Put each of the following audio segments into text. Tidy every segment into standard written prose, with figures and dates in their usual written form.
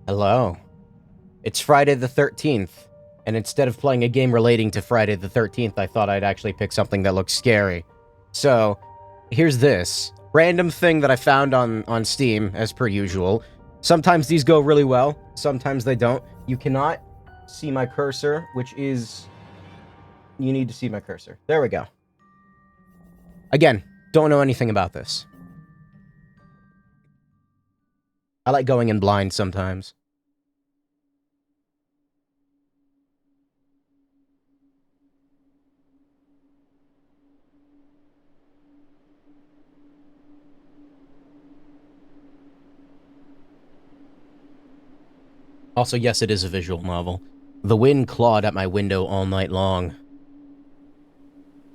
Hello. It's Friday the 13th, and instead of playing a game relating to Friday the 13th, I thought I'd actually pick something that looks scary. So, here's this. Random thing that I found on Steam, as per usual. Sometimes these go really well, sometimes they don't. You cannot see my cursor, which is... You need to see my cursor. There we go. Again, don't know anything about this. I like going in blind sometimes. Also, yes, it is a visual novel. The wind clawed at my window all night long.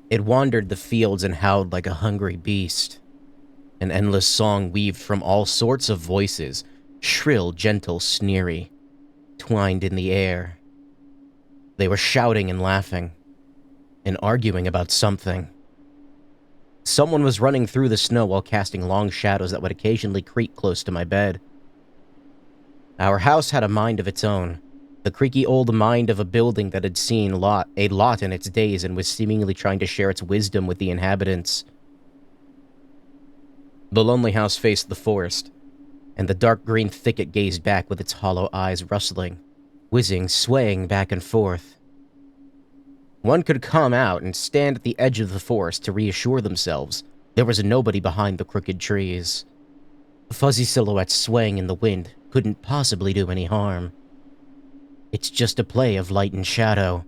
It wandered the fields and howled like a hungry beast. An endless song weaved from all sorts of voices, shrill, gentle, sneery, twined in the air. They were shouting and laughing, and arguing about something. Someone was running through the snow while casting long shadows that would occasionally creak close to my bed. Our house had a mind of its own, the creaky old mind of a building that had seen a lot in its days and was seemingly trying to share its wisdom with the inhabitants. The lonely house faced the forest, and the dark green thicket gazed back with its hollow eyes rustling, whizzing, swaying back and forth. One could come out and stand at the edge of the forest to reassure themselves there was nobody behind the crooked trees. Fuzzy silhouettes swaying in the wind couldn't possibly do any harm. It's just a play of light and shadow.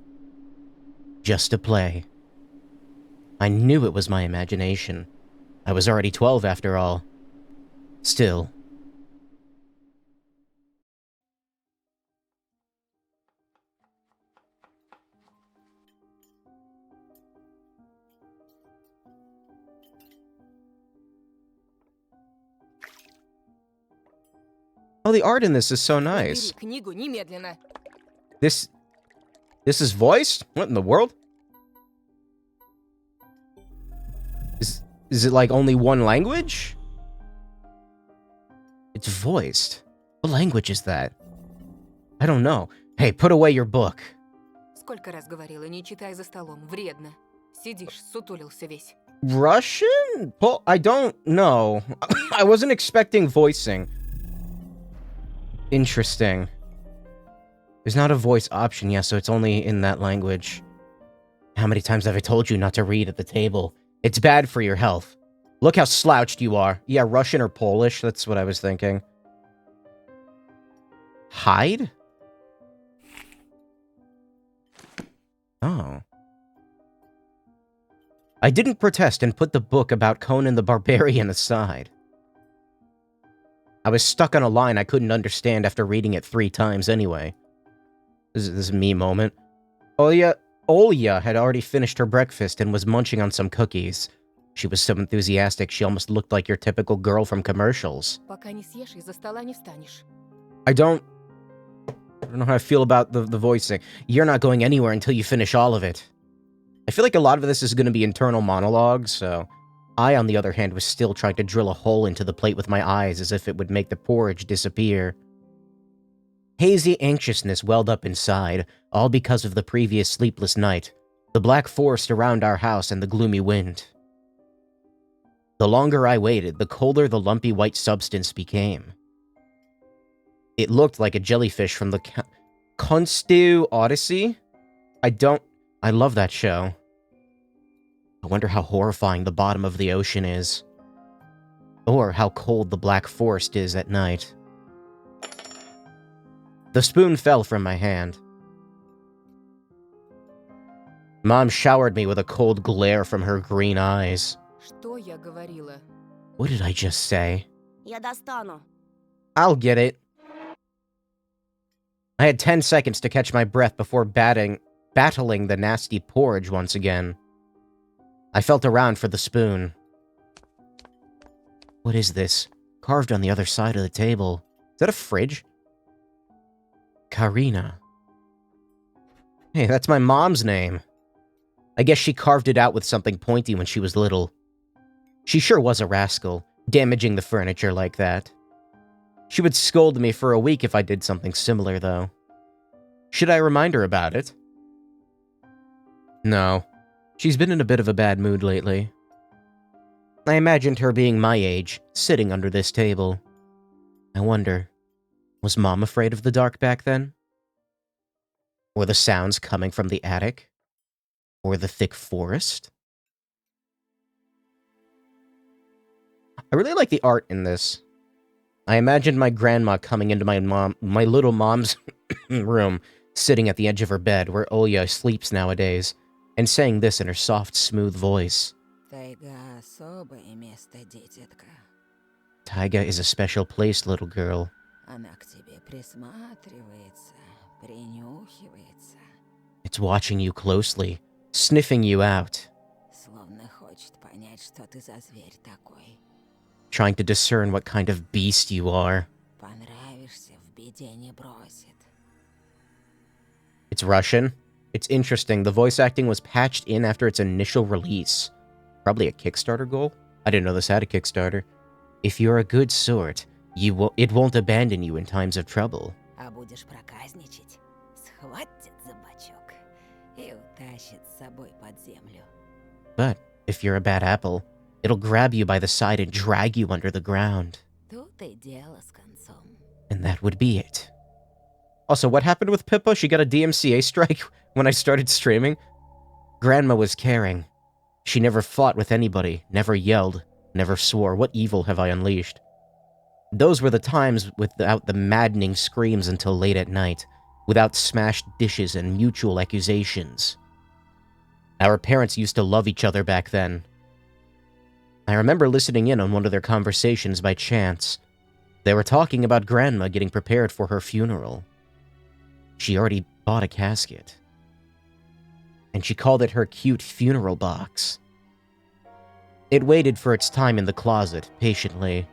Just a play. I knew it was my imagination. I was already 12 after all. Still. Oh, the art in this is so nice. This is voiced? What in the world? Is it like only one language? It's voiced. What language is that? I don't know. Hey, put away your book. Сколько раз говорила, не читай за столом, вредно. Сидишь, сутулился весь. Russian? Well, I don't know. I wasn't expecting voicing. Interesting. There's not a voice option, yeah, so it's only in that language. How many times have I told you not to read at the table? It's bad for your health. Look how slouched you are. Yeah, Russian or Polish, that's what I was thinking. Hide? Oh. I didn't protest and put the book about Conan the Barbarian aside. I was stuck on a line I couldn't understand after reading it 3 times anyway. This is a me moment. Olya had already finished her breakfast and was munching on some cookies. She was so enthusiastic she almost looked like your typical girl from commercials. I don't know how I feel about the voicing. You're not going anywhere until you finish all of it. I feel like a lot of this is going to be internal monologues, so... I, on the other hand, was still trying to drill a hole into the plate with my eyes as if it would make the porridge disappear. Hazy anxiousness welled up inside, all because of the previous sleepless night, the black forest around our house, and the gloomy wind. The longer I waited, the colder the lumpy white substance became. It looked like a jellyfish from the Konstu Odyssey? I love that show. I wonder how horrifying the bottom of the ocean is. Or how cold the black forest is at night. The spoon fell from my hand. Mom showered me with a cold glare from her green eyes. What did I just say? I'll get it. I had 10 seconds to catch my breath before battling the nasty porridge once again. I felt around for the spoon. What is this? Carved on the other side of the table. Is that a fridge? Karina. Hey, that's my mom's name. I guess she carved it out with something pointy when she was little. She sure was a rascal, damaging the furniture like that. She would scold me for a week if I did something similar, though. Should I remind her about it? No. She's been in a bit of a bad mood lately. I imagined her being my age, sitting under this table. I wonder, was Mom afraid of the dark back then? Or the sounds coming from the attic? Or the thick forest? I really like the art in this. I imagined my grandma coming into my little mom's room, sitting at the edge of her bed where Olya sleeps nowadays, and saying this in her soft, smooth voice. Тайга особое место, дитятка. Taiga is a special place, little girl. Она к тебе присматривается, принюхивается, It's watching you closely, sniffing you out, словно хочет понять, что ты за зверь такой. trying to discern what kind of beast you are. Понравишься, в беде не бросит. It's Russian. It's interesting, the voice acting was patched in after its initial release. Probably a Kickstarter goal? I didn't know this had a Kickstarter. If you're a good sort, it won't abandon you in times of trouble. А будешь проказничать, схватит за бочок и утащит с собой под землю. But if you're a bad apple, it'll grab you by the side and drag you under the ground. Тут и дело с концом. And that would be it. Also, what happened with Pippa? She got a DMCA strike when I started streaming? Grandma was caring. She never fought with anybody, never yelled, never swore. What evil have I unleashed? Those were the times without the maddening screams until late at night, without smashed dishes and mutual accusations. Our parents used to love each other back then. I remember listening in on one of their conversations by chance. They were talking about Grandma getting prepared for her funeral. She already bought a casket. And she called it her cute funeral box. It waited for its time in the closet, patiently.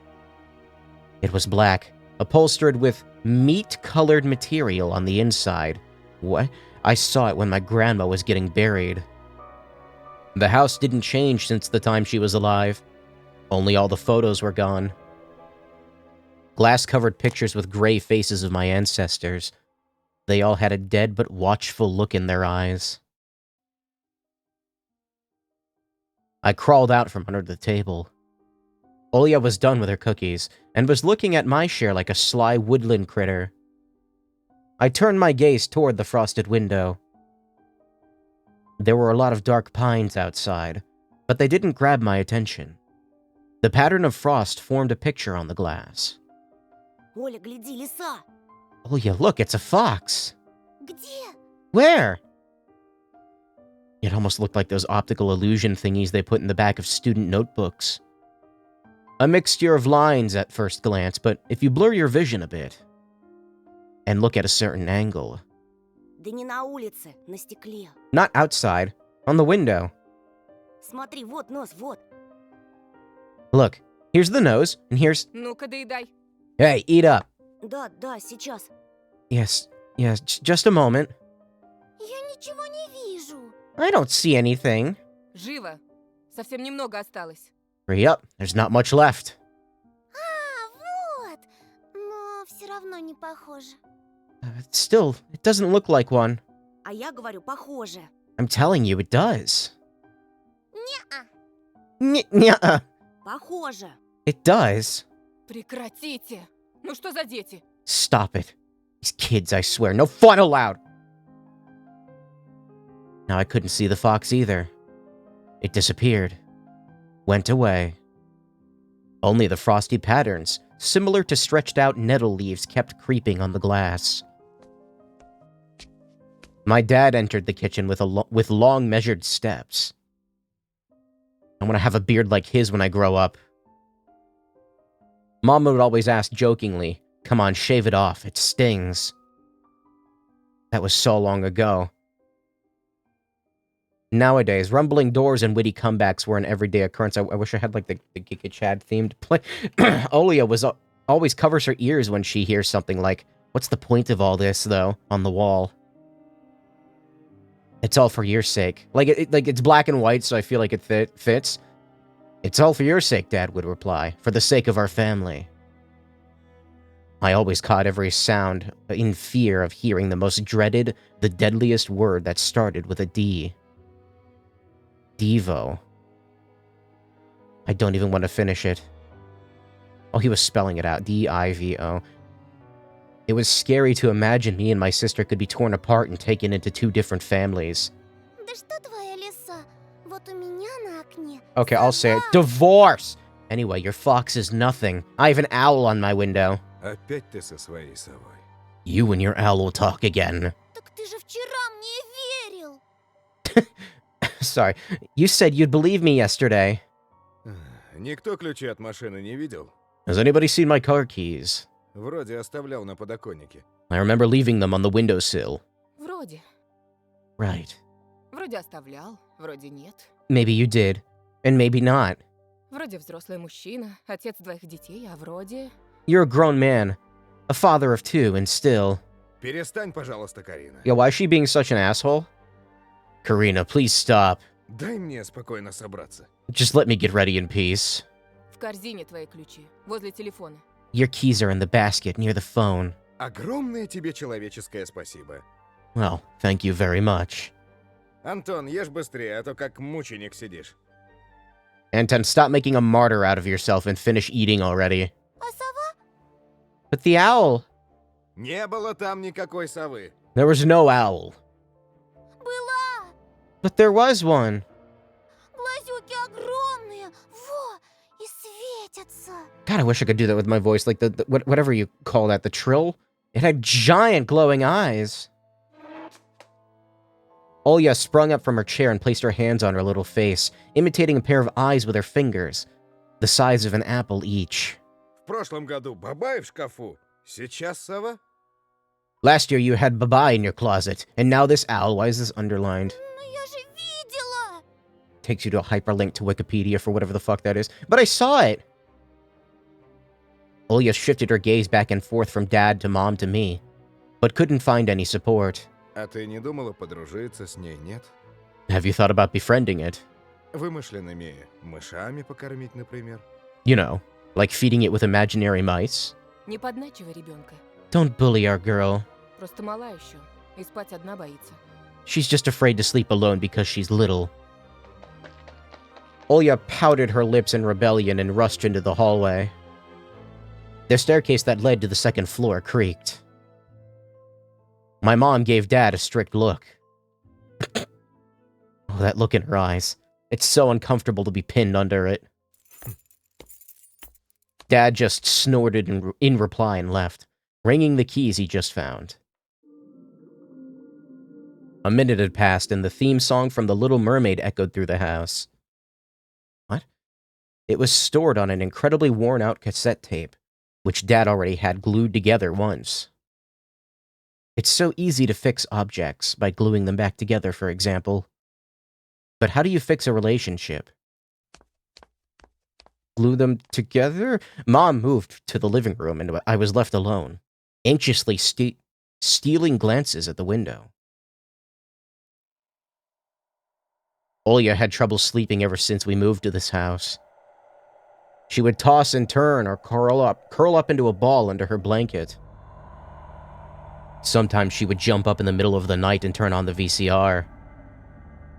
It was black, upholstered with meat-colored material on the inside. What? I saw it when my grandma was getting buried. The house didn't change since the time she was alive. Only all the photos were gone. Glass-covered pictures with gray faces of my ancestors. They all had a dead but watchful look in their eyes. I crawled out from under the table. Olya was done with her cookies, and was looking at my share like a sly woodland critter. I turned my gaze toward the frosted window. There were a lot of dark pines outside, but they didn't grab my attention. The pattern of frost formed a picture on the glass. Оля, гляди, лиса! Olya, look, it's a fox! Где? Where? It almost looked like those optical illusion thingies they put in the back of student notebooks. A mixture of lines at first glance, but if you blur your vision a bit and look at a certain angle. Да не на улице, на стекле. Not outside, on the window. Смотри, вот нос, вот. Look, here's the nose, and here's... Ну-ка, доедай. Hey, eat up. Да, да, сейчас. Yes, just a moment. Я ничего не вижу. I don't see anything. Живо. Совсем немного осталось. Hurry up, there's not much left. А, вот. Но все равно не похоже. Still, it doesn't look like one. А я говорю, похоже. I'm telling you, it does. Не-а. Nya. Похоже. It does. Прекратите. Ну что за дети? Stop it. These kids, I swear, no fun allowed. Now I couldn't see the fox either. It disappeared. Went away. Only the frosty patterns, similar to stretched out nettle leaves, kept creeping on the glass. My dad entered the kitchen with long measured steps. I want to have a beard like his when I grow up. Mom would always ask jokingly, "Come on, shave it off, it stings." That was so long ago. Nowadays, rumbling doors and witty comebacks were an everyday occurrence. I wish I had, like, the Giga Chad themed play. Olya always covers her ears when she hears something like, "What's the point of all this, though?" on the wall. It's all for your sake. Like, it's black and white, so I feel like it fits. It's all for your sake, Dad would reply. For the sake of our family. I always caught every sound in fear of hearing the most dreaded, the deadliest word that started with a D. Devo. I don't even want to finish it. Oh, he was spelling it out. D-I-V-O. It was scary to imagine me and my sister could be torn apart and taken into two different families. Да что твоя лиса? Вот у меня на окне. Okay, I'll say it. Divorce! Anyway, your fox is nothing. I have an owl on my window. Опять ты со своей совой. You and your owl will talk again. Так ты же вчера мне верил. Sorry. You said you'd believe me yesterday. Никто ключи от машины не видел? Has anybody seen my car keys? Вроде оставлял на подоконнике. I remember leaving them on the windowsill. Вроде. Right. Вроде оставлял, вроде нет. Maybe you did. And maybe not. Вроде взрослый мужчина, отец двоих детей, а вроде... You're a grown man. A father of two, and still... Перестань, пожалуйста, Карина. Yo, why is she being such an asshole? Karina, please stop. Дай мне спокойно собраться. Just let me get ready in peace. В корзине твои ключи, возле телефона. Your keys are in the basket near the phone. Огромное тебе человеческое спасибо. Well, thank you very much. Антон, ешь быстрее, а то как мученик сидишь. Anton, stop making a martyr out of yourself and finish eating already. А сова? But the owl... Не было там никакой совы. There was no owl. Была. But there was one. Глазюки огромные. Во. И светятся. God, I wish I could do that with my voice, like whatever you call that, the trill. It had giant glowing eyes. Olya sprung up from her chair and placed her hands on her little face, imitating a pair of eyes with her fingers, the size of an apple each. В прошлом году бабай в шкафу. Сейчас сова? Last year you had Baba in your closet, and now this owl. Why is this underlined? Но я же видела. Takes you to a hyperlink to Wikipedia for whatever the fuck that is. But I saw it! Olya shifted her gaze back and forth from Dad to Mom to me, but couldn't find any support. А ты не думала подружиться с ней, нет? Have you thought about befriending it? Вымышленными мышами покормить, например? You know, like feeding it with imaginary mice? Не подначивай ребенка. Don't bully our girl. Просто мала еще. И спать одна боится. She's just afraid to sleep alone because she's little. Olya pouted her lips in rebellion and rushed into the hallway. The staircase that led to the second floor creaked. My mom gave Dad a strict look. Oh, that look in her eyes. It's so uncomfortable to be pinned under it. Dad just snorted in reply and left, ringing the keys he just found. A minute had passed, and the theme song from The Little Mermaid echoed through the house. What? It was stored on an incredibly worn-out cassette tape, which Dad already had glued together once. It's so easy to fix objects by gluing them back together, for example. But how do you fix a relationship? Glue them together? Mom moved to the living room, and I was left alone, anxiously stealing glances at the window. Olya had trouble sleeping ever since we moved to this house. She would toss and turn or curl up into a ball under her blanket. Sometimes she would jump up in the middle of the night and turn on the VCR.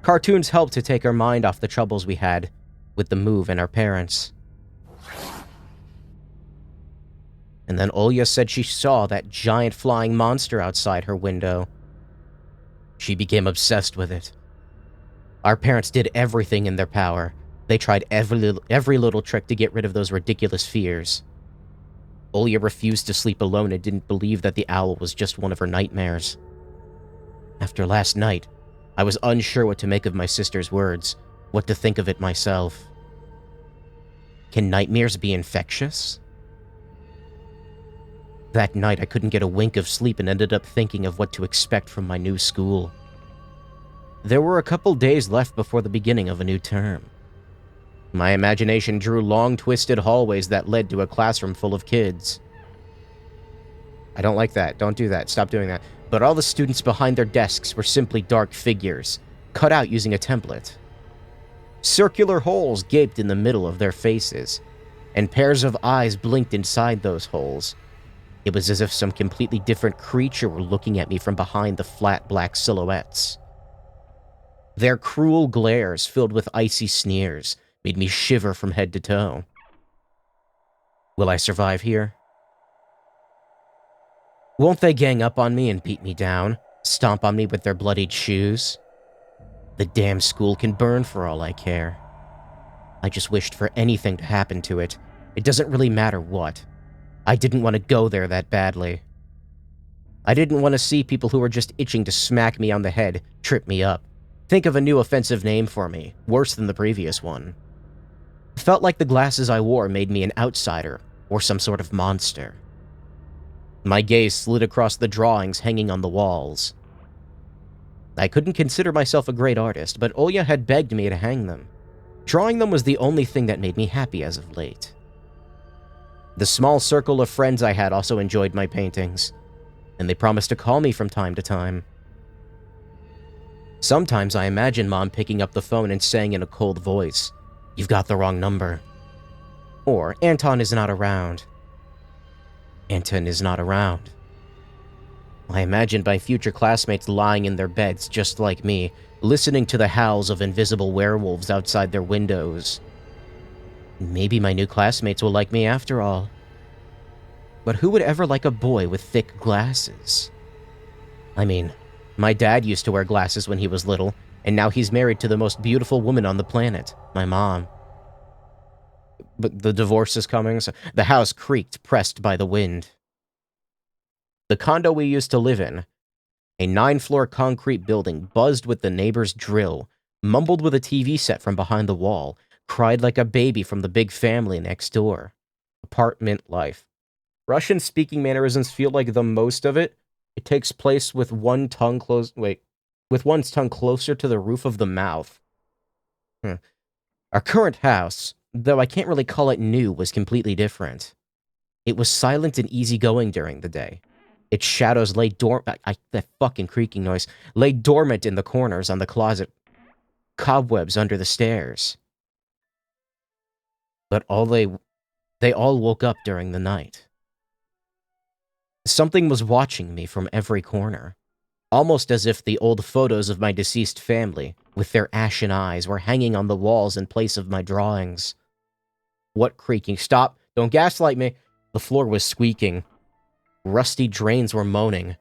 Cartoons helped to take our mind off the troubles we had with the move and our parents. And then Olya said she saw that giant flying monster outside her window. She became obsessed with it. Our parents did everything in their power. They tried every little trick to get rid of those ridiculous fears. Olya refused to sleep alone and didn't believe that the owl was just one of her nightmares. After last night, I was unsure what to make of my sister's words, what to think of it myself. Can nightmares be infectious? That night, I couldn't get a wink of sleep and ended up thinking of what to expect from my new school. There were a couple days left before the beginning of a new term. My imagination drew long, twisted hallways that led to a classroom full of kids. I don't like that. Don't do that. Stop doing that. But all the students behind their desks were simply dark figures, cut out using a template. Circular holes gaped in the middle of their faces, and pairs of eyes blinked inside those holes. It was as if some completely different creature were looking at me from behind the flat black silhouettes. Their cruel glares, filled with icy sneers, made me shiver from head to toe. Will I survive here? Won't they gang up on me and beat me down, stomp on me with their bloodied shoes? The damn school can burn for all I care. I just wished for anything to happen to it. It doesn't really matter what. I didn't want to go there that badly. I didn't want to see people who were just itching to smack me on the head, trip me up. Think of a new offensive name for me, worse than the previous one. Felt like the glasses I wore made me an outsider, or some sort of monster. My gaze slid across the drawings hanging on the walls. I couldn't consider myself a great artist, but Olya had begged me to hang them. Drawing them was the only thing that made me happy as of late. The small circle of friends I had also enjoyed my paintings, and they promised to call me from time to time. Sometimes I imagine Mom picking up the phone and saying in a cold voice, "You've got the wrong number." Or, "Anton is not around." Anton is not around. I imagined my future classmates lying in their beds just like me, listening to the howls of invisible werewolves outside their windows. Maybe my new classmates will like me after all. But who would ever like a boy with thick glasses? I mean, my dad used to wear glasses when he was little, and now he's married to the most beautiful woman on the planet, my mom. But the divorce is coming, so the house creaked, pressed by the wind. The condo we used to live in, a 9-floor concrete building, buzzed with the neighbor's drill, mumbled with a TV set from behind the wall, cried like a baby from the big family next door. Apartment life. Russian-speaking mannerisms feel like the most of it. It takes place with one's tongue closer to the roof of the mouth. Our current house, though I can't really call it new, was completely different. It was silent and easygoing during the day. Its shadows lay dormant. That fucking creaking noise lay dormant in the corners on the closet, cobwebs under the stairs. But they all woke up during the night. Something was watching me from every corner, almost as if the old photos of my deceased family, with their ashen eyes, were hanging on the walls in place of my drawings. What creaking? Stop! Don't gaslight me! The floor was squeaking. Rusty drains were moaning.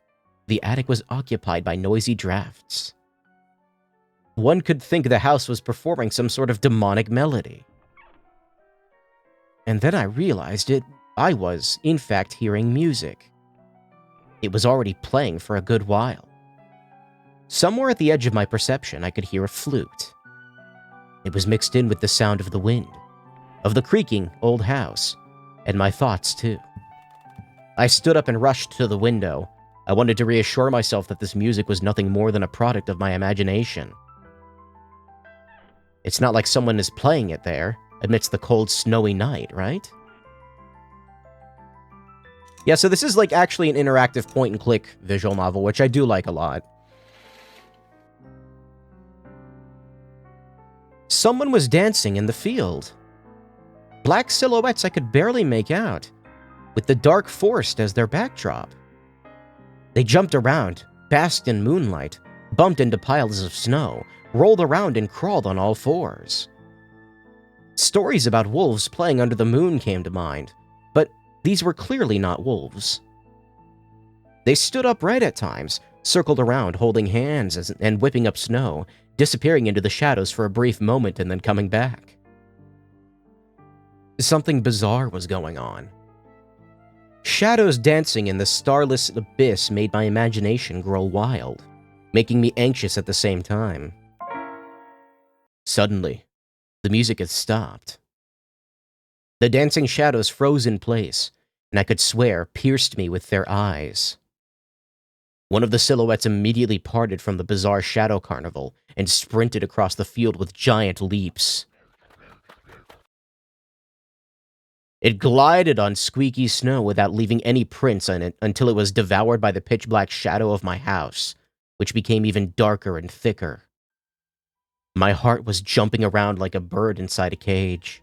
The attic was occupied by noisy drafts. One could think the house was performing some sort of demonic melody. And then I realized I was, in fact, hearing music. It was already playing for a good while. Somewhere at the edge of my perception, I could hear a flute. It was mixed in with the sound of the wind, of the creaking old house, and my thoughts, too. I stood up and rushed to the window. I wanted to reassure myself that this music was nothing more than a product of my imagination. It's not like someone is playing it there, amidst the cold, snowy night, right? Yeah, so this is like actually an interactive point-and-click visual novel, which I do like a lot. Someone was dancing in the field. Black silhouettes I could barely make out, with the dark forest as their backdrop. They jumped around, basked in moonlight, bumped into piles of snow, rolled around and crawled on all fours. Stories about wolves playing under the moon came to mind, but these were clearly not wolves. They stood upright at times, circled around holding hands and whipping up snow, disappearing into the shadows for a brief moment and then coming back. Something bizarre was going on. Shadows dancing in the starless abyss made my imagination grow wild, making me anxious at the same time. Suddenly, the music had stopped. The dancing shadows froze in place, and I could swear pierced me with their eyes. One of the silhouettes immediately parted from the bizarre shadow carnival and sprinted across the field with giant leaps. It glided on squeaky snow without leaving any prints on it until it was devoured by the pitch-black shadow of my house, which became even darker and thicker. My heart was jumping around like a bird inside a cage.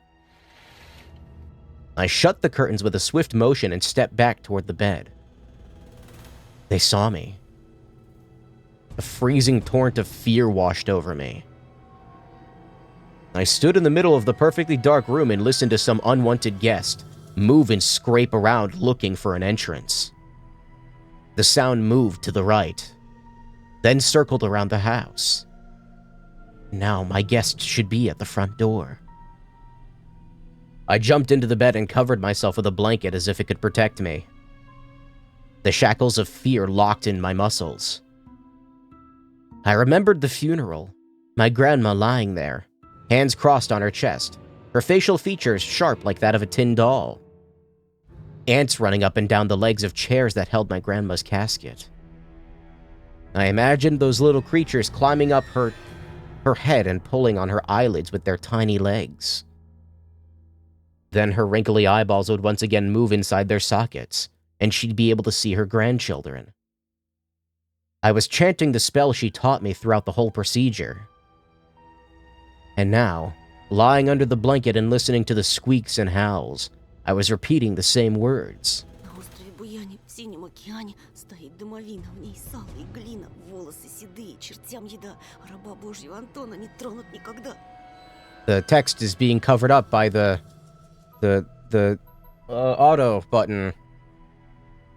I shut the curtains with a swift motion and stepped back toward the bed. They saw me. A freezing torrent of fear washed over me. I stood in the middle of the perfectly dark room and listened to some unwanted guest move and scrape around looking for an entrance. The sound moved to the right, then circled around the house. Now my guest should be at the front door. I jumped into the bed and covered myself with a blanket as if it could protect me. The shackles of fear locked in my muscles. I remembered the funeral, my grandma lying there, hands crossed on her chest, her facial features sharp like that of a tin doll. Ants running up and down the legs of chairs that held my grandma's casket. I imagined those little creatures climbing up her head and pulling on her eyelids with their tiny legs. Then her wrinkly eyeballs would once again move inside their sockets, and she'd be able to see her grandchildren. I was chanting the spell she taught me throughout the whole procedure. And now, lying under the blanket and listening to the squeaks and howls, I was repeating the same words. На острове Буяне, в синем океане, стоит домовина, в ней сало и глина, волосы седые, чертям еда, раба Божьего Антона не тронут никогда. The text is being covered up by the auto button.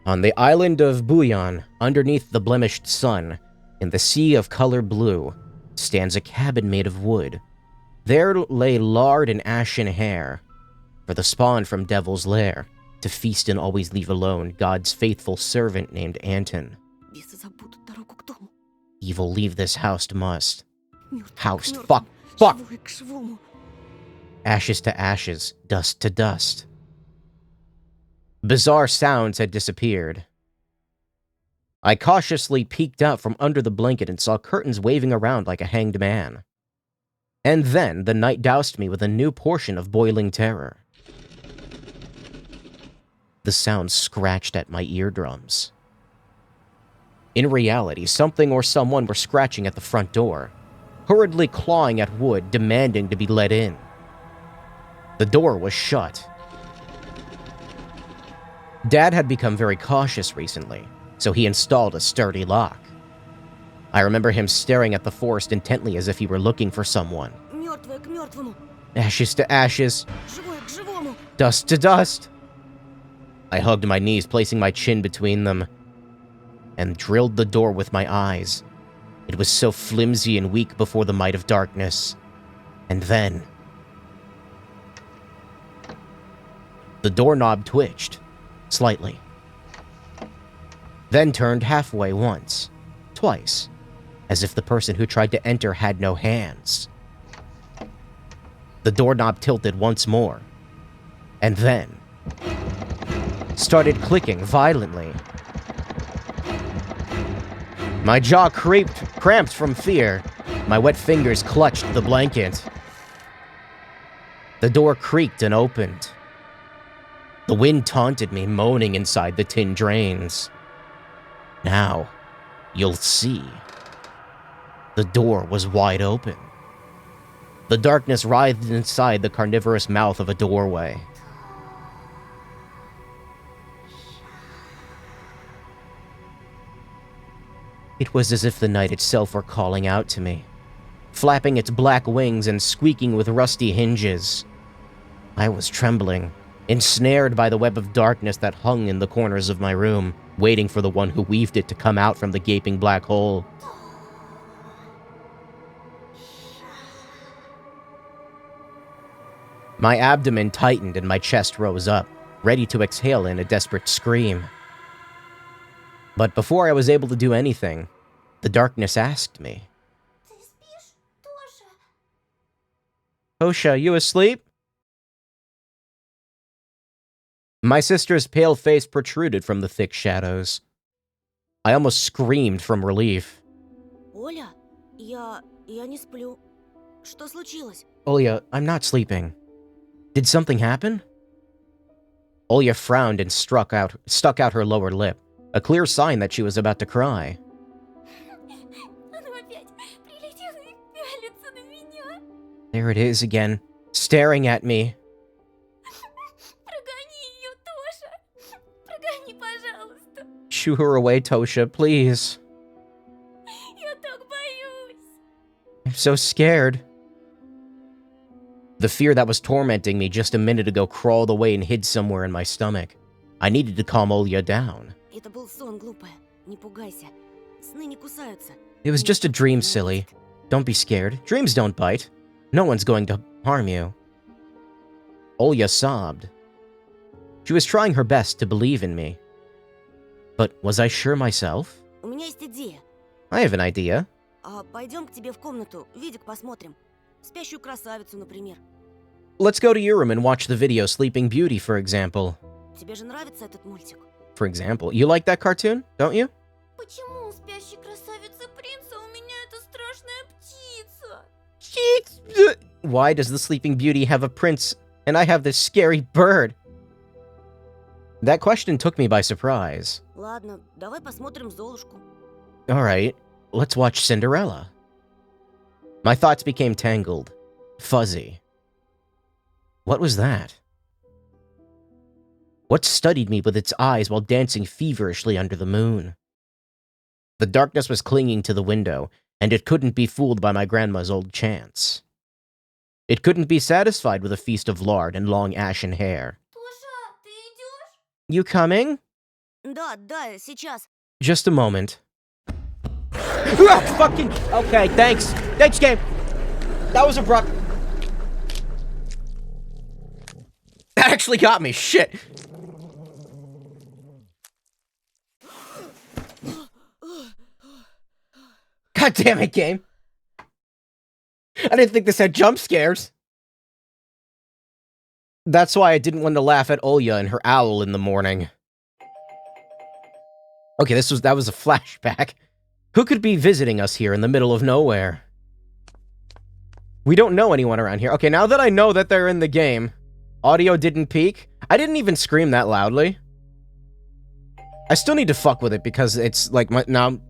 On the island of Buyan, underneath the blemished sun, in the sea of color blue, stands a cabin made of wood. There lay lard and ashen hair, for the spawn from Devil's Lair, to feast and always leave alone God's faithful servant named Anton. Бесы забудут дорогу к дому. Evil leave this house must. Мёртвый к House, мёртвому, fuck. живой к живому. Ashes to ashes, dust to dust. Bizarre sounds had disappeared. I cautiously peeked out from under the blanket and saw curtains waving around like a hanged man. And then the night doused me with a new portion of boiling terror. The sound scratched at my eardrums. In reality, something or someone were scratching at the front door, hurriedly clawing at wood, demanding to be let in. The door was shut. Dad had become very cautious recently, so he installed a sturdy lock. I remember him staring at the forest intently as if he were looking for someone. Мёртвое к мёртвому, Ashes to ashes, живое к живому. dust to dust. I hugged my knees, placing my chin between them, and drilled the door with my eyes. It was so flimsy and weak before the might of darkness. And then the doorknob twitched, slightly. Then turned halfway once, twice, as if the person who tried to enter had no hands. The doorknob tilted once more, and then started clicking violently. My jaw cramped from fear. My wet fingers clutched the blanket. The door creaked and opened. The wind taunted me, moaning inside the tin drains. Now, you'll see. The door was wide open. The darkness writhed inside the carnivorous mouth of a doorway. It was as if the night itself were calling out to me, flapping its black wings and squeaking with rusty hinges. I was trembling, ensnared by the web of darkness that hung in the corners of my room, waiting for the one who weaved it to come out from the gaping black hole. My abdomen tightened and my chest rose up, ready to exhale in a desperate scream. But before I was able to do anything, the darkness asked me, Ты спишь, Тоша? "Tosha, you asleep?" My sister's pale face protruded from the thick shadows. I almost screamed from relief. Оля, я не сплю. Что случилось? Olya, I'm not sleeping. Did something happen? Olya frowned and stuck out her lower lip, a clear sign that she was about to cry. Оно опять прилетело и пялится на меня. There it is again, staring at me. Прогони ее, Тоша. Прогони, пожалуйста. Shoo her away, Tosha, please. Я так боюсь. I'm so scared. The fear that was tormenting me just a minute ago crawled away and hid somewhere in my stomach. I needed to calm Olya down. Это был сон, глупая. Не пугайся. Сны не кусаются. It was just a dream, silly. Don't be scared. Dreams don't bite. No one's going to harm you. Olya sobbed. She was trying her best to believe in me. But was I sure myself? У меня есть идея. I have an idea. Пойдем к тебе в комнату, видик посмотрим. Спящую красавицу, например. Let's go to your room and watch the video Sleeping Beauty, for example. Тебе же нравится этот мультик? For example. You like that cartoon, don't you? Почему у спящей красавицы принца у меня эта страшная птица? Why does the Sleeping Beauty have a prince and I have this scary bird? That question took me by surprise. Ладно, давай посмотрим Золушку. Alright, let's watch Cinderella. My thoughts became tangled, fuzzy. What was that? What studied me with its eyes while dancing feverishly under the moon? The darkness was clinging to the window, and it couldn't be fooled by my grandma's old chants. It couldn't be satisfied with a feast of lard and long ashen hair. Тоша, ты идешь? You coming? Да, сейчас. Just a moment. Fucking... Okay, thanks. Thanks, game. That was abrupt. That actually got me. Shit. God damn it, game. I didn't think this had jump scares. That's why I didn't want to laugh at Olya and her owl in the morning. Okay, that was a flashback. Who could be visiting us here in the middle of nowhere? We don't know anyone around here. Okay, now that I know that they're in the game, audio didn't peak. I didn't even scream that loudly. I still need to fuck with it because it's like now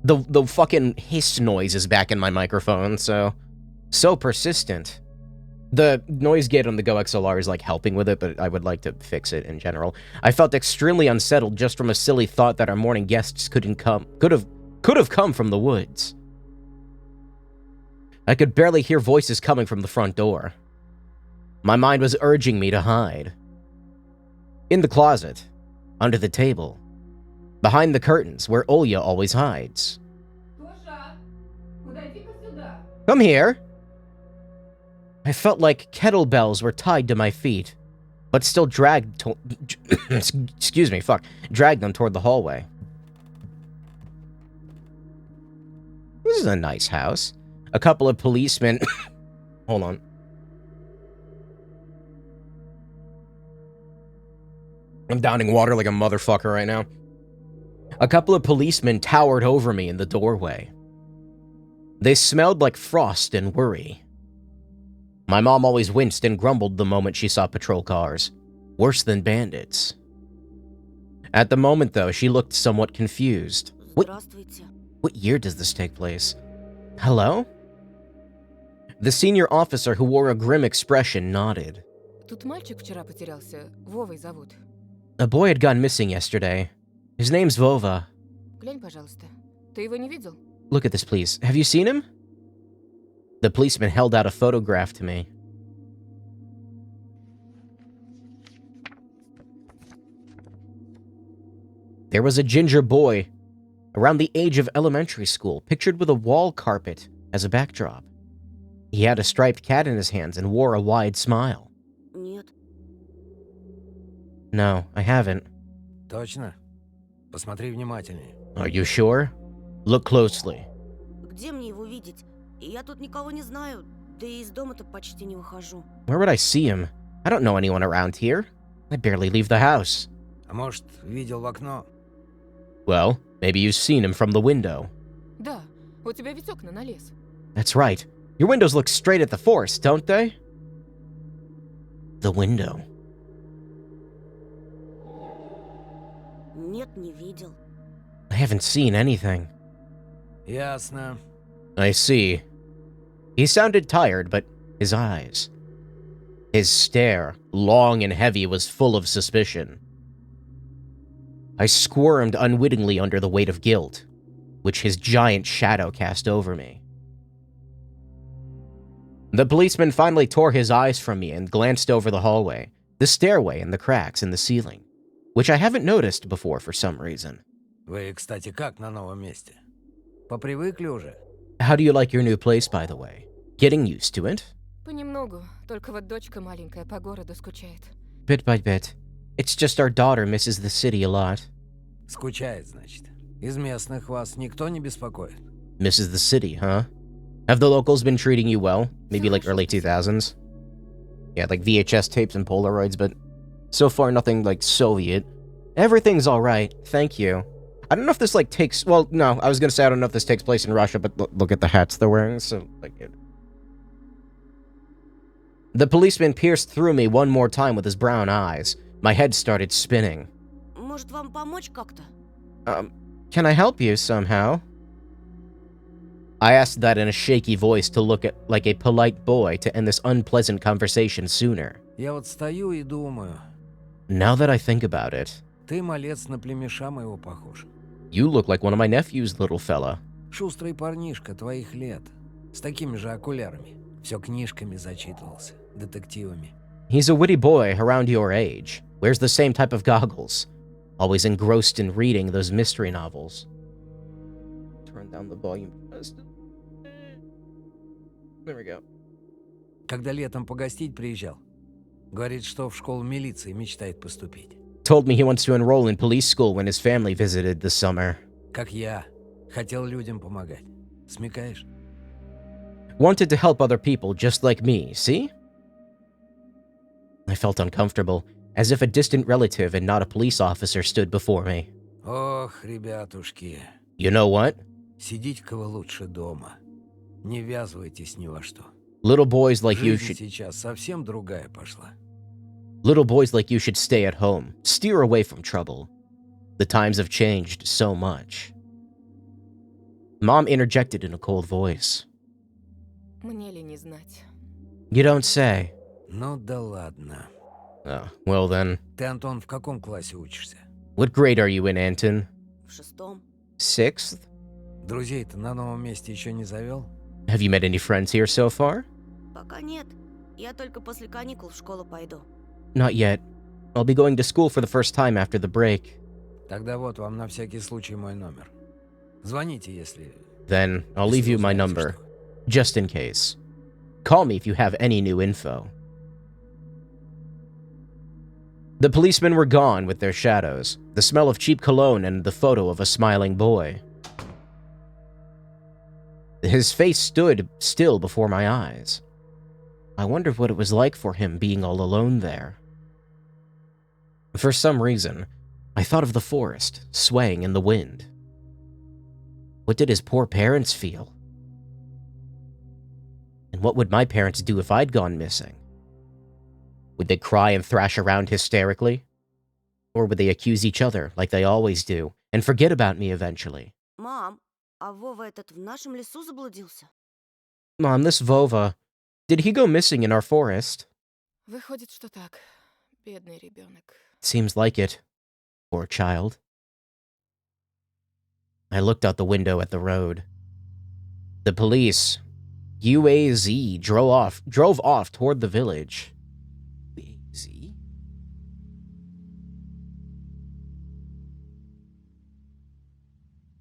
the fucking hiss noise is back in my microphone, so persistent. The noise gate on the Go XLR is like helping with it, but I would like to fix it in general. I felt extremely unsettled just from a silly thought that our morning guests could have come from the woods. I could barely hear voices coming from the front door. My mind was urging me to hide. In the closet, under the table, behind the curtains where Olya always hides. Тоша, подойди-ка сюда. Come here! I felt like kettlebells were tied to my feet, but still dragged dragged them toward the hallway. This is a nice house. A couple of policemen... Hold on. I'm downing water like a motherfucker right now. A couple of policemen towered over me in the doorway. They smelled like frost and worry. My mom always winced and grumbled the moment she saw patrol cars. Worse than bandits. At the moment, though, she looked somewhat confused. Здравствуйте. What year does this take place? Hello? The senior officer, who wore a grim expression, nodded. Тут мальчик вчера потерялся. Вовой зовут. A boy had gone missing yesterday. His name's Vova. Глянь, пожалуйста. Ты его не видел? Look at this, please. Have you seen him? The policeman held out a photograph to me. There was a ginger boy, around the age of elementary school, pictured with a wall carpet as a backdrop. He had a striped cat in his hands and wore a wide smile. Нет. No, I haven't. Точно? Посмотри внимательнее. Are you sure? Look closely. Где мне его видеть? Я тут никого не знаю, да и из дома-то почти не выхожу. Where would I see him? I don't know anyone around here. I barely leave the house. А может, видел в окно? Well, maybe you've seen him from the window. Да, у тебя ведь окна на лес. That's right. Your windows look straight at the forest, don't they? The window. Нет, не видел. I haven't seen anything. Ясно. I see. He sounded tired, but his eyes... His stare, long and heavy, was full of suspicion. I squirmed unwittingly under the weight of guilt, which his giant shadow cast over me. The policeman finally tore his eyes from me and glanced over the hallway, the stairway, and the cracks in the ceiling, which I haven't noticed before for some reason. Вы, кстати, как на новом месте? Попривыкли уже? How do you like your new place, by the way? Getting used to it? Понемногу, только вот дочка маленькая по городу скучает. Bit by bit. It's just our daughter misses the city a lot. Скучает, значит. Из местных вас никто не беспокоит? Misses the city, huh? Have the locals been treating you well? Maybe like early 2000s? Yeah, like VHS tapes and Polaroids, but so far nothing like Soviet. Everything's alright, thank you. I don't know if this like takes, well, no, I was gonna say I don't know if this takes place in Russia, but look at the hats they're wearing, so like it. The policeman pierced through me one more time with his brown eyes. My head started spinning. Может, вам помочь как-то? Can I help you somehow? I asked that in a shaky voice to look like a polite boy to end this unpleasant conversation sooner. Я вот стою и думаю, Now that I think about it, ты, малец, на племеша моего похож. you look like one of my nephews, little fella. Шустрый парнишка твоих лет, с такими же окулярами. Все книжками зачитывался, детективами. He's a witty boy around your age, wears the same type of goggles, always engrossed in reading those mystery novels. Turn down the volume. There we go. Когда летом погостить приезжал, говорит, что в школу милиции мечтает поступить. Told me he wants to enroll in police school when his family visited this summer. Как я, хотел людям помогать. Смекаешь? Wanted to help other people just like me, see? I felt uncomfortable, as if a distant relative and not a police officer stood before me. Ох, ребятушки, You know what? сидите-ка вы лучше дома. Не ввязывайтесь ни во что. Little boys like you Жизнь should сейчас совсем другая пошла. Little boys like you should stay at home, steer away from trouble. The times have changed so much. Mom interjected in a cold voice. Мне ли не знать? You don't say. Ну да ладно. Oh, well then. Ты, Антон, в каком классе учишься? What grade are you in, Anton? В 6-м. 6th? Друзей-то на новом месте еще не завел? Have you met any friends here so far? Пока нет. Я только после каникул в школу пойду. Not yet. I'll be going to school for the first time after the break. Тогда вот вам на всякий случай мой номер. Звоните, если... Then I'll leave you my number, just in case. Call me if you have any new info. The policemen were gone with their shadows, the smell of cheap cologne and the photo of a smiling boy. His face stood still before my eyes. I wondered what it was like for him being all alone there. For some reason, I thought of the forest, swaying in the wind. What did his poor parents feel? And what would my parents do if I'd gone missing? Would they cry and thrash around hysterically? Or would they accuse each other, like they always do, and forget about me eventually? Мам, а Вова этот в нашем лесу заблудился? Mom, this Vova, did he go missing in our forest? Выходит, что так. Бедный ребенок. Seems like it. Poor child. I looked out the window at the road. The police, UAZ, drove off toward the village. UAZ?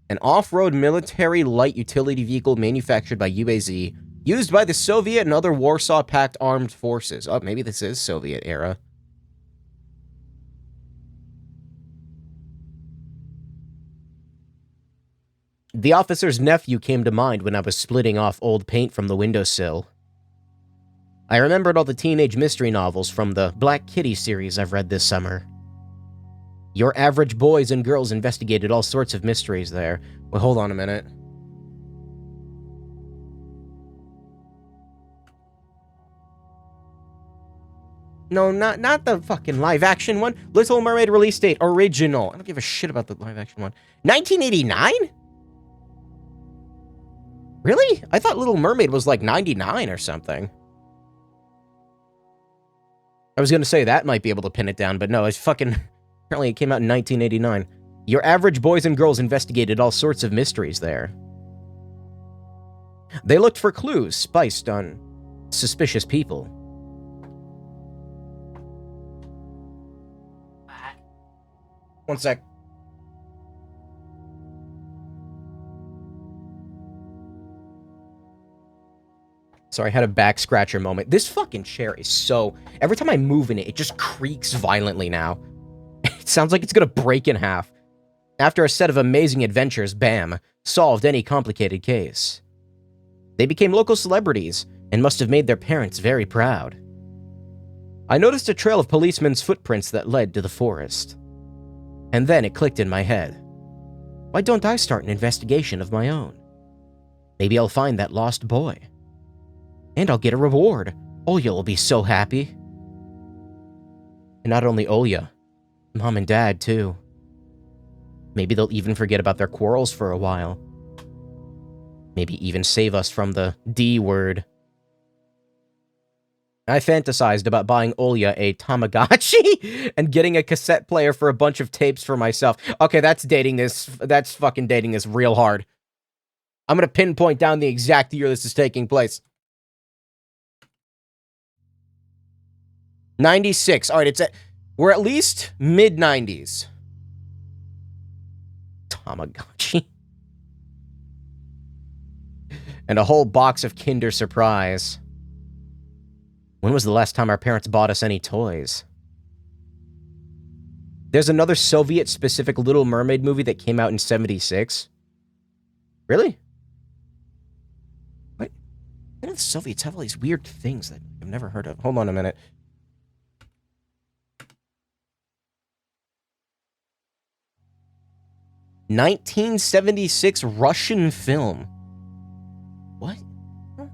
An off-road military light utility vehicle manufactured by UAZ, used by the Soviet and other Warsaw Pact armed forces. Oh, maybe this is Soviet era. The officer's nephew came to mind when I was splitting off old paint from the windowsill. I remembered all the teenage mystery novels from the Black Kitty series I've read this summer. Your average boys and girls investigated all sorts of mysteries there. Well, hold on a minute. No, not the fucking live-action one. Little Mermaid release date, original. I don't give a shit about the live-action one. 1989? Really? I thought Little Mermaid was like 99 or something. I was gonna say that might be able to pin it down, but no, it's fucking... Apparently it came out in 1989. Your average boys and girls investigated all sorts of mysteries there. They looked for clues spiced on suspicious people. One sec. Sorry, I had a back scratcher moment. This fucking chair is so... Every time I move in it, it just creaks violently now. It sounds like it's gonna break in half. After a set of amazing adventures, Bam solved any complicated case. They became local celebrities and must have made their parents very proud. I noticed a trail of policemen's footprints that led to the forest. And then it clicked in my head. Why don't I start an investigation of my own? Maybe I'll find that lost boy. And I'll get a reward. Olya will be so happy. And not only Olya, Mom and Dad too. Maybe they'll even forget about their quarrels for a while. Maybe even save us from the D word. I fantasized about buying Olya a Tamagotchi and getting a cassette player for a bunch of tapes for myself. Okay, that's fucking dating this real hard. I'm gonna pinpoint down the exact year this is taking place. 96. All right, we're at least mid-90s. Tamagotchi. And a whole box of Kinder Surprise. When was the last time our parents bought us any toys? There's another Soviet-specific Little Mermaid movie that came out in 76. Really? What? Why do the Soviets have all these weird things that I've never heard of? Hold on a minute. (1976) Russian film. What? Huh?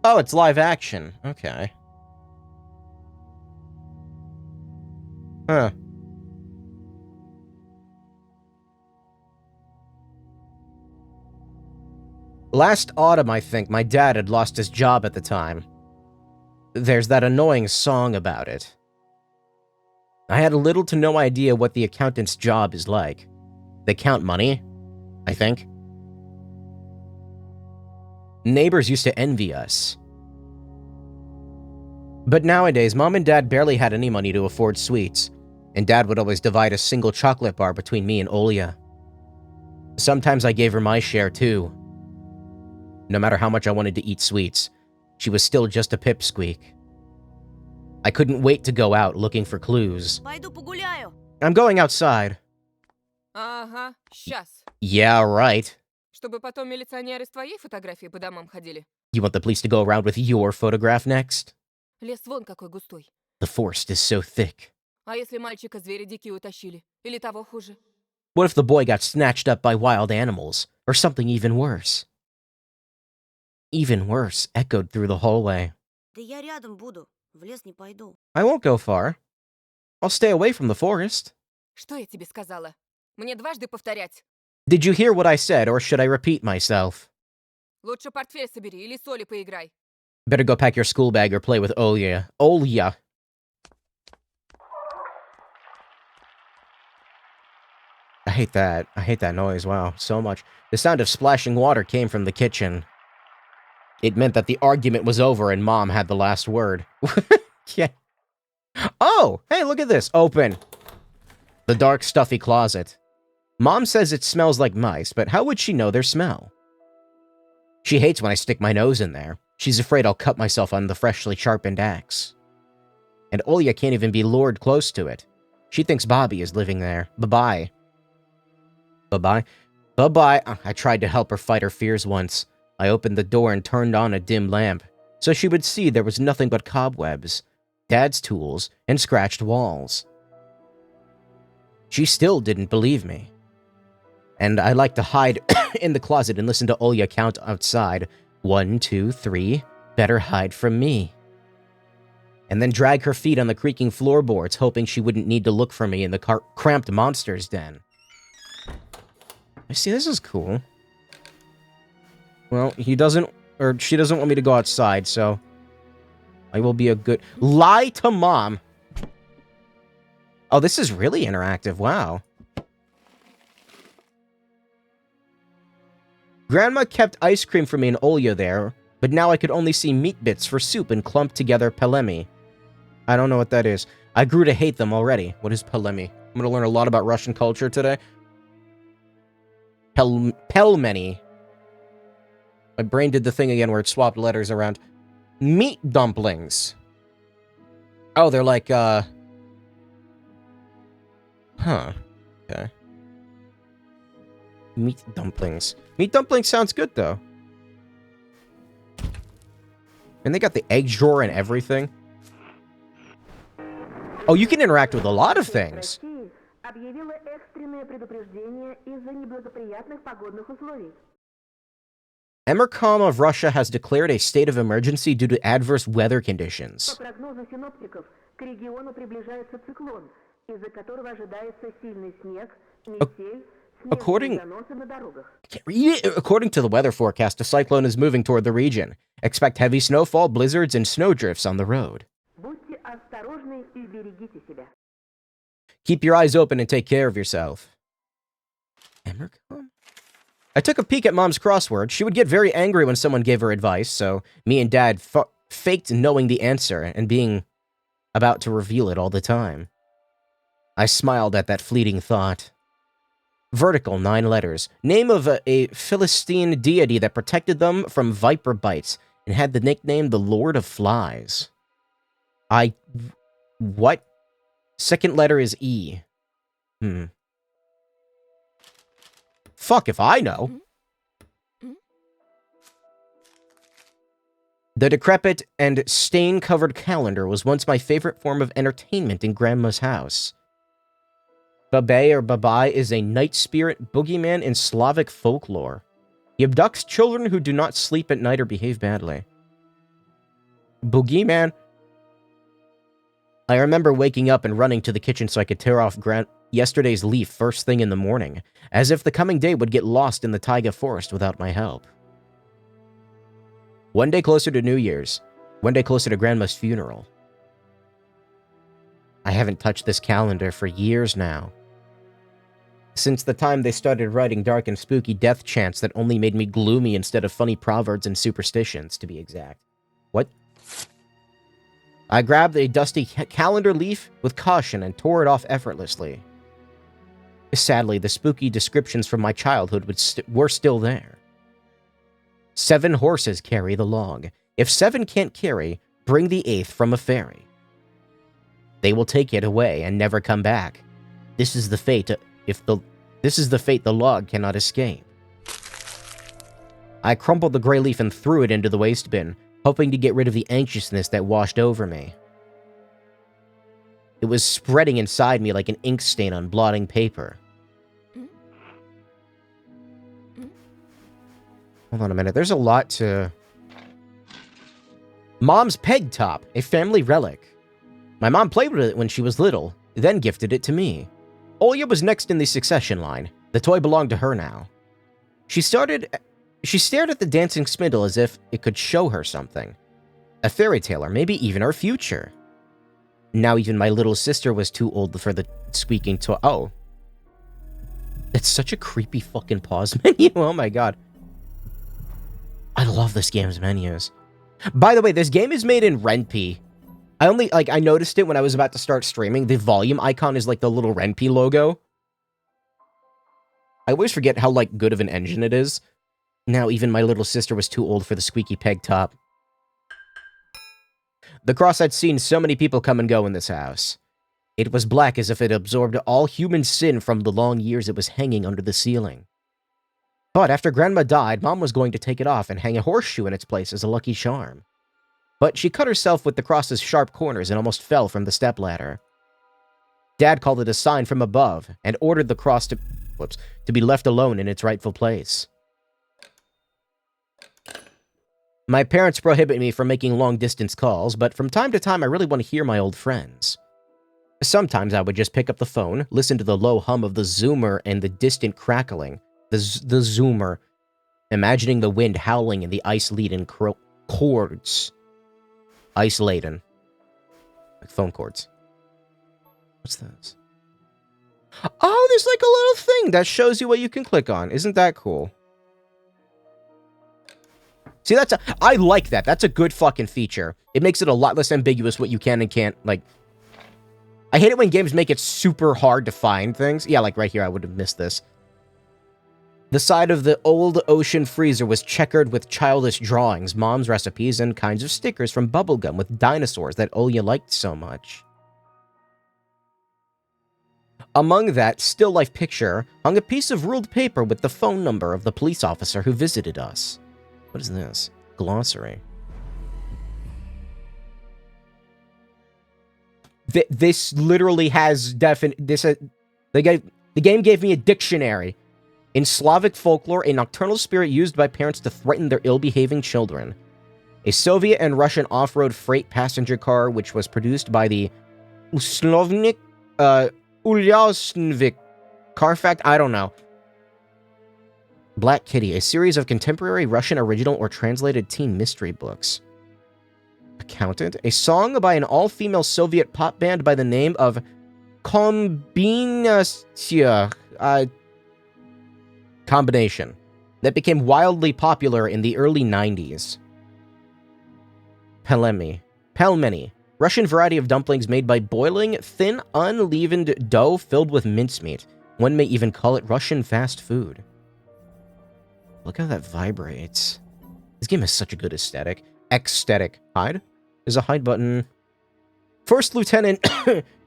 Oh, it's live action. Okay. Huh. Last autumn, I think, my dad had lost his job at the time. There's that annoying song about it. I had little to no idea what the accountant's job is like. They count money, I think. Neighbors used to envy us. But nowadays, Mom and Dad barely had any money to afford sweets, and Dad would always divide a single chocolate bar between me and Olya. Sometimes I gave her my share too. No matter how much I wanted to eat sweets, she was still just a pipsqueak. I couldn't wait to go out looking for clues. Пойду погуляю. I'm going outside. Ага, сейчас. Yeah, right. Чтобы потом милиционеры с твоей фотографией по домам ходили. You want the police to go around with your photograph next? Лес вон какой густой. The forest is so thick. А если мальчика звери дикие утащили? Или того хуже? What if the boy got snatched up by wild animals? Or something even worse? Even worse echoed through the hallway. Да я рядом буду. В лес не пойду. I won't go far. I'll stay away from the forest. Что я тебе сказала? Мне дважды повторять. Did you hear what I said, or should I repeat myself? Лучше портфель собери или соли поиграй. Better go pack your school bag or play with Olya. Olya! I hate that. I hate that noise. Wow, so much. The sound of splashing water came from the kitchen. It meant that the argument was over and Mom had the last word. Yeah. Oh, hey, look at this. Open. The dark, stuffy closet. Mom says it smells like mice, but how would she know their smell? She hates when I stick my nose in there. She's afraid I'll cut myself on the freshly sharpened axe. And Olya can't even be lured close to it. She thinks Bobby is living there. Bye-bye. Bye-bye. Bye-bye. I tried to help her fight her fears once. I opened the door and turned on a dim lamp, so she would see there was nothing but cobwebs, Dad's tools, and scratched walls. She still didn't believe me. And I like to hide in the closet and listen to Olya count outside. 1, 2, 3. Better hide from me. And then drag her feet on the creaking floorboards, hoping she wouldn't need to look for me in the cramped monster's den. I see, this is cool. Well, he doesn't or she doesn't want me to go outside, so I will be a good... Lie to Mom! Oh, this is really interactive, wow. Grandma kept ice cream for me and Olya there, but now I could only see meat bits for soup and clumped together pelemi. I don't know what that is. I grew to hate them already. What is pelemi? I'm going to learn a lot about Russian culture today. Pelmeni. My brain did the thing again where it swapped letters around. Meat dumplings. Oh, they're like, Huh. Okay. Meat dumplings. Meat dumplings sounds good, though. And they got the egg drawer and everything. Oh, you can interact with a lot of things. Emercom of Russia has declared a state of emergency due to adverse weather conditions. According to the weather forecast, a cyclone is moving toward the region. Expect heavy snowfall, blizzards, and snowdrifts on the road. Keep your eyes open and take care of yourself. Emercom? I took a peek at Mom's crossword. She would get very angry when someone gave her advice, so me and Dad faked knowing the answer and being about to reveal it all the time. I smiled at that fleeting thought. Vertical, 9 letters. Name of a Philistine deity that protected them from viper bites and had the nickname the Lord of Flies. What? Second letter is E. Fuck if I know. The decrepit and stain-covered calendar was once my favorite form of entertainment in Grandma's house. Babay or Babai is a night spirit boogeyman in Slavic folklore. He abducts children who do not sleep at night or behave badly. Boogeyman? I remember waking up and running to the kitchen so I could tear off yesterday's leaf first thing in the morning, as if the coming day would get lost in the taiga forest without my help. One day closer to New Year's. One day closer to Grandma's funeral. I haven't touched this calendar for years now. Since the time they started writing dark and spooky death chants that only made me gloomy instead of funny proverbs and superstitions, to be exact. What? I grabbed a dusty calendar leaf with caution and tore it off effortlessly. Sadly, the spooky descriptions from my childhood were still there. 7 horses carry the log. If 7 can't carry, bring the 8th from a ferry. They will take it away and never come back. This is the fate the log cannot escape. I crumpled the gray leaf and threw it into the waste bin, hoping to get rid of the anxiousness that washed over me. It was spreading inside me like an ink stain on blotting paper. Hold on a minute, there's a lot to... Mom's peg top, a family relic. My mom played with it when she was little, then gifted it to me. Olya was next in the succession line. The toy belonged to her now. She stared at the dancing spindle as if it could show her something. A fairy tale, or maybe even her future. Now even my little sister was too old for the squeaking toy. Oh. That's such a creepy fucking pause menu. Oh my god. I love this game's menus. By the way, this game is made in Ren'Py. I noticed it when I was about to start streaming. The volume icon is like the little Ren'Py logo. I always forget how, good of an engine it is. Now even my little sister was too old for the squeaky peg top. The cross had seen so many people come and go in this house. It was black as if it absorbed all human sin from the long years it was hanging under the ceiling. But after Grandma died, Mom was going to take it off and hang a horseshoe in its place as a lucky charm. But she cut herself with the cross's sharp corners and almost fell from the stepladder. Dad called it a sign from above and ordered the cross to be left alone in its rightful place. My parents prohibit me from making long-distance calls, but from time to time I really want to hear my old friends. Sometimes I would just pick up the phone, listen to the low hum of the zoomer and the distant crackling. The zoomer. imagining the wind howling in the ice-laden chords. Ice-laden. Like phone cords. What's this? Oh, there's like a little thing that shows you what you can click on. Isn't that cool? See, I like that. That's a good fucking feature. It makes it a lot less ambiguous what you can and can't, like... I hate it when games make it super hard to find things. Yeah, like right here, I would have missed this. The side of the old ocean freezer was checkered with childish drawings, mom's recipes, and kinds of stickers from bubblegum with dinosaurs that Olya liked so much. Among that still life picture hung a piece of ruled paper with the phone number of the police officer who visited us. What is this? Glossary. This literally has the game gave me a dictionary. In Slavic folklore, a nocturnal spirit used by parents to threaten their ill-behaving children. A Soviet and Russian off-road freight passenger car, which was produced by the Ulyasnivik car fact. I don't know. Black Kitty, a series of contemporary Russian original or translated teen mystery books. Accountant, a song by an all-female Soviet pop band by the name of Kombinastia, combination, that became wildly popular in the early 90s. Pelmeni, Russian variety of dumplings made by boiling thin, unleavened dough filled with mincemeat. One may even call it Russian fast food. Look how that vibrates. This game has such a good aesthetic. Aesthetic. Hide? There's a hide button. First Lieutenant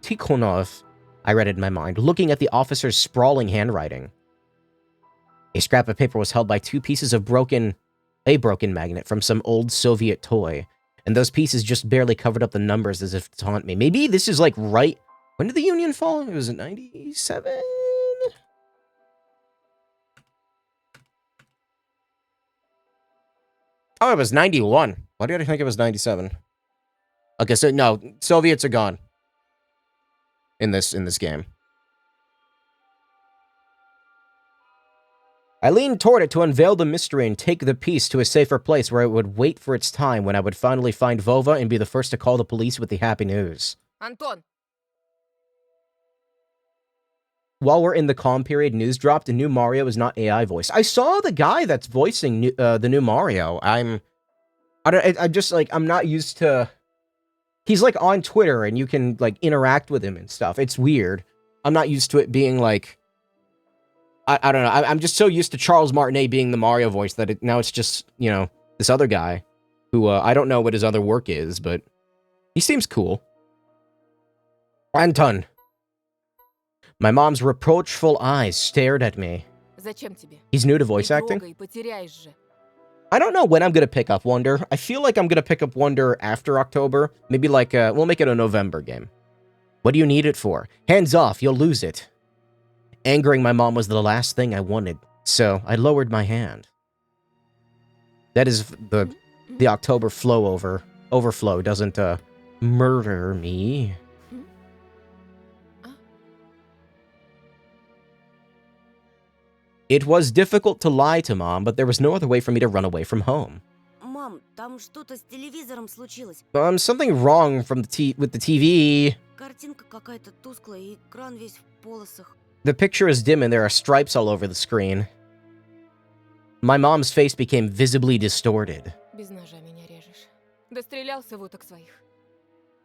Tikhonov, I read it in my mind, looking at the officer's sprawling handwriting. A scrap of paper was held by two pieces of a broken magnet from some old Soviet toy, and those pieces just barely covered up the numbers as if to taunt me. Maybe this is like right... When did the Union fall? It was 97? Oh, it was 91. Why did I think it was 97? Okay, so no, Soviets are gone in this game. I leaned toward it to unveil the mystery and take the piece to a safer place where it would wait for its time when I would finally find Vova and be the first to call the police with the happy news. Антон, While we're in the calm period, news dropped, and new Mario is not AI voice. I saw the guy that's voicing the new Mario. I'm just like, I'm not used to... He's like on Twitter and you can like interact with him and stuff. It's weird. I'm not used to it being like... I don't know. I'm just so used to Charles Martinet being the Mario voice that now it's just, you know, this other guy who I don't know what his other work is, but he seems cool. Anton. My mom's reproachful eyes stared at me. зачем тебе? He's new to voice Не acting. трогай, потеряешь же. I don't know when I'm going to pick up Wonder. I feel like I'm going to pick up Wonder after October. Maybe like, we'll make it a November game. What do you need it for? Hands off, you'll lose it. Angering my mom was the last thing I wanted, so I lowered my hand. That is the October overflow doesn't murder me. It was difficult to lie to Mom, but there was no other way for me to run away from home. Мам, там что-то с телевизором случилось. Something wrong from with the TV. Картинка какая-то тусклая, и экран весь в полосах. The picture is dim and there are stripes all over the screen. My mom's face became visibly distorted. Без ножа меня режешь. Дострелялся в уток своих.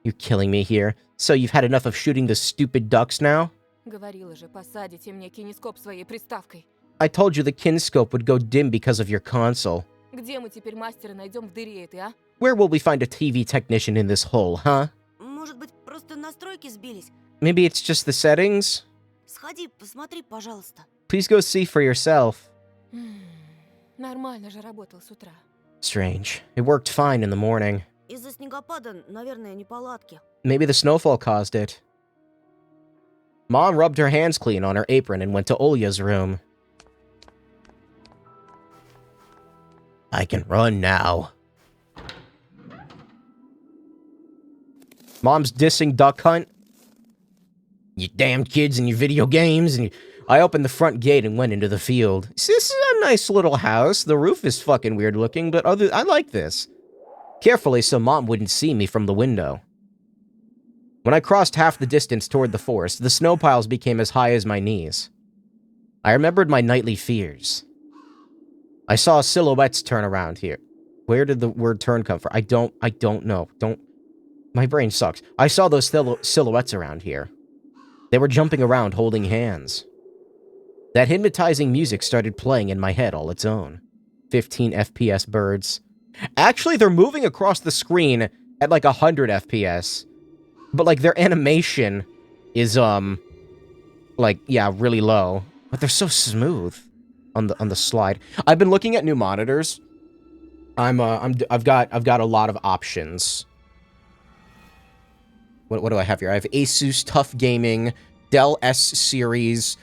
You killing me here? So you've had enough of shooting the stupid ducks now? Говорила же, посадите мне кинескоп своей приставкой. I told you the kinscope would go dim because of your console. Где мы теперь мастера найдем в дыре этой, а? Where will we find a TV technician in this hole, huh? Может быть, просто настройки сбились? Maybe it's just the settings? Сходи, посмотри, пожалуйста. Please go see for yourself. Нормально же работал с утра. Strange. It worked fine in the morning. Из-за снегопада, наверное, неполадки. Maybe the snowfall caused it. Mom rubbed her hands clean on her apron and went to Olya's room. I can run now. Mom's dissing Duck Hunt. You damn kids and your video games and I opened the front gate and went into the field. This is a nice little house. The roof is fucking weird looking, but I like this. Carefully so Mom wouldn't see me from the window. When I crossed half the distance toward the forest, the snow piles became as high as my knees. I remembered my nightly fears. I saw silhouettes turn around here. Where did the word turn come from? I don't know. My brain sucks. I saw those silhouettes around here. They were jumping around holding hands. That hypnotizing music started playing in my head all its own. 15 FPS birds. Actually, they're moving across the screen at like 100 FPS. But like their animation is like yeah, really low. But they're so smooth on the slide. I've been looking at new monitors. I've got a lot of options. What do I have here? I have Asus TUF Gaming, Dell S Series,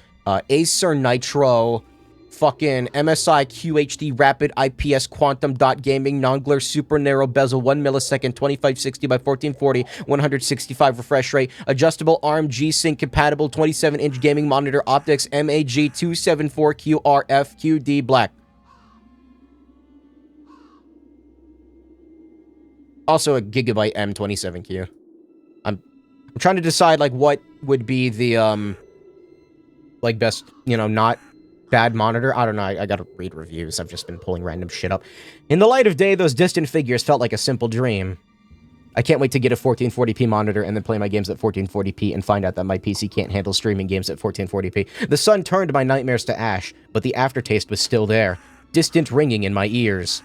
Acer Nitro, fucking MSI QHD Rapid IPS Quantum Dot Gaming, non-glare super narrow bezel, 1 millisecond, 2560 by 1440, 165 refresh rate, adjustable ARM G-Sync compatible 27-inch gaming monitor, optics MAG274QRF QD black. Also a Gigabyte M27Q. I'm trying to decide, like, what would be the, like, best, you know, not bad monitor. I don't know. I gotta read reviews. I've just been pulling random shit up. In the light of day, those distant figures felt like a simple dream. I can't wait to get a 1440p monitor and then play my games at 1440p and find out that my PC can't handle streaming games at 1440p. The sun turned my nightmares to ash, but the aftertaste was still there. Distant ringing in my ears.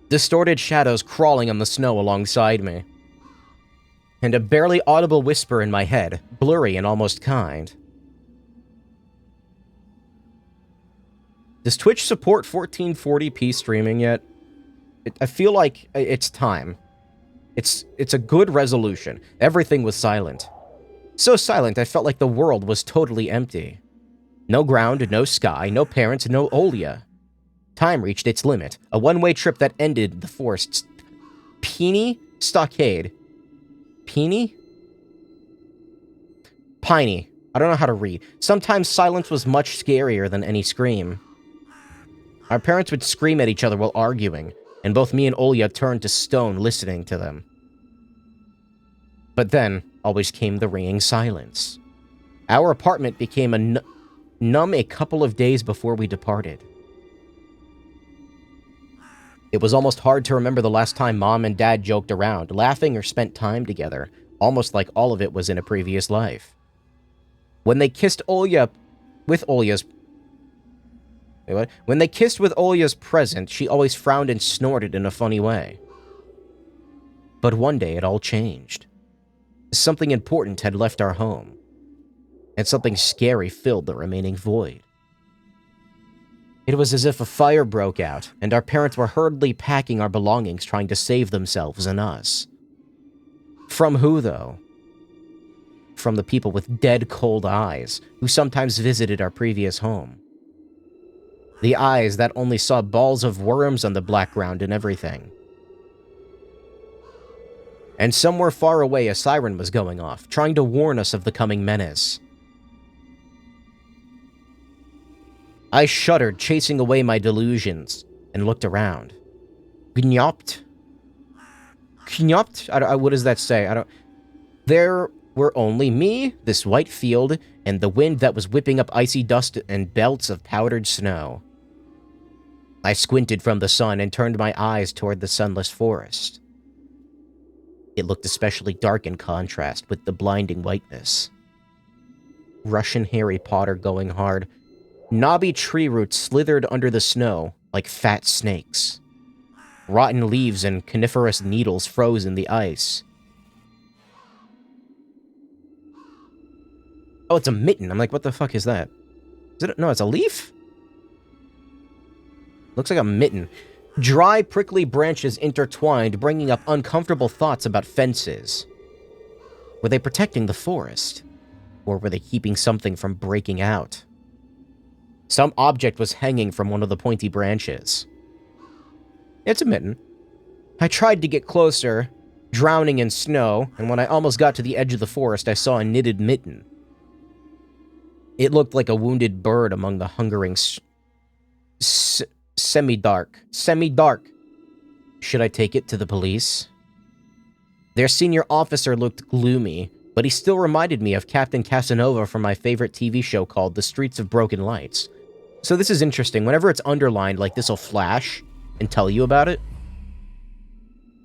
Distorted shadows crawling on the snow alongside me. And a barely audible whisper in my head, blurry and almost kind. Does Twitch support 1440p streaming yet? I feel like it's time. It's a good resolution. Everything was silent. So silent, I felt like the world was totally empty. No ground, no sky, no parents, no Olya. Time reached its limit. A one-way trip that ended the forest's Peony Stockade. Peony? Piney. I don't know how to read. Sometimes silence was much scarier than any scream. Our parents would scream at each other while arguing, and both me and Olya turned to stone listening to them. But then, always came the ringing silence. Our apartment became numb a couple of days before we departed. It was almost hard to remember the last time Mom and Dad joked around, laughing or spent time together, almost like all of it was in a previous life. When they kissed Olya with Olya's... Wait, what? When they kissed with Olya's present, she always frowned and snorted in a funny way. But one day it all changed. Something important had left our home, and something scary filled the remaining void. It was as if a fire broke out, and our parents were hurriedly packing our belongings, trying to save themselves and us. From who, though? From the people with dead, cold eyes, who sometimes visited our previous home. The eyes that only saw balls of worms on the background and everything. And somewhere far away, a siren was going off, trying to warn us of the coming menace. I shuddered, chasing away my delusions, and looked around. Gnyopt? Gnyopt? What does that say? There were only me, this white field, and the wind that was whipping up icy dust and belts of powdered snow. I squinted from the sun and turned my eyes toward the sunless forest. It looked especially dark in contrast with the blinding whiteness. Russian Harry Potter going hard. Knobby tree roots slithered under the snow like fat snakes. Rotten leaves and coniferous needles froze in the ice. Oh, it's a mitten. I'm like, what the fuck is that? Is it? No, it's a leaf? Looks like a mitten. Dry, prickly branches intertwined, bringing up uncomfortable thoughts about fences. Were they protecting the forest? Or were they keeping something from breaking out? Some object was hanging from one of the pointy branches. It's a mitten. I tried to get closer, drowning in snow, and when I almost got to the edge of the forest, I saw a knitted mitten. It looked like a wounded bird among the hungering semi-dark. Semi-dark. Should I take it to the police? Their senior officer looked gloomy, but he still reminded me of Captain Casanova from my favorite TV show called The Streets of Broken Lights. So this is interesting. Whenever it's underlined, like, this'll flash and tell you about it.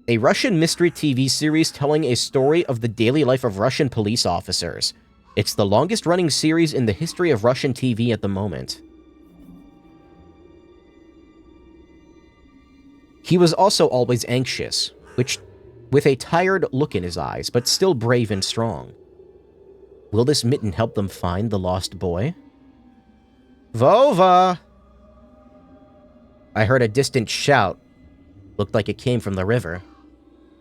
A Russian mystery TV series telling a story of the daily life of Russian police officers. It's the longest-running series in the history of Russian TV at the moment. He was also always anxious, with a tired look in his eyes, but still brave and strong. Will this mitten help them find the lost boy? Vova! I heard a distant shout. Looked like it came from the river.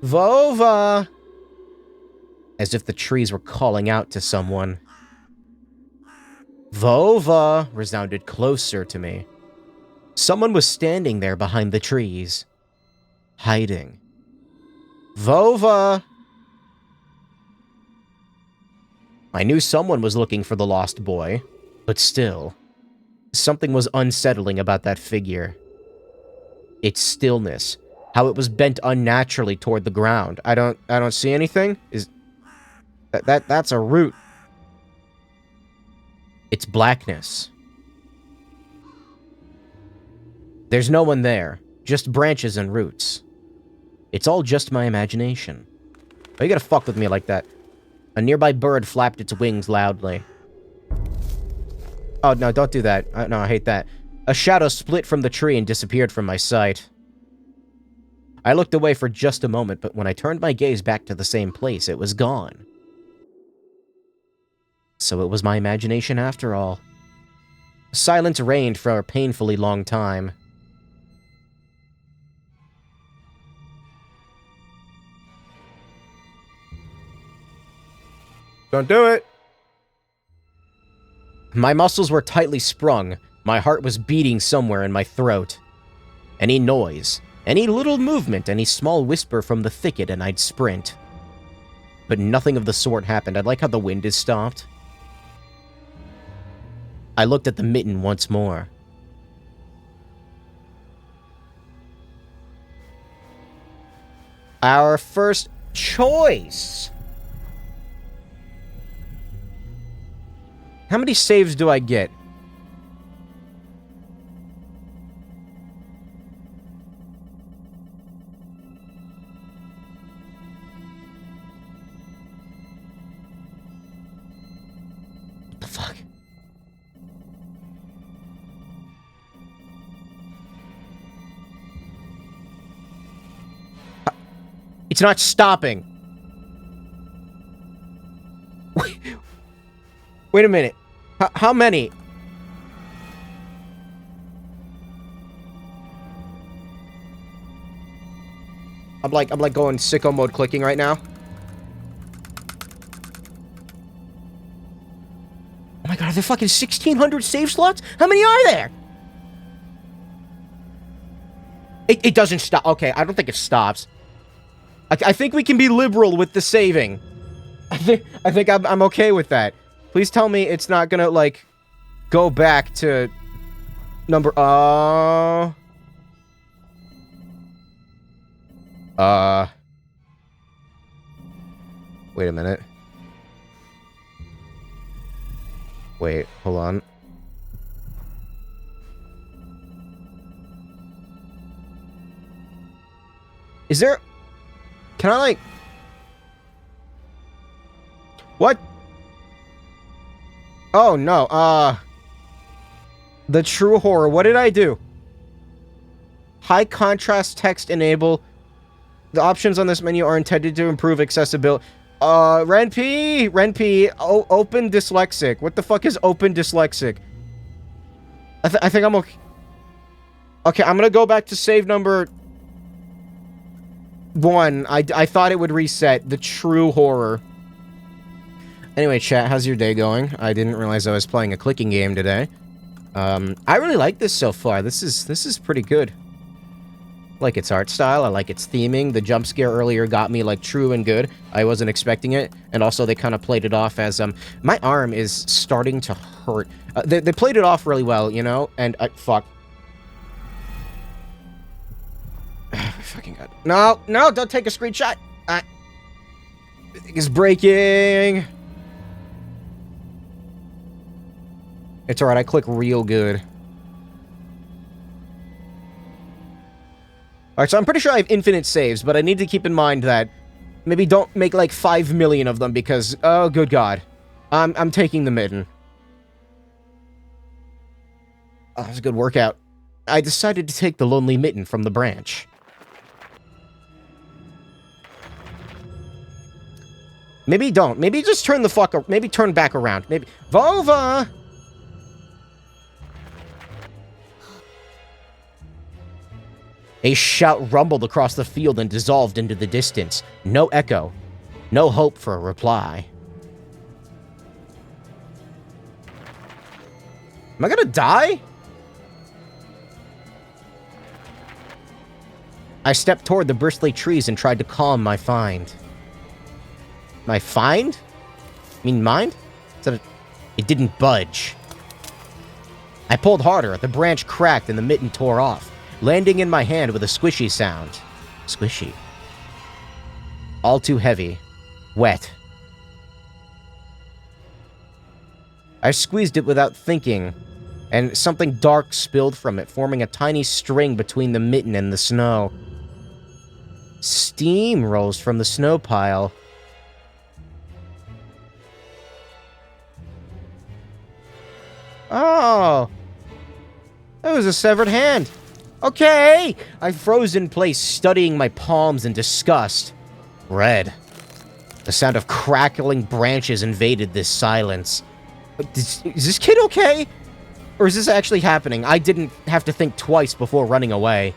Vova! As if the trees were calling out to someone. Vova! Resounded closer to me. Someone was standing there behind the trees. Hiding. Vova! I knew someone was looking for the lost boy, but still, something was unsettling about that figure. Its stillness, how it was bent unnaturally toward the ground. I don't see anything. That's a root. Its blackness. There's no one there, just branches and roots. It's all just my imagination. Why you gotta fuck with me like that? A nearby bird flapped its wings loudly. Oh, no, don't do that. No, I hate that. A shadow split from the tree and disappeared from my sight. I looked away for just a moment, but when I turned my gaze back to the same place, it was gone. So it was my imagination after all. Silence reigned for a painfully long time. Don't do it! My muscles were tightly sprung. My heart was beating somewhere in my throat. Any noise, any little movement, any small whisper from the thicket, and I'd sprint. But nothing of the sort happened. I like how the wind is stopped. I looked at the mitten once more. Our first choice! How many saves do I get? What the fuck? It's not stopping. Wait a minute. How many? I'm like going sicko mode clicking right now. Oh my god, are there fucking 1,600 save slots? How many are there? It doesn't stop. Okay, I don't think it stops. I think we can be liberal with the saving. I think I'm okay with that. Please tell me it's not gonna, like, go back to number... Wait a minute. Wait, hold on. Is there... Can I, like... What? Oh, no, the true horror. What did I do? High contrast text enable. The options on this menu are intended to improve accessibility. Renpy, open dyslexic. What the fuck is open dyslexic? I think I'm okay. Okay, I'm gonna go back to save number 1. I thought it would reset. The true horror. Anyway, chat, how's your day going? I didn't realize I was playing a clicking game today. I really like this so far. This is pretty good. Like its art style, I like its theming. The jump scare earlier got me, like, true and good. I wasn't expecting it. And also, they kind of played it off as, my arm is starting to hurt. They played it off really well, you know? And, fuck. Fucking God. No, no, don't take a screenshot. It's breaking. It's alright, I click real good. Alright, so I'm pretty sure I have infinite saves, but I need to keep in mind that maybe don't make like 5 million of them because, oh good God. I'm taking the mitten. Oh, that was a good workout. I decided to take the lonely mitten from the branch. Maybe don't. Maybe just turn the fuck... Maybe turn back around. Maybe... Volva! A shout rumbled across the field and dissolved into the distance. No echo. No hope for a reply. Am I gonna die? I stepped toward the bristly trees and tried to calm my find. My find? I mean mind? It didn't budge. I pulled harder. The branch cracked and the mitten tore off, landing in my hand with a squishy sound. Squishy. All too heavy. Wet. I squeezed it without thinking, and something dark spilled from it, forming a tiny string between the mitten and the snow. Steam rose from the snow pile. Oh! That was a severed hand. Okay! I froze in place, studying my palms in disgust. Red. The sound of crackling branches invaded this silence. Is this kid okay? Or is this actually happening? I didn't have to think twice before running away.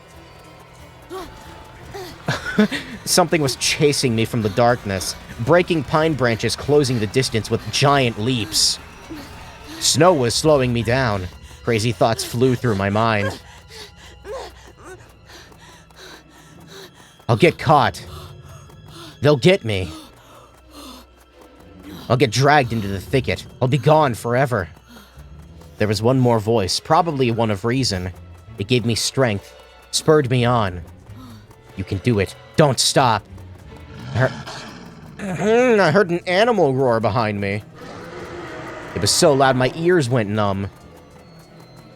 Something was chasing me from the darkness, breaking pine branches, closing the distance with giant leaps. Snow was slowing me down. Crazy thoughts flew through my mind. I'll get caught. They'll get me. I'll get dragged into the thicket. I'll be gone forever. There was one more voice, probably one of reason. It gave me strength, spurred me on. You can do it. Don't stop. I heard an animal roar behind me. It was so loud my ears went numb.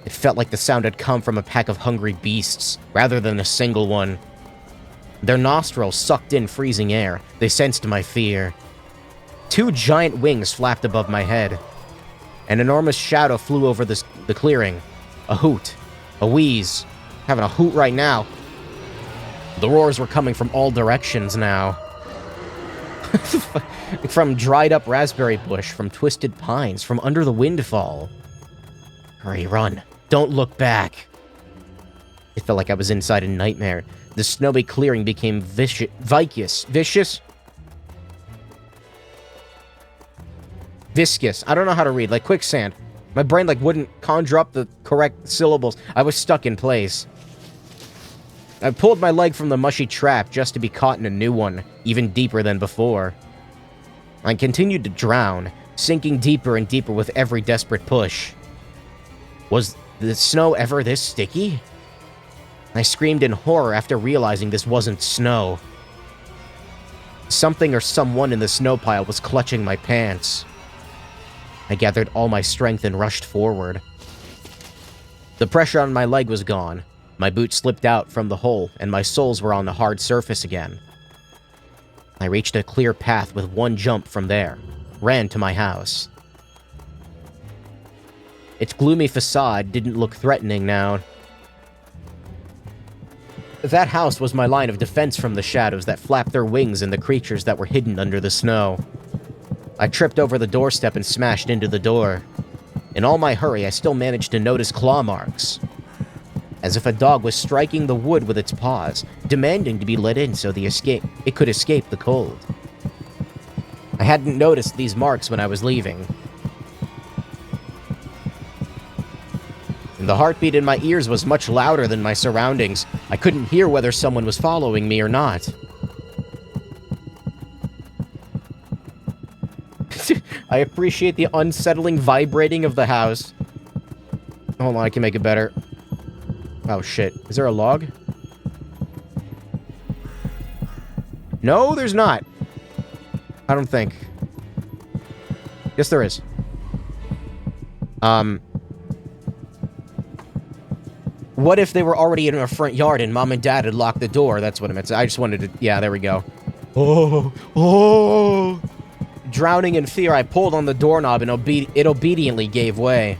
It felt like the sound had come from a pack of hungry beasts, rather than a single one. Their nostrils sucked in freezing air. They sensed my fear. 2 giant wings flapped above my head. An enormous shadow flew over the clearing. A hoot. A wheeze. Having a hoot right now. The roars were coming from all directions now. From dried-up raspberry bush, from twisted pines, from under the windfall. Hurry, run. Don't look back. It felt like I was inside a nightmare. The snowy clearing became viscous. I don't know how to read. Like quicksand. My brain, like, wouldn't conjure up the correct syllables. I was stuck in place. I pulled my leg from the mushy trap just to be caught in a new one, even deeper than before. I continued to drown, sinking deeper and deeper with every desperate push. Was the snow ever this sticky? I screamed in horror after realizing this wasn't snow. Something or someone in the snow pile was clutching my pants. I gathered all my strength and rushed forward. The pressure on my leg was gone. My boot slipped out from the hole, and my soles were on the hard surface again. I reached a clear path with one jump from there, ran to my house. Its gloomy facade didn't look threatening now. That house was my line of defense from the shadows that flapped their wings and the creatures that were hidden under the snow. I tripped over the doorstep and smashed into the door. In all my hurry, I still managed to notice claw marks. As if a dog was striking the wood with its paws, demanding to be let in so it could escape the cold. I hadn't noticed these marks when I was leaving. and the heartbeat in my ears was much louder than my surroundings. I couldn't hear whether someone was following me or not. I appreciate the unsettling vibrating of the house. Hold on, I can make it better. Oh, shit. Is there a log? No, there's not. I don't think. Yes, there is. What if they were already in our front yard and Mom and Dad had locked the door? That's what I meant. I just wanted to... Yeah, there we go. Oh! Drowning in fear, I pulled on the doorknob and it obediently gave way.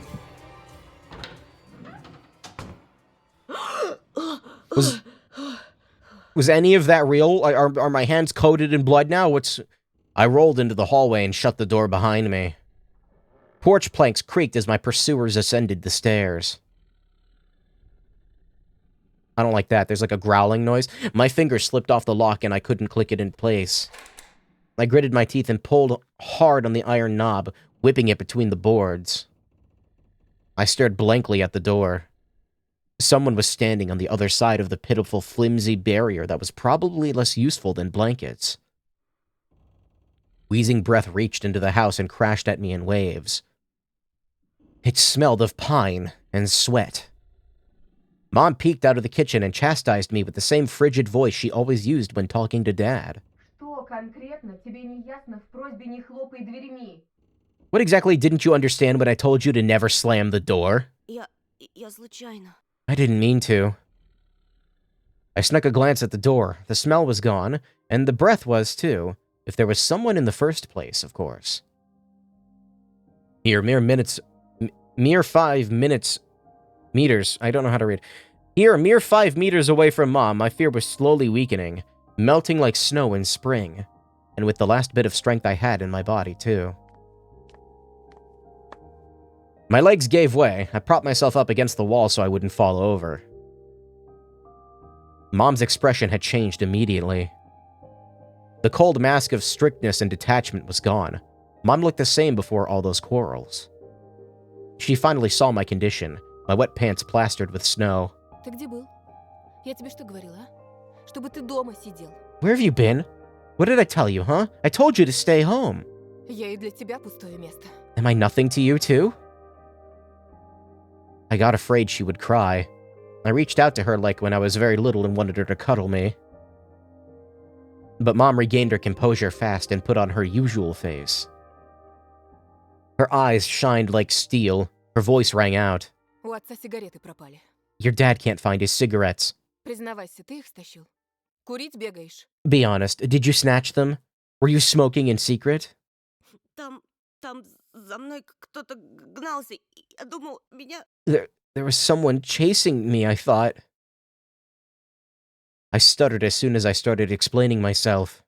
Was any of that real? Are my hands coated in blood now? I rolled into the hallway and shut the door behind me. Porch planks creaked as my pursuers ascended the stairs. I don't like that. There's like a growling noise. My finger slipped off the lock and I couldn't click it in place. I gritted my teeth and pulled hard on the iron knob, whipping it between the boards. I stared blankly at the door. Someone was standing on the other side of the pitiful, flimsy barrier that was probably less useful than blankets. Wheezing breath reached into the house and crashed at me in waves. It smelled of pine and sweat. Mom peeked out of the kitchen and chastised me with the same frigid voice she always used when talking to Dad. What exactly didn't you understand when I told you to never slam the door? Я случайно. I didn't mean to. I snuck a glance at the door. The smell was gone, and the breath was too. If there was someone in the first place, of course. Mere 5 minutes... Meters. I don't know how to read. Here, a mere 5 meters away from Mom, my fear was slowly weakening, melting like snow in spring, and with the last bit of strength I had in my body, too. My legs gave way. I propped myself up against the wall so I wouldn't fall over. Mom's expression had changed immediately. The cold mask of strictness and detachment was gone. Mom looked the same before all those quarrels. She finally saw my condition, my wet pants plastered with snow. Ты где был? Я тебе что говорила, а? Чтобы ты дома сидел. Where have you been? What did I tell you, huh? I told you to stay home. Я и для тебя пустое место. Am I nothing to you, too? I got afraid she would cry. I reached out to her like when I was very little and wanted her to cuddle me. But Mom regained her composure fast and put on her usual face. Her eyes shined like steel. Her voice rang out. У отца сигареты пропали. Your dad can't find his cigarettes. Признавайся, ты их стащил? Курить бегаешь? Be honest, did you snatch them? Were you smoking in secret? Там за мной кто-то гнался. Я думал, меня... There was someone chasing me, I thought. I stuttered as soon as I started explaining myself.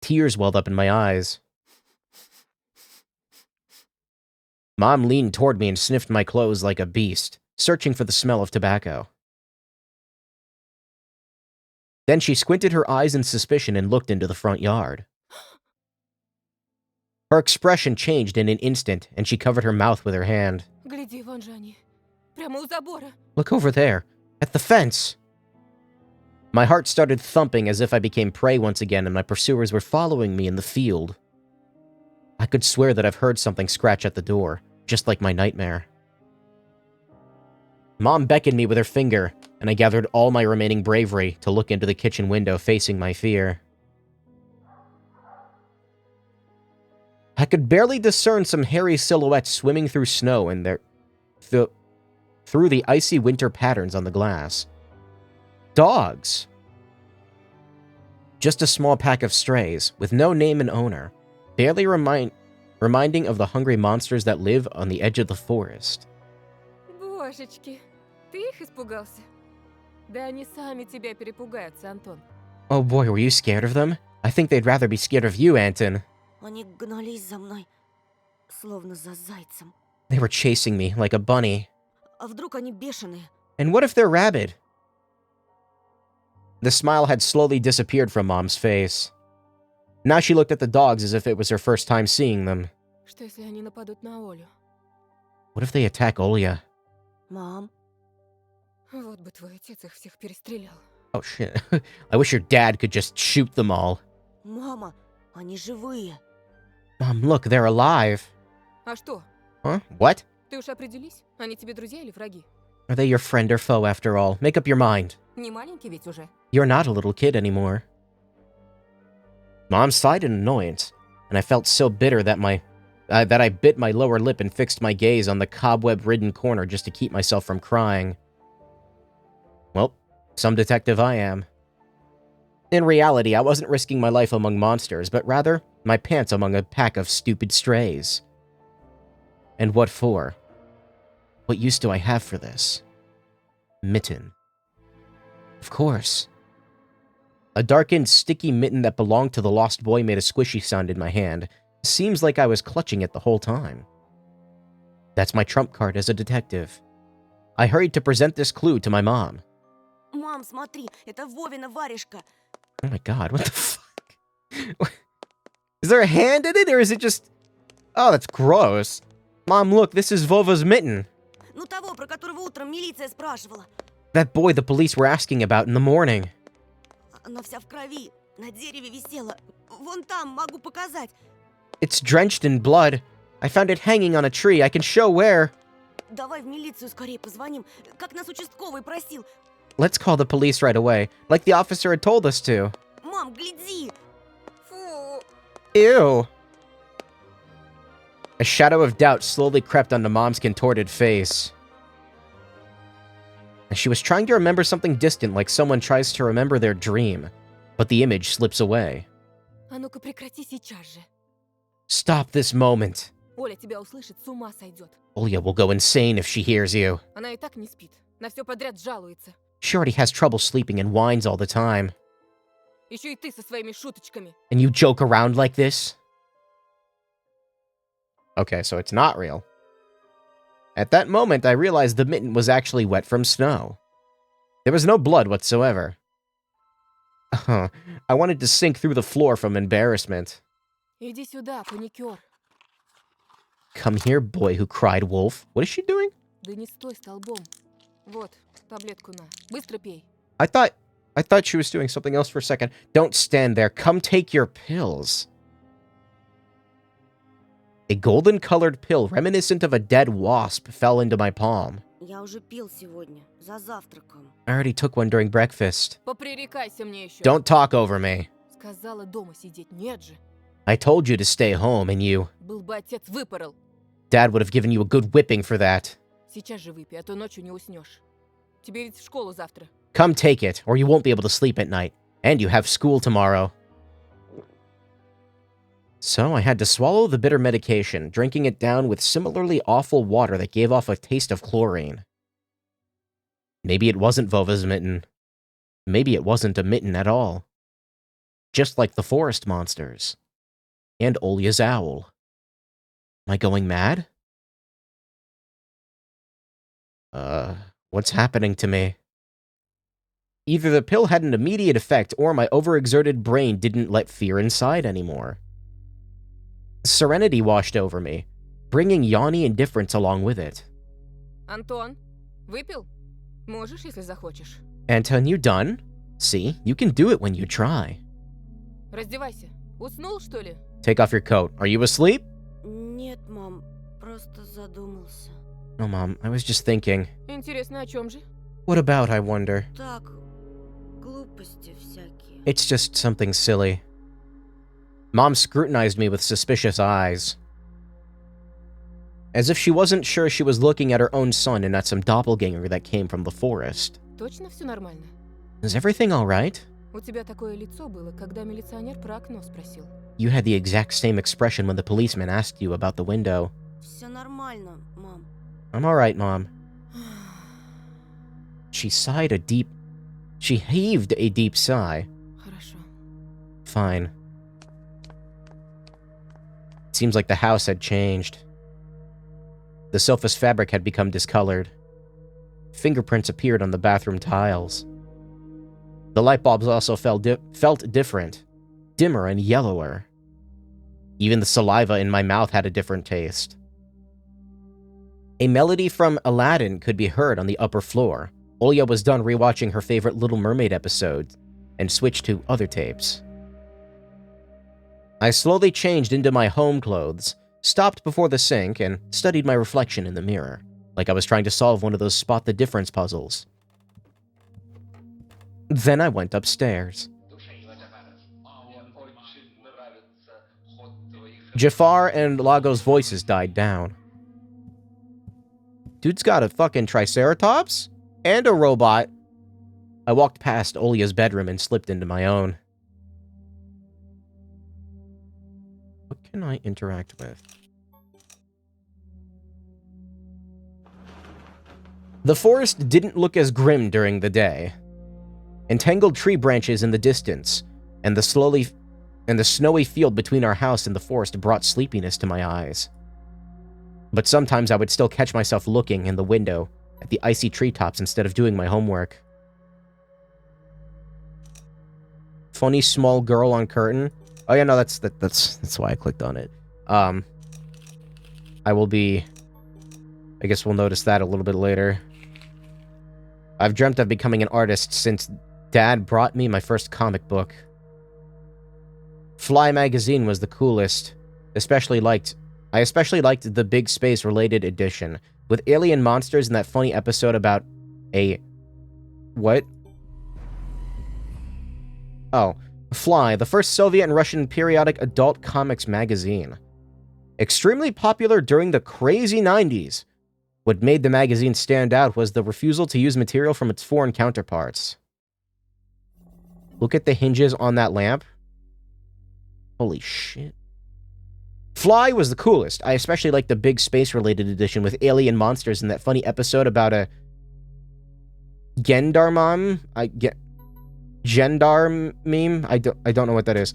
Tears welled up in my eyes. Mom leaned toward me and sniffed my clothes like a beast, searching for the smell of tobacco. Then she squinted her eyes in suspicion and looked into the front yard. Her expression changed in an instant, and she covered her mouth with her hand. Гляди, вон же они. Прямо у забора. Look over there, at the fence. My heart started thumping as if I became prey once again and my pursuers were following me in the field. I could swear that I've heard something scratch at the door, just like my nightmare. Mom beckoned me with her finger, and I gathered all my remaining bravery to look into the kitchen window facing my fear. I could barely discern some hairy silhouettes swimming through snow and through the icy winter patterns on the glass. Dogs! Just a small pack of strays, with no name and owner, barely reminding of the hungry monsters that live on the edge of the forest. Божечки, ты их испугался? Да они сами тебя перепугаются, Антон. Oh boy, were you scared of them? I think they'd rather be scared of you, Anton. Они гнались за мной, словно за зайцем. They were chasing me like a bunny. А вдруг они бешеные? And what if they're rabid? The smile had slowly disappeared from Mom's face. Now she looked at the dogs as if it was her first time seeing them. Что если они нападут на Олю? What if they attack Olya? Мам, Вот бы твой отец их всех перестрелял. Oh shit. I wish your dad could just shoot them all. мама, они живые. Mom, look, they're alive. А что? Huh? What? Ты уж определись, они тебе друзья или враги? Are they your friend or foe after all? Make up your mind. Не маленький ведь уже. You're not a little kid anymore. Mom sighed in annoyance, and I felt so bitter that I bit my lower lip and fixed my gaze on the cobweb-ridden corner just to keep myself from crying. Well, some detective I am. In reality, I wasn't risking my life among monsters, but rather my pants among a pack of stupid strays. And what for? What use do I have for this? Mitten. Of course. A darkened, sticky mitten that belonged to the lost boy made a squishy sound in my hand. Seems like I was clutching it the whole time. That's my trump card as a detective. I hurried to present this clue to my mom. Мам, смотри, это Вовина варежка. Oh my god, what the fuck? Is there a hand in it, or is it just... Oh, that's gross. Mom, look, this is Vova's mitten. Ну того, про которого утром милиция спрашивала. That boy the police were asking about in the morning. Она вся в крови, на дереве висела. Вон там, могу показать. It's drenched in blood. I found it hanging on a tree. I can show where. Давай в милицию скорее позвоним, как нас участковый просил. Let's call the police right away, like the officer had told us to. Мам, гляди. Фу! Ew. A shadow of doubt slowly crept onto Mom's contorted face. She was trying to remember something distant, like someone tries to remember their dream, but the image slips away. А ну-ка прекрати сейчас же. Stop this moment. Оля тебя услышит, с ума сойдет. Olya will go insane if she hears you. Она и так не спит. На все подряд жалуется. She already has trouble sleeping and whines all the time. Еще и ты со своими шуточками. And you joke around like this? Okay, so it's not real. At that moment, I realized the mitten was actually wet from snow. There was no blood whatsoever. I wanted to sink through the floor from embarrassment. Иди сюда, паникер. Come here, boy who cried wolf. What is she doing? Да не стой столбом. Вот, таблетку на. Быстро пей. I thought she was doing something else for a second. Don't stand there. Come take your pills. A golden-colored pill reminiscent of a dead wasp fell into my palm. Я уже пил сегодня, за завтраком. I already took one during breakfast. Попререкайся мне еще. Don't talk over me. Сказала дома сидеть, нет же. I told you to stay home, and you... Был бы отец, выпорол. Dad would have given you a good whipping for that. Сейчас же выпей, а то ночью не уснешь. Тебе ведь в школу завтра. Come take it, or you won't be able to sleep at night. And you have school tomorrow. So I had to swallow the bitter medication, drinking it down with similarly awful water that gave off a taste of chlorine. Maybe it wasn't Vova's mitten. Maybe it wasn't a mitten at all. Just like the forest monsters. And Olya's owl. Am I going mad? What's happening to me? Either the pill had an immediate effect, or my overexerted brain didn't let fear inside anymore. Serenity washed over me, bringing yawny indifference along with it. Антон, выпил? Можешь, если захочешь. Anton, you done? See, you can do it when you try. Раздевайся. Уснул, что ли? Take off your coat. Are you asleep? Нет, мам, просто задумался. No, Mom, I was just thinking. Интересно, о чем же? What about, I wonder? Так, глупости всякие. It's just something silly. Mom scrutinized me with suspicious eyes. As if she wasn't sure she was looking at her own son and at some doppelganger that came from the forest. Точно все нормально? Is everything alright? У тебя такое лицо было, когда милиционер про окно спросил. You had the exact same expression when the policeman asked you about the window. Все нормально, мам. I'm alright, Mom. She heaved a deep sigh. Хорошо. Fine. It seems like the house had changed. The sofa's fabric had become discolored. Fingerprints appeared on the bathroom tiles. The light bulbs also felt different, dimmer and yellower. Even the saliva in my mouth had a different taste. A melody from Aladdin could be heard on the upper floor. Olya was done rewatching her favorite Little Mermaid episode and switched to other tapes. I slowly changed into my home clothes, stopped before the sink, and studied my reflection in the mirror, like I was trying to solve one of those spot the difference puzzles. Then I went upstairs. Jafar and Lago's voices died down. Dude's got a fucking Triceratops? And a robot. I walked past Olya's bedroom and slipped into my own. What can I interact with? The forest didn't look as grim during the day. Entangled tree branches in the distance, and the snowy field between our house and the forest brought sleepiness to my eyes. But sometimes I would still catch myself looking in the window at the icy treetops instead of doing my homework. Funny small girl on curtain. Oh yeah, no, that's why I clicked on it. I guess we'll notice that a little bit later. I've dreamt of becoming an artist since Dad brought me my first comic book. Fly magazine was the coolest. I especially liked the Big Space related edition with alien monsters and that funny episode about a... What? Oh, Fly, the first Soviet and Russian periodic adult comics magazine. Extremely popular during the crazy 90s. What made the magazine stand out was the refusal to use material from its foreign counterparts. Look at the hinges on that lamp. Holy shit. Fly was the coolest. I especially liked the Big Space-related edition with alien monsters and that funny episode about a... Gendarmeme? Gendarmeme? I don't know what that is.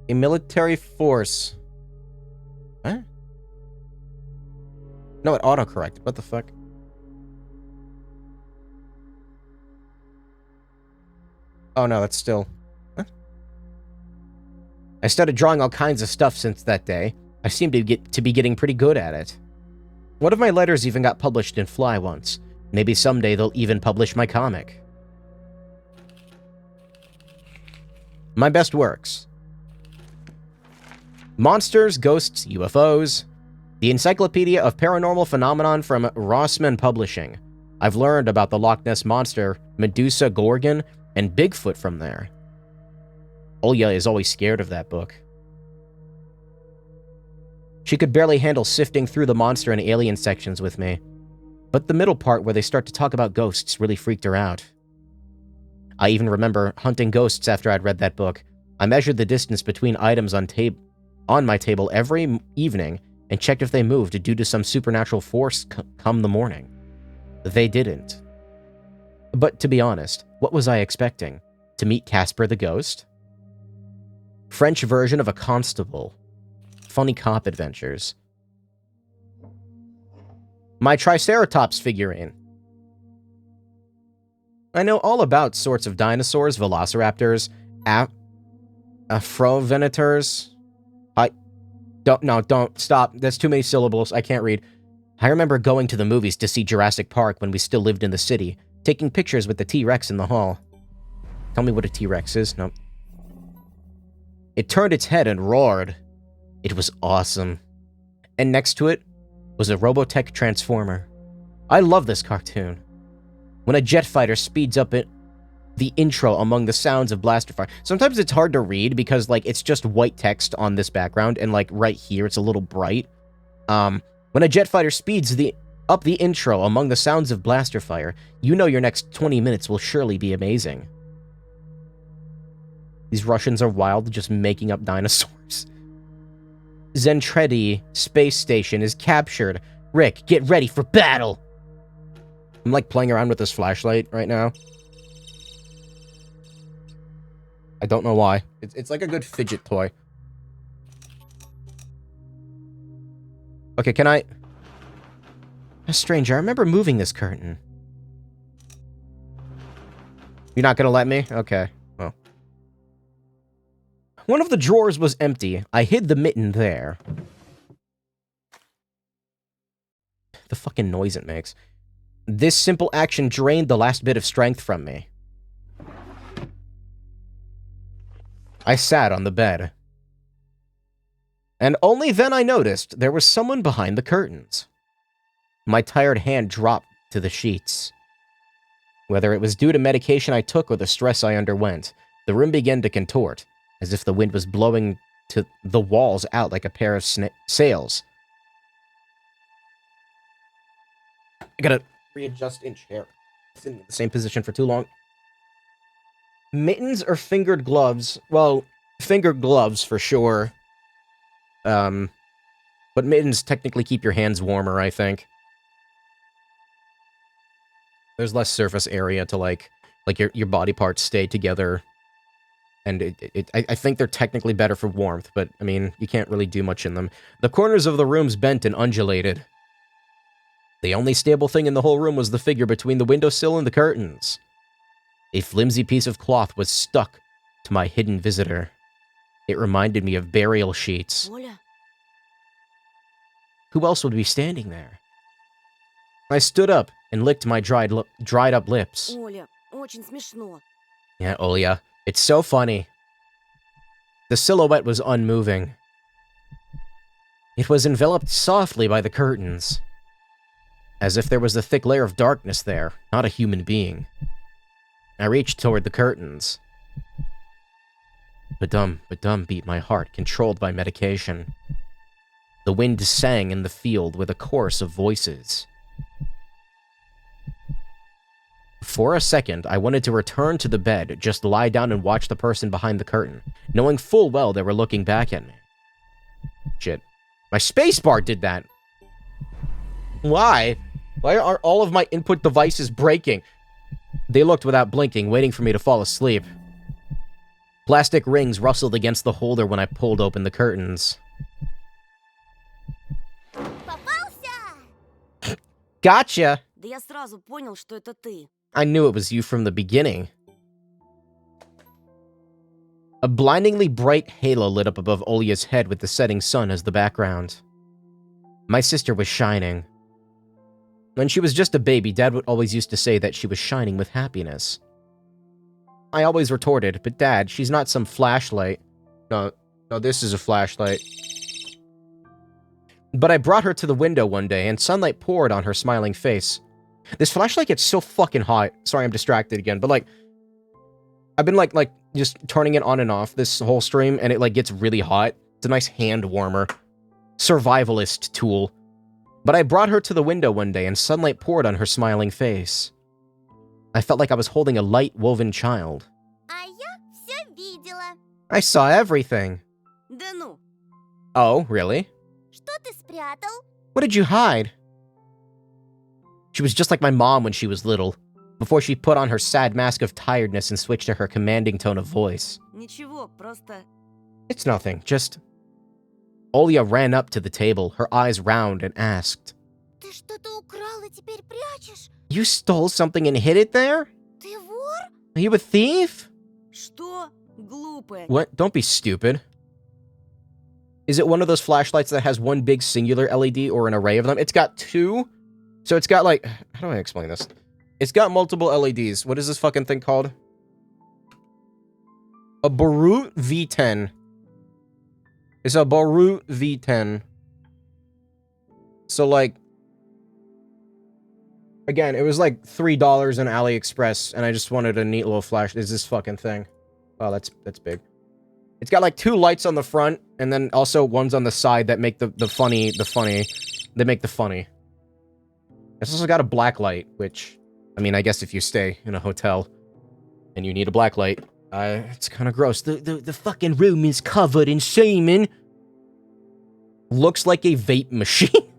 A military force. Huh? No, it autocorrected. What the fuck? Oh no, that's still... Huh? I started drawing all kinds of stuff since that day. I seem to be getting pretty good at it. One of my letters even got published in Fly once. Maybe someday they'll even publish my comic. My best works. Monsters, Ghosts, UFOs. The Encyclopedia of Paranormal Phenomenon from Rossmann Publishing. I've learned about the Loch Ness Monster, Medusa Gorgon, and Bigfoot from there. Olya is always scared of that book. She could barely handle sifting through the monster and alien sections with me, but the middle part where they start to talk about ghosts really freaked her out. I even remember hunting ghosts after I'd read that book. I measured the distance between items on my table every evening and checked if they moved due to some supernatural force come the morning. They didn't. But to be honest, what was I expecting? To meet Casper the Ghost? French version of a constable. Funny cop adventures. My Triceratops figurine. I know all about sorts of dinosaurs, velociraptors, afrovenators. Don't stop. That's too many syllables. I can't read. I remember going to the movies to see Jurassic Park when we still lived in the city, taking pictures with the T-Rex in the hall. Tell me what a T-Rex is. Nope. It turned its head and roared. It was awesome. And next to it was a Robotech Transformer. I love this cartoon. When a jet fighter speeds up the intro among the sounds of blaster fire. Sometimes it's hard to read because, like, it's just white text on this background, and, like, right here it's a little bright. When a jet fighter speeds up the intro among the sounds of blaster fire, you know your next 20 minutes will surely be amazing. These Russians are wild, just making up dinosaurs. Zentredi space station is captured. Rick, get ready for battle! I'm like playing around with this flashlight right now. I don't know why. It's like a good fidget toy. Okay, can I... A stranger, I remember moving this curtain. You're not gonna let me? Okay, well. One of the drawers was empty. I hid the mitten there. The fucking noise it makes. This simple action drained the last bit of strength from me. I sat on the bed. And only then I noticed there was someone behind the curtains. My tired hand dropped to the sheets. Whether it was due to medication I took or the stress I underwent, the room began to contort, as if the wind was blowing to the walls out like a pair of sails. I gotta readjust in chair. It's in the same position for too long. Mittens or fingered gloves? Well, fingered gloves for sure. But mittens technically keep your hands warmer, I think. There's less surface area to like your body parts stay together. And I think they're technically better for warmth, but I mean, you can't really do much in them. The corners of the rooms bent and undulated. The only stable thing in the whole room was the figure between the windowsill and the curtains. A flimsy piece of cloth was stuck to my hidden visitor. It reminded me of burial sheets. Оля, Who else would be standing there? I stood up and licked my dried up lips. Оля, очень смешно. Yeah, Olia, it's so funny. The silhouette was unmoving. It was enveloped softly by the curtains, as if there was a thick layer of darkness there, not a human being. I reached toward the curtains. Badum, badum beat my heart, controlled by medication. The wind sang in the field with a chorus of voices. For a second, I wanted to return to the bed, just lie down and watch the person behind the curtain, knowing full well they were looking back at me. Shit. My spacebar did that! Why? Why are all of my input devices breaking? They looked without blinking, waiting for me to fall asleep. Plastic rings rustled against the holder when I pulled open the curtains. Попался! Gotcha! Да я сразу понял, что это ты. I knew it was you from the beginning. A blindingly bright halo lit up above Olia's head with the setting sun as the background. My sister was shining. When she was just a baby, Dad would always used to say that she was shining with happiness. I always retorted, but Dad, she's not some flashlight. No, this is a flashlight. But I brought her to the window one day, and sunlight poured on her smiling face. This flashlight gets so fucking hot. Sorry, I'm distracted again, but like, I've been like just turning it on and off this whole stream, and it like gets really hot. It's a nice hand warmer. Survivalist tool. But I brought her to the window one day, and sunlight poured on her smiling face. I felt like I was holding a light-woven child. А я все видела. I saw everything. Да ну, Oh, really? Что ты спрятал? What did you hide? She was just like my mom when she was little, before she put on her sad mask of tiredness and switched to her commanding tone of voice. ничего, просто... It's nothing, just... Olia ran up to the table, her eyes round, and asked, Ты что-то украл и теперь прячешь? You stole something and hid it there? Ты вор? Are you a thief? Что? Глупая. What? Don't be stupid. Is it one of those flashlights that has one big singular LED or an array of them? It's got two. So it's got like... How do I explain this? It's got multiple LEDs. What is this fucking thing called? A Barut V10. It's a Barut V10. So like... Again, it was like $3 on AliExpress, and I just wanted a neat little flash. Is this fucking thing? Oh, that's big. It's got like two lights on the front, and then also ones on the side that make the funny. They make the funny. It's also got a black light, which, I mean, I guess if you stay in a hotel and you need a black light, it's kind of gross. The fucking room is covered in semen. Looks like a vape machine.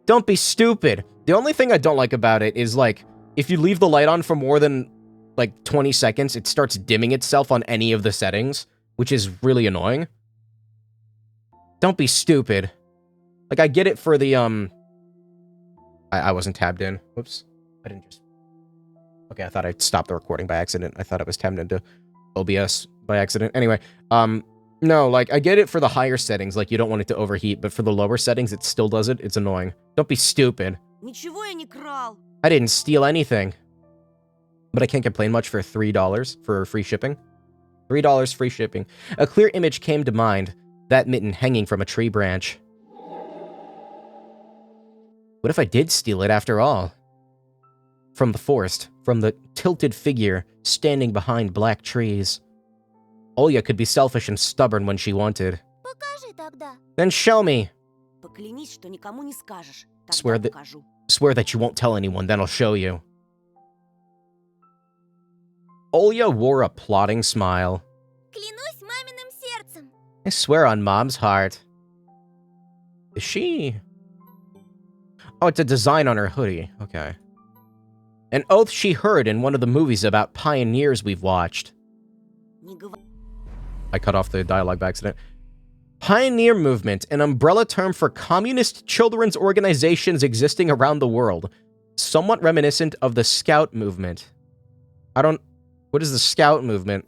Don't be stupid. The only thing I don't like about it is, like, if you leave the light on for more than, like, 20 seconds, it starts dimming itself on any of the settings, which is really annoying. Don't be stupid. Like, I get it for the, I wasn't tabbed in. Whoops. I didn't just... Okay, I thought I stopped the recording by accident. I thought it was tabbed into OBS. by accident. Anyway, no, like, I get it for the higher settings, like, you don't want it to overheat, but for the lower settings, it still does it. It's annoying. Don't be stupid. Ничего я не крал. I didn't steal anything. But I can't complain much for $3 for free shipping. $3 free shipping. A clear image came to mind. That mitten hanging from a tree branch. What if I did steal it after all? From the forest, from the tilted figure standing behind black trees. Olya could be selfish and stubborn when she wanted. Покажи тогда. Then show me. Поклянись, что никому не скажешь. Swear Тогда that- покажу. Swear that you won't tell anyone, then I'll show you. Olya wore a plotting smile. Клянусь маминым сердцем. I swear on Mom's heart. Is she... Oh, it's a design on her hoodie. Okay. An oath she heard in one of the movies about pioneers we've watched. Не говори. I cut off the dialogue by accident. Pioneer movement, an umbrella term for communist children's organizations existing around the world. Somewhat reminiscent of the Scout movement. What is the Scout movement?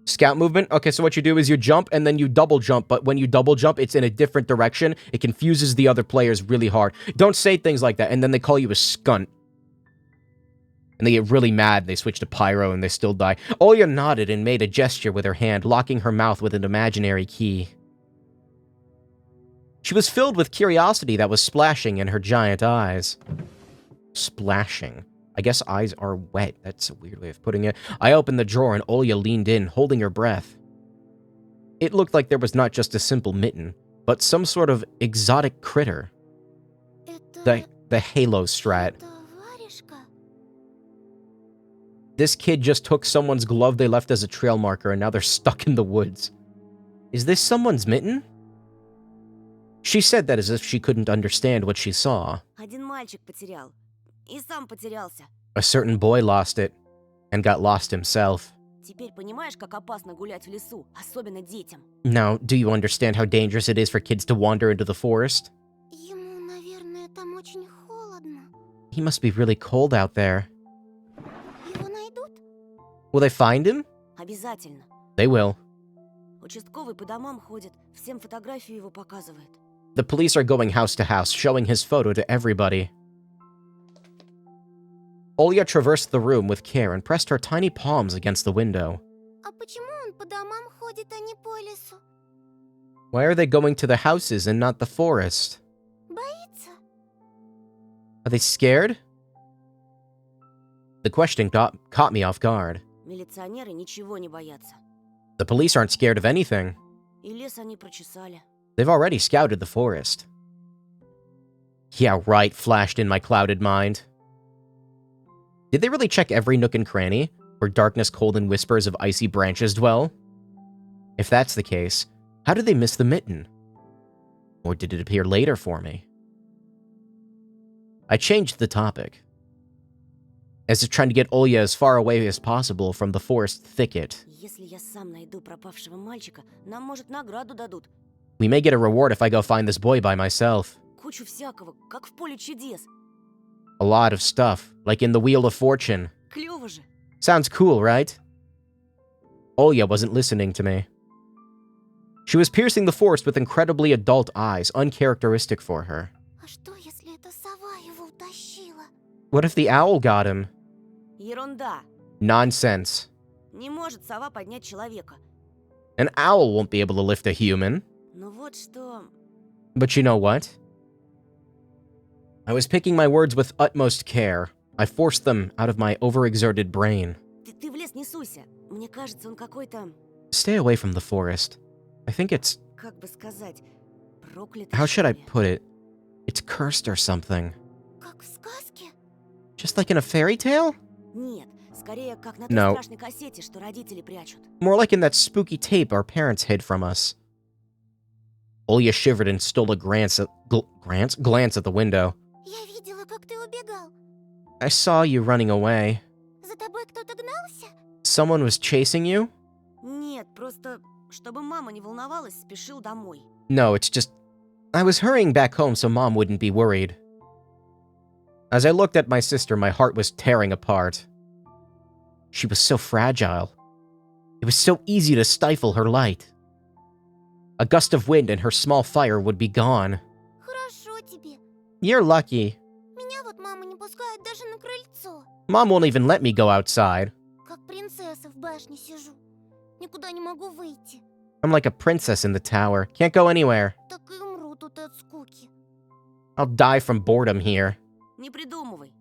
Scout movement? Okay, so what you do is you jump and then you double jump, but when you double jump, it's in a different direction. It confuses the other players really hard. Don't say things like that, and then they call you a skunt. And they get really mad, they switch to pyro, and they still die. Olya nodded and made a gesture with her hand, locking her mouth with an imaginary key. She was filled with curiosity that was splashing in her giant eyes. Splashing. I guess eyes are wet. That's a weird way of putting it. I opened the drawer and Olya leaned in, holding her breath. It looked like there was not just a simple mitten, but some sort of exotic critter. Это... The Halo strat. Это варежка. This kid just took someone's glove they left as a trail marker and now they're stuck in the woods. Is this someone's mitten? She said that as if she couldn't understand what she saw. Один мальчик потерял. И сам потерялся. A certain boy lost it, and got lost himself. Теперь понимаешь, как опасно гулять в лесу, особенно детям. Now, do you understand how dangerous it is for kids to wander into the forest? Ему, наверное, там очень холодно. He must be really cold out there. Его найдут? Will they find him? Обязательно. They will. Участковый по домам ходит, всем фотографию его показывает. The police are going house to house, showing his photo to everybody. Olya traversed the room with care and pressed her tiny palms against the window. А почему он по домам ходит, а не по лесу? Why are they going to the houses and not the forest? Боится? Are they scared? The question caught me off guard. Милиционеры ничего не боятся. The police aren't scared of anything. И лес они прочесали. They've already scouted the forest. Yeah, right, flashed in my clouded mind. Did they really check every nook and cranny, where darkness, cold, and whispers of icy branches dwell? If that's the case, how did they miss the mitten? Or did it appear later for me? I changed the topic, as if trying to get Olya as far away as possible from the forest thicket. Если я сам найду пропавшего мальчика, нам, может, награду дадут. We may get a reward if I go find this boy by myself. Кучу всякого, как в поле чудес. A lot of stuff, like in the Wheel of Fortune. Клёво же. Sounds cool, right? Olya wasn't listening to me. She was piercing the forest with incredibly adult eyes, uncharacteristic for her. А что, если эта сова его утащила? What if the owl got him? Ерунда. Nonsense. Не может сова поднять человека. An owl won't be able to lift a human. Но вот что... But you know what? I was picking my words with utmost care. I forced them out of my overexerted brain. Ты в лес не суйся. Мне кажется, он какой-то... Stay away from the forest. I think it's... Как бы сказать... Проклятый, How should I что ли? put it? It's cursed or something. Как в сказке? Just like in a fairy tale? Нет, скорее, как на той No. страшной кассете, что родители прячут. More like in that spooky tape our parents hid from us. Olya shivered and stole a glance at the window. Я видела, как ты убегал. I saw you running away. За тобой кто-то гнался? Someone was chasing you? Нет, просто, чтобы мама не волновалась, спешил домой. No, it's just... I was hurrying back home so Mom wouldn't be worried. As I looked at my sister, my heart was tearing apart. She was so fragile. It was so easy to stifle her light. A gust of wind and her small fire would be gone. Хорошо тебе. You're lucky. Меня вот мама не пускает даже на крыльцо. Mom won't even let me go outside. Как принцесса в башне сижу. Никуда не могу выйти. I'm like a princess in the tower. Can't go anywhere. Так и умру тут от скуки. I'll die from boredom here. Не придумывай.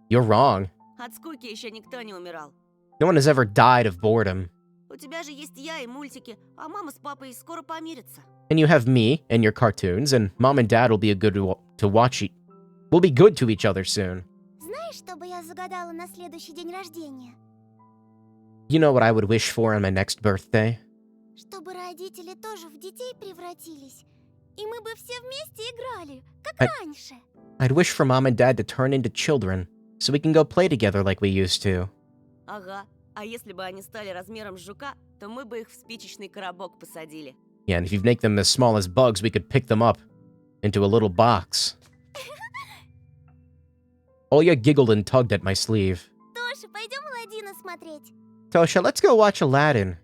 You're wrong. От скуки еще никто не умирал. No one has ever died of boredom. У тебя же есть я и мультики, а мама с папой скоро помирятся. And you have me and your cartoons, and Mom and Dad will be to watch. We'll be good to each other soon. Знаешь, что бы я загадала на следующий день рождения? You know what I would wish for on my next birthday? Чтобы родители тоже в детей превратились. И мы бы все вместе играли, как I- раньше. I'd wish for Mom and Dad to turn into children, so we can go play together like we used to. Ага. А если бы они стали размером с жука, то мы бы их в спичечный коробок посадили. Yeah, and if you make them as small as bugs, we could pick them up into a little box. Olya giggled and tugged at my sleeve. Тоша, пойдем Аладдина смотреть. Tosha, let's go watch Aladdin.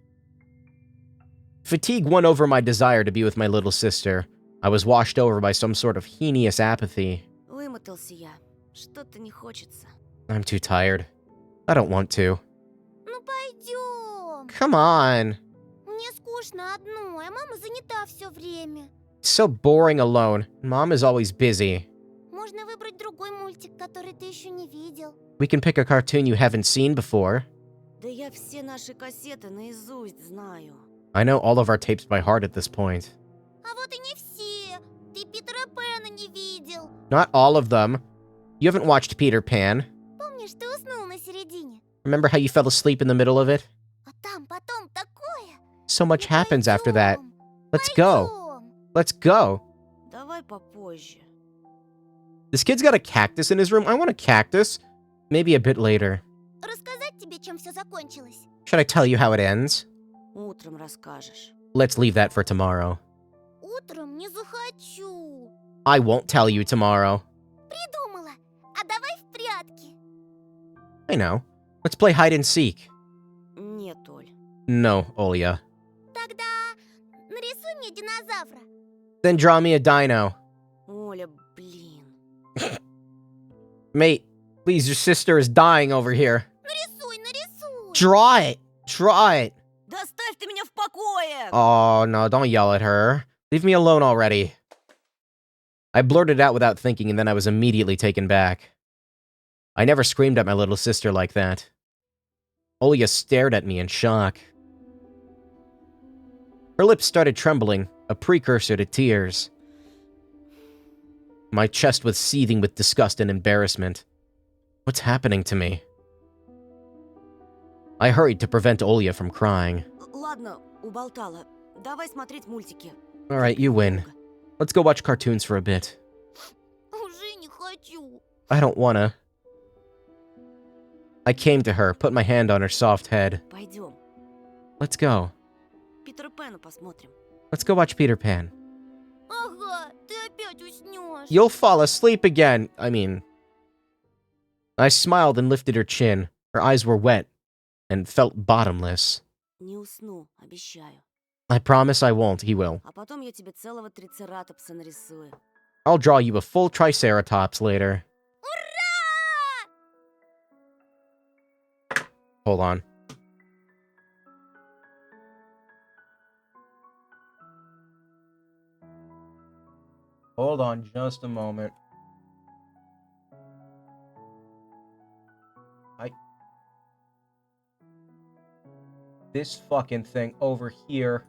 Fatigue won over my desire to be with my little sister. I was washed over by some sort of heinous apathy. Вымотался я. Что-то не хочется. I'm too tired. I don't want to. Ну пойдем. Come on. Мне скучно одной, а мама занята все время. It's so boring alone. Mom is always busy. Можно выбрать другой мультик, который ты еще не видел. We can pick a cartoon you haven't seen before. Да я все наши кассеты наизусть знаю. I know all of our tapes by heart at this point. А вот и не все. Ты Питера Пэна не видел. Not all of them. You haven't watched Peter Pan. Помнишь, ты уснул на середине? Remember how you fell asleep in the middle of it? А там потом такое. So much Ну, happens after that. пойдем, Let's go. пойдем. Let's go. Давай попозже. This kid's got a cactus in his room. I want a cactus. Maybe a bit later. Рассказать тебе, чем все закончилось? Should I tell you how it ends? Утром расскажешь. Let's leave that for tomorrow. Утром не захочу. I won't tell you tomorrow. Придумала. А давай в прятки. I know. Let's play hide and seek. Нет, Оль. No, Olya. Тогда нарисуй мне динозавра. Then draw me a dino. Оля, блин. Mate, please, your sister is dying over here. Нарисуй, нарисуй. Draw it. Draw it. Да оставь ты меня в покое! Oh, no, don't yell at her. Leave me alone already. I blurted out without thinking, and then I was immediately taken back. I never screamed at my little sister like that. Olya stared at me in shock. Her lips started trembling, a precursor to tears. My chest was seething with disgust and embarrassment. What's happening to me? I hurried to prevent Olya from crying. Ладно, уболтала. Давай смотреть мультики. Alright, you win. Let's go watch cartoons for a bit. Уже не хочу. I don't wanna. I came to her, put my hand on her soft head. Пойдем. Let's go. Питера Пэна посмотрим. Let's go watch Peter Pan. Ага, ты опять уснешь. You'll fall asleep again. I smiled and lifted her chin. Her eyes were wet and felt bottomless. Не усну, обещаю. I promise I won't, he will. А потом я тебе целого трицератопса нарисую. I'll draw you a full triceratops later. Hold on. Hold on just a moment. This fucking thing over here.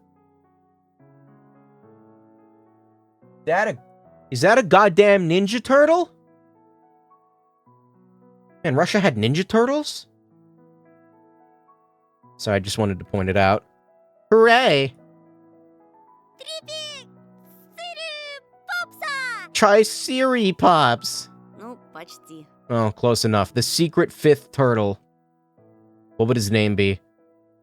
Is that a goddamn Ninja Turtle? Man, Russia had Ninja Turtles? So I just wanted to point it out. Hooray! Triceratops! Ну, почти. Oh, close enough. The secret fifth turtle. What would his name be?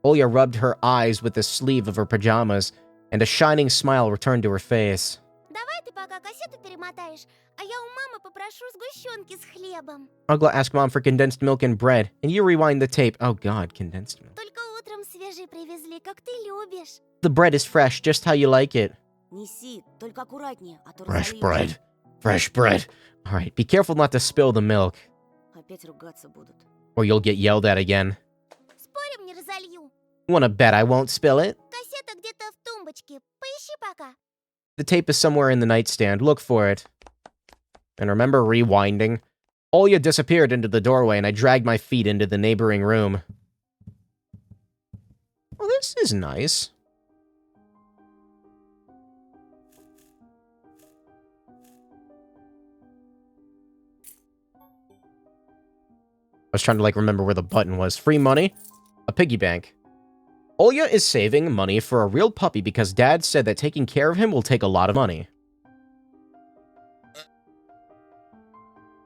Olya rubbed her eyes with the sleeve of her pajamas, and a shining smile returned to her face. Давай ты пока кассету перемотаешь, А я у мамы попрошу сгущенки с хлебом. I'll go ask Mom for condensed milk and bread. And you rewind the tape. Oh god, condensed milk. Только утром свежий привезли, как ты любишь. The bread is fresh, just how you like it. Неси, только аккуратнее, а то Fresh разольешь. bread. Fresh bread. Alright, be careful not to spill the milk, Опять ругаться будут. or you'll get yelled at again. Спорим, не разолью. Wanna bet I won't spill it? Кассета где-то в тумбочке. Поищи пока. The tape is somewhere in the nightstand. Look for it. And remember rewinding? Olya disappeared into the doorway, and I dragged my feet into the neighboring room. Well, this is nice. I was trying to, like, remember where the button was. Free money? A piggy bank. Olya is saving money for a real puppy because Dad said that taking care of him will take a lot of money.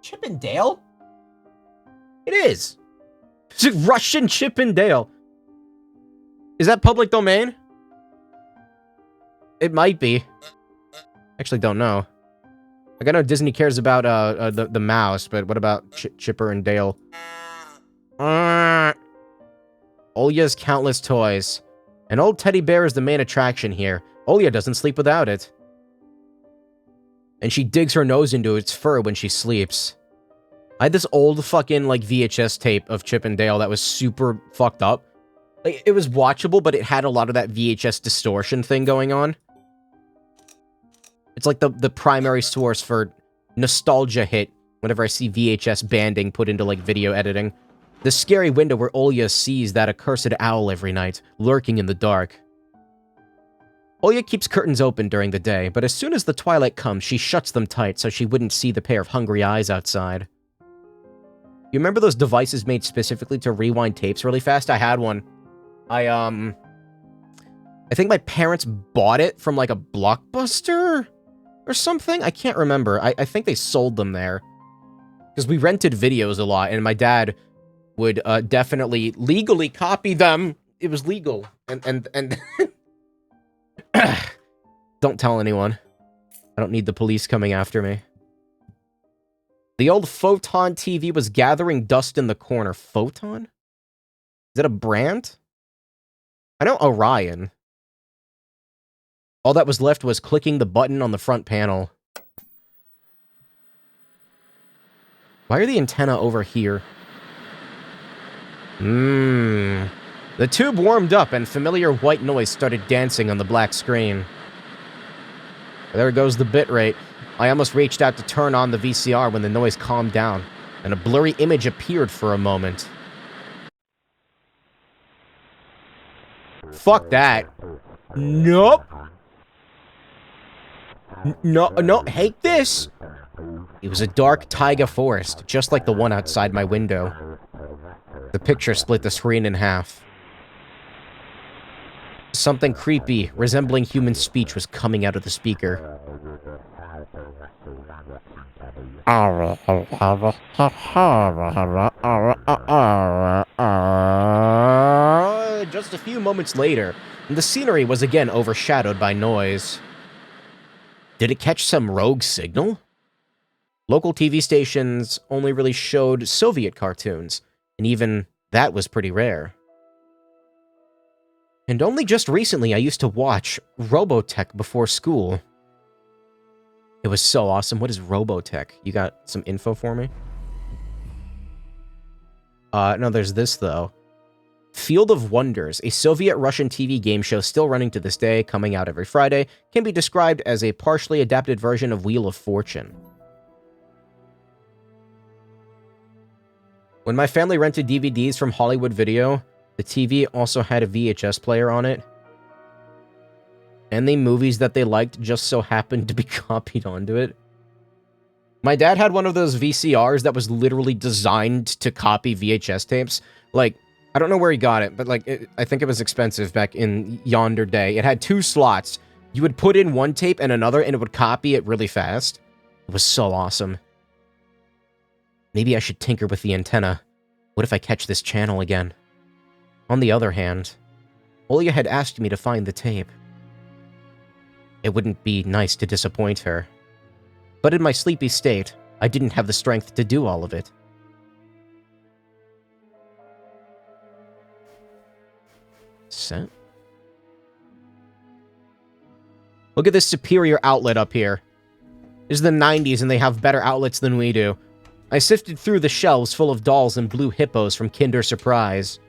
Chip and Dale? It is. It's Russian Chip and Dale. Is that public domain? It might be. Actually, don't know. Like, I know Disney cares about the mouse, but what about Chipper and Dale? Olya's countless toys. An old teddy bear is the main attraction here. Olya doesn't sleep without it. And she digs her nose into its fur when she sleeps. I had this old fucking, like, VHS tape of Chip and Dale that was super fucked up. Like, it was watchable, but it had a lot of that VHS distortion thing going on. It's like the primary source for nostalgia hit whenever I see VHS banding put into, like, video editing. The scary window where Olya sees that accursed owl every night, lurking in the dark. Olya keeps curtains open during the day, but as soon as the twilight comes, she shuts them tight so she wouldn't see the pair of hungry eyes outside. You remember those devices made specifically to rewind tapes really fast? I had one. I think my parents bought it from, like, a Blockbuster or something? I can't remember. I think they sold them there. Because we rented videos a lot, and my dad would definitely legally copy them. It was legal. And don't tell anyone. I don't need the police coming after me. The old Photon TV was gathering dust in the corner. Photon? Is that a brand? I know Orion. All that was left was clicking the button on the front panel. Why are the antennae over here? The tube warmed up and familiar white noise started dancing on the black screen. There goes the bitrate. I almost reached out to turn on the VCR when the noise calmed down, and a blurry image appeared for a moment. Fuck that. Nope. No, hate this. It was a dark taiga forest, just like the one outside my window. The picture split the screen in half. Something creepy, resembling human speech, was coming out of the speaker. Just a few moments later, the scenery was again overshadowed by noise. Did it catch some rogue signal? Local TV stations only really showed Soviet cartoons, and even that was pretty rare. And only just recently I used to watch Robotech before school. It was so awesome. What is Robotech? You got some info for me? No, there's this, though. Field of Wonders, a Soviet-Russian TV game show still running to this day, coming out every Friday, can be described as a partially adapted version of Wheel of Fortune. When my family rented DVDs from Hollywood Video, the TV also had a VHS player on it. And the movies that they liked just so happened to be copied onto it. My dad had one of those VCRs that was literally designed to copy VHS tapes. Like, I don't know where he got it, but like, I think it was expensive back in yonder day. It had 2 slots. You would put in one tape and another, and it would copy it really fast. It was so awesome. Maybe I should tinker with the antenna. What if I catch this channel again? On the other hand, Olya had asked me to find the tape. It wouldn't be nice to disappoint her. But in my sleepy state, I didn't have the strength to do all of it. Set. Look at this superior outlet up here. This is the 90s and they have better outlets than we do. I sifted through the shelves full of dolls and blue hippos from Kinder Surprise.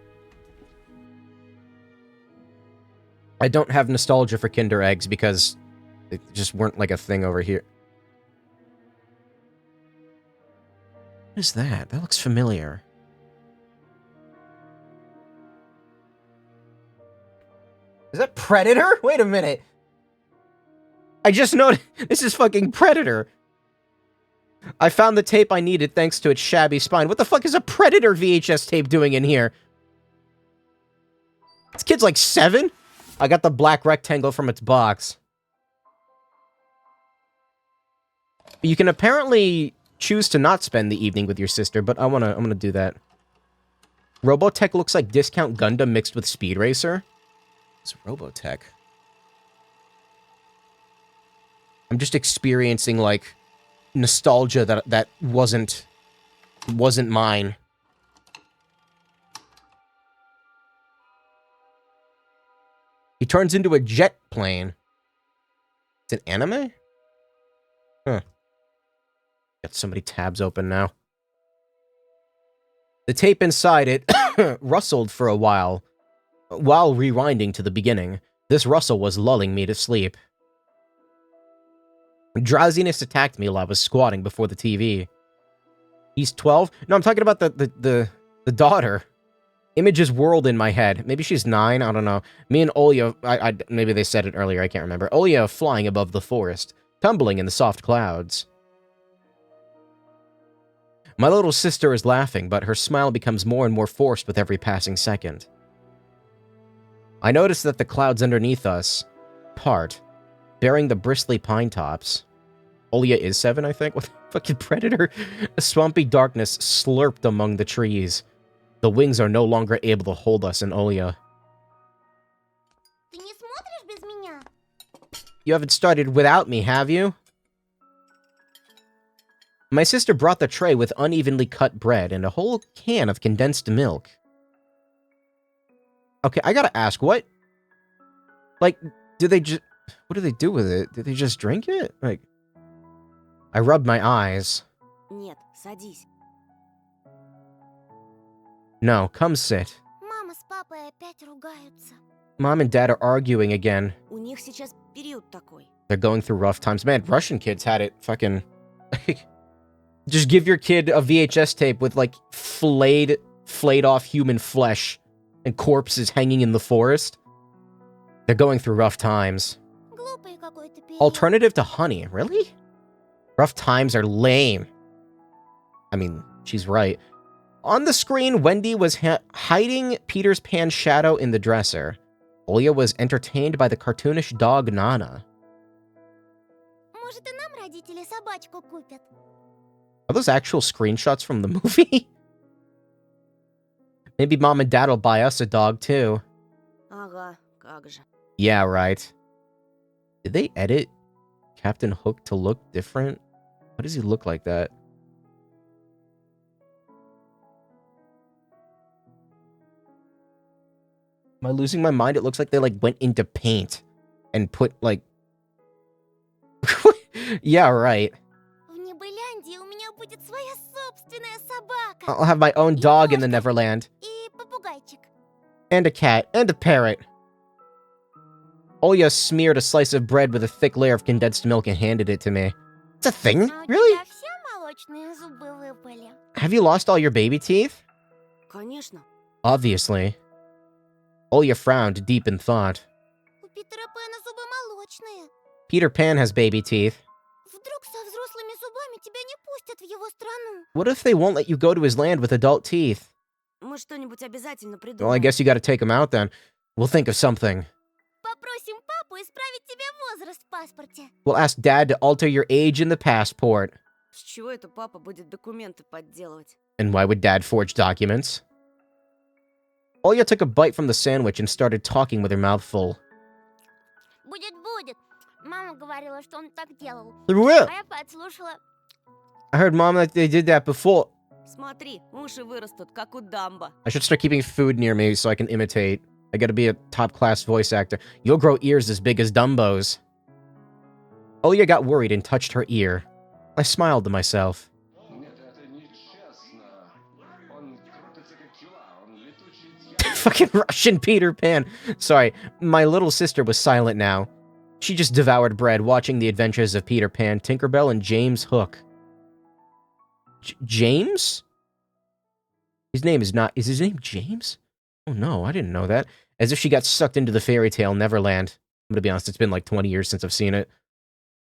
I don't have nostalgia for Kinder Eggs because they just weren't like a thing over here. What is that? That looks familiar. Is that Predator? Wait a minute. I just noticed this is fucking Predator. I found the tape I needed thanks to its shabby spine. What the fuck is a Predator VHS tape doing in here? This kid's like 7? I got the black rectangle from its box. You can apparently choose to not spend the evening with your sister, but I'm gonna do that. Robotech looks like Discount Gundam mixed with Speed Racer. It's Robotech. I'm just experiencing like nostalgia that wasn't mine. He turns into a jet plane. It's an anime? Huh. Got so many tabs open now. The tape inside it rustled for a while. While rewinding to the beginning, this rustle was lulling me to sleep. Drowsiness attacked me while I was squatting before the TV. He's 12? No, I'm talking about the daughter. Images whirled in my head. Maybe she's 9, I don't know. Me and Olya, maybe they said it earlier, I can't remember. Olya flying above the forest, tumbling in the soft clouds. My little sister is laughing, but her smile becomes more and more forced with every passing second. I notice that the clouds underneath us part, bearing the bristly pine tops. Olya is 7, I think? What the fucking Predator? A swampy darkness slurped among the trees. The wings are no longer able to hold us in Olya. Ты не смотришь без меня? You haven't started without me, have you? My sister brought the tray with unevenly cut bread and a whole can of condensed milk. Okay, I gotta ask, what? Like, do they just... What do they do with it? Did they just drink it? Like... I rubbed my eyes. Нет, садись. No, come sit. Мама с папой опять ругаются. Mom and Dad are arguing again. У них сейчас период такой. They're going through rough times. Man, Russian kids had it fucking... Just give your kid a VHS tape with, like, flayed off human flesh and corpses hanging in the forest. They're going through rough times. Глупый какой-то период. Alternative to honey, really? Rough times are lame. I mean, she's right. On the screen, Wendy was hiding Peter's Pan's shadow in the dresser. Olya was entertained by the cartoonish dog Nana. Может, и нам родители собачку купят? Are those actual screenshots from the movie? Maybe Mom and Dad will buy us a dog, too. Ага, как же. Yeah, right. Did they edit Captain Hook to look different? Why does he look like that? Am I losing my mind? It looks like they, like, went into paint and put, like... Yeah, right. В Небыляндии у меня будет своя собственная собака. I'll have my own dog in the Neverland. И попугайчик. And a cat. And a parrot. Olya smeared a slice of bread with a thick layer of condensed milk and handed it to me. It's a thing? А у Really? тебя все молочные зубы выпали? Have you lost all your baby teeth? Конечно. Obviously. Olya frowned, deep in thought. У Питера Пэна зубы молочные. Peter Pan has baby teeth. Вдруг со взрослыми зубами тебя не пустят в его страну? What if they won't let you go to his land with adult teeth? Мы что-нибудь обязательно придумаем. Well, I guess you gotta take him out then. We'll think of something. Попросим папу исправить тебе возраст в паспорте. We'll ask Dad to alter your age in the passport. С чего это папа будет документы подделывать? And why would Dad forge documents? Olya took a bite from the sandwich and started talking with her mouth full. Будет. Мама говорила, что он так делал. What? А я подслушала. I heard mom that they did that before. Смотри, уши вырастут, как у Дамбо. I should start keeping food near me so I can imitate. I gotta be a top-class voice actor. You'll grow ears as big as Dumbo's. Olya got worried and touched her ear. I smiled to myself. Fucking Russian Peter Pan. Sorry, my little sister was silent now. She just devoured bread, watching the adventures of Peter Pan, Tinkerbell, and James Hook. James? His name is not... Is his name James? Oh no, I didn't know that. As if she got sucked into the fairy tale Neverland. I'm gonna be honest, it's been like 20 years since I've seen it.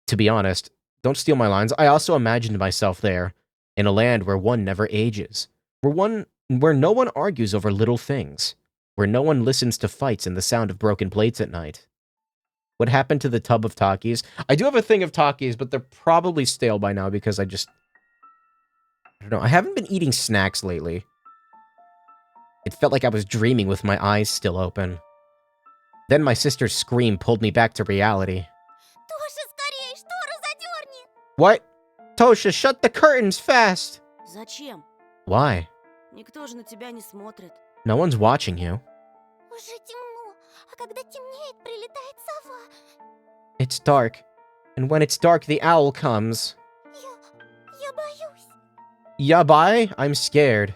To be honest, don't steal my lines. I also imagined myself there, in a land where one never ages. Where no one argues over little things. Where no one listens to fights and the sound of broken plates at night. What happened to the tub of Takis? I do have a thing of Takis, but they're probably stale by now because I don't know. I haven't been eating snacks lately. It felt like I was dreaming with my eyes still open. Then my sister's scream pulled me back to reality. Тоша, скорее, штору задерни! What? Tosha, shut the curtains fast! Зачем? Why? Никто же на тебя не смотрит. No one's watching you. Уже темно, а когда темнеет, прилетает сова. It's dark. And when it's dark, the owl comes. Я боюсь. Yabai, I'm scared.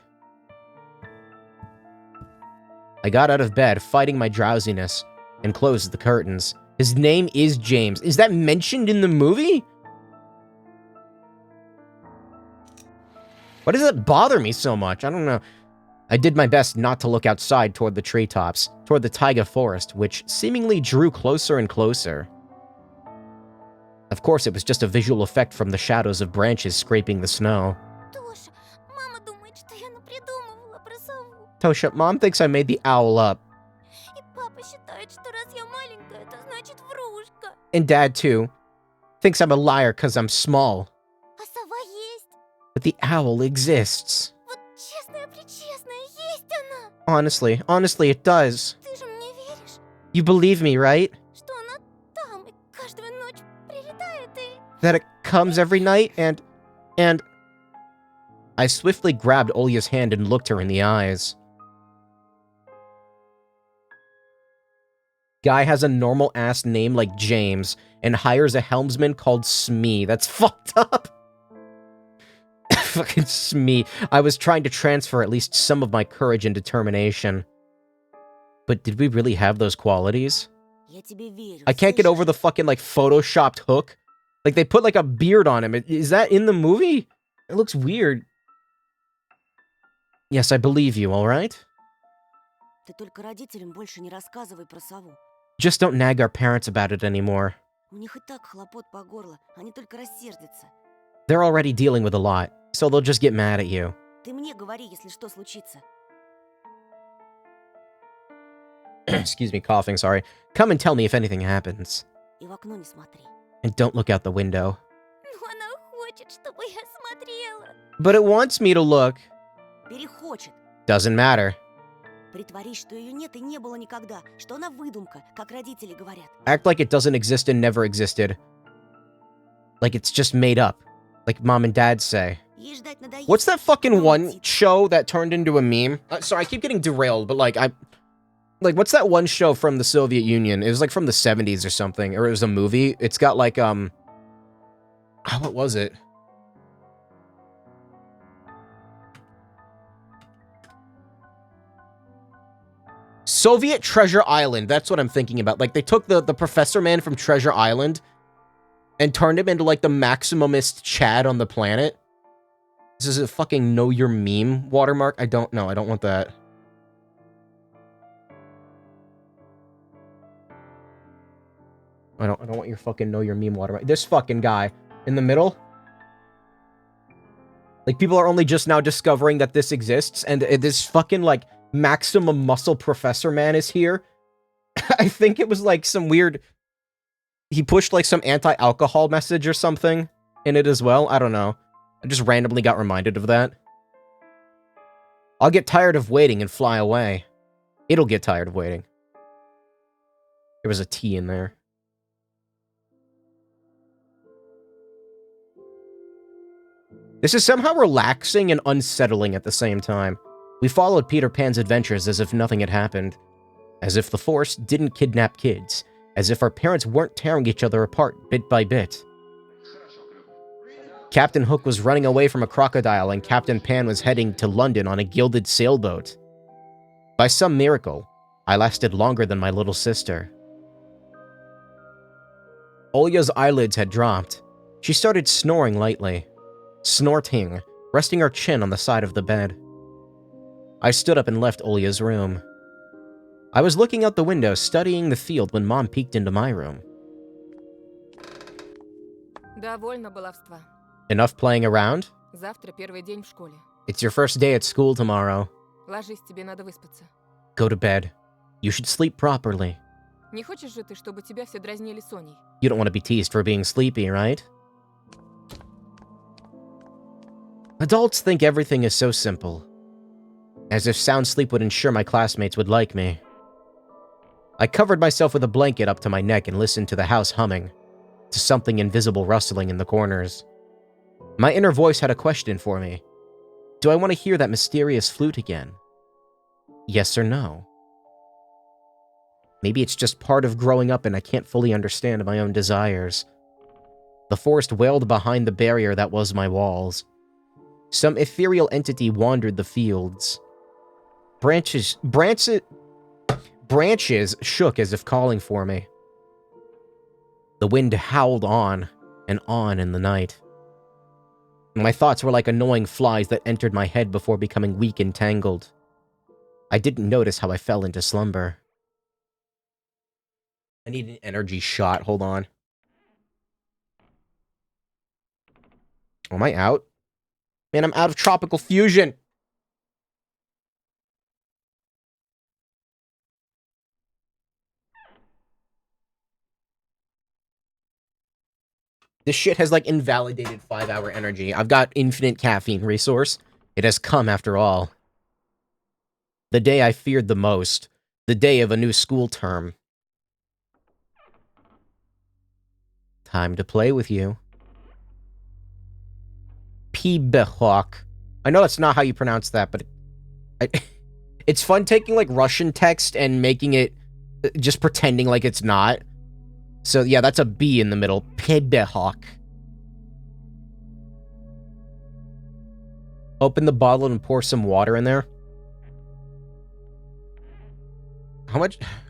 I got out of bed, fighting my drowsiness, and closed the curtains. His name is James. Is that mentioned in the movie? Why does that bother me so much? I don't know. I did my best not to look outside toward the treetops, toward the taiga forest, which seemingly drew closer and closer. Of course, it was just a visual effect from the shadows of branches scraping the snow. Тоша, мама думает, что я напридумывала про сову. Tosha, Mom thinks I made the owl up. И папа считает, что раз я маленькая, это значит врушка. And Dad, too, thinks I'm a liar because I'm small. А сова есть. But the owl exists. Вот честная-пречестная, есть она. Honestly, it does. Ты же мне веришь, You believe me, right? что она там и каждую ночь прилетает и... That it comes every night and... I swiftly grabbed Olya's hand and looked her in the eyes. Guy has a normal-ass name like James and hires a helmsman called Smee. That's fucked up. Fucking Smee. I was trying to transfer at least some of my courage and determination. But did we really have those qualities? Я тебе верю. I can't get слышишь? over the fucking, like, photoshopped Hook. Like, they put, like, a beard on him. Is that in the movie? It looks weird. Yes, I believe you, alright? Ты только родителям больше не рассказывай про сову. Just don't nag our parents about it anymore. У них и так хлопот по горло, они только рассердятся. They're already dealing with a lot, so they'll just get mad at you. Ты мне говори, если что случится. Excuse me, coughing, sorry. Come and tell me if anything happens. И в окно не смотри. And don't look out the window. Но она хочет, чтобы я смотрела. But it wants me to look. Перехочет. Doesn't matter. Притворись, что ее нет и не было никогда, что она выдумка, как родители говорят. Act like it doesn't exist and never existed. Like it's just made up. Like mom and dad say. Ей ждать надоест. What's that fucking Она one улетит. show that turned into a meme? Sorry, I keep getting derailed, but like, what's that one show from the Soviet Union? It was like from the 70s or something, or it was a movie. It's got like, what was it? Soviet Treasure Island. That's what I'm thinking about. Like, they took the Professor Man from Treasure Island and turned him into, like, the maximumist Chad on the planet. This is a fucking know your meme watermark. I don't know. I don't want that. I don't want your fucking know your meme watermark. This fucking guy in the middle. Like, people are only just now discovering that this exists, and this fucking, like, maximum muscle Professor Man is here. I think it was, like, some weird... He pushed, like, some anti-alcohol message or something in it as well. I don't know. I just randomly got reminded of that. I'll get tired of waiting and fly away. It'll get tired of waiting. There was a T in there. This is somehow relaxing and unsettling at the same time. We followed Peter Pan's adventures as if nothing had happened. As if the Force didn't kidnap kids. As if our parents weren't tearing each other apart bit by bit. Captain Hook was running away from a crocodile and Captain Pan was heading to London on a gilded sailboat. By some miracle, I lasted longer than my little sister. Olya's eyelids had dropped. She started snoring lightly. Snorting, resting her chin on the side of the bed. I stood up and left Olya's room. I was looking out the window, studying the field when Mom peeked into my room. Довольно баловства. Enough playing around? Завтра первый день в школе. It's your first day at school tomorrow. Ложись, тебе надо выспаться. Go to bed. You should sleep properly. Не хочешь же ты, чтобы тебя все дразнили Соней? You don't want to be teased for being sleepy, right? Adults think everything is so simple. As if sound sleep would ensure my classmates would like me. I covered myself with a blanket up to my neck and listened to the house humming, to something invisible rustling in the corners. My inner voice had a question for me. Do I want to hear that mysterious flute again? Yes or no? Maybe it's just part of growing up and I can't fully understand my own desires. The forest wailed behind the barrier that was my walls. Some ethereal entity wandered the fields. Branches shook as if calling for me. The wind howled on and on in the night. My thoughts were like annoying flies that entered my head before becoming weak and tangled. I didn't notice how I fell into slumber. I need an energy shot. Hold on. Am I out? Man, I'm out of tropical fusion. This shit has, like, invalidated 5-hour energy. I've got infinite caffeine resource. It has come after all. The day I feared the most. The day of a new school term. Time to play with you. Pibehawk. I know that's not how you pronounce that, but it's fun taking, like, Russian text and making it, just pretending like it's not. So, yeah, that's a B in the middle. Pibehawk. Open the bottle and pour some water in there. How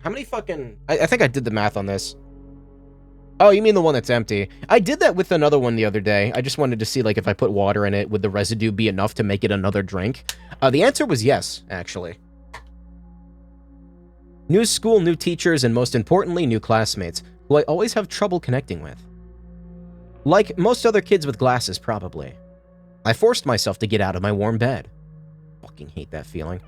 many fucking... I think I did the math on this. Oh, you mean the one that's empty. I did that with another one the other day. I just wanted to see, like, if I put water in it, would the residue be enough to make it another drink? The answer was yes, actually. New school, new teachers, and most importantly, new classmates, who I always have trouble connecting with. Like most other kids with glasses, probably. I forced myself to get out of my warm bed. Fucking hate that feeling.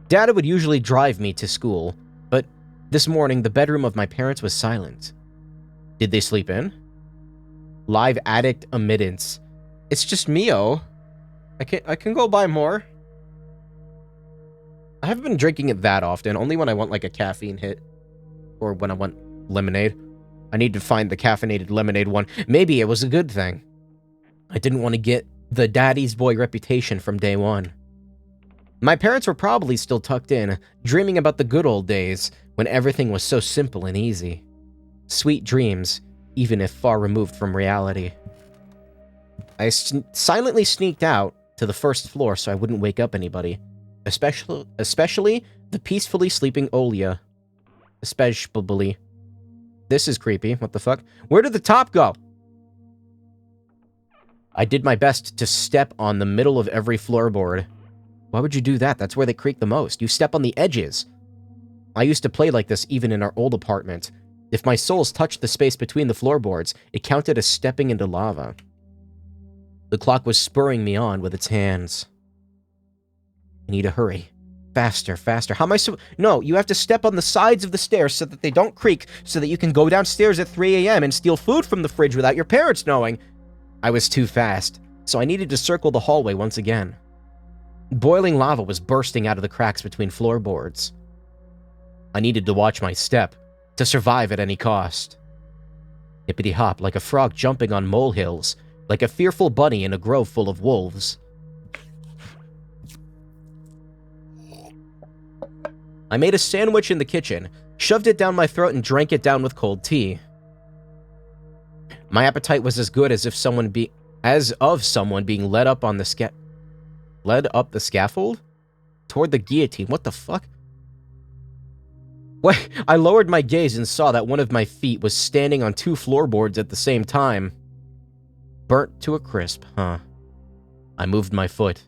Dad would usually drive me to school, but this morning, the bedroom of my parents was silent. Did they sleep in? Live addict admittance. It's just me-o. I can go buy more. I haven't been drinking it that often, only when I want like a caffeine hit. Or when I want lemonade. I need to find the caffeinated lemonade one. Maybe it was a good thing. I didn't want to get the daddy's boy reputation from day one. My parents were probably still tucked in, dreaming about the good old days when everything was so simple and easy. Sweet dreams, even if far removed from reality. I silently sneaked out to the first floor so I wouldn't wake up anybody. Especially the peacefully sleeping Olya. Especially. This is creepy. What the fuck? Where did the top go? I did my best to step on the middle of every floorboard. Why would you do that? That's where they creak the most. You step on the edges. I used to play like this even in our old apartment. If my soles touched the space between the floorboards, it counted as stepping into lava. The clock was spurring me on with its hands. I need to hurry. Faster, faster. How am I No, you have to step on the sides of the stairs so that they don't creak, so that you can go downstairs at 3 a.m. and steal food from the fridge without your parents knowing. I was too fast, so I needed to circle the hallway once again. Boiling lava was bursting out of the cracks between floorboards. I needed to watch my step, to survive at any cost. Hippity-hop like a frog jumping on molehills, like a fearful bunny in a grove full of wolves. I made a sandwich in the kitchen, shoved it down my throat, and drank it down with cold tea. My appetite was as good as if someone being led up the scaffold toward the guillotine. What the fuck? What? I lowered my gaze and saw that one of my feet was standing on 2 floorboards at the same time. Burnt to a crisp, huh? I moved my foot.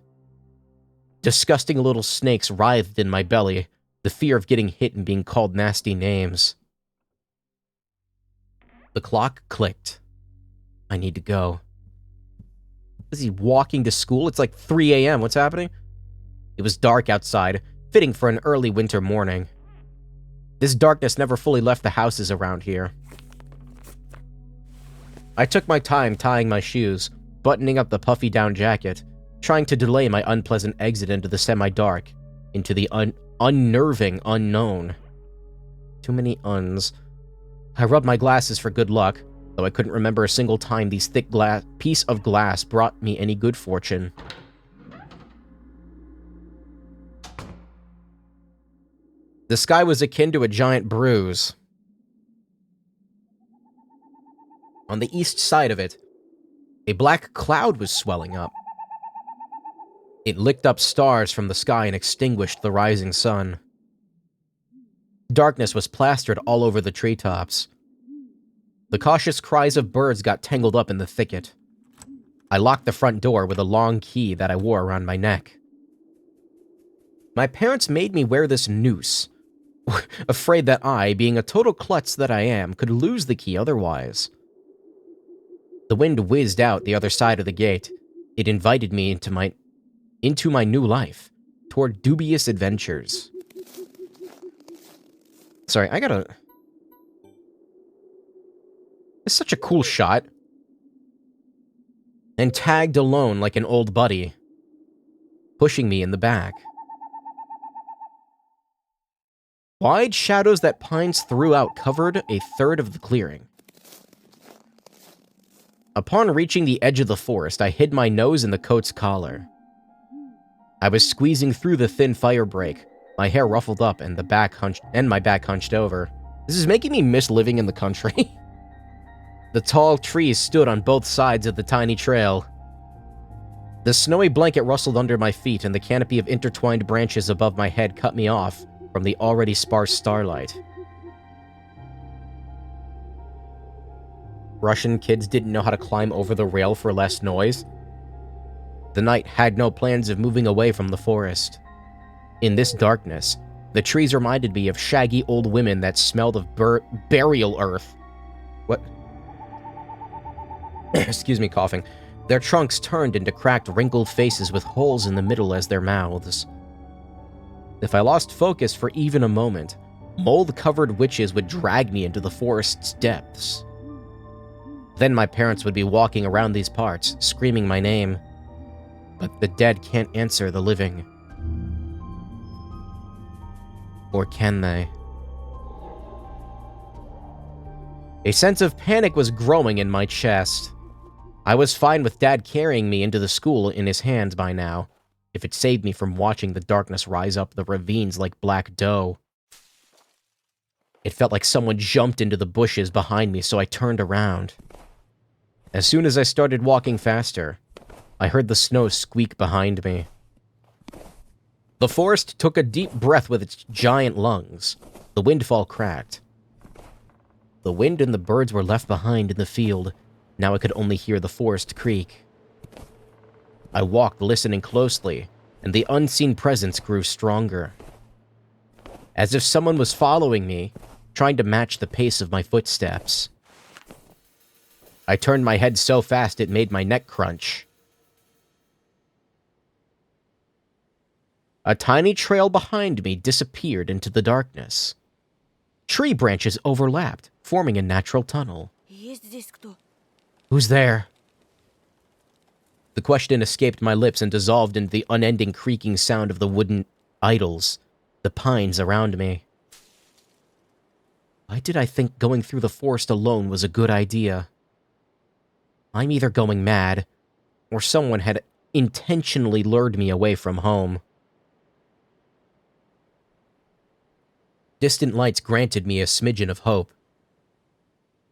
Disgusting little snakes writhed in my belly, the fear of getting hit and being called nasty names. The clock clicked. I need to go. Is he walking to school? It's like 3 a.m. What's happening? It was dark outside, fitting for an early winter morning. This darkness never fully left the houses around here. I took my time tying my shoes, buttoning up the puffy down jacket, trying to delay my unpleasant exit into the semi-dark, into the unnerving unknown. Too many uns. I rubbed my glasses for good luck, though I couldn't remember a single time these thick piece of glass brought me any good fortune. The sky was akin to a giant bruise. On the east side of it, a black cloud was swelling up. It licked up stars from the sky and extinguished the rising sun. Darkness was plastered all over the treetops. The cautious cries of birds got tangled up in the thicket. I locked the front door with a long key that I wore around my neck. My parents made me wear this noose, afraid that I, being a total klutz that I am, could lose the key otherwise. The wind whizzed out the other side of the gate. It invited me into my new life, toward dubious adventures. Sorry, It's such a cool shot. And tagged alone like an old buddy, pushing me in the back. Wide shadows that pines threw out covered a third of the clearing. Upon reaching the edge of the forest, I hid my nose in the coat's collar. I was squeezing through the thin fire break, my hair ruffled up and my back hunched over. This is making me miss living in the country. The tall trees stood on both sides of the tiny trail. The snowy blanket rustled under my feet, and the canopy of intertwined branches above my head cut me off from the already sparse starlight. Russian kids didn't know how to climb over the rail for less noise. The night had no plans of moving away from the forest. In this darkness, the trees reminded me of shaggy old women that smelled of burial earth. What? Excuse me, coughing. Their trunks turned into cracked, wrinkled faces with holes in the middle as their mouths. If I lost focus for even a moment, mold-covered witches would drag me into the forest's depths. Then my parents would be walking around these parts, screaming my name. But the dead can't answer the living. Or can they? A sense of panic was growing in my chest. I was fine with Dad carrying me into the school in his hands by now, if it saved me from watching the darkness rise up the ravines like black dough. It felt like someone jumped into the bushes behind me, so I turned around. As soon as I started walking faster, I heard the snow squeak behind me. The forest took a deep breath with its giant lungs. The windfall cracked. The wind and the birds were left behind in the field. Now I could only hear the forest creak. I walked, listening closely, and the unseen presence grew stronger. As if someone was following me, trying to match the pace of my footsteps. I turned my head so fast it made my neck crunch. A tiny trail behind me disappeared into the darkness. Tree branches overlapped, forming a natural tunnel. Есть здесь кто? Who's there? The question escaped my lips and dissolved into the unending creaking sound of the wooden idols, the pines around me. Why did I think going through the forest alone was a good idea? I'm either going mad, or someone had intentionally lured me away from home. Distant lights granted me a smidgen of hope.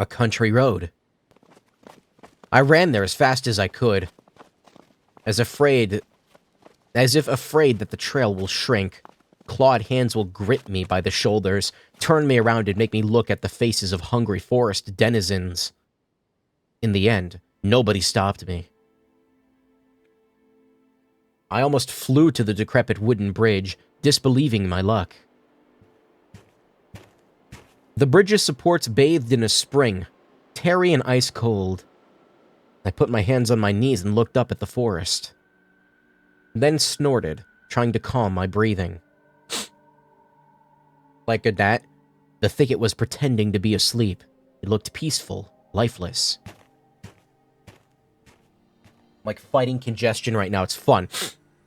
A country road. I ran there as fast as I could, as if afraid that the trail will shrink. Clawed hands will grip me by the shoulders, turn me around and make me look at the faces of hungry forest denizens. In the end, nobody stopped me. I almost flew to the decrepit wooden bridge, disbelieving my luck. The bridge's supports bathed in a spring, tarry and ice cold. I put my hands on my knees and looked up at the forest. Then snorted, trying to calm my breathing. Like at that, the thicket was pretending to be asleep. It looked peaceful, lifeless. I'm like fighting congestion right now, it's fun.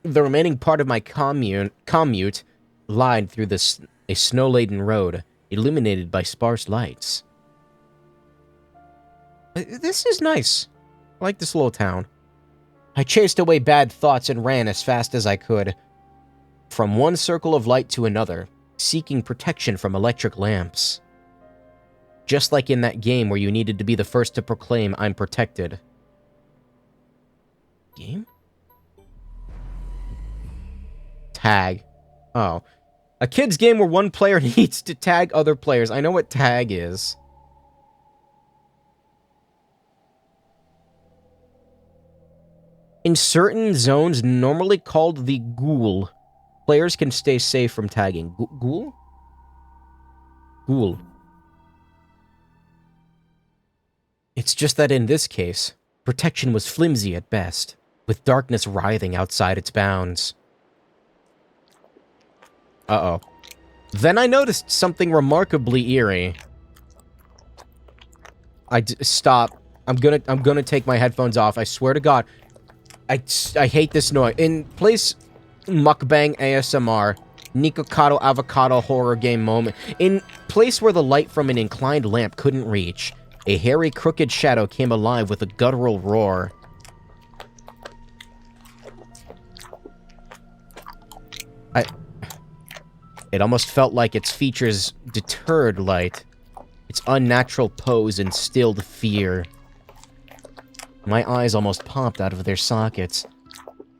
The remaining part of my commute lied through a snow-laden road, illuminated by sparse lights. This is nice. I like this little town. I chased away bad thoughts and ran as fast as I could, from one circle of light to another, seeking protection from electric lamps. Just like in that game where you needed to be the first to proclaim, "I'm protected." Game? Tag. Oh. A kid's game where one player needs to tag other players. I know what tag is. In certain zones normally called the ghoul, players can stay safe from tagging. Ghoul? Ghoul. It's just that in this case, protection was flimsy at best, with darkness writhing outside its bounds. Uh-oh. Then I noticed something remarkably eerie. Stop. I'm gonna take my headphones off. I swear to God. I hate this noise. In place mukbang ASMR, Nikocado avocado horror game moment. In place where the light from an inclined lamp couldn't reach, a hairy crooked shadow came alive with a guttural roar. It almost felt like its features deterred light. Its unnatural pose instilled fear. My eyes almost popped out of their sockets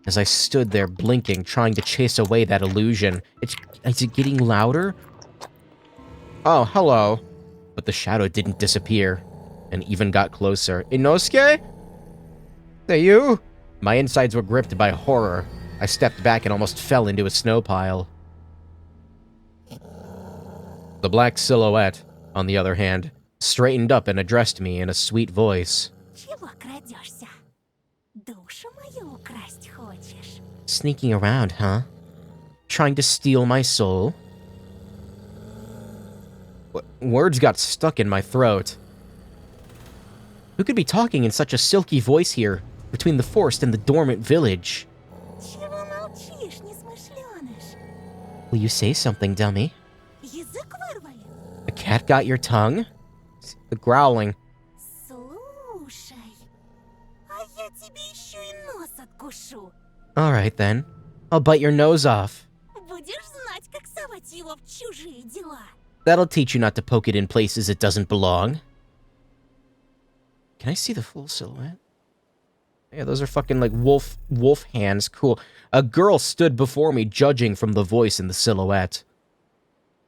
as I stood there blinking, trying to chase away that illusion. Is it getting louder? Oh, hello. But the shadow didn't disappear, and even got closer. Inosuke? That you? My insides were gripped by horror. I stepped back and almost fell into a snow pile. The black silhouette, on the other hand, straightened up and addressed me in a sweet voice. Чего крадешься? Душу мою украсть хочешь? Sneaking around, huh? Trying to steal my soul? Words got stuck in my throat. Who could be talking in such a silky voice here, between the forest and the dormant village? Чего молчишь, несмышленыш? Will you say something, dummy? Язык вырвали? A cat got your tongue? The growling. Слушай, а я тебе еще и нос откушу. Alright then. I'll bite your nose off. Будешь знать, как совать его в чужие дела. That'll teach you not to poke it in places it doesn't belong. Can I see the full silhouette? Yeah, those are fucking like wolf hands. Cool. A girl stood before me, judging from the voice in the silhouette.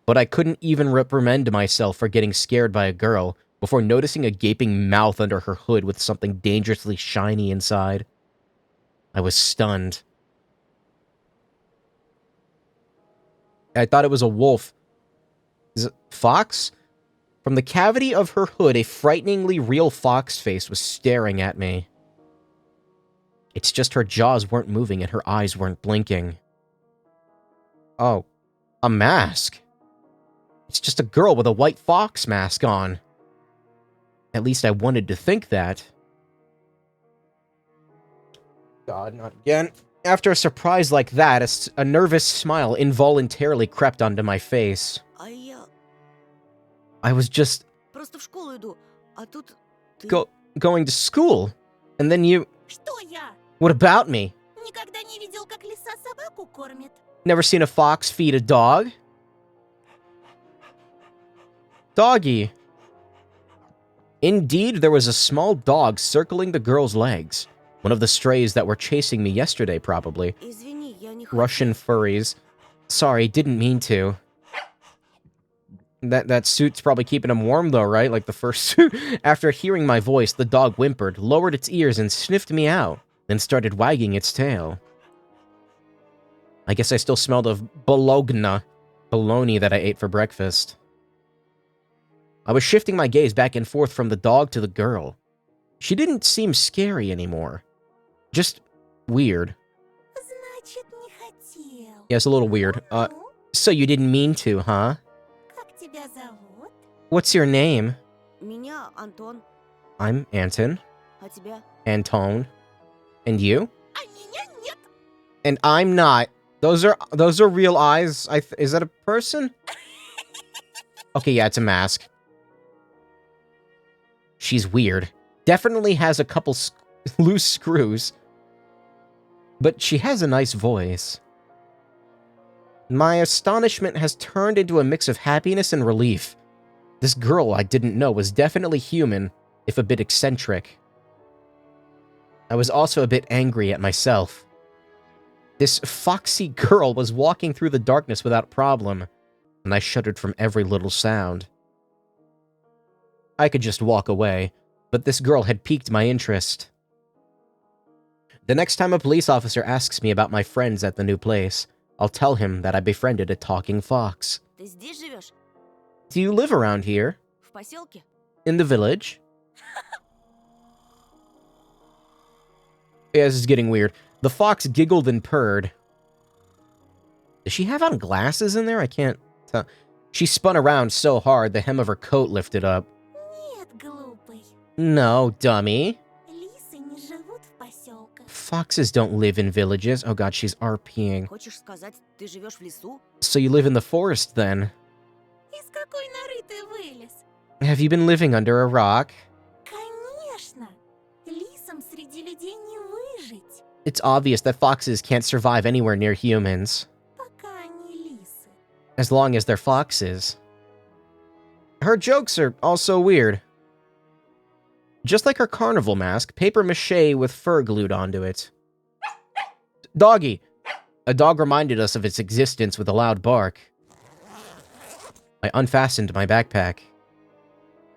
But I couldn't even reprimand myself for getting scared by a girl before noticing a gaping mouth under her hood with something dangerously shiny inside. I was stunned. I thought it was a wolf. Is it fox? From the cavity of her hood, a frighteningly real fox face was staring at me. It's just her jaws weren't moving and her eyes weren't blinking. Oh, a mask. It's just a girl with a white fox mask on. At least I wanted to think that. God, not again. After a surprise like that, a nervous smile involuntarily crept onto my face. А я I was just просто в школу иду, а тут ты... going to school. And then you... Что я? What about me? Никогда не видел, как лиса собаку кормит. Never seen a fox feed a dog? Doggy. Indeed, there was a small dog circling the girl's legs. One of the strays that were chasing me yesterday, probably. Извини, я не Russian furries. Sorry, didn't mean to. That suit's probably keeping him warm though, right? Like the first suit. After hearing my voice, the dog whimpered, lowered its ears, and sniffed me out, then started wagging its tail. I guess I still smelled of bologna that I ate for breakfast. I was shifting my gaze back and forth from the dog to the girl. She didn't seem scary anymore. Just weird. Значит, не хотел. Yeah, it's a little weird. Ну, So you didn't mean to, huh? как тебя зовут? What's your name? Меня Антон, I'm Anton. а тебя? Antone. And you? А меня нет. And I'm not. Those are real eyes. Is that a person? Okay, yeah, it's a mask. She's weird. Definitely has a couple loose screws. But she has a nice voice. My astonishment has turned into a mix of happiness and relief. This girl I didn't know was definitely human, if a bit eccentric. I was also a bit angry at myself. This foxy girl was walking through the darkness without problem, and I shuddered from every little sound. I could just walk away, but this girl had piqued my interest. The next time a police officer asks me about my friends at the new place, I'll tell him that I befriended a talking fox. Ты здесь живешь? Do you live around here? В поселке? In the village? Yeah, this is getting weird. The fox giggled and purred. Does she have on glasses in there? I can't tell. She spun around so hard the hem of her coat lifted up. Нет, глупый. No, dummy. Лисы не живут в поселках. Foxes don't live in villages. Oh god, she's RPing. Хочешь сказать, ты живешь в лесу? So you live in the forest then? Из какой норы ты вылез? Have you been living under a rock? Конечно. Лисам среди людей не выжить, It's obvious that foxes can't survive anywhere near humans, пока они лисы. as long as they're foxes. Her jokes are also weird. Just like her carnival mask, paper mache with fur glued onto it. Doggy! A dog reminded us of its existence with a loud bark. I unfastened my backpack.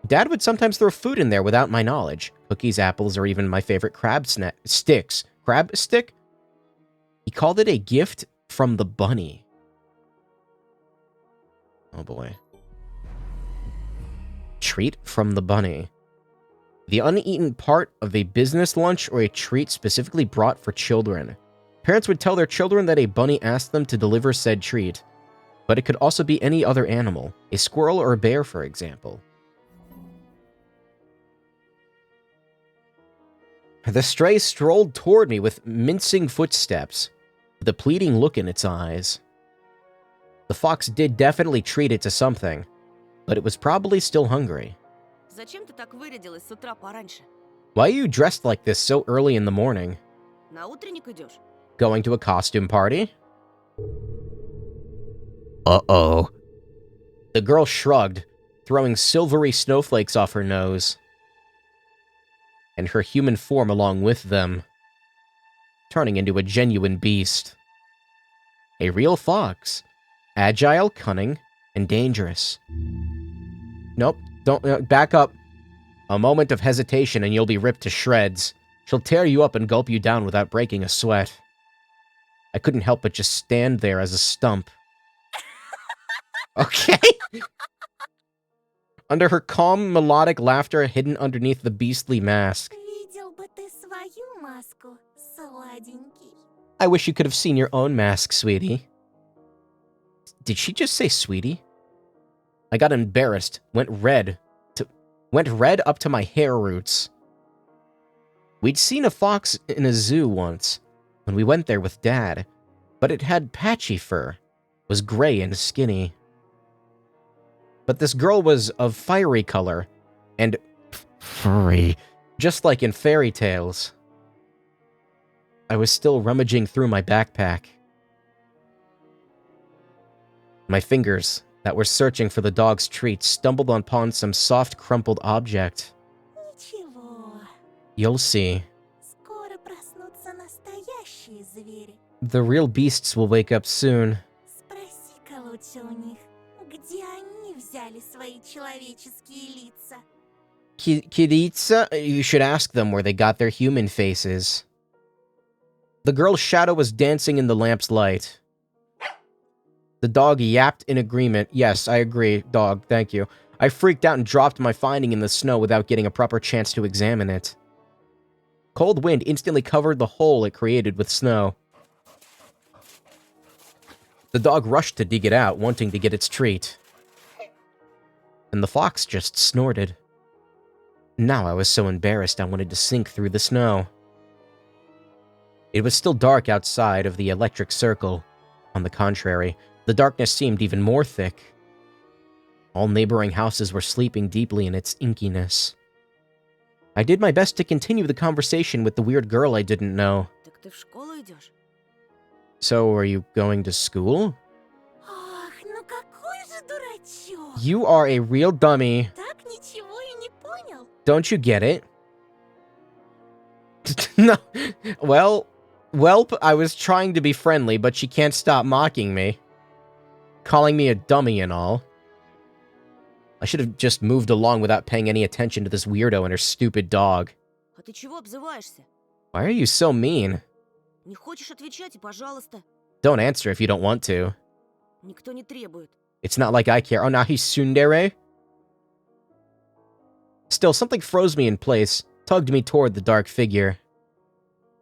Dad would sometimes throw food in there without my knowledge. Cookies, apples, or even my favorite crab sticks. Crab stick? He called it a gift from the bunny. Oh boy. Treat from the bunny. The uneaten part of a business lunch or a treat specifically brought for children. Parents would tell their children that a bunny asked them to deliver said treat, but it could also be any other animal, a squirrel or a bear, for example. The stray strolled toward me with mincing footsteps, with a pleading look in its eyes. The fox did definitely treat it to something, but it was probably still hungry. Зачем ты так вырядилась с утра пораньше? Why are you dressed like this so early in the morning? На утренник идешь? Going to a costume party? Uh-oh. The girl shrugged, throwing silvery snowflakes off her nose, and her human form along with them, turning into a genuine beast. A real fox. Agile, cunning, and dangerous. Nope, don't, back up. A moment of hesitation and you'll be ripped to shreds. She'll tear you up and gulp you down without breaking a sweat. I couldn't help but just stand there as a stump. Okay? Under her calm, melodic laughter hidden underneath the beastly mask. Видел бы ты свою маску, сладенький. I wish you could have seen your own mask, sweetie. Did she just say sweetie? I got embarrassed, went red up to my hair roots. We'd seen a fox in a zoo once, when we went there with Dad, but it had patchy fur, was gray and skinny. But this girl was of fiery color, and furry, Just like in fairy tales. I was still rummaging through my backpack. My fingers that were searching for the dog's treats stumbled upon some soft, crumpled object. Ничего, You'll see. скоро проснутся настоящие звери. The real beasts will wake up soon. Спроси-ка лучше у них, где они взяли свои человеческие лица. Kiritsa? You should ask them where they got their human faces. The girl's shadow was dancing in the lamp's light. The dog yapped in agreement. Yes, I agree, dog, thank you. I freaked out and dropped my finding in the snow without getting a proper chance to examine it. Cold wind instantly covered the hole it created with snow. The dog rushed to dig it out, wanting to get its treat. And the fox just snorted. Now I was so embarrassed I wanted to sink through the snow. It was still dark outside of the electric circle. On the contrary, the darkness seemed even more thick. All neighboring houses were sleeping deeply in its inkiness. I did my best to continue the conversation with the weird girl I didn't know. Так ты в школу идешь? So, are you going to school? Ах, ну какой же дурачок! You are a real dummy. Так ничего и не понял. Don't you get it? No. Well, welp, I was trying to be friendly, but she can't stop mocking me. Calling me a dummy and all. I should have just moved along without paying any attention to this weirdo and her stupid dog. А ты чего обзываешься? Why are you so mean? Не хочешь отвечать и пожалуйста. Don't answer if you don't want to. Никто не требует. It's not like I care. Oh, now he's tsundere? Still, something froze me in place, tugged me toward the dark figure.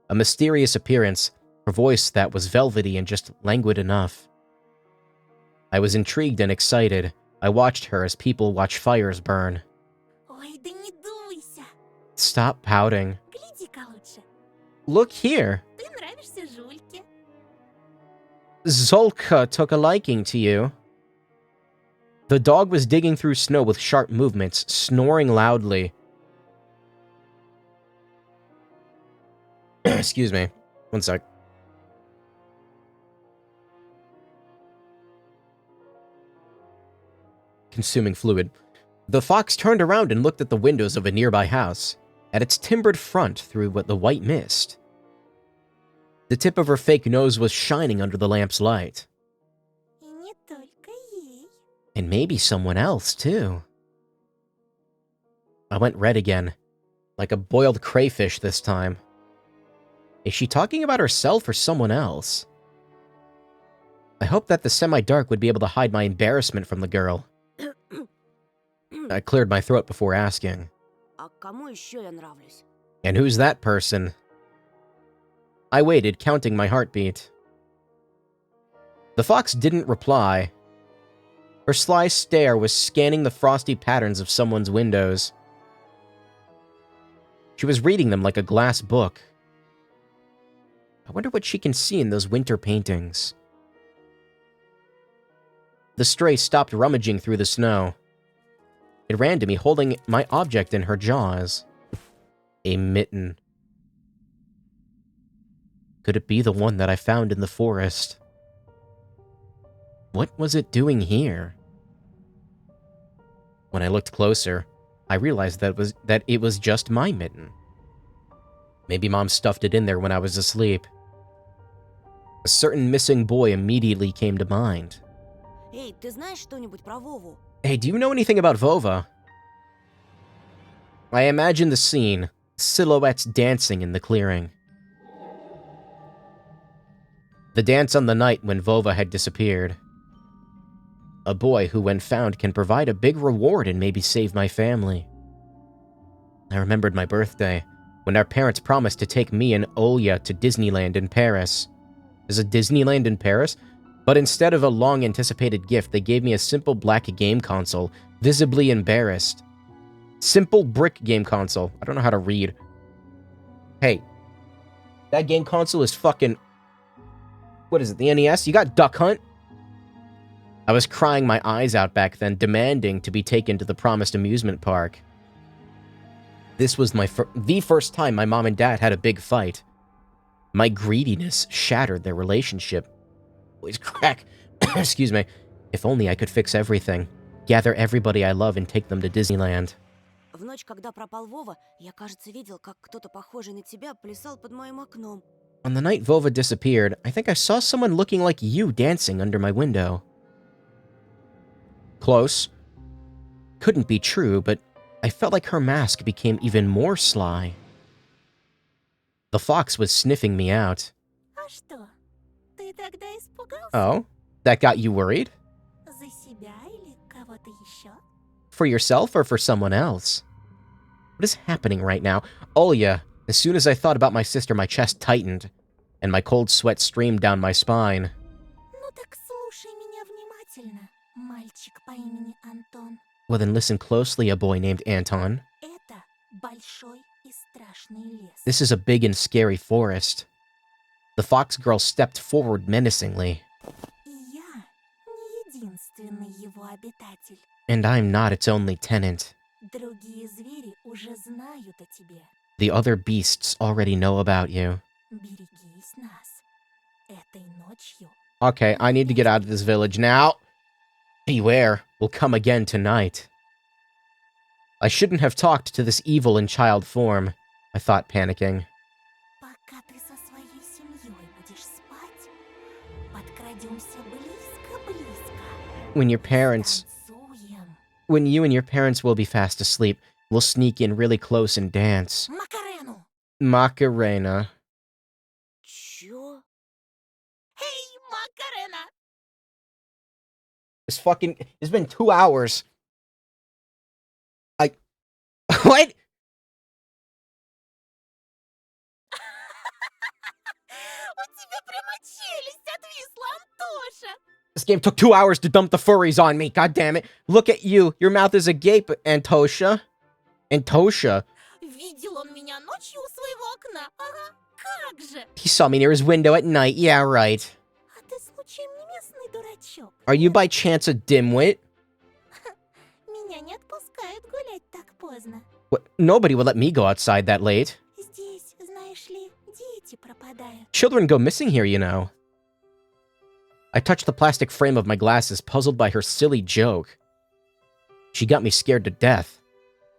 A mysterious appearance, her voice that was velvety and just languid enough. I was intrigued and excited. I watched her as people watch fires burn. Ой, да не дуйся. Stop pouting. Гляди-ка лучше. Look here. Ты нравишься Жульке. Zolka took a liking to you. The dog was digging through snow with sharp movements, snoring loudly. Excuse me. One sec. Consuming fluid. The fox turned around and looked at the windows of a nearby house, at its timbered front through the white mist. The tip of her fake nose was shining under the lamp's light. И не только ей. And maybe someone else, too. I went red again, like a boiled crayfish this time. Is she talking about herself or someone else? I hoped that the semi-dark would be able to hide my embarrassment from the girl. I cleared my throat before asking. А кому еще я нравлюсь? And who's that person? I waited, counting my heartbeat. The fox didn't reply. Her sly stare was scanning the frosty patterns of someone's windows. She was reading them like a glass book. I wonder what she can see in those winter paintings. The stray stopped rummaging through the snow. It ran to me, holding my object in her jaws. A mitten. Could it be the one that I found in the forest? What was it doing here? When I looked closer, I realized that it was just my mitten. Maybe Mom stuffed it in there when I was asleep. A certain missing boy immediately came to mind. Эй, ты знаешь что-нибудь про Вову? Hey, do you know anything about Vova? I imagine the scene, silhouettes dancing in the clearing. The dance on the night when Vova had disappeared. A boy who, when found, can provide a big reward and maybe save my family. I remembered my birthday, when our parents promised to take me and Olya to Disneyland in Paris. There's a Disneyland in Paris? But instead of a long-anticipated gift, they gave me a simple black game console, visibly embarrassed. Simple brick game console. I don't know how to read. Hey, that game console is fucking... What is it, the NES? You got Duck Hunt? I was crying my eyes out back then, demanding to be taken to the promised amusement park. This was the first time my mom and dad had a big fight. My greediness shattered their relationship. Boys crack. Excuse me. If only I could fix everything. Gather everybody I love and take them to Disneyland. В ночь, когда пропал Вова, я, кажется, видел, как кто-то похожий на тебя плясал под моим окном. On the night Vova disappeared, I think I saw someone looking like you dancing under my window. Close. Couldn't be true, but I felt like her mask became even more sly. The fox was sniffing me out. А что? Ты тогда испугался? Oh? That got you worried? За себя или кого-то еще? For yourself or for someone else? What is happening right now? Olya, as soon as I thought about my sister, my chest tightened, and my cold sweat streamed down my spine. Ну так слушай меня внимательно, мальчик по имени Антон. Well then listen closely, a boy named Anton. Это большой и страшный лес. This is a big and scary forest. The fox girl stepped forward menacingly. И я не единственный его обитатель. And I'm not its only tenant. Другие звери уже знают о тебе. The other beasts already know about you. Берегись нас. Этой ночью Okay, I need to get out of this village now. Beware, will come again tonight. I shouldn't have talked to this evil in child form, I thought, panicking. пока ты со своей семьей будешь спать, подкрадемся близко-близко. When you and your parents will be fast asleep, we'll sneak in really close and dance. Макарену! Macarena. Чё? Эй, Макарена! It's been 2 hours. What? У тебя прямо челюсть отвисла, Антоша! This game took 2 hours to dump the furries on me, god damn it. Look at you, your mouth is agape, Antosha. Antosha. Видел он меня ночью у своего окна? Ага, как же! He saw me near his window at night, yeah, right. А ты случаем не местный дурачок? Are you by chance a dimwit? Меня не отпускают гулять так поздно. What? Nobody will let me go outside that late. Здесь, знаешь ли, дети пропадают. Children go missing here, you know. I touched the plastic frame of my glasses, puzzled by her silly joke. She got me scared to death.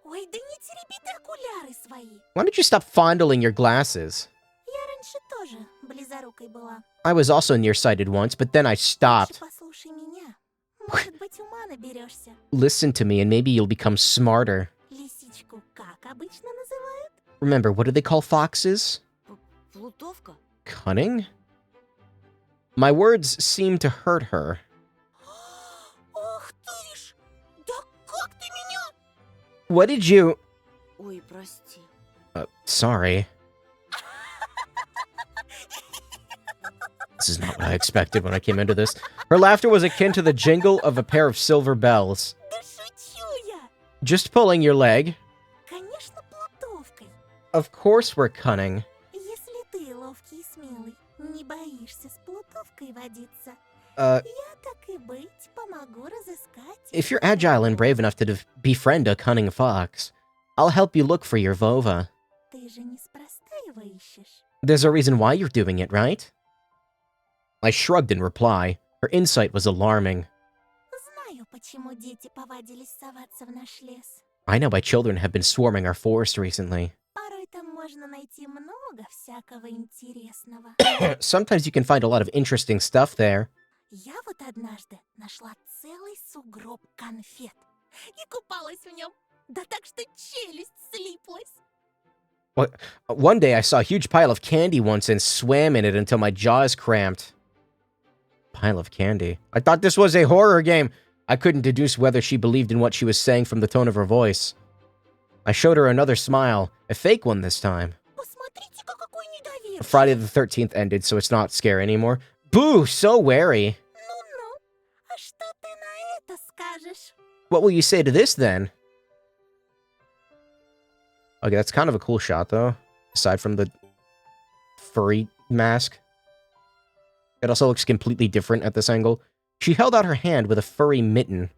Ой, да не тереби ты окуляры свои. Why don't you stop fondling your glasses? Я раньше тоже близорукой была. I was also nearsighted once, but then I Лучше stopped. послушай меня. Может быть, ума наберешься. Listen to me and maybe you'll become smarter. Лисичку как обычно называют? Remember, what do they call foxes? Плутовка? Cunning? My words seemed to hurt her. Ох ты ж! Да как ты меня? What did you... Ой, прости. Sorry. This is not what I expected when I came into this. Her laughter was akin to the jingle of a pair of silver bells. Да шучу я! Just pulling your leg. Конечно, плутовкой. Of course we're cunning. Если ты ловкий и смелый, не боишься с плутовкой водиться, Uh, я так и быть помогу разыскать. if you're agile and brave enough to befriend a cunning fox, I'll help you look for your Vova. Ты же неспроста его ищешь. There's a reason why you're doing it, right? I shrugged in reply. Her insight was alarming. Знаю, почему дети повадились соваться в наш лес. I know why children have been swarming our forest recently. Порой там можно найти много всякого интересного. Sometimes you can find a lot of interesting stuff there. Я вот однажды нашла целый сугроб конфет и купалась в нем. Да так что челюсть слиплась. One day I saw a huge pile of candy once and swam in it until my jaws cramped. Pile of candy. I thought this was a horror game. I couldn't deduce whether she believed in what she was saying from the tone of her voice. I showed her another smile, a fake one this time. Посмотрите-ка, какой недоверчивый. Friday the 13th ended, so it's not scary anymore. Boo, so wary. Ну-ну, а что ты на это скажешь? What will you say to this then? Okay, that's kind of a cool shot though, aside from the furry mask. It also looks completely different at this angle. She held out her hand with a furry mitten.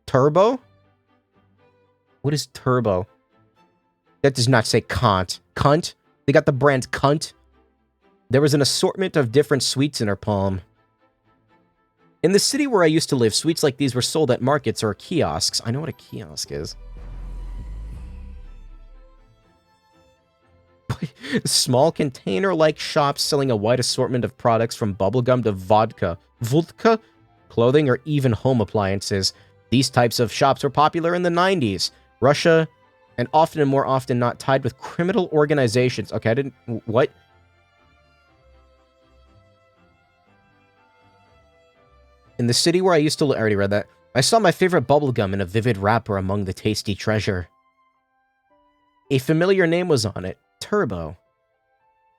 Turbo? What is Turbo? That does not say cunt. Cunt? They got the brand cunt. There was an assortment of different sweets in her palm. In the city where I used to live, sweets like these were sold at markets or kiosks. I know what a kiosk is. Small container-like shops selling a wide assortment of products from bubblegum to vodka, clothing, or even home appliances. These types of shops were popular in the 90s. Russia, and often and more often not tied with criminal organizations. Okay, I didn't... What? In the city where I used to live... I already read that. I saw my favorite bubblegum in a vivid wrapper among the tasty treasure. A familiar name was on it. Turbo.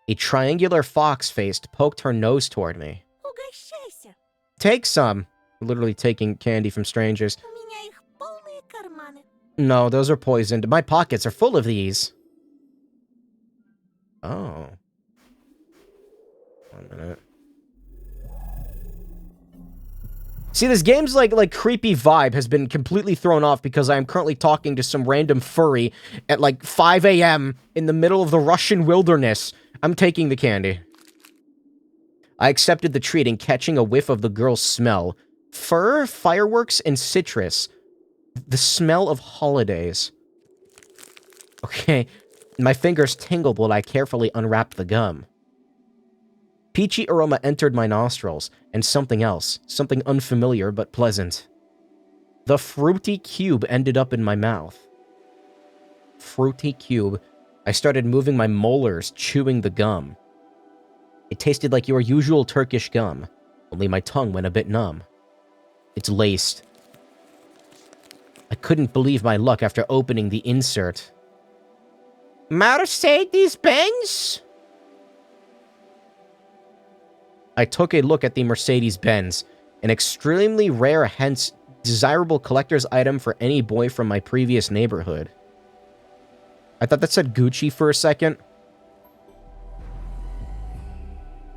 A triangular fox face poked her nose toward me. Угощайся. Take some. Literally taking candy from strangers. У меня их полные карманы. No, those are poisoned. My pockets are full of these. Oh. 1 minute. See, this game's like creepy vibe has been completely thrown off because I am currently talking to some random furry at like 5 a.m. in the middle of the Russian wilderness. I'm taking the candy. I accepted the treat and catching a whiff of the girl's smell. Fur, fireworks, and citrus. The smell of holidays. Okay, my fingers tingled while I carefully unwrapped the gum. Peachy aroma entered my nostrils, and something else, something unfamiliar but pleasant. The fruity cube ended up in my mouth. Fruity cube. I started moving my molars, chewing the gum. It tasted like your usual Turkish gum, only my tongue went a bit numb. It's laced. I couldn't believe my luck after opening the insert. Mercedes-Benz? I took a look at the Mercedes-Benz, an extremely rare, hence desirable collector's item for any boy from my previous neighborhood. I thought that said Gucci for a second.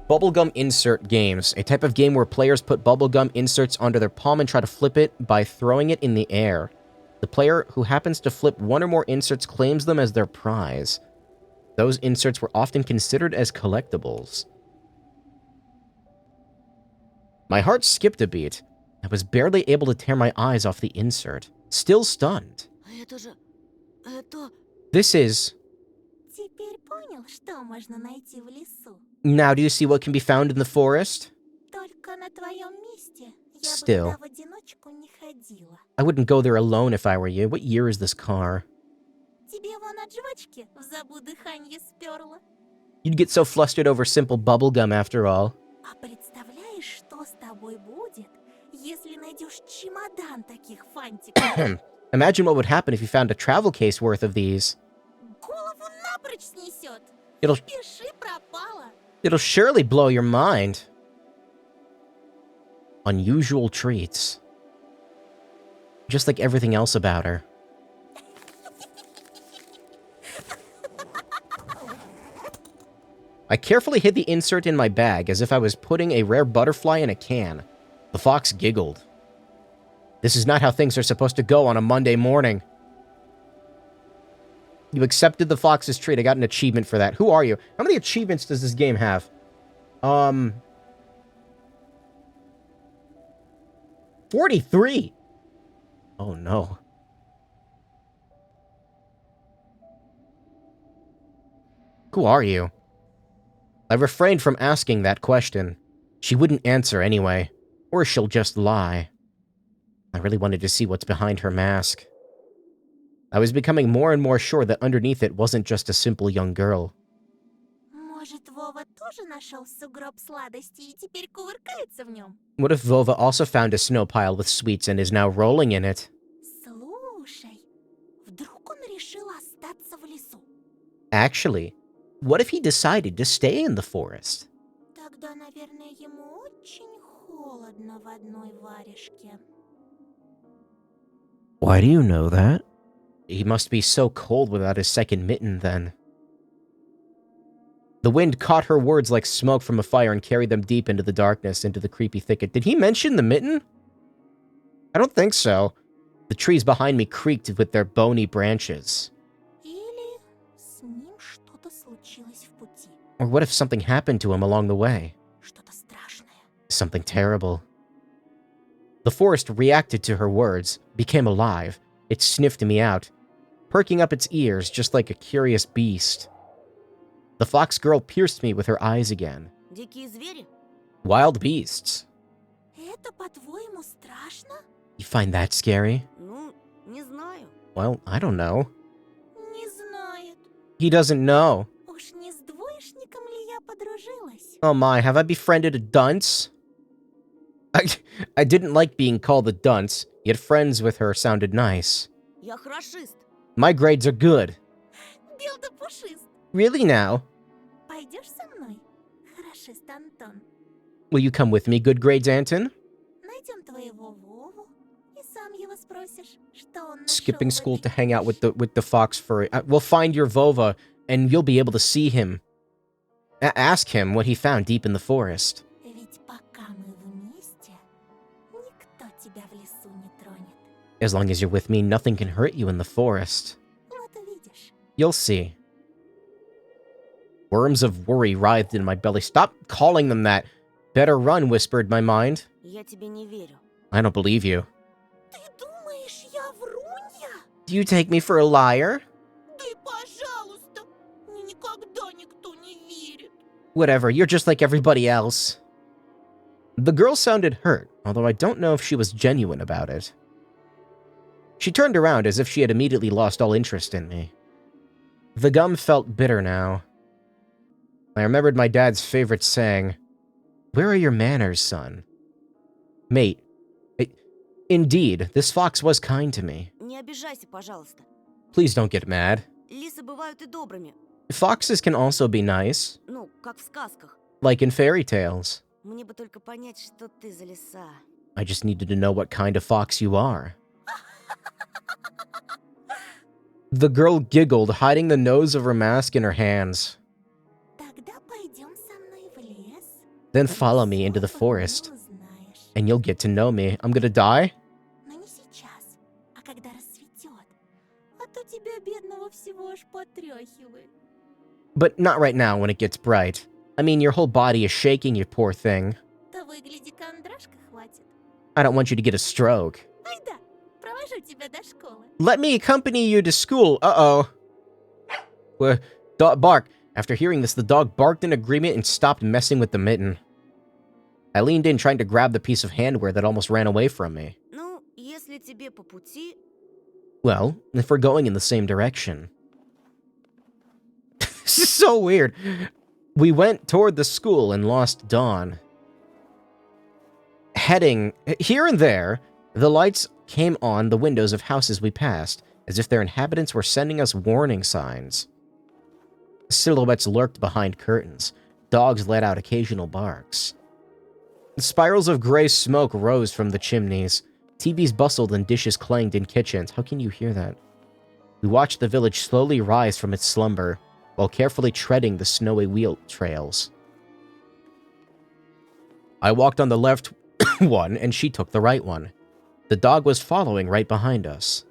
Bubblegum insert games, a type of game where players put bubblegum inserts onto their palm and try to flip it by throwing it in the air. The player who happens to flip one or more inserts claims them as their prize. Those inserts were often considered as collectibles. My heart skipped a beat. I was barely able to tear my eyes off the insert. Still stunned. Это же... Это... This is... Теперь понял, что можно найти в лесу. Now do you see what can be found in the forest? Только на твоем месте я бы Still. туда в одиночку не ходила. I wouldn't go there alone if I were you. What year is this car? Тебе вон от жвачки в забу дыханье сперло. You'd get so flustered over simple bubblegum after all. А представляешь, что с тобой будет, если найдешь чемодан таких фантиков? Imagine what would happen if you found a travel case worth of these. Голову напрочь снесет. It'll Пиши пропало. It'll surely blow your mind. Unusual treats. Just like everything else about her. I carefully hid the insert in my bag as if I was putting a rare butterfly in a can. The fox giggled. This is not how things are supposed to go on a Monday morning. You accepted the fox's treat. I got an achievement for that. Who are you? How many achievements does this game have? 43! Oh no. Who are you? I refrained from asking that question. She wouldn't answer anyway. Or she'll just lie. I really wanted to see what's behind her mask. I was becoming more and more sure that underneath it wasn't just a simple young girl. Может, Вова тоже нашел сугроб сладостей и теперь кувыркается в нем? What if Vova also found a snow pile with sweets and is now rolling in it? Слушай, вдруг он решил остаться в лесу? Actually, what if he decided to stay in the forest? Тогда, наверное, ему очень холодно в одной варежке. Why do you know that? He must be so cold without his second mitten, then. The wind caught her words like smoke from a fire and carried them deep into the darkness, into the creepy thicket. Did he mention the mitten? I don't think so. The trees behind me creaked with their bony branches. Или что-то случилось в пути. Or what if something happened to him along the way? Что-то страшное. Something terrible. The forest reacted to her words, became alive. It sniffed me out, perking up its ears just like a curious beast. The fox girl pierced me with her eyes again. Дикие звери? Wild beasts. Это, по-твоему, страшно? You find that scary? Ну, не знаю. Well, I don't know. Не знает. He doesn't know. Уж не с двоечником ли я подружилась? Oh my, have I befriended a dunce? I didn't like being called a dunce, yet friends with her sounded nice. Я хорошист. My grades are good. Бел да пушист. Really now? Пойдешь со мной? Хорошист, Антон. Will you come with me, good grades, Anton? Найдем твоего Вову и сам его спросишь, что он нашел Skipping в school to этой hang out with книге. the fox furry. We'll find your Vova, and you'll be able to see him. Ask him what he found deep in the forest. Ведь пока мы вместе, никто тебя в лесу не тронет. As long as you're with me, nothing can hurt you in the forest. Вот увидишь. You'll see. Worms of worry writhed in my belly. Stop calling them that. Better run, whispered my mind. Я тебе не верю. I don't believe you. Ты думаешь, я врунья? Do you take me for a liar? Да и пожалуйста, мне никогда никто не верит. Whatever, you're just like everybody else. The girl sounded hurt, although I don't know if she was genuine about it. She turned around as if she had immediately lost all interest in me. The gum felt bitter now. I remembered my dad's favorite saying, "Where are your manners, son?" Mate, indeed, this fox was kind to me. Не обижайся, пожалуйста. Please don't get mad. Лисы бывают и добрыми. Foxes can also be nice, Ну, как в сказках. like in fairy tales. Мне бы только понять, что ты за лиса. I just needed to know what kind of fox you are. The girl giggled, hiding the nose of her mask in her hands. Тогда пойдем со мной в лес. Then Ты follow me всё into the обо мне forest, узнаешь. and you'll get to know me. I'm gonna die? Но не сейчас, а когда рассветет. А то тебя, бедного, всего аж потряхивает. But not right now when it gets bright. I mean, your whole body is shaking, you poor thing. Того и гляди, кондрашка хватит. I don't want you to get a stroke. Айда, провожу тебя до школы. Let me accompany you to school. Uh-oh. Dog bark. After hearing this, the dog barked in agreement and stopped messing with the mitten. I leaned in, trying to grab the piece of handwear that almost ran away from me. Ну, если тебе по пути, Well, if we're going in the same direction. This is so weird. We went toward the school and lost Dawn. Heading here and there, the lights came on the windows of houses we passed, as if their inhabitants were sending us warning signs. Silhouettes lurked behind curtains. Dogs let out occasional barks. Spirals of gray smoke rose from the chimneys. TVs bustled and dishes clanged in kitchens. How can you hear that? We watched the village slowly rise from its slumber, while carefully treading the snowy wheel trails. I walked on the left one, and she took the right one. The dog was following right behind us.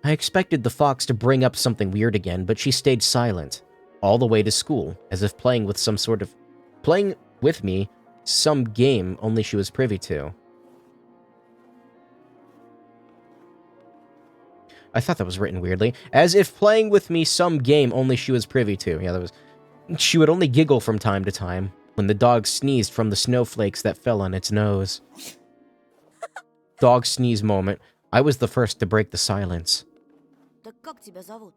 I expected the fox to bring up something weird again, but she stayed silent, all the way to school, as if playing with me some game only she was privy to. I thought that was written weirdly. As if playing with me some game only she was privy to. Yeah, that was... She would only giggle from time to time when the dog sneezed from the snowflakes that fell on its nose. Dog sneeze moment. I was the first to break the silence. так как тебя зовут?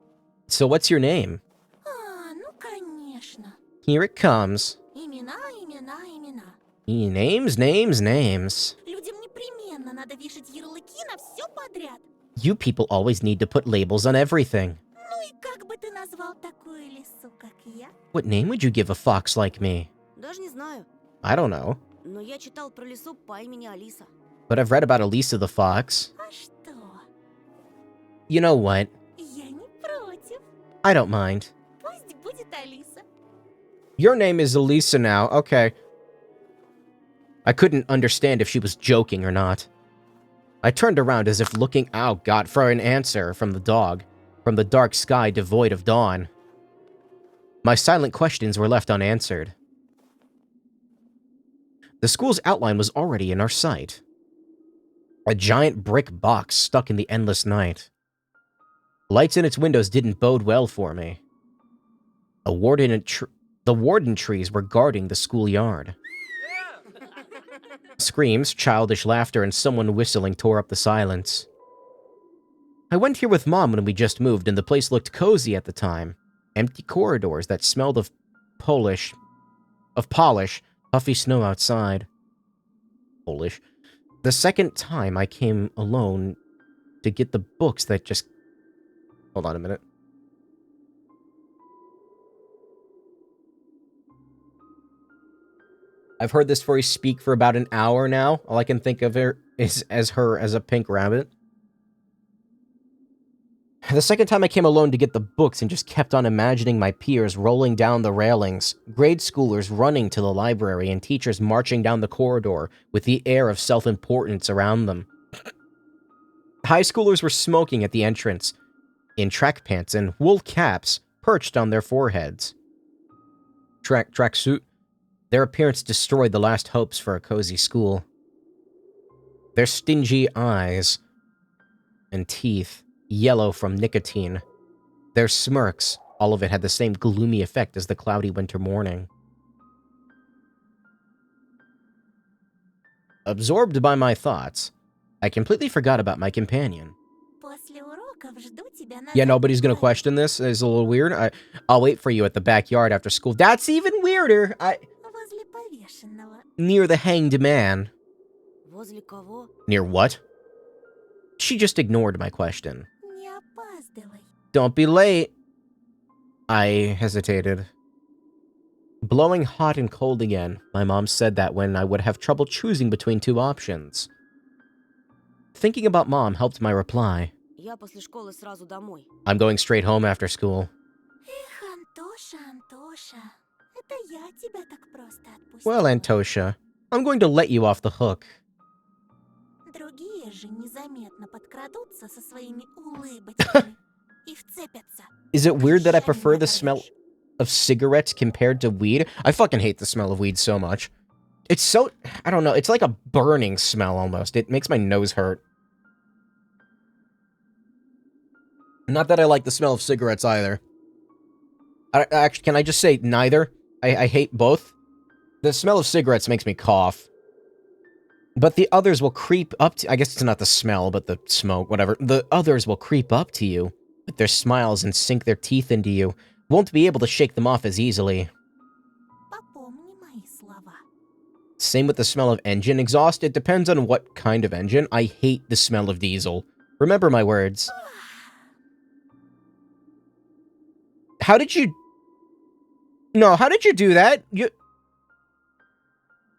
So what's your name? Ну, конечно. Here it comes. Имена, имена, имена. Names, names, names. Людям непременно надо вешать ярлыки на все подряд. You people always need to put labels on everything. Ну и как бы ты назвал такую лису, как я? What name would you give a fox like me? Даже не знаю. I don't know. Но я читал про лису по имени Алиса. But I've read about Elisa the fox. А что? You know what? Я не против. I don't mind. Пусть будет Алиса. Your name is Elisa now. Okay. I couldn't understand if she was joking or not. I turned around as if looking, oh god, for an answer from the dog, from the dark sky devoid of dawn. My silent questions were left unanswered. The school's outline was already in our sight. A giant brick box stuck in the endless night. Lights in its windows didn't bode well for me. The warden trees were guarding the schoolyard. Screams, childish laughter, and someone whistling tore up the silence. I went here with Mom when we just moved, and the place looked cozy at the time. Empty corridors that smelled of polish, puffy snow outside. Polish. The second time I came alone to get the books that just... Hold on a minute. I've heard this voice speak for about an hour now. All I can think of her is as a pink rabbit. The second time I came alone to get the books and just kept on imagining my peers rolling down the railings, grade schoolers running to the library, and teachers marching down the corridor with the air of self-importance around them. High schoolers were smoking at the entrance, in track pants and wool caps perched on their foreheads. Tracksuit. Their appearance destroyed the last hopes for a cozy school. Their stingy eyes and teeth, yellow from nicotine. Their smirks, all of it had the same gloomy effect as the cloudy winter morning. Absorbed by my thoughts, I completely forgot about my companion. После уроков жду тебя на Yeah, nobody's gonna заднем дворе. question this. It's a little weird. I'll wait for you at the backyard after school. That's even weirder. Возле повешенного. Near the hanged man. Возле кого? Near what? She just ignored my question. Не опаздывай. Don't be late. I hesitated. Blowing hot and cold again, my mom said that when I would have trouble choosing between two options. Thinking about Mom helped my reply. Я после школы сразу домой. I'm going straight home after school. Эх, Антоша, Антоша. Это я тебя так просто отпустила. Well, Antosha, I'm going to let you off the hook. Другие же незаметно подкрадутся со своими улыбочками и вцепятся. Is it weird that I Прощай, prefer the мой smell дорогой. of cigarettes compared to weed? I fucking hate the smell of weed so much. It's so... I don't know. It's like a burning smell almost. It makes my nose hurt. Not that I like the smell of cigarettes either. Actually, can I just say neither? I hate both. The smell of cigarettes makes me cough. But the others will creep up to... I guess it's not the smell, but the smoke, whatever. The others will creep up to you with their smiles and sink their teeth into you. Won't be able to shake them off as easily. Попомни мои слова. Same with the smell of engine exhaust. It depends on what kind of engine. I hate the smell of diesel. Remember my words. How did you... No, how did you do that? You...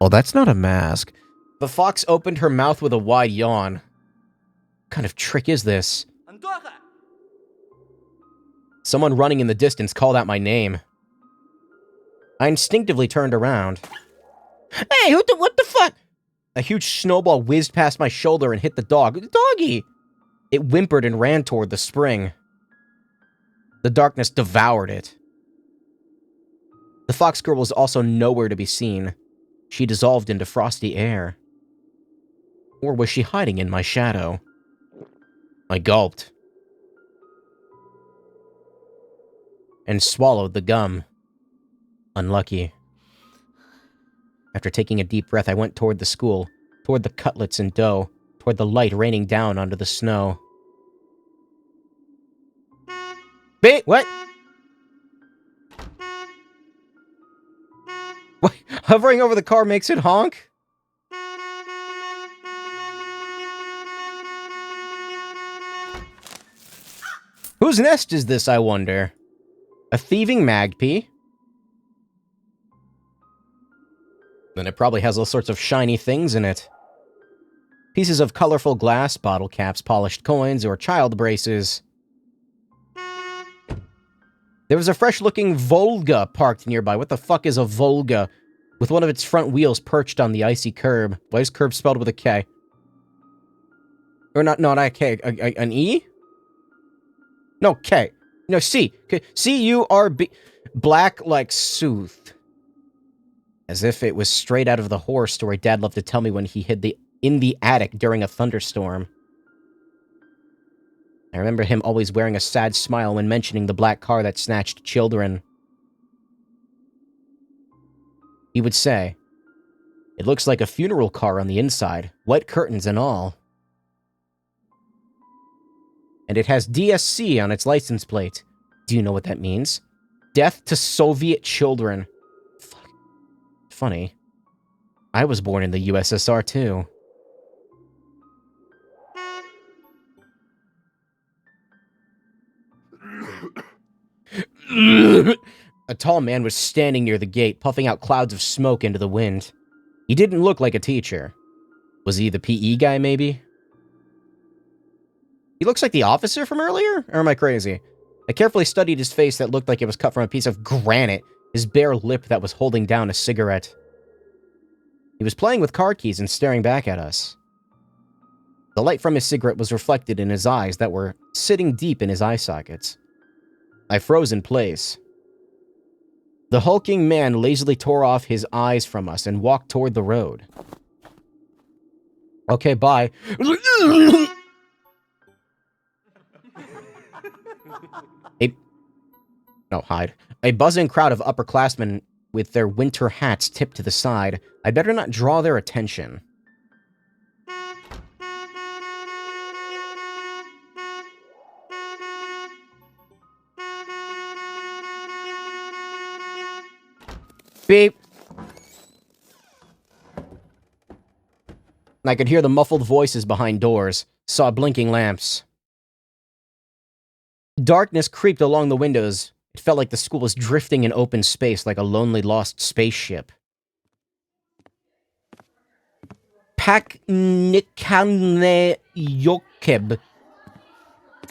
Oh, that's not a mask. The fox opened her mouth with a wide yawn. What kind of trick is this? Someone running in the distance called out my name. I instinctively turned around. Hey, what the fuck? A huge snowball whizzed past my shoulder and hit the dog. Doggy! It whimpered and ran toward the spring. The darkness devoured it. The fox girl was also nowhere to be seen. She dissolved into frosty air. Or was she hiding in my shadow? I gulped. And swallowed the gum. Unlucky. After taking a deep breath, I went toward the school, toward the cutlets and dough, toward the light raining down onto the snow. What? What? Hovering over the car makes it honk? Whose nest is this, I wonder? A thieving magpie? Then it probably has all sorts of shiny things in it. Pieces of colorful glass, bottle caps, polished coins, or child braces. There was a fresh-looking Volga parked nearby. What the fuck is a Volga? With one of its front wheels perched on the icy curb. Why is curb spelled with a K? Or not a K, an E? No, K. No, C. C-U-R-B. Black like sooth. As if it was straight out of the horror story Dad loved to tell me when he hid in the attic during a thunderstorm. I remember him always wearing a sad smile when mentioning the black car that snatched children. He would say, "It looks like a funeral car on the inside, white curtains and all. And it has DSC on its license plate. Do you know what that means? Death to Soviet children." Fuck. Funny. I was born in the USSR too. A tall man was standing near the gate, puffing out clouds of smoke into the wind. He didn't look like a teacher. Was he the PE guy, maybe? He looks like the officer from earlier? Or am I crazy? I carefully studied his face that looked like it was cut from a piece of granite, his bare lip that was holding down a cigarette. He was playing with car keys and staring back at us. The light from his cigarette was reflected in his eyes that were sitting deep in his eye sockets. I froze in place. The hulking man lazily tore off his eyes from us and walked toward the road. Okay, bye. Hide. A buzzing crowd of upperclassmen with their winter hats tipped to the side. I better not draw their attention. Beep. I could hear the muffled voices behind doors, saw blinking lamps. Darkness creeped along the windows. It felt like the school was drifting in open space like a lonely lost spaceship. Paknikane Yokeb.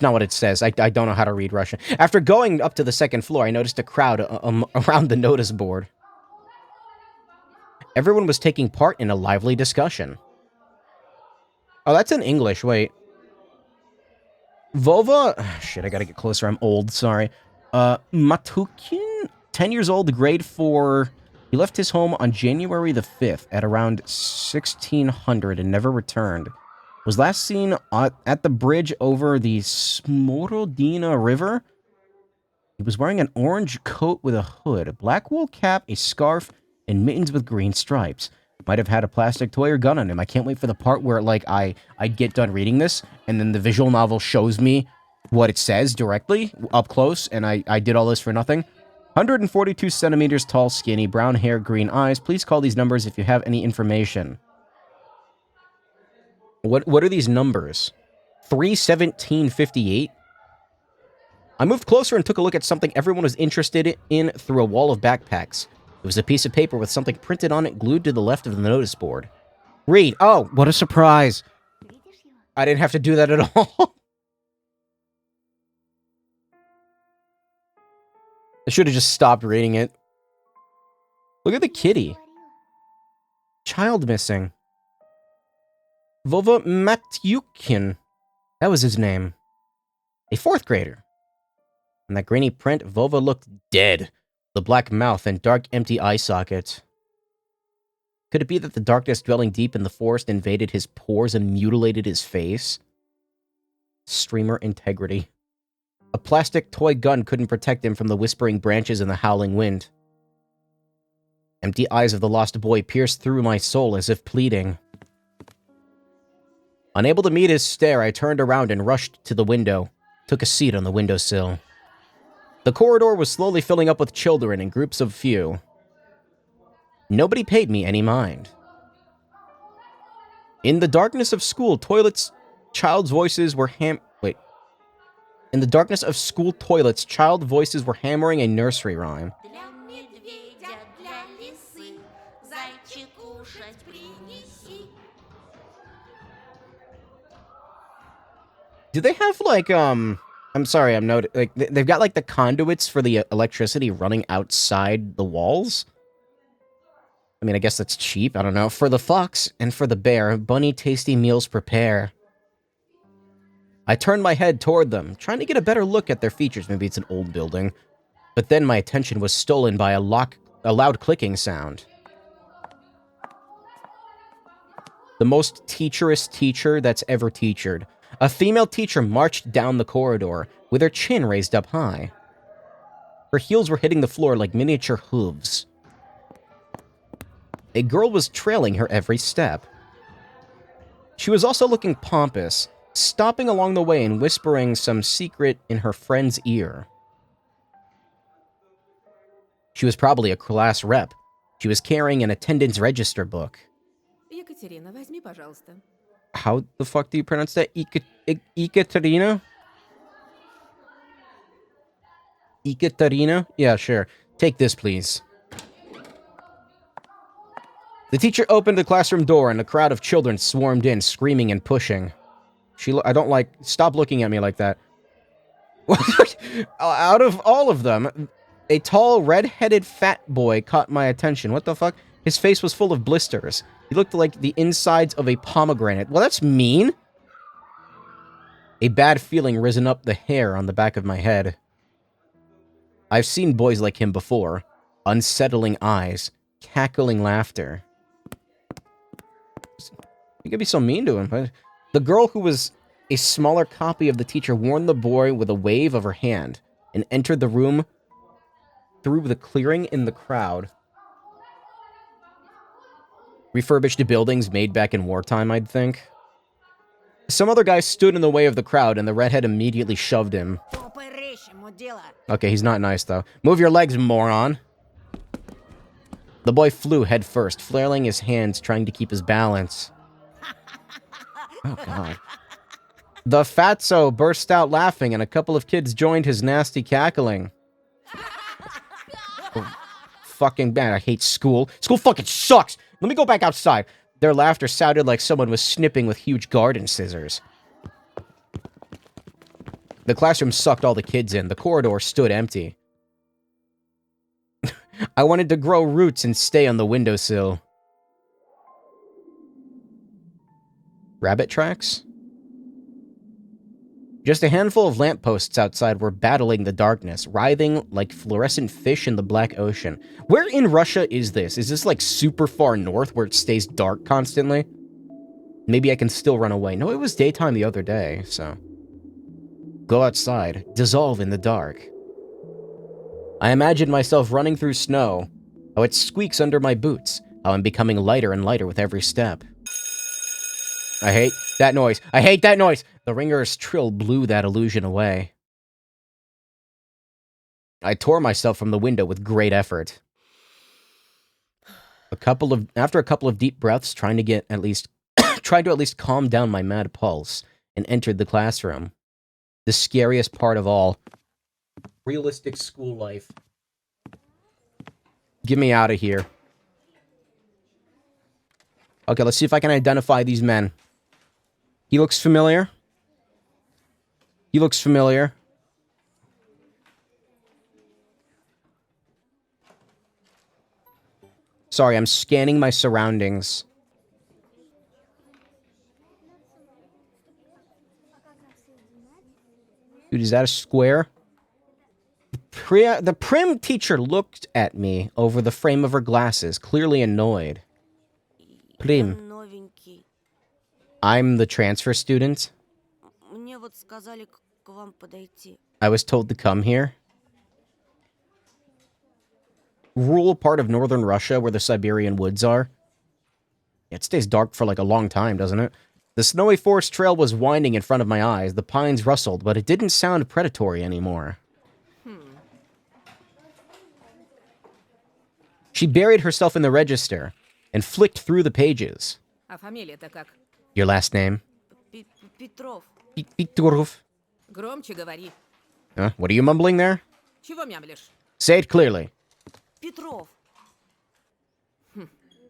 Not what it says. I don't know how to read Russian. After going up to the second floor, I noticed a crowd around the notice board. Everyone was taking part in a lively discussion. Oh, that's in English. Wait. Vova... Shit, I gotta get closer. I'm old. Sorry. Matukin? 10 years old, grade 4. He left his home on January the 5th at around 1600 and never returned. Was last seen at the bridge over the Smorodina River. He was wearing an orange coat with a hood, a black wool cap, a scarf, and mittens with green stripes. Might have had a plastic toy or gun on him. I can't wait for the part where, like, I'd get done reading this, and then the visual novel shows me what it says directly, up close, and I did all this for nothing. 142 centimeters tall, skinny, brown hair, green eyes. Please call these numbers if you have any information. What are these numbers? 31758? I moved closer and took a look at something everyone was interested in through a wall of backpacks. It was a piece of paper with something printed on it glued to the left of the notice board. Read. Oh, what a surprise. I didn't have to do that at all. I should have just stopped reading it. Look at the kitty. Child missing. Vova Matyukin. That was his name. A 4th grader. In that grainy print, Vova looked dead. The black mouth and dark, empty eye sockets. Could it be that the darkness dwelling deep in the forest invaded his pores and mutilated his face? Streamer integrity. A plastic toy gun couldn't protect him from the whispering branches and the howling wind. Empty eyes of the lost boy pierced through my soul as if pleading. Unable to meet his stare, I turned around and rushed to the window, took a seat on the windowsill. The corridor was slowly filling up with children in groups of few. Nobody paid me any mind. In the darkness of school toilets, child's voices were In the darkness of school toilets, child voices were hammering a nursery rhyme. Do they have, like, I'm sorry, I'm not, like, they've got, like, the conduits for the electricity running outside the walls? I mean, I guess that's cheap, I don't know. For the fox and for the bear, bunny tasty meals prepare. I turned my head toward them, trying to get a better look at their features. Maybe it's an old building. But then my attention was stolen by a loud clicking sound. The most teacherist teacher that's ever teachered. A female teacher marched down the corridor with her chin raised up high. Her heels were hitting the floor like miniature hooves. A girl was trailing her every step. She was also looking pompous, stopping along the way and whispering some secret in her friend's ear. She was probably a class rep. She was carrying an attendance register book. Екатерина, возьми, пожалуйста. How the fuck do you pronounce that? Ekaterina? Ekaterina? Yeah, sure. Take this, please. The teacher opened the classroom door and a crowd of children swarmed in, screaming and pushing. I don't like... Stop looking at me like that. Out of all of them, a tall, red-headed fat boy caught my attention. What the fuck? His face was full of blisters. He looked like the insides of a pomegranate. Well, that's mean. A bad feeling risen up the hair on the back of my head. I've seen boys like him before. Unsettling eyes. Cackling laughter. You could be so mean to him. But the girl who was a smaller copy of the teacher warned the boy with a wave of her hand and entered the room through the clearing in the crowd. Refurbished buildings made back in wartime, I'd think. Some other guy stood in the way of the crowd, and the redhead immediately shoved him. Okay, he's not nice, though. Move your legs, moron! The boy flew head first, flailing his hands, trying to keep his balance. Oh, God. The fatso burst out laughing, and a couple of kids joined his nasty cackling. Oh, fucking bad. I hate school. School fucking sucks! Let me go back outside. Their laughter sounded like someone was snipping with huge garden scissors. The classroom sucked all the kids in. The corridor stood empty. I wanted to grow roots and stay on the windowsill. Rabbit tracks? Just a handful of lampposts outside were battling the darkness, writhing like fluorescent fish in the black ocean. Where in Russia is this? Is this like super far north where it stays dark constantly? Maybe I can still run away. No, it was daytime the other day, so... Go outside. Dissolve in the dark. I imagined myself running through snow, how it squeaks under my boots, how I'm becoming lighter and lighter with every step. I hate that noise. I hate that noise! The ringer's trill blew that illusion away. I tore myself from the window with great effort. After a couple of deep breaths, trying to at least calm down my mad pulse, and entered the classroom. The scariest part of all. Realistic school life. Get me out of here. Okay, let's see if I can identify these men. He looks familiar. He looks familiar. Sorry, I'm scanning my surroundings. Dude, is that a square? The prim teacher looked at me over the frame of her glasses, clearly annoyed. Prim. Новенький. I'm the transfer student. Мне вот сказали к вам подойти. I was told to come here. Rural part of northern Russia where the Siberian woods are. It stays dark for like a long time, doesn't it? The snowy forest trail was winding in front of my eyes. The pines rustled, but it didn't sound predatory anymore. She buried herself in the register and flicked through the pages. А фамилия-то как? Your last name? Петров. Petrov. Громче говори. What are you mumbling there? Чего мямлишь? Say it clearly. Петров.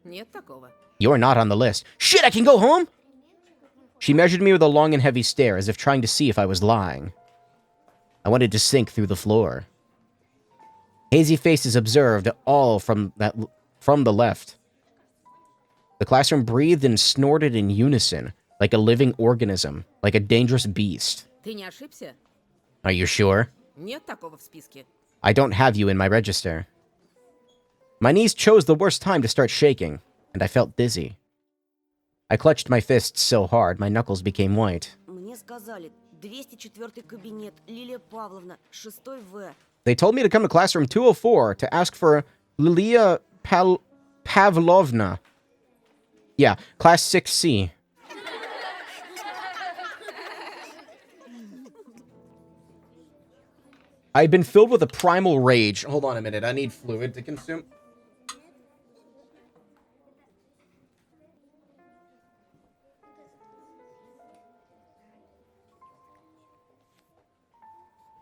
Нет такого. You're not on the list. Shit, I can go home? She measured me with a long and heavy stare, as if trying to see if I was lying. I wanted to sink through the floor. Hazy faces observed, all from the left. The classroom breathed and snorted in unison, like a living organism, like a dangerous beast. Ты не ошибся? Are you sure? Нет такого в списке. I don't have you in my register. My knees chose the worst time to start shaking, and I felt dizzy. I clutched my fists so hard, my knuckles became white. Мне сказали, 204 кабинет, Лилия Павловна, 6 В. They told me to come to classroom 204 to ask for Lilia Pavlovna. Yeah, class 6C. I've been filled with a primal rage. Hold on a minute, I need fluid to consume.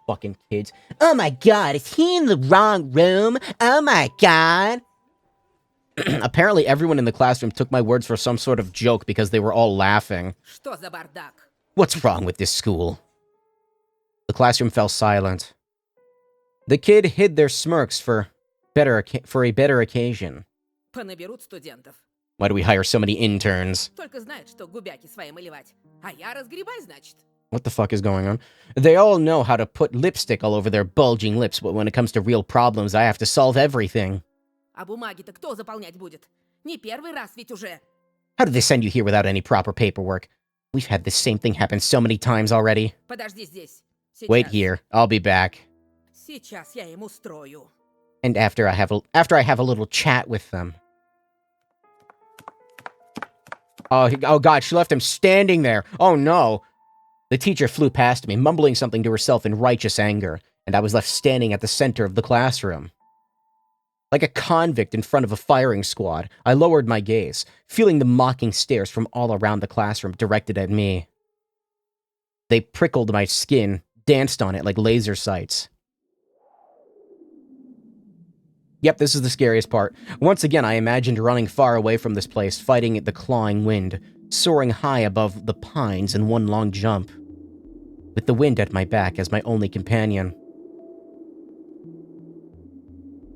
Fucking kids. Oh my god, is he in the wrong room? Oh my god. Apparently everyone in the classroom took my words for some sort of joke because they were all laughing. Что за бардак? What's wrong with this school? The classroom fell silent. The kid hid their smirks for a better occasion. Понаберут студентов. Why do we hire so many interns? Только знают, что губяки свои малевать. А я разгребай, значит. What the fuck is going on? They all know how to put lipstick all over their bulging lips, but when it comes to real problems, I have to solve everything. А бумаги-то кто заполнять будет? Не первый раз ведь уже. How did they send you here without any proper paperwork? We've had the same thing happen so many times already. Подожди здесь. Сейчас. Wait here. I'll be back. Сейчас я им устрою. And after I have a little chat with them. Oh god, she left him standing there. Oh no. The teacher flew past me, mumbling something to herself in righteous anger, and I was left standing at the center of the classroom. Like a convict in front of a firing squad, I lowered my gaze, feeling the mocking stares from all around the classroom directed at me. They prickled my skin, danced on it like laser sights. Yep, this is the scariest part. Once again, I imagined running far away from this place, fighting the clawing wind, soaring high above the pines in one long jump, with the wind at my back as my only companion.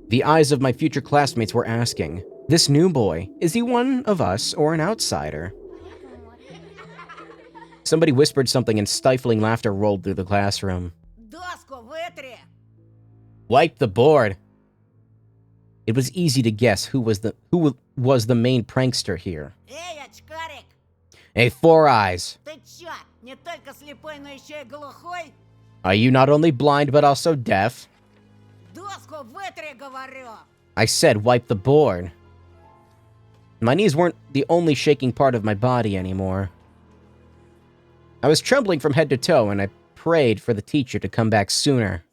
The eyes of my future classmates were asking, this new boy, is he one of us or an outsider? Somebody whispered something and stifling laughter rolled through the classroom. Доску вытри! Wipe the board! It was easy to guess who was the main prankster here. Эй, очкарик! Hey, Four Eyes! Ты чё, не только слепой, но еще и глухой? Are you not only blind but also deaf? Доску вытри, говорю! I said wipe the board. My knees weren't the only shaking part of my body anymore. I was trembling from head to toe, and I prayed for the teacher to come back sooner.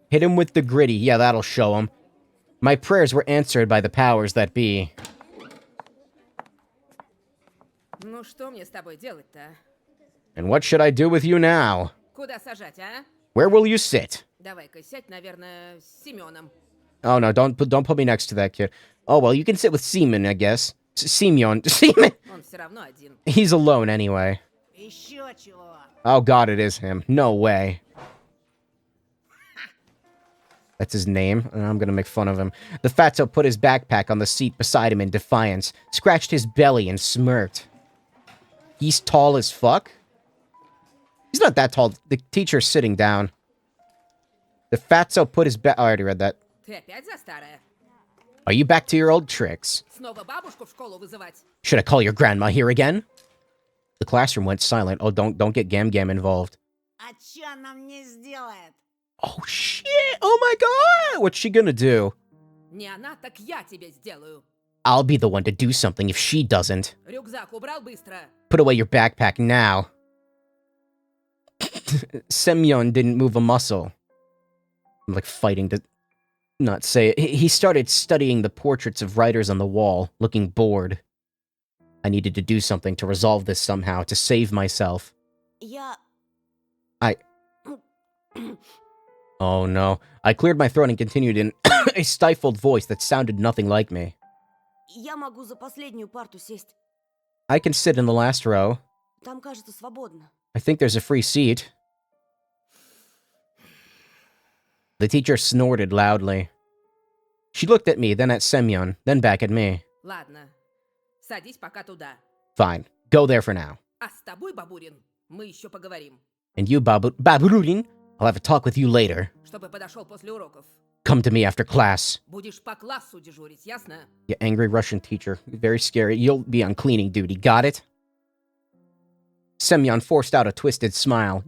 Hit him with the gritty, yeah, that'll show him. My prayers were answered by the powers that be. Ну что мне с тобой делать-то? And what should I do with you now? Куда сажать, а? Where will you sit? Давай-ка сядь, наверное, с Семеном. Oh no, don't put me next to that kid. Oh well, you can sit with Seaman, I guess. Semyon. Seaman! Он все равно один. He's alone anyway. Еще чего? Oh god, it is him. No way. That's his name, and I'm gonna make fun of him. The fatso put his backpack on the seat beside him in defiance, scratched his belly, and smirked. He's tall as fuck? He's not that tall. The teacher's sitting down. The fatso put his back... Oh, I already read that. Ты опять за старое? Are you back to your old tricks? Снова бабушку в школу вызывать? Should I call your grandma here again? The classroom went silent. Oh, don't get Gam Gam involved. А чё она мне сделает? Oh, shit! Oh my god! What's she gonna do? Не она, так я тебе сделаю. I'll be the one to do something if she doesn't. Рюкзак убрал быстро. Put away your backpack now. Semyon didn't move a muscle. I'm like fighting to not say it. He started studying the portraits of writers on the wall, looking bored. I needed to do something to resolve this somehow, to save myself. Я... Oh no. I cleared my throat and continued in a stifled voice that sounded nothing like me. Я могу за последнюю парту сесть. I can sit in the last row. Там, кажется, свободно. I think there's a free seat. The teacher snorted loudly. She looked at me, then at Semyon, then back at me. Ладно, садись пока туда. Fine. Go there for now. А с тобой, Бабурин, Мы еще поговорим. And you, Baburin, I'll have a talk with you later. Чтобы подошел после уроков. Come to me after class. Будешь по классу дежурить, ясно? You angry Russian teacher. Very scary. You'll be on cleaning duty. Got it? Semyon forced out a twisted smile.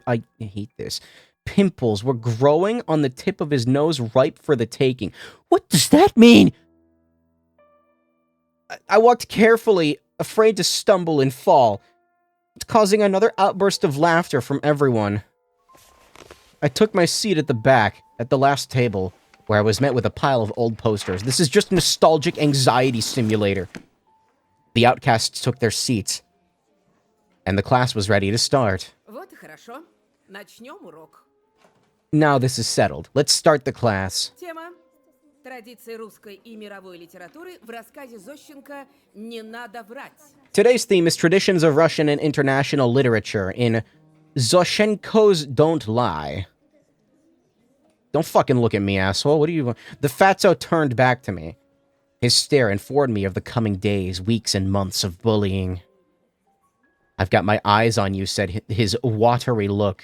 I hate this. Pimples were growing on the tip of his nose, ripe for the taking. What does that mean? I walked carefully, afraid to stumble and fall, causing another outburst of laughter from everyone. I took my seat at the back, at the last table, where I was met with a pile of old posters. This is just a nostalgic anxiety simulator. The outcasts took their seats, and the class was ready to start. Вот и хорошо. Начнем урок. Now this is settled. Let's start the class. Тема. Традиции русской и мировой литературы в рассказе Зощенко «Не надо врать». Today's theme is traditions of Russian and international literature in Zoshenko's Don't Lie. Don't fucking look at me, asshole. What do you want? The fatso turned back to me. His stare informed me of the coming days, weeks, and months of bullying. I've got my eyes on you, said his watery look.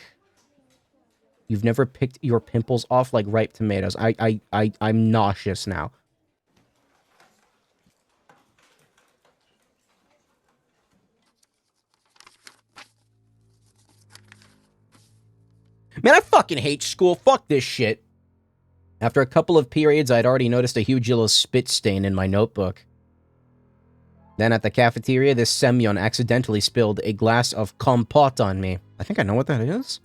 You've never picked your pimples off like ripe tomatoes. I'm nauseous now. Man, I fucking hate school. Fuck this shit. After a couple of periods, I'd already noticed a huge yellow spit stain in my notebook. Then at the cafeteria, this Semyon accidentally spilled a glass of compote on me. I think I know what that is.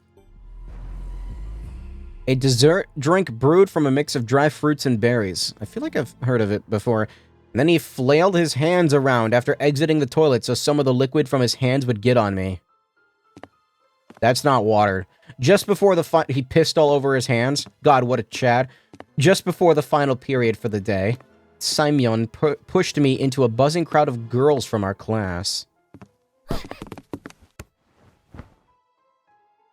A dessert drink brewed from a mix of dry fruits and berries. I feel like I've heard of it before. And then he flailed his hands around after exiting the toilet so some of the liquid from his hands would get on me. That's not water. Just before the he pissed all over his hands. God, what a Chad. Just before the final period for the day, Semyon pushed me into a buzzing crowd of girls from our class. Is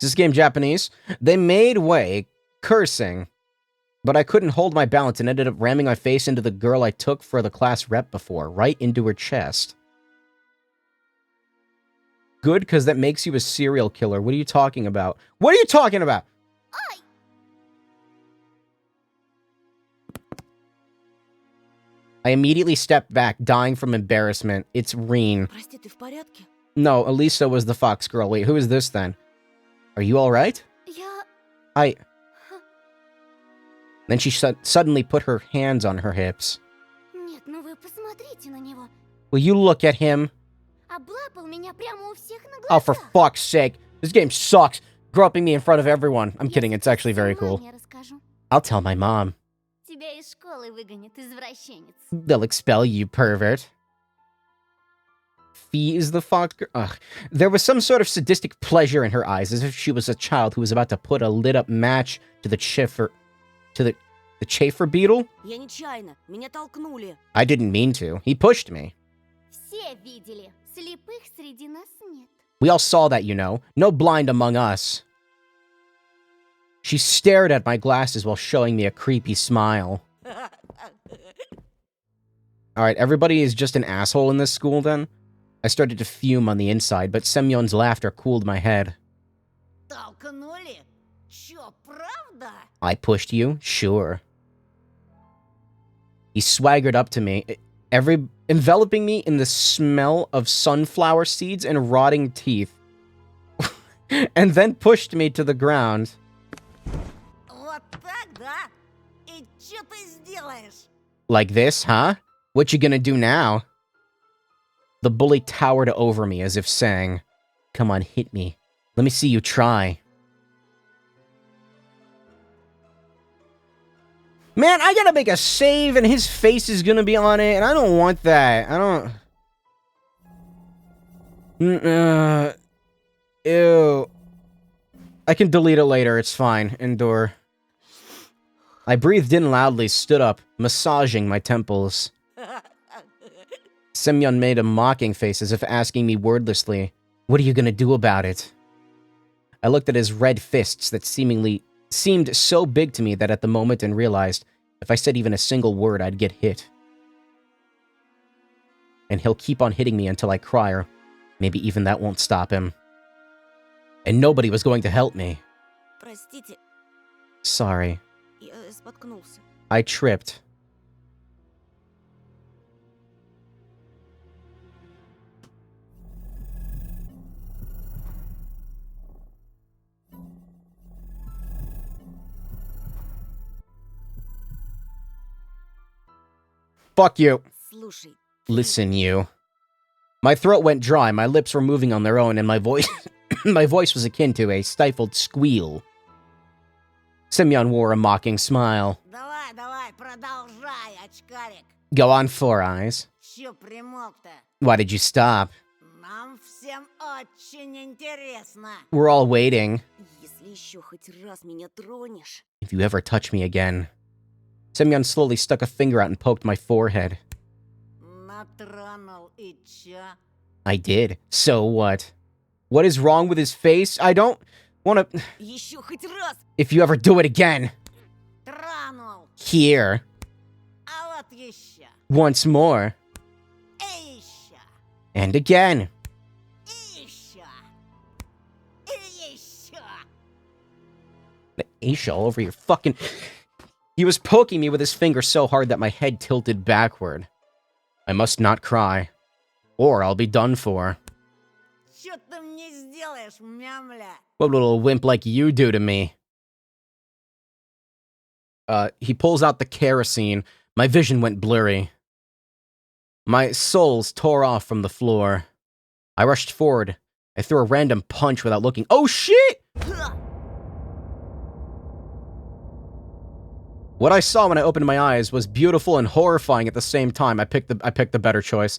this game Japanese? They made way, cursing, but I couldn't hold my balance and ended up ramming my face into the girl I took for the class rep before, right into her chest. Good, because that makes you a serial killer. What are you talking about? What are you talking about? I immediately stepped back, dying from embarrassment. It's Reen. Прости, ты в порядке? No, Elisa was the fox girl. Wait, who is this then? Are you alright? Я... Then she suddenly put her hands on her hips. Нет, ну вы посмотрите на него. Will you look at him? Облапал меня прямо у всех на глазах. Oh, for fuck's sake. This game sucks. Groping me in front of everyone. I'm kidding, it's actually very cool. Я расскажу. I'll tell my mom. Тебя из школы выгонят, извращенец. They'll expel you, pervert. Fee is the fox girl. Ugh. There was some sort of sadistic pleasure in her eyes, as if she was a child who was about to put a lit-up match to the chafer beetle? Я нечаянно. Меня толкнули. I didn't mean to. He pushed me. Все видели. Слепых среди нас нет. We all saw that, you know. No blind among us. She stared at my glasses while showing me a creepy smile. Alright, everybody is just an asshole in this school then? I started to fume on the inside, but Semyon's laughter cooled my head. Толкнули? Чё, правда? I pushed you? Sure. He swaggered up to me, enveloping me in the smell of sunflower seeds and rotting teeth, and then pushed me to the ground. Вот так, да? И чё ты сделаешь? Like this, huh? What you gonna do now? The bully towered over me as if saying, "Come on, hit me. Let me see you try." Man, I gotta make a save and his face is gonna be on it, and I don't want that. I don't... Ew. I can delete it later, it's fine. Endure. I breathed in loudly, stood up, massaging my temples. Semyon made a mocking face as if asking me wordlessly, "What are you gonna do about it?" I looked at his red fists that seemed so big to me that at the moment and realized if I said even a single word, I'd get hit. And he'll keep on hitting me until I cry, or maybe even that won't stop him. and nobody was going to help me. Простите, Sorry. я споткнулся. I tripped. Fuck you. Слушай, Listen, you. My throat went dry, my lips were moving on their own, and my voice my voice was akin to a stifled squeal. Semyon wore a mocking smile. давай, давай, продолжай, очкарик. Go on, Four Eyes. Чё примолк-то? Why did you stop? Нам всем очень интересно. We're all waiting. Если еще хоть раз меня тронешь... If you ever touch me again. Semyon slowly stuck a finger out and poked my forehead. Натронул и чё? I did. So what? What is wrong with his face? I don't want to... Еще хоть раз If you ever do it again. тронул. Here. А вот еще. Once more. И еще. And again. И еще. И еще. Aisha all over your fucking... He was poking me with his finger so hard that my head tilted backward. I must not cry. Or I'll be done for. Чё ты мне сделаешь, мямля? What would a little wimp like you do to me? He pulls out the kerosene. My vision went blurry. My soles tore off from the floor. I rushed forward. I threw a random punch without looking. Oh shit! What I saw when I opened my eyes was beautiful and horrifying at the same time. I picked the better choice.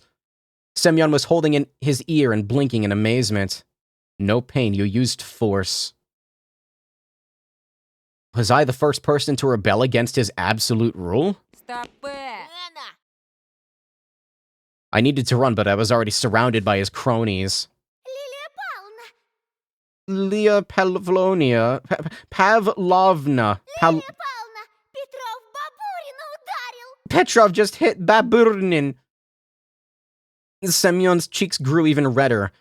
Semyon was holding in his ear and blinking in amazement. No pain, you used force. Was I the first person to rebel against his absolute rule? Стопэ! Лена! I needed to run, but I was already surrounded by his cronies. Лилия Павловна! Leah Pavlovna. Павловна! Петров Бабурина ударил! Petrov just hit Baburnin. Semyon's cheeks grew even redder,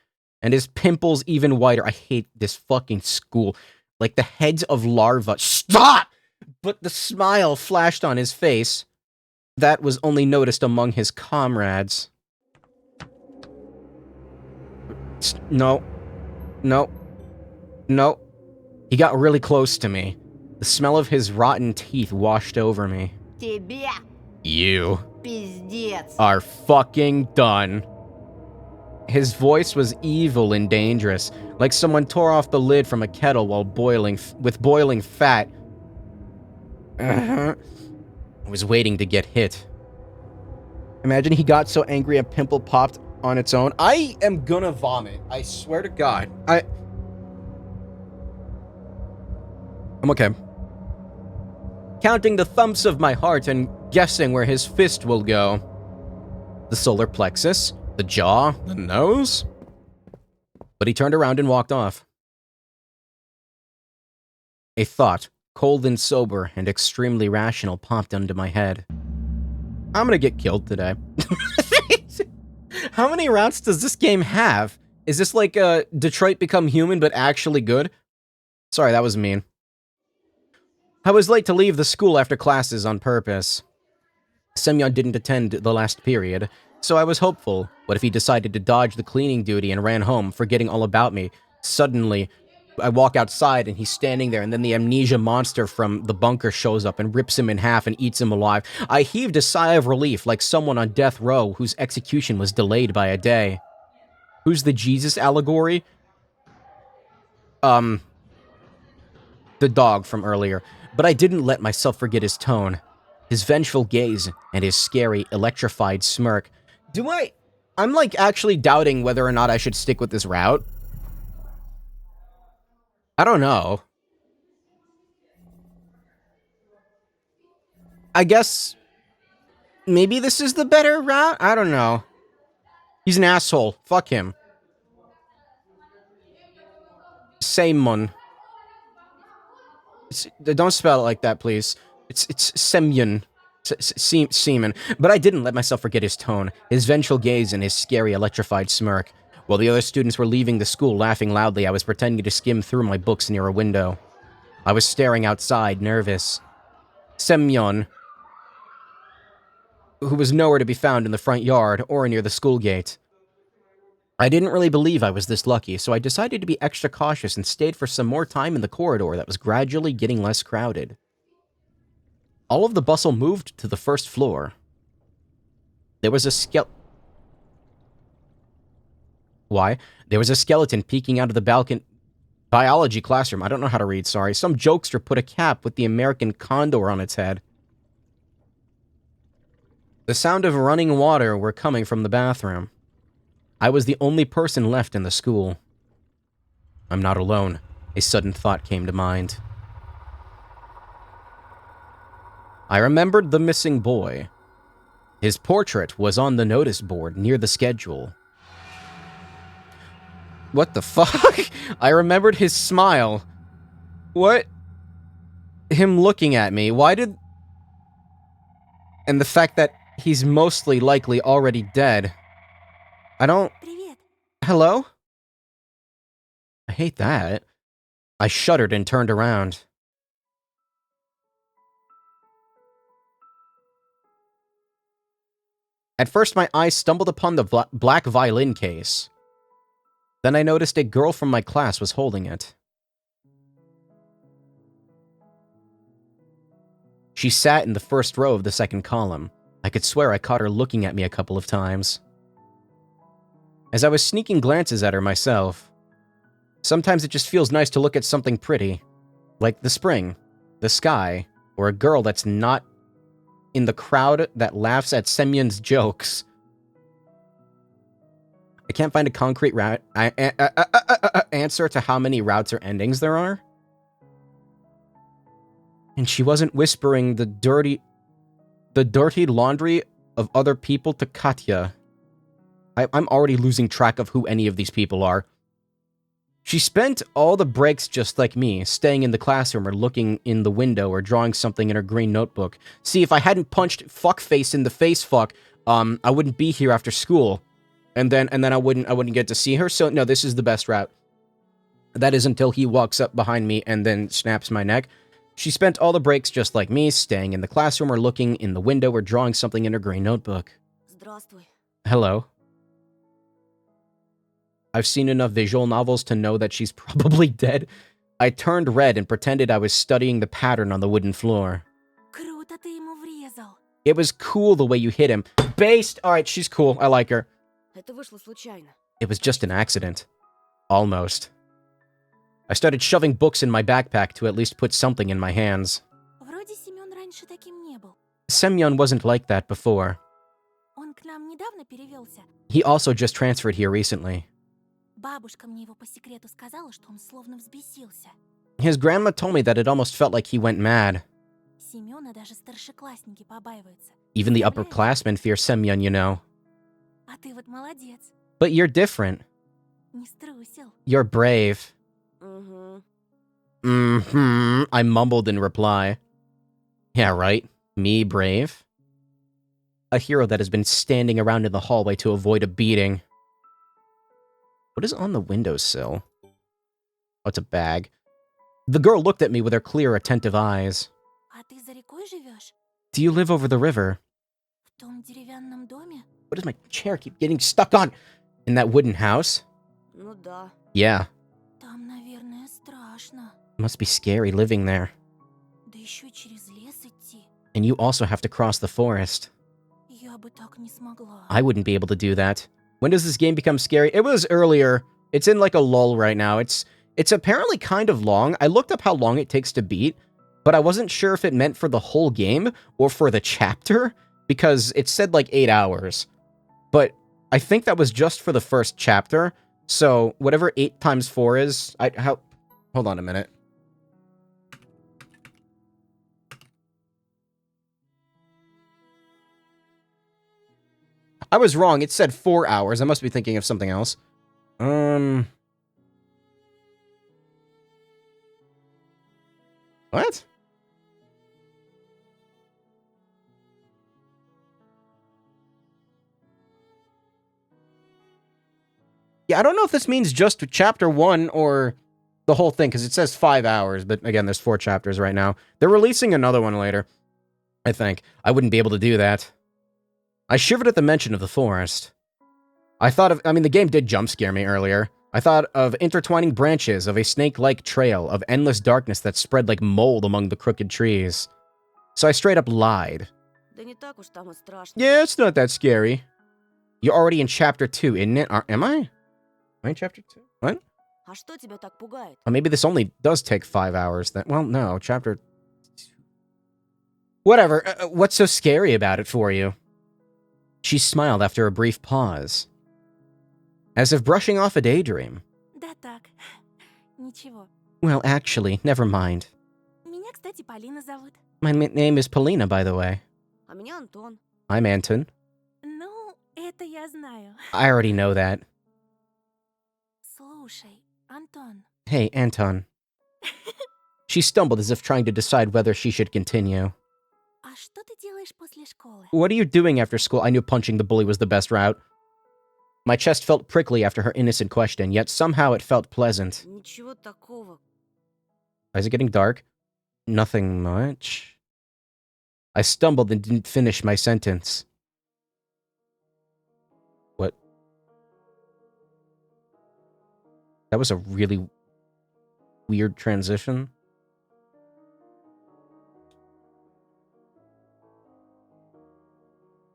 and his pimples even whiter. I hate this fucking school. Like the heads of larvae. Stop! But the smile flashed on his face. That was only noticed among his comrades. No. No. No. He got really close to me. The smell of his rotten teeth washed over me. Тебе You пиздец! are fucking done. His voice was evil and dangerous, like someone tore off the lid from a kettle while boiling fat. I was waiting to get hit. Imagine he got so angry a pimple popped on its own. I am gonna vomit. I swear to God. I'm okay. Counting the thumps of my heart and guessing where his fist will go. The solar plexus, the jaw, the nose? But he turned around and walked off. A thought, cold and sober and extremely rational, popped into my head. I'm gonna get killed today. How many routes does this game have? Is this like Detroit Become Human but actually good? Sorry, that was mean. I was late to leave the school after classes on purpose. Semyon didn't attend the last period, so I was hopeful. What if he decided to dodge the cleaning duty and ran home, forgetting all about me? Suddenly, I walk outside and he's standing there, and then the amnesia monster from the bunker shows up and rips him in half and eats him alive. I heaved a sigh of relief, like someone on death row whose execution was delayed by a day. Who's the Jesus allegory? The dog from earlier. But I didn't let myself forget his tone, his vengeful gaze, and his scary, electrified smirk. I'm like actually doubting whether or not I should stick with this route. I don't know. I guess maybe this is the better route? I don't know. He's an asshole. Fuck him. Semyon. Don't spell it like that, please. It's Semyon. Semen. But I didn't let myself forget his tone, his vengeful gaze, and his scary, electrified smirk. While the other students were leaving the school laughing loudly, I was pretending to skim through my books near a window. I was staring outside, nervous. Semyon, who was nowhere to be found in the front yard or near the school gate. I didn't really believe I was this lucky, so I decided to be extra cautious and stayed for some more time in the corridor that was gradually getting less crowded. All of the bustle moved to the first floor. There was a Why? There was a skeleton peeking out of the biology classroom. I don't know how to read, sorry. Some jokester put a cap with the American condor on its head. The sound of running water were coming from the bathroom. I was the only person left in the school. I'm not alone. A sudden thought came to mind. I remembered the missing boy. His portrait was on the notice board near the schedule. What the fuck? I remembered his smile. What? Him looking at me. Why did... And the fact that he's mostly likely already dead. I don't... Привет. Hello? I hate that. I shuddered and turned around. At first, my eyes stumbled upon the black violin case. Then I noticed a girl from my class was holding it. She sat in the first row of the second column. I could swear I caught her looking at me a couple of times. As I was sneaking glances at her myself, sometimes it just feels nice to look at something pretty, like the spring, the sky, or a girl that's not in the crowd that laughs at Semyon's jokes. I can't find a concrete answer to how many routes or endings there are. And she wasn't whispering the dirty laundry of other people to Katya. I'm already losing track of who any of these people are. She spent all the breaks just like me, staying in the classroom or looking in the window or drawing something in her green notebook. See, if I hadn't punched fuckface in the face I wouldn't be here after school. And then I wouldn't get to see her. So no, this is the best route. That is until he walks up behind me and then snaps my neck. She spent all the breaks just like me, staying in the classroom or looking in the window or drawing something in her green notebook. Здравствуй. Hello. I've seen enough visual novels to know that she's probably dead. I turned red and pretended I was studying the pattern on the wooden floor. Круто ты ему врезал. It was cool the way you hit him. Based! Alright, she's cool. I like her. Это вышло случайно. It was just an accident. Almost. I started shoving books in my backpack to at least put something in my hands. Вроде Семён раньше таким не был. Semyon wasn't like that before. Он к нам недавно перевелся. He also just transferred here recently. Бабушка мне его по секрету сказала, что он словно взбесился. His grandma told me that it almost felt like he went mad. Семёна даже старшеклассники побаиваются. Even the Представляешь? upperclassmen fear Semyon, you know. А ты вот молодец. But you're different. Не струсил. You're brave. Угу. I mumbled in reply. Yeah, right. Me brave? A hero that has been standing around in the hallway to avoid a beating. What is on the windowsill? Oh, it's a bag. The girl looked at me with her clear, attentive eyes. А ты за рекой живешь? Do you live over the river? В том деревянном доме? What does my chair keep getting stuck on? In that wooden house? Ну да. Yeah. Там, наверное, страшно. Must be scary living there. Да еще через лес идти. And you also have to cross the forest. Я бы так не смогла. I wouldn't be able to do that. When does this game become scary? It was earlier. It's in like a lull right now. It's apparently kind of long. I looked up how long it takes to beat, but I wasn't sure if it meant for the whole game or for the chapter, because it said like 8 hours. But I think that was just for the first chapter. So whatever 8 times 4 is, hold on a minute. I was wrong. It said 4 hours. I must be thinking of something else. What? Yeah, I don't know if this means just chapter 1 or the whole thing, because it says 5 hours, but again, there's 4 chapters right now. They're releasing another one later, I think. I wouldn't be able to do that. I shivered at the mention of the forest. I mean, the game did jump scare me earlier. I thought of intertwining branches of a snake-like trail of endless darkness that spread like mold among the crooked trees. So I straight up lied. Да не так уж там и страшно. Yeah, it's not that scary. You're already in chapter 2, isn't it? Am I? Am I in chapter 2? What? А что тебя так пугает? Oh, maybe this only does take 5 hours then. Well, no, chapter... Whatever, what's so scary about it for you? She smiled after a brief pause, as if brushing off a daydream. Да так, ничего. Well, actually, never mind. Меня, кстати, Полина зовут. My name is Polina, by the way. А меня Антон. I'm Anton. Ну, это я знаю. I already know that. Слушай, Антон. Hey, Anton. She stumbled as if trying to decide whether she should continue. А что ты делаешь после школы? What are you doing after school? I knew punching the bully was the best route. My chest felt prickly after her innocent question, yet somehow it felt pleasant. Ничего такого. Is it getting dark? Nothing much. I stumbled and didn't finish my sentence. What? That was a really weird transition.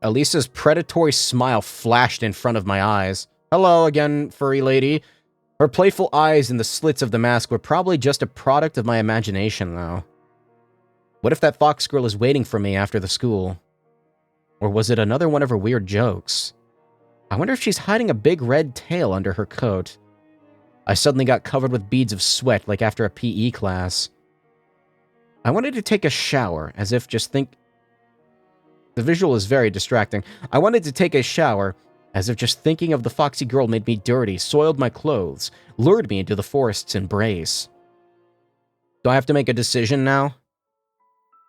Elisa's predatory smile flashed in front of my eyes. Hello again, furry lady. Her playful eyes in the slits of the mask were probably just a product of my imagination, though. What if that fox girl is waiting for me after the school? Or was it another one of her weird jokes? I wonder if she's hiding a big red tail under her coat. I suddenly got covered with beads of sweat like after a PE class. I wanted to take a shower, as if just think... The visual is very distracting. I wanted to take a shower, as if just thinking of the foxy girl made me dirty, soiled my clothes, lured me into the forest's embrace. Do I have to make a decision now?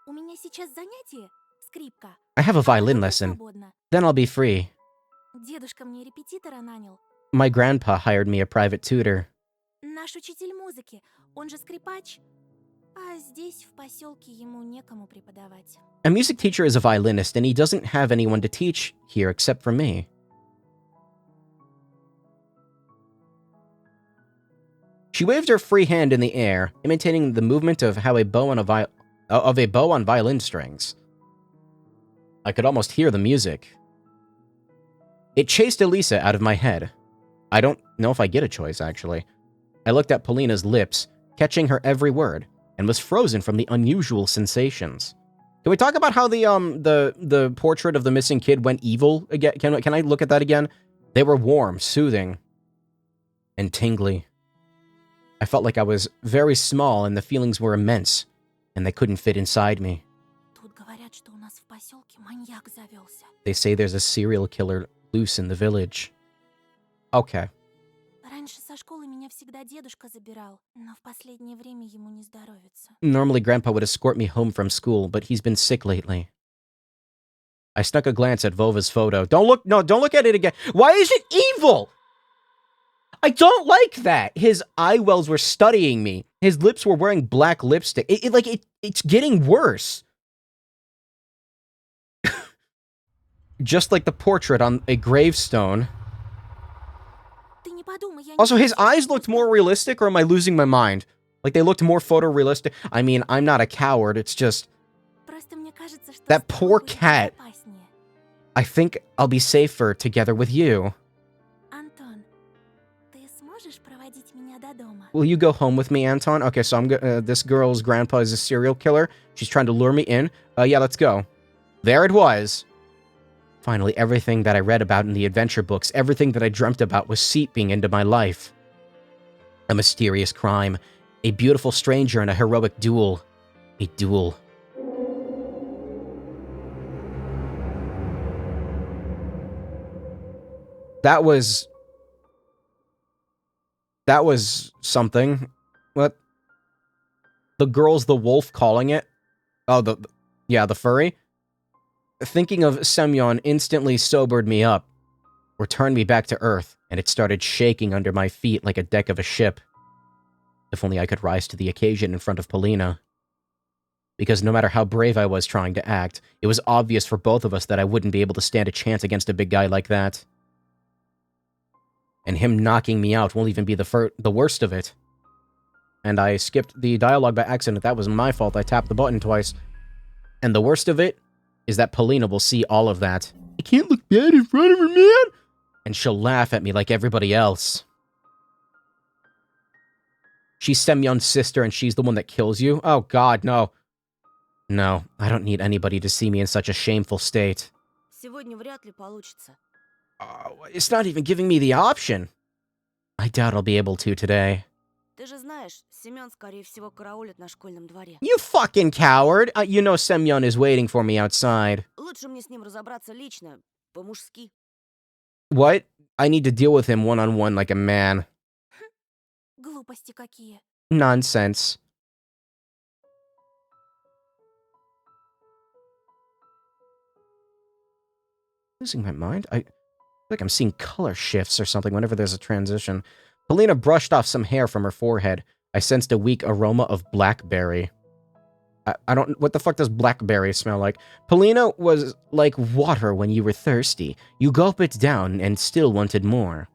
У меня сейчас занятие, скрипка. I have a violin Потом я lesson. свободна. Then I'll be free. Дедушка мне репетитора нанял. My grandpa hired me a private tutor. Наш учитель музыки, он же скрипач. А здесь, в поселке, ему некому преподавать. A music teacher is a violinist, and he doesn't have anyone to teach here except for me. She waved her free hand in the air, imitating the movement of how a bow on on violin strings. I could almost hear the music. It chased Elisa out of my head. I don't know if I get a choice, actually. I looked at Polina's lips, catching her every word, and was frozen from the unusual sensations. Can we talk about how the portrait of the missing kid went evil again? Can I look at that again? They were warm, soothing, and tingly. I felt like I was very small and the feelings were immense, and they couldn't fit inside me. Тут говорят, что у нас в поселке маньяк завелся. They say there's a serial killer loose in the village. Okay. Раньше со школы меня всегда дедушка забирал, но в последнее время ему не здоровится. Normally, Grandpa would escort me home from school, but he's been sick lately. I snuck a glance at Vova's photo. Don't look at it again. Why is it evil? I don't like that. His eye wells were studying me. His lips were wearing black lipstick. It's getting worse. Just like the portrait on a gravestone. Ты не подумай, я не Also, his хочу. eyes looked more realistic, or am I losing my mind? Like, they looked more photorealistic. I mean, I'm not a coward, it's just... Просто мне кажется, что That с тобой poor будет cat. безопаснее. I think I'll be safer together with you. Антон, ты сможешь проводить меня до дома? Will you go home with me, Anton? Okay, so this girl's grandpa is a serial killer. She's trying to lure me in. Yeah, let's go. There it was. Finally, everything that I read about in the adventure books, everything that I dreamt about was seeping into my life. A mysterious crime, a beautiful stranger, and a heroic duel. A duel. That was something. What? The girl's the wolf calling it? Oh, the furry? Thinking of Semyon instantly sobered me up, or turned me back to earth, and it started shaking under my feet like a deck of a ship. If only I could rise to the occasion in front of Polina. Because no matter how brave I was trying to act, it was obvious for both of us that I wouldn't be able to stand a chance against a big guy like that. And him knocking me out won't even be the worst of it. And I skipped the dialogue by accident. That was my fault. I tapped the button twice. And the worst of it is that Polina will see all of that. I can't look bad in front of her, man! And she'll laugh at me like everybody else. She's Semyon's sister and she's the one that kills you? Oh god, no. No, I don't need anybody to see me in such a shameful state. Сегодня вряд ли получится. It's not even giving me the option. I doubt I'll be able to today. Ты же знаешь, Семён, скорее всего, караулит на школьном дворе. You fucking coward! You know Semyon is waiting for me outside. Лучше мне с ним разобраться лично, по-мужски. What? I need to deal with him one-on-one like a man. Глупости какие. Nonsense. Losing my mind? I feel like I'm seeing color shifts or something whenever there's a transition. Polina brushed off some hair from her forehead. I sensed a weak aroma of blackberry. I don't... What the fuck does blackberry smell like? Polina was like water when you were thirsty. You gulp it down and still wanted more.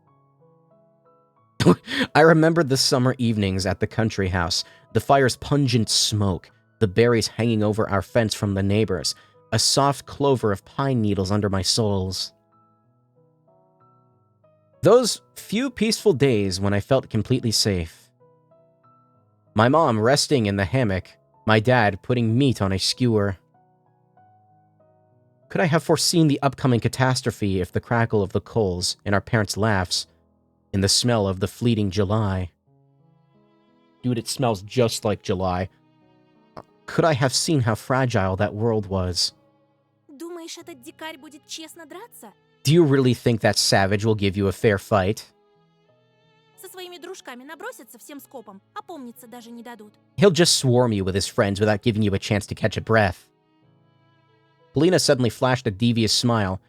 I remembered the summer evenings at the country house, the fire's pungent smoke, the berries hanging over our fence from the neighbors, a soft clover of pine needles under my soles. Those few peaceful days when I felt completely safe. My mom resting in the hammock, my dad putting meat on a skewer. Could I have foreseen the upcoming catastrophe if the crackle of the coals, in our parents' laughs, in the smell of the fleeting July? Dude, it smells just like July. Could I have seen how fragile that world was? Думаешь, этот дикарь будет честно драться? Do you really think that savage will give you a fair fight? Со своими дружками набросятся всем скопом, опомниться даже не дадут. He'll just swarm you with his friends without giving you a chance to catch a breath. Polina suddenly flashed a devious smile.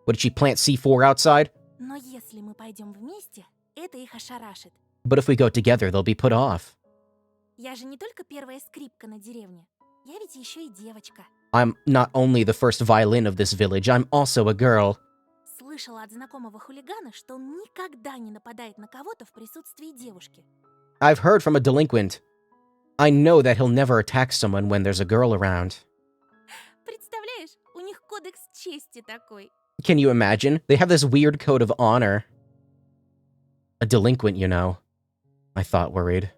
What, did she plant C4 outside? Но если мы пойдем вместе, это их ошарашит. But if we go together, they'll be put off. Я же не только первая скрипка на деревне. Я ведь еще и девочка. I'm not only the first violin of this village, I'm also a girl. Слышала от знакомого хулигана, что он никогда не нападает на кого-то в присутствии девушки. I've heard from a delinquent. I know that he'll never attack someone when there's a girl around. Представляешь, у них кодекс чести такой. Can you imagine? They have this weird code of honor. A delinquent, you know. I thought, worried.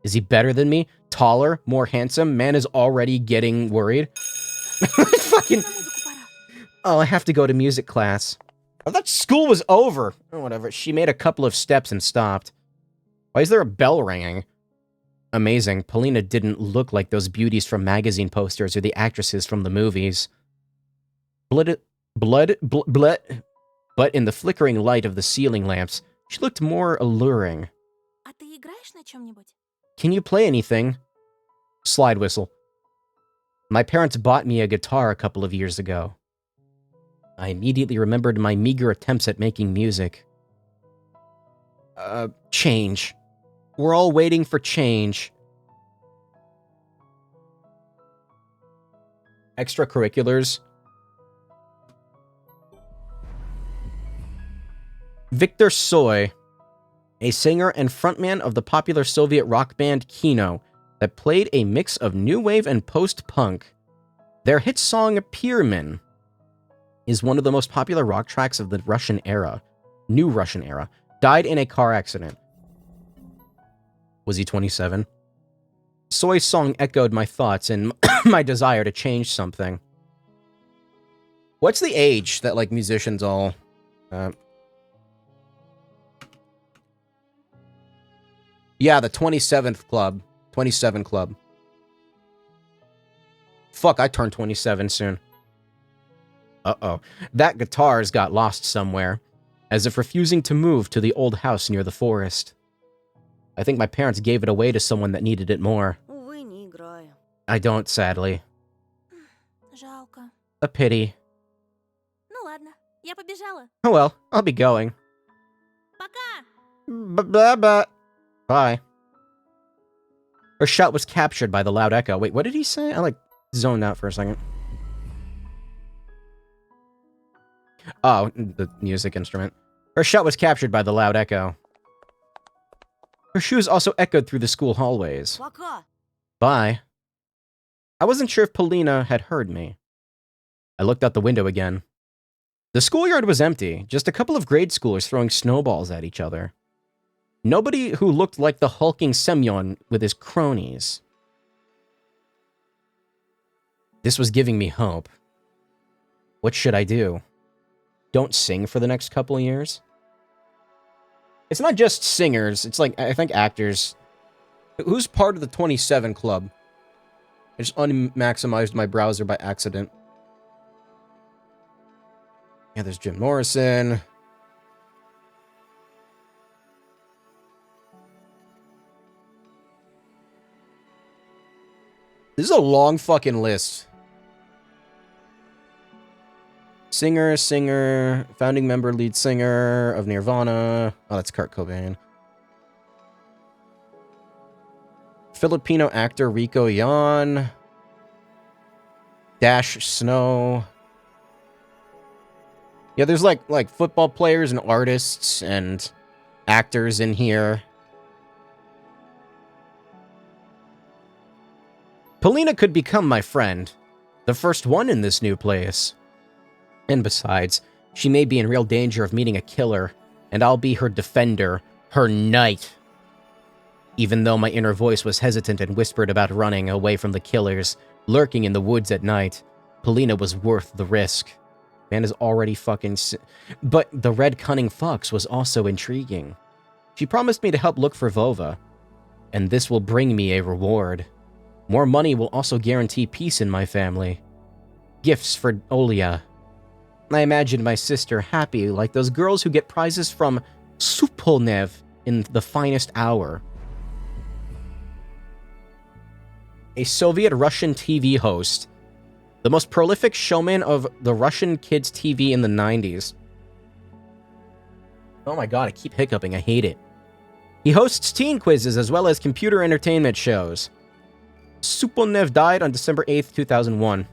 Is he better than me? Taller? More handsome? Man is already getting worried. Fucking... На музыку пора. Oh, I have to go to music class. I thought school was over. Or whatever. She made a couple of steps and stopped. Why is there a bell ringing? Amazing. Polina didn't look like those beauties from magazine posters or the actresses from the movies. But in the flickering light of the ceiling lamps, she looked more alluring. А ты играешь на чем-нибудь? Can you play anything? Slide whistle. My parents bought me a guitar a couple of years ago. I immediately remembered my meager attempts at making music. Change. We're all waiting for change. Extracurriculars. Victor Soy, a singer and frontman of the popular Soviet rock band Kino that played a mix of new wave and post-punk. Their hit song Pierman is one of the most popular rock tracks of the Russian era, new Russian era, died in a car accident. Was he 27? Soy's song echoed my thoughts and my desire to change something. What's the age that, like, musicians all... Yeah, the 27th club. 27 club. Fuck, I turn 27 soon. Uh-oh. That guitar's got lost somewhere, as if refusing to move to the old house near the forest. I think my parents gave it away to someone that needed it more. Увы, не играю. I don't, sadly. Жалко. A pity. Ну ладно, я побежала. Oh well, I'll be going. Bye. Her shout was captured by the loud echo. Wait, what did he say? I like zoned out for a second. Oh, the music instrument. Her shout was captured by the loud echo. Her shoes also echoed through the school hallways. Пока. Bye. I wasn't sure if Polina had heard me. I looked out the window again. The schoolyard was empty, just a couple of grade schoolers throwing snowballs at each other. Nobody who looked like the hulking Semyon with his cronies. This was giving me hope. What should I do? Don't sing for the next couple of years? It's not just singers, it's like, I think actors. Who's part of the 27 club? I just unmaximized my browser by accident. Yeah, there's Jim Morrison. This is a long fucking list. Singer, founding member, lead singer of Nirvana. Oh, that's Kurt Cobain. Filipino actor Rico Yan. Dash Snow. Yeah, there's like football players and artists and actors in here. Polina could become my friend. The first one in this new place. And besides, she may be in real danger of meeting a killer, and I'll be her defender, her knight. Even though my inner voice was hesitant and whispered about running away from the killers, lurking in the woods at night, Polina was worth the risk. Man is already fucking but the red cunning fox was also intriguing. She promised me to help look for Vova, and this will bring me a reward. More money will also guarantee peace in my family. Gifts for Olia. I imagined my sister happy like those girls who get prizes from Supolnev in the finest hour. A Soviet-Russian TV host. The most prolific showman of the Russian kids' TV in the 90s. Oh my god, I keep hiccuping, I hate it. He hosts teen quizzes as well as computer entertainment shows. Supolnev died on December 8th, 2001,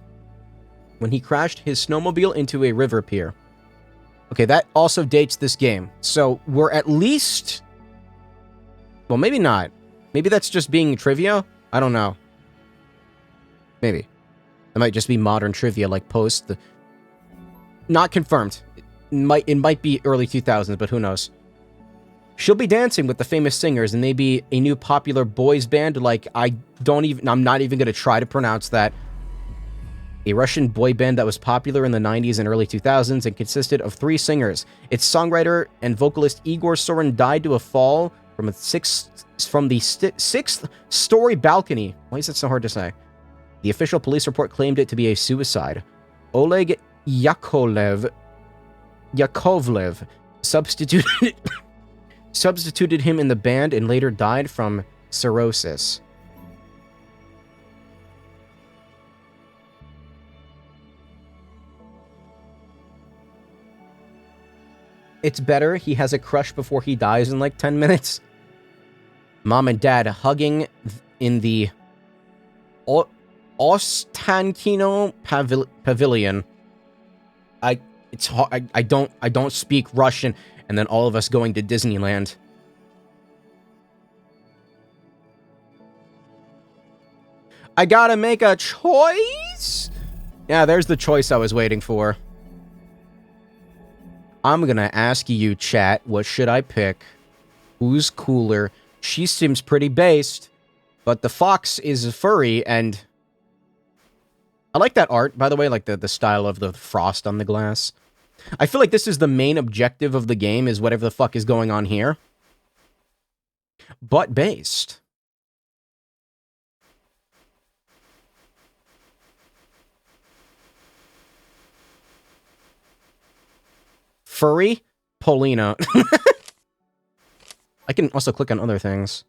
when he crashed his snowmobile into a river pier. Okay, that also dates this game. So we're at least... Well, maybe not. Maybe that's just being trivia? I don't know. Maybe. It might just be modern trivia, like post. Not confirmed. It might be early 2000s, but who knows. She'll be dancing with the famous singers and maybe a new popular boys band like I'm not even going to try to pronounce that. A Russian boy band that was popular in the 90s and early 2000s and consisted of 3 singers. Its songwriter and vocalist Igor Sorin died to a fall from the sixth story balcony. Why is it so hard to say? The official police report claimed it to be a suicide. Oleg Yakovlev substituted him in the band and later died from cirrhosis. It's better he has a crush before he dies in like 10 minutes. Mom and dad hugging in the Ostankino Pavilion. I don't speak Russian, and then all of us going to Disneyland. I gotta make a choice? Yeah, there's the choice I was waiting for. I'm gonna ask you, chat, what should I pick? Who's cooler? She seems pretty based, but the fox is furry, and... I like that art, by the way, like the style of the frost on the glass. I feel like this is the main objective of the game, is whatever the fuck is going on here. But based. Furry? Polina. I can also click on other things.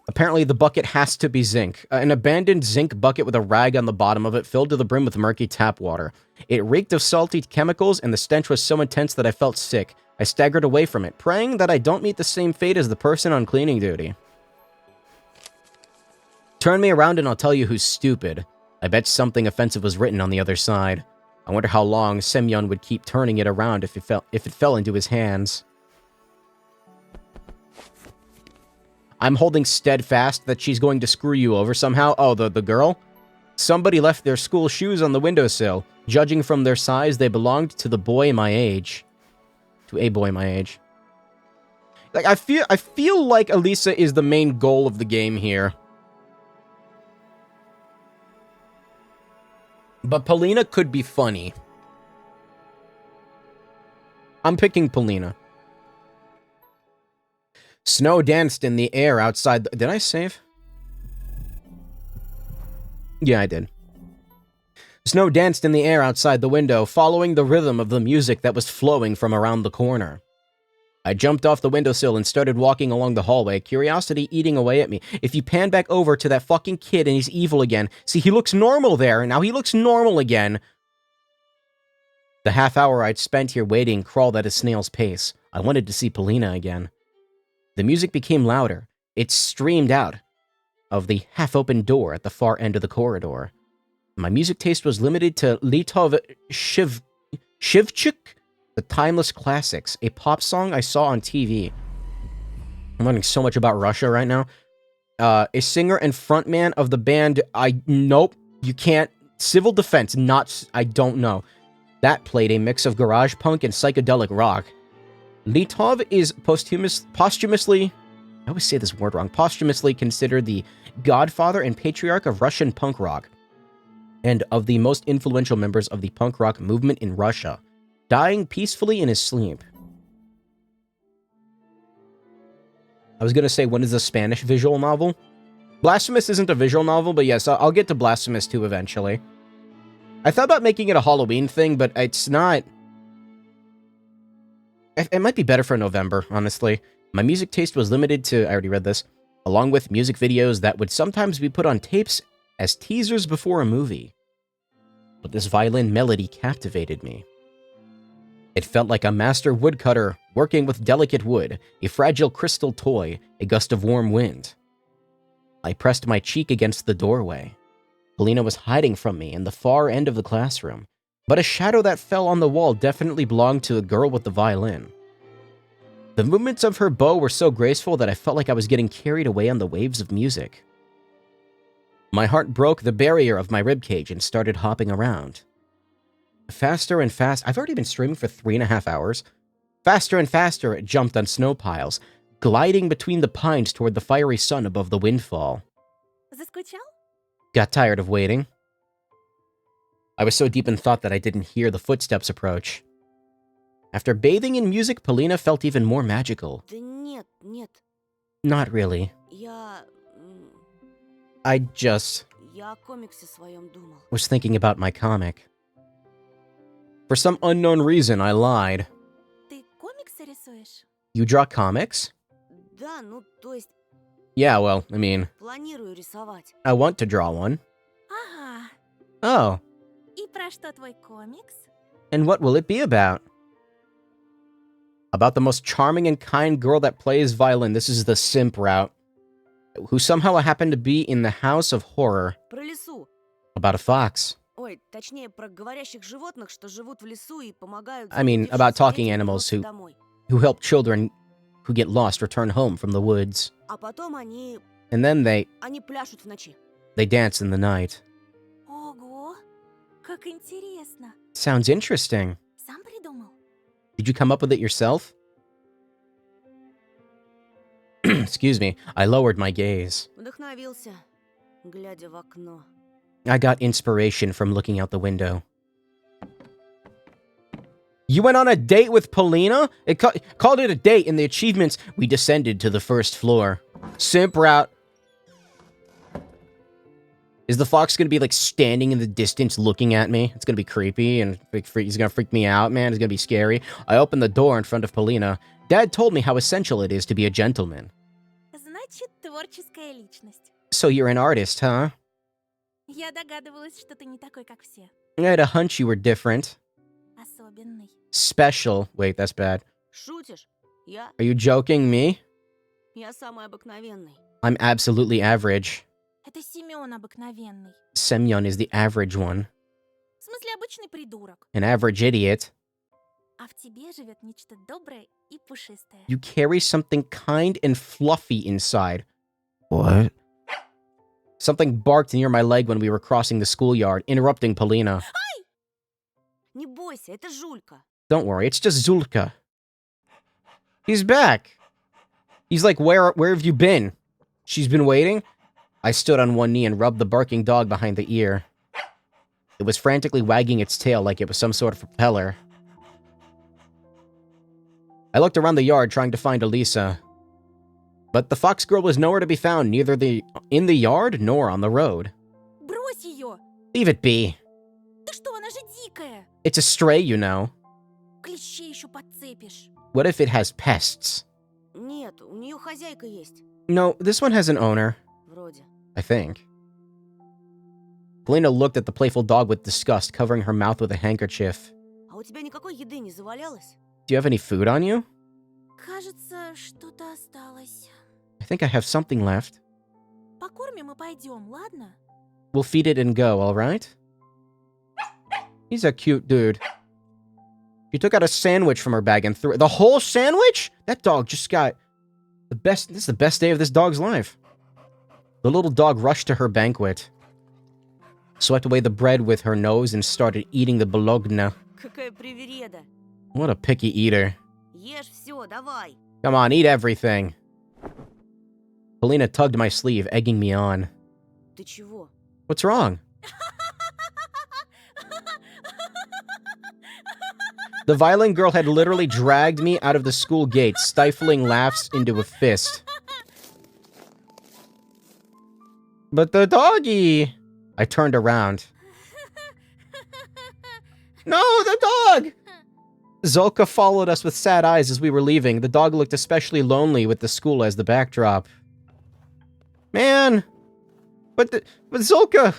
Apparently, the bucket has to be zinc. An abandoned zinc bucket with a rag on the bottom of it filled to the brim with murky tap water. It reeked of salty chemicals, and the stench was so intense that I felt sick. I staggered away from it, praying that I don't meet the same fate as the person on cleaning duty. Turn me around and I'll tell you who's stupid. I bet something offensive was written on the other side. I wonder how long Semyon would keep turning it around if it fell into his hands. I'm holding steadfast that she's going to screw you over somehow. Oh, the girl? Somebody left their school shoes on the windowsill. Judging from their size, they belonged to the boy my age. To a boy my age. Like, I feel like Elisa is the main goal of the game here. But Polina could be funny. I'm picking Polina. Snow danced in the air outside the... Did I save? Yeah, I did. Snow danced in the air outside the window, following the rhythm of the music that was flowing from around the corner. I jumped off the windowsill and started walking along the hallway, curiosity eating away at me. If you pan back over to that fucking kid and he's evil again, see, he looks normal there, and now he looks normal again. The half hour I'd spent here waiting crawled at a snail's pace. I wanted to see Polina again. The music became louder. It streamed out of the half-open door at the far end of the corridor. My music taste was limited to Litov Shivchuk, the Timeless Classics, a pop song I saw on TV. I'm learning so much about Russia right now. A singer and frontman of the band, nope, you can't. Civil Defense, I don't know. That played a mix of garage punk and psychedelic rock. Litov is posthumously, I always say this word wrong, posthumously considered the godfather and patriarch of Russian punk rock, and of the most influential members of the punk rock movement in Russia, dying peacefully in his sleep. I was going to say, when is the Spanish visual novel? Blasphemous isn't a visual novel, but yes, I'll get to Blasphemous 2 eventually. I thought about making it a Halloween thing, but it's not... It might be better for November, honestly. My music taste was limited to, I already read this, along with music videos that would sometimes be put on tapes as teasers before a movie. But this violin melody captivated me. It felt like a master woodcutter working with delicate wood, a fragile crystal toy, a gust of warm wind. I pressed my cheek against the doorway. Polina was hiding from me in the far end of the classroom, but a shadow that fell on the wall definitely belonged to the girl with the violin. The movements of her bow were so graceful that I felt like I was getting carried away on the waves of music. My heart broke the barrier of my ribcage and started hopping around. Faster and fast. I've already been streaming for 3.5 hours. Faster and faster it jumped on snow piles, gliding between the pines toward the fiery sun above the windfall. Заскучал? Got tired of waiting. I was so deep in thought that I didn't hear the footsteps approach. After bathing in music, Polina felt even more magical. Да нет, нет. Not really. Я о комиксе своем думал. Was thinking about my comic. For some unknown reason, I lied. Ты комиксы рисуешь? You draw comics? Да, ну, то есть, Yeah, well, I mean, планирую рисовать. I want to draw one. Ага. Oh, И про что твой комикс? and what will it be about? About the most charming and kind girl that plays violin. This is the simp route. Who somehow happened to be in the house of horror. Про лесу. About a fox. Ой, точнее, про говорящих животных, что живут в лесу и помогают... I mean, заблудившимся about talking детям animals вернуться домой. who help children who get lost return home from the woods. А потом они And then they пляшут в ночи. dance in the night. Ого, как интересно. Sounds interesting. Сам придумал? Did you come up with it yourself? Excuse me, I lowered my gaze. Вдохновился, глядя в окно. I got inspiration from looking out the window. You went on a date with Polina? It called it a date. In the achievements, we descended to the first floor. Simp route. Is the fox gonna be like standing in the distance looking at me? It's gonna be creepy and he's gonna freak me out, man. It's gonna be scary. I opened the door in front of Polina. Dad told me how essential it is to be a gentleman. Значит, творческая личность. So you're an artist, huh? Я догадывалась, что ты не такой, как все. I had a hunch you were different. Особенный. Special. Wait, that's bad. Шутишь? Я? Are you joking me? Я самый обыкновенный. I'm absolutely average. Это Семен обыкновенный. Semyon is the average one. В смысле, обычный придурок. An average idiot. А в тебе живет нечто доброе и пушистое. You carry something kind and fluffy inside. What? Something barked near my leg when we were crossing the schoolyard, interrupting Polina. Не бойся, это Жулька. Don't worry, it's just Zulka. He's back. He's like, where have you been? She's been waiting? I stood on one knee and rubbed the barking dog behind the ear. It was frantically wagging its tail like it was some sort of propeller. I looked around the yard trying to find Elisa. But the fox girl was nowhere to be found, neither in the yard nor on the road. Брось ее! Leave it be. Ты что, она же дикая! It's a stray, you know. Клещей еще подцепишь. What if it has pests? Нет, у нее хозяйка есть. No, this one has an owner, Вроде. I think. Polina looked at the playful dog with disgust, covering her mouth with a handkerchief. А у тебя никакой еды не завалялось? Do you have any food on you? Кажется, что-то осталось. I think I have something left. Покормим и пойдем, ладно? We'll feed it and go, alright? He's a cute dude. She took out a sandwich from her bag and threw it. The whole sandwich? That dog just got the best. This is the best day of this dog's life. The little dog rushed to her banquet, swept away the bread with her nose, and started eating the bologna. Какая привереда. What a picky eater. Ешь все, давай. Come on, eat everything. Polina tugged my sleeve, egging me on. Ты чего? What's wrong? The violent girl had literally dragged me out of the school gate, stifling laughs into a fist. But the doggy... I turned around. No, the dog! Zolka followed us with sad eyes as we were leaving. The dog looked especially lonely with the school as the backdrop. Man! But Zolka,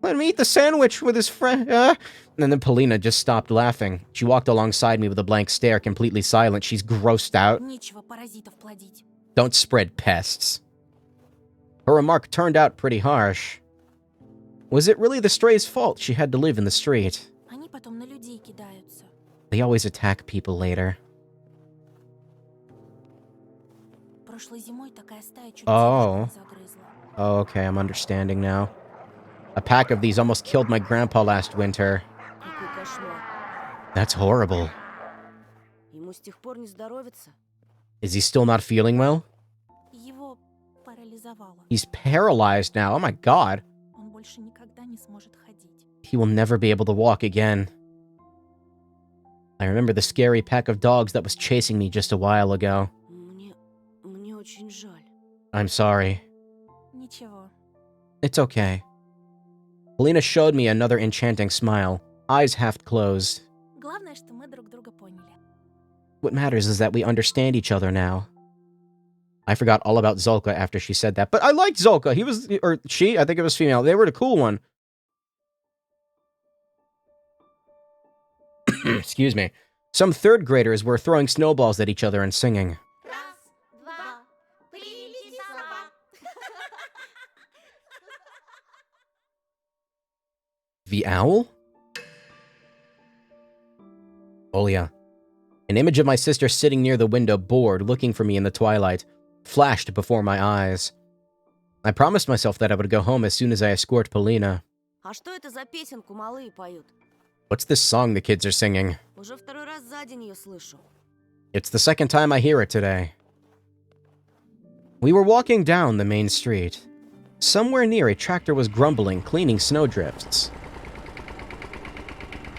let me eat the sandwich with his friend. And then Polina just stopped laughing. She walked alongside me with a blank stare, completely silent. She's grossed out. Нечего паразитов плодить. Don't spread pests. Her remark turned out pretty harsh. Was it really the stray's fault she had to live in the street? Они потом на людей кидаются. They always attack people later. Прошлой зимой такая стая чуть Oh. тележку не загрызла. Oh, okay, I'm understanding now. A pack of these almost killed my grandpa last winter. Какой кошмар. That's horrible. Ему с тех пор не здоровится. Is he still not feeling well? Его парализовало. He's paralyzed now. Oh my god. Он больше никогда не сможет ходить. He will never be able to walk again. I remember the scary pack of dogs that was chasing me just a while ago. Мне очень жаль. I'm sorry. Ничего. It's okay. Polina showed me another enchanting smile, eyes half closed. Главное, что мы друг друга поняли. What matters is that we understand each other now. I forgot all about Zolka after she said that, but I liked Zolka. He was, or she, I think it was female. They were the cool one. Excuse me. Some third graders were throwing snowballs at each other and singing. Раз, два, прилети сова. The owl? Oh yeah. An image of my sister sitting near the window, bored, looking for me in the twilight, flashed before my eyes. I promised myself that I would go home as soon as I escort Polina. А что это за песенку малые поют? What's this song the kids are singing? Уже второй раз за день ее слышу. It's the second time I hear it today. We were walking down the main street. Somewhere near, a tractor was grumbling, cleaning snowdrifts.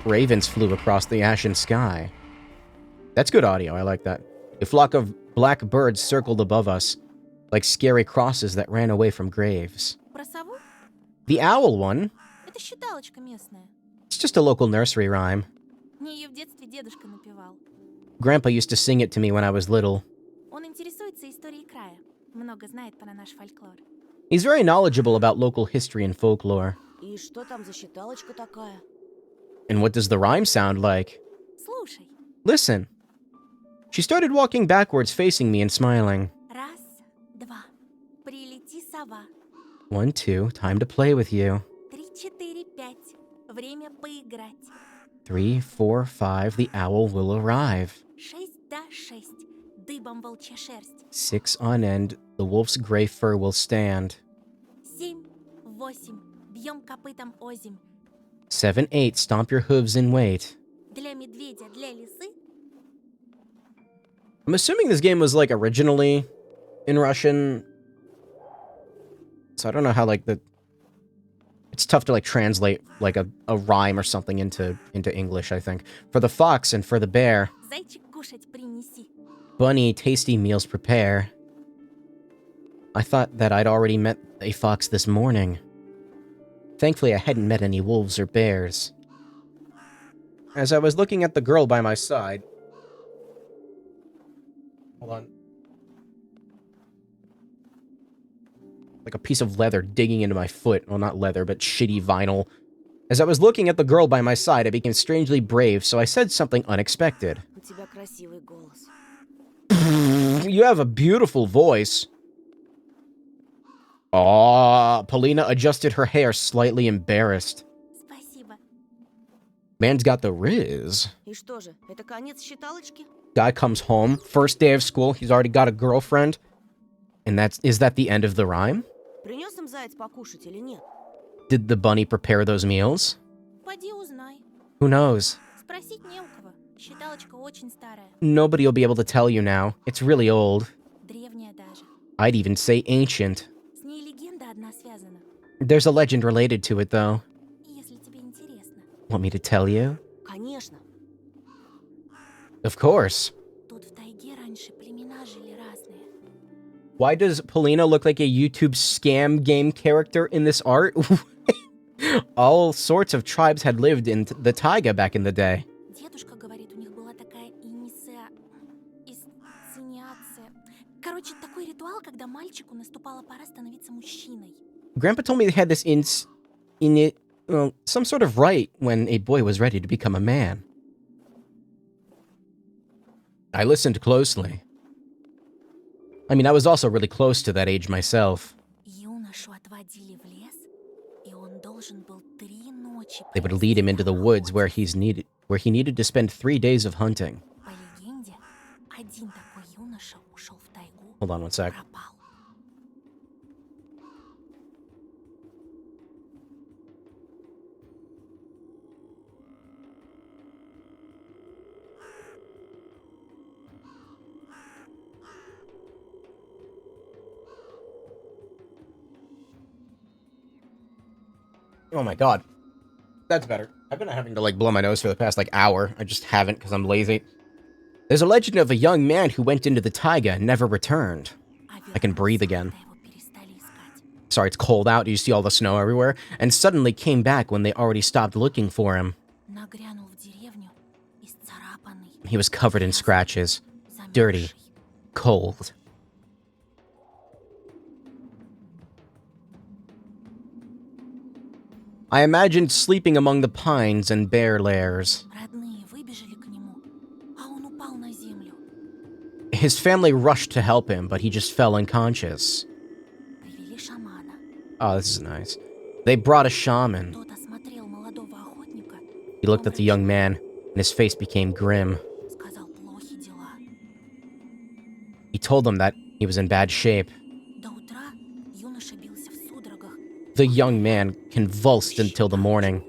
Ravens flew across the ashen sky. That's good audio, I like that. A flock of black birds circled above us, like scary crosses that ran away from graves. Про сову? The owl one? Это считалочка местная. It's just a local nursery rhyme. Мне ее в детстве дедушка напевал. Grandpa used to sing it to me when I was little. Он интересуется историей края. Много знает про наш фольклор. He's very knowledgeable about local history and folklore. И что там за считалочка такая? And what does the rhyme sound like? Слушай. Listen. She started walking backwards, facing me and smiling. Раз, два. Прилети, сова. 1, 2, time to play with you. 3, 4, 5. Время поиграть. 3, 4, 5, the owl will arrive. 6 да 6. Дыбом волчья шерсть. 6 on end, the wolf's gray fur will stand. 7, 8. Бьем копытом озимь. 7, 8, stomp your hooves and wait. Для медведя, для лисы. I'm assuming this game was, like, originally in Russian. So I don't know how, like, it's tough to, like, translate, like, a rhyme or something into English, I think. For the fox and for the bear. Зайчик кушать принеси. Bunny, tasty meals prepare. I thought that I'd already met a fox this morning. Thankfully, I hadn't met any wolves or bears. As I was looking at the girl by my side... Hold on. Like a piece of leather digging into my foot. Well, not leather, but shitty vinyl. As I was looking at the girl by my side, I became strangely brave, so I said something unexpected. У тебя красивый голос. You have a beautiful voice. Aw, Polina adjusted her hair, slightly embarrassed. Спасибо. Man's got the riz. И что же, это конец считалочки? Guy comes home, first day of school, he's already got a girlfriend. And is that the end of the rhyme? Принес им заяц покушать или нет? Did the bunny prepare those meals? Поди узнай. Who knows? Спросить не у кого. Считалочка очень старая. Nobody will be able to tell you now. It's really old. Древняя даже. I'd even say ancient. С ней легенда одна связана. There's a legend related to it, though. Если тебе интересно. Want me to tell you? Конечно. Of course. Тут в тайге раньше племена жили разные. Why does Polina look like a YouTube scam game character in this art? All sorts of tribes had lived in the taiga back in the day. Дедушка говорит, у них была такая инициация. Короче, такой ритуал, когда мальчику наступала пора становиться мужчиной. Grandpa told me they had this some sort of rite when a boy was ready to become a man. I listened closely. I mean, I was also really close to that age myself. Юношу отводили в лес, и он должен был 3 ночи They would lead him into the woods where he needed to spend 3 days of hunting. По легенде, один такой юноша ушел в тайгу, Hold on one sec. пропал. Oh my god. That's better. I've been having to, like, blow my nose for the past, like, hour. I just haven't because I'm lazy. There's a legend of a young man who went into the taiga and never returned. I can breathe again. Sorry, it's cold out. You see all the snow everywhere? And suddenly came back when they already stopped looking for him. Нагрянул в деревню, исцарапанный, He was covered in scratches. Dirty. замерзший. Cold. I imagined sleeping among the pines and bear lairs. Родные выбежали к нему, а он упал на землю. His family rushed to help him, but he just fell unconscious. Привели шамана. Oh, this is nice. They brought a shaman. Тот осмотрел молодого охотника, He looked at the young man, and his face became grim. сказал, плохи дела. He told them that he was in bad shape. До утра юноша бился в судорогах. The young man convulsed until the morning,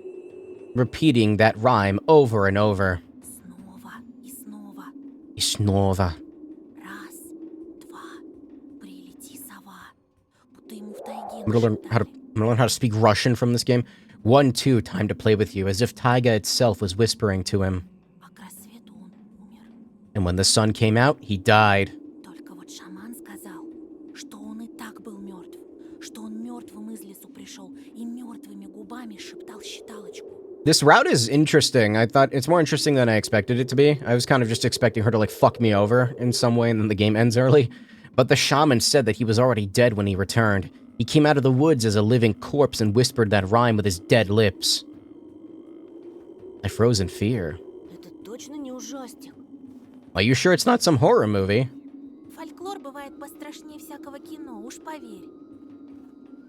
repeating that rhyme over and over. Снова и снова. И снова. Раз, два, прилети, сова. Будто ему в тайге I'm gonna learn how to speak Russian from this game. 1, 2, time to play with you, as if taiga itself was whispering to him. А к рассвету он умер. And when the sun came out, he died. Только вот шаман сказал, что он и так был мертв, что он мертвым из лесу пришел и мертвыми губами шептал считалочку. This route is interesting. I thought it's more interesting than I expected it to be. I was kind of just expecting her to, like, fuck me over in some way and then the game ends early. But the shaman said that he was already dead when he returned. He came out of the woods as a living corpse and whispered that rhyme with his dead lips. I froze in fear. Это точно не ужастик. Are you sure it's not some horror movie? Фольклор бывает пострашнее всякого кино, уж поверь.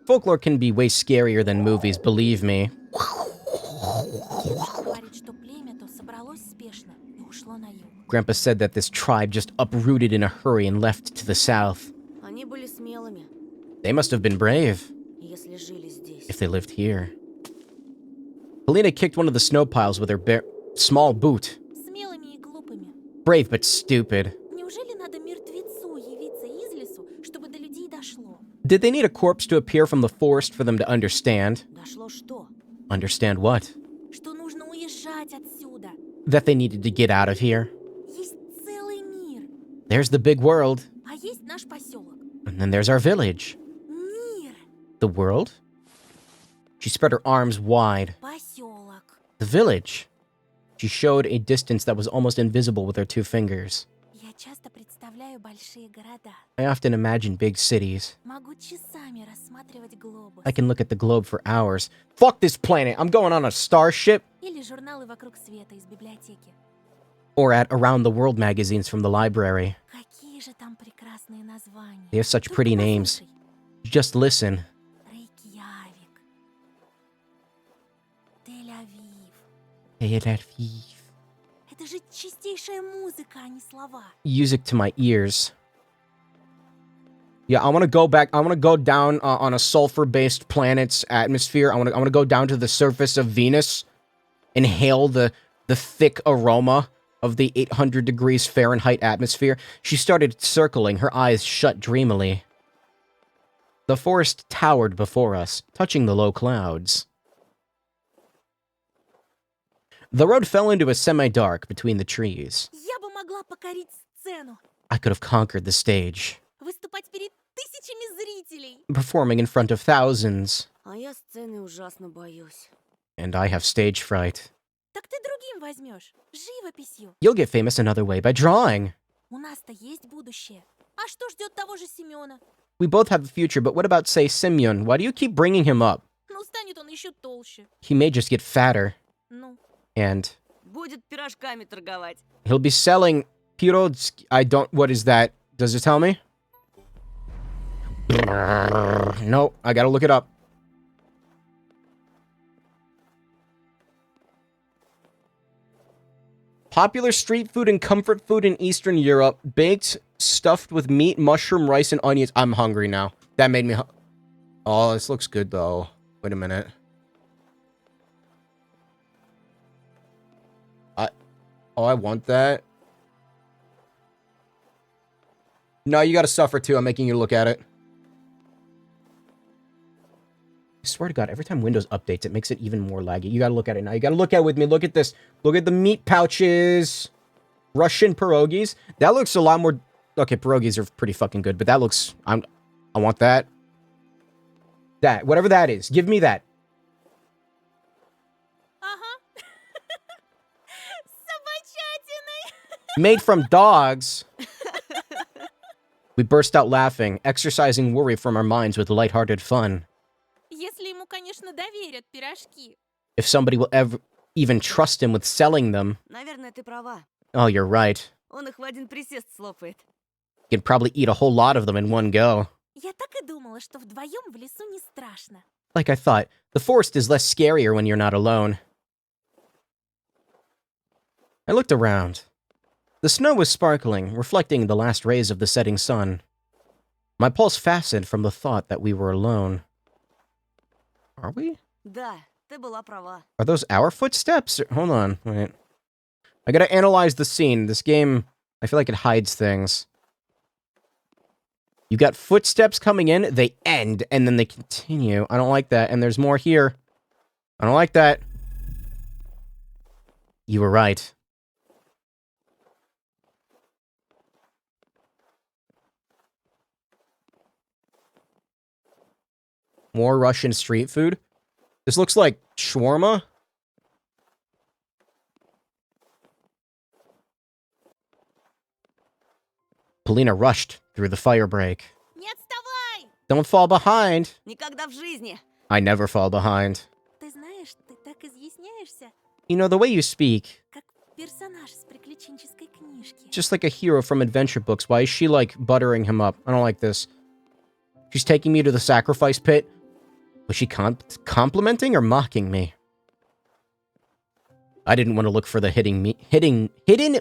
Folklore can be way scarier than movies, believe me. Говорит, что племя то собралось спешно и ушло на юг. Grandpa said that this tribe just uprooted in a hurry and left to the south. Они были смелыми, They must have been brave если жили здесь. if they lived here. Helena kicked one of the snow piles with her small boot. Смелыми и глупыми. Brave but stupid. Неужели надо мертвецу явиться из лесу, чтобы до людей дошло? Did they need a corpse to appear from the forest for them to understand? Дошло что? Understand what? Что нужно уезжать отсюда. That they needed to get out of here. Есть целый мир, There's the big world, а есть наш поселок. and then there's our village. Мир, The world? She spread her arms wide. поселок. The village. She showed a distance that was almost invisible with her two fingers. Я часто представляю большие города. I often imagine big cities. Могу часами рассматривать глобус. I can look at the globe for hours. Fuck this planet! I'm going on a starship! Или журналы «Вокруг света» из библиотеки. Or at Around the World magazines from the library. Какие же там прекрасные названия. They have such Только pretty names. послушай. Just listen. Рейкьявик. Тель-Авив. Это же чистейшая музыка, а не слова. Music to my ears. Yeah, I want to go back. I want to go down on a sulfur-based planet's atmosphere. I want to go down to the surface of Venus, inhale the thick aroma of the 800 degrees Fahrenheit atmosphere. She started circling, her eyes shut dreamily. The forest towered before us, touching the low clouds. The road fell into a semi-dark between the trees. Я бы могла покорить сцену, I could have conquered the stage, выступать перед тысячами зрителей. performing in front of thousands. А я сцены ужасно боюсь. And I have stage fright. Так ты другим возьмешь, живописью. You'll get famous another way, by drawing. У нас-то есть будущее. А что ждет того же Семена? We both have a future, but what about, say, Simeon? Why do you keep bringing him up? Ну, станет он еще толще. He may just get fatter, Ну, and Будет пирожками торговать. he'll be selling pirodzki. What is that? Does it tell me? No, I gotta look it up. Popular street food and comfort food in Eastern Europe. Baked, stuffed with meat, mushroom, rice, and onions. I'm hungry now. That made me Oh, this looks good, though. Wait a minute. I want that. No, you gotta suffer, too. I'm making you look at it. I swear to God, every time Windows updates, it makes it even more laggy. You gotta look at it now. You gotta look at it with me. Look at this. Look at the meat pouches. Russian pierogies. That looks a lot more... Okay, pierogies are pretty fucking good, but that looks... I want that. That. Whatever that is. Give me that. ага. Собачатиной. Made from dogs. We burst out laughing, exercising worry from our minds with lighthearted fun. Если ему, конечно, доверят пирожки. If somebody will ever even trust him with selling them. Наверное, ты права. Oh, you're right. Он их в один присест слопает. You can probably eat a whole lot of them in one go. Я так и думала, что вдвоем в лесу не страшно. Like I thought, the forest is less scarier when you're not alone. I looked around. The snow was sparkling, reflecting the last rays of the setting sun. My pulse fastened from the thought that we were alone. Are we? Да, ты была права. Are those our footsteps? Hold on, wait. I gotta analyze the scene. This game, I feel like it hides things. You got footsteps coming in, they end, and then they continue. I don't like that, and there's more here. I don't like that. You were right. More Russian street food? This looks like shawarma. Polina rushed through the fire break. Не отставай! Don't fall behind. Никогда в жизни. I never fall behind. Ты знаешь, ты так изъясняешься, You know, the way you speak, как персонаж из приключенческой книжки. Just like a hero from adventure books. Why is she, like, buttering him up? I don't like this. She's taking me to the sacrifice pit. Was she complimenting or mocking me? I didn't want to look for the hidden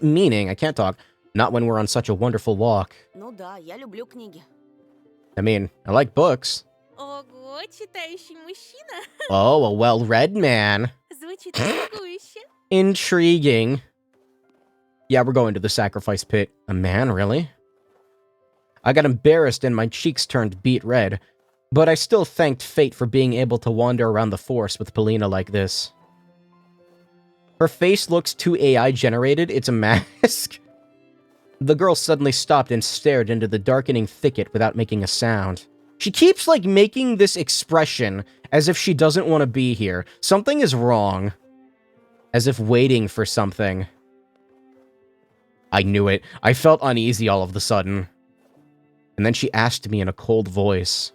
meaning. I can't talk. Not when we're on such a wonderful walk. Ну да, я люблю книги. I mean, I like books. Ого, читающий мужчина. Oh, a well-read man. Звучит интригующе. Intriguing. Yeah, we're going to the sacrifice pit. A man, really? I got embarrassed and my cheeks turned beet red, but I still thanked fate for being able to wander around the forest with Polina like this. Her face looks too AI generated. It's a mask. The girl suddenly stopped and stared into the darkening thicket without making a sound. She keeps, like, making this expression as if she doesn't want to be here. Something is wrong. As if waiting for something. I knew it. I felt uneasy all of a sudden. And then she asked me in a cold voice,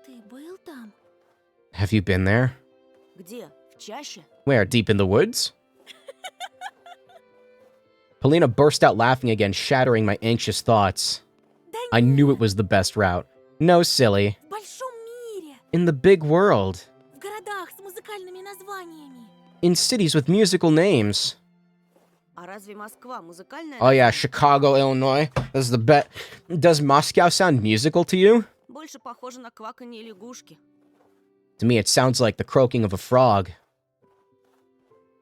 Ты был там? "Have you been there?" Где? В чаще? Where, deep in the woods? Polina burst out laughing again, shattering my anxious thoughts. Да I нет, knew it was the best route. No, silly. в большом мире. In the big world. В городах с музыкальными названиями. In cities with musical names. А разве Москва музыкальная? Oh yeah, Chicago, Illinois. This is the bet. Does Moscow sound musical to you? Больше похоже на кваканье лягушки. To me, it sounds like the croaking of a frog.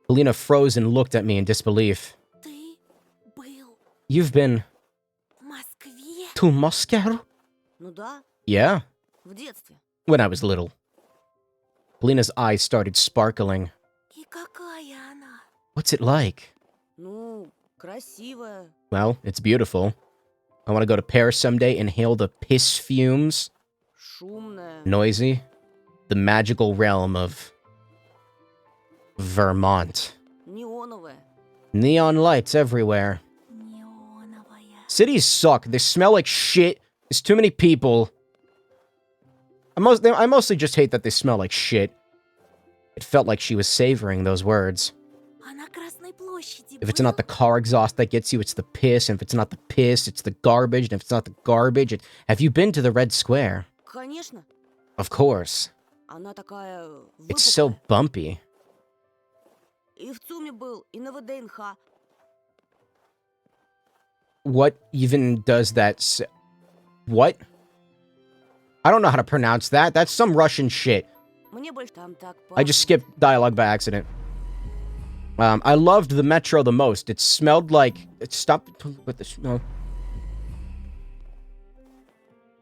Polina froze and looked at me in disbelief. Ты был You've been в Москве? to Moscow? Ну да, Yeah, в детстве. when I was little. Polina's eyes started sparkling. И какая она? What's it like? Ну, красивая. Well, it's beautiful. I want to go to Paris someday, inhale the piss fumes. Шумная. Noisy. The magical realm of Vermont. Неоновая. Neon lights everywhere. Неоновая. Cities suck. They smell like shit. There's too many people. I mostly just hate that they smell like shit. It felt like she was savoring those words. А на Красной площади If it's был? not the car exhaust that gets you, it's the piss. And if it's not the piss, it's the garbage. And if it's not the garbage, have you been to the Red Square? Конечно. Of course. Она такая It's so выпуклая. bumpy. И в ЦУМе был, и на ВДНХ. What even does that What? I don't know how to pronounce that. That's some Russian shit. Мне больше там так I just пахнет. skipped dialogue by accident. I loved the metro the most. It smelled like... Stop with the smell.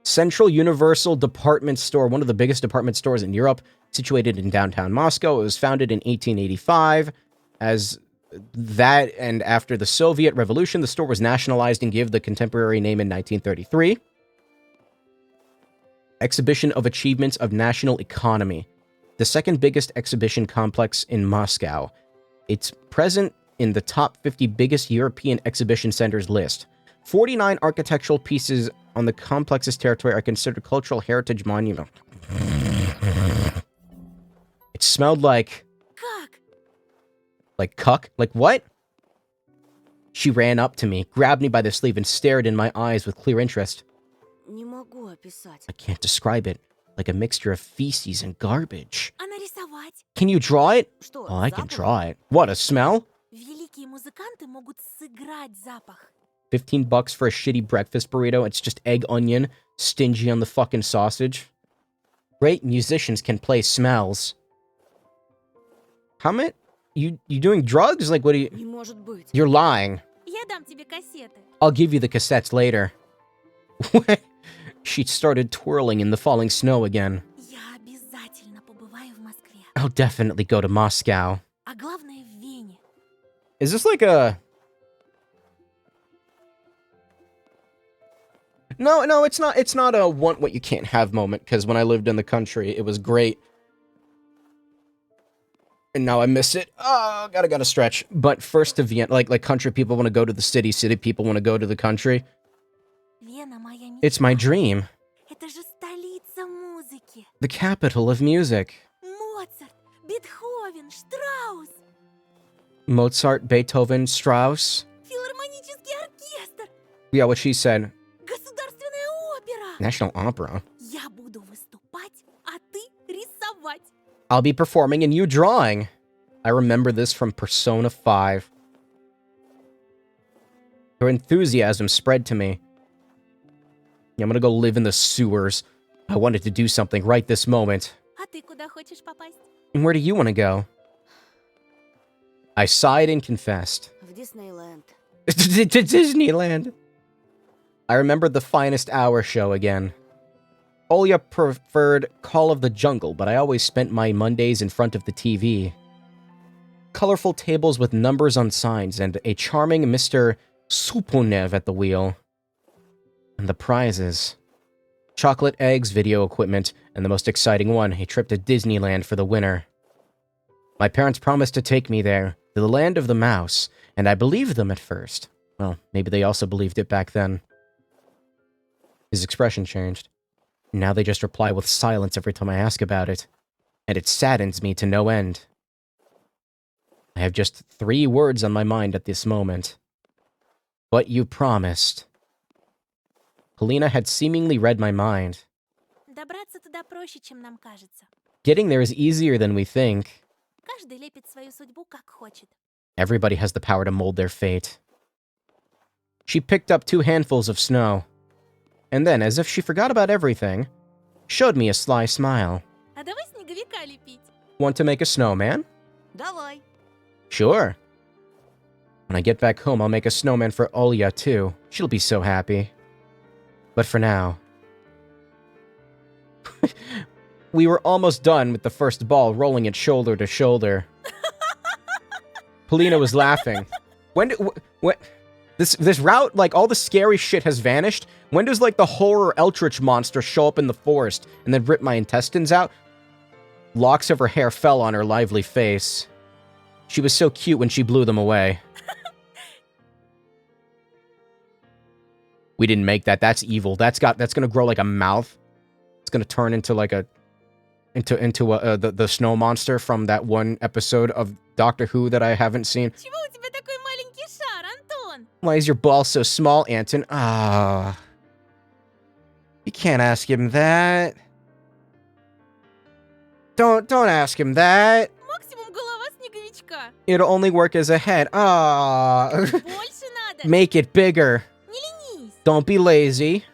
Central Universal Department Store, one of the biggest department stores in Europe, situated in downtown Moscow. It was founded in 1885. As that and after the Soviet Revolution, the store was nationalized and given the contemporary name in 1933. Exhibition of Achievements of National Economy. The second biggest exhibition complex in Moscow. It's present in the top 50 biggest European exhibition centers list. 49 architectural pieces on the complex's territory are considered cultural heritage monuments. It smelled like... Как? Like cuck? Like what? She ran up to me, grabbed me by the sleeve, and stared in my eyes with clear interest. Не могу описать. I can't describe it. Like a mixture of feces and garbage. А нарисовать? Can you draw it? Что, Oh, I can запах? draw it. What, a smell? Великие музыканты могут сыграть запах. $15 for a shitty breakfast burrito. It's just egg onion, stingy on the fucking sausage. Great musicians can play smells. How many? You doing drugs? Like, what are you... Не может быть. You're lying. Я дам тебе кассеты. I'll give you the cassettes later. She started twirling in the falling snow again. Я обязательно побываю в Москве. I'll definitely go to Moscow. А главное в Вене. Is this like a... No, it's not. It's not a want what you can't have moment, because when I lived in the country, it was great. And now I miss it. Oh, gotta stretch. But first to Vienna, like country people want to go to the city, city people want to go to the country. Вена моя мечта. It's my dream. Это же столица музыки. The capital of music. Моцарт, Бетховен, Штраус. Mozart, Beethoven, Strauss. Филармонический оркестр. Yeah, what she said. Государственная опера. National Opera. Я буду выступать, а ты рисовать. I'll be performing and you drawing. I remember this from Persona 5. Her enthusiasm spread to me. Yeah, I'm gonna go live in the sewers. I wanted to do something right this moment. А ты куда хочешь попасть? And where do you want to go? I sighed and confessed. В Диснейленд. To Disneyland. I remembered the Finest Hour show again. Olya preferred Call of the Jungle, but I always spent my Mondays in front of the TV. Colorful tables with numbers on signs and a charming Mr. Suponev at the wheel. And the prizes. Chocolate eggs, video equipment, and the most exciting one, a trip to Disneyland for the winner. My parents promised to take me there, to the land of the mouse, and I believed them at first. Well, maybe they also believed it back then. His expression changed. Now they just reply with silence every time I ask about it, and it saddens me to no end. I have just 3 words on my mind at this moment. But you promised. Polina had seemingly read my mind. Добраться туда проще, чем нам кажется. Getting there is easier than we think. Каждый лепит свою судьбу как хочет. Everybody has the power to mold their fate. She picked up 2 handfuls of snow, and then, as if she forgot about everything, showed me a sly smile. А давай снеговика лепить. Want to make a snowman? Давай. Sure. When I get back home, I'll make a snowman for Olya, too. She'll be so happy. But for now... We were almost done with the first ball, rolling it shoulder to shoulder. Polina was laughing. When this route, like, all the scary shit has vanished. When does, like, the horror Eldritch monster show up in the forest and then rip my intestines out? Locks of her hair fell on her lively face. She was so cute when she blew them away. We didn't make that. That's evil. That's gonna grow like a mouth. It's gonna turn into like a the snow monster from that one episode of Doctor Who that I haven't seen. Чего у тебя такой маленький шар, Антон? Why is your ball so small, Anton? Ah. You can't ask him that. Don't ask him that. Максимум голова снеговичка. It'll only work as a head. Ah. Больше надо. Make it bigger. Не ленись. Don't be lazy.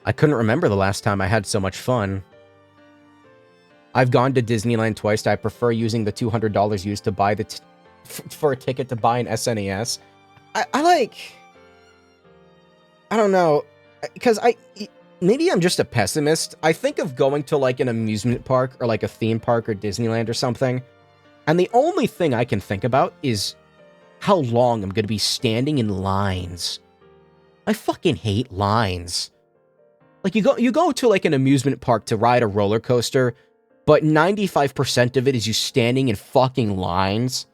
I couldn't remember the last time I had so much fun. I've gone to Disneyland twice. I prefer using the $200 used to buy for a ticket to buy an SNES. I don't know, because maybe I'm just a pessimist. I think of going to like an amusement park or like a theme park or Disneyland or something, and the only thing I can think about is how long I'm going to be standing in lines. I fucking hate lines. Like, you go to like an amusement park to ride a roller coaster, but 95% of it is you standing in fucking lines.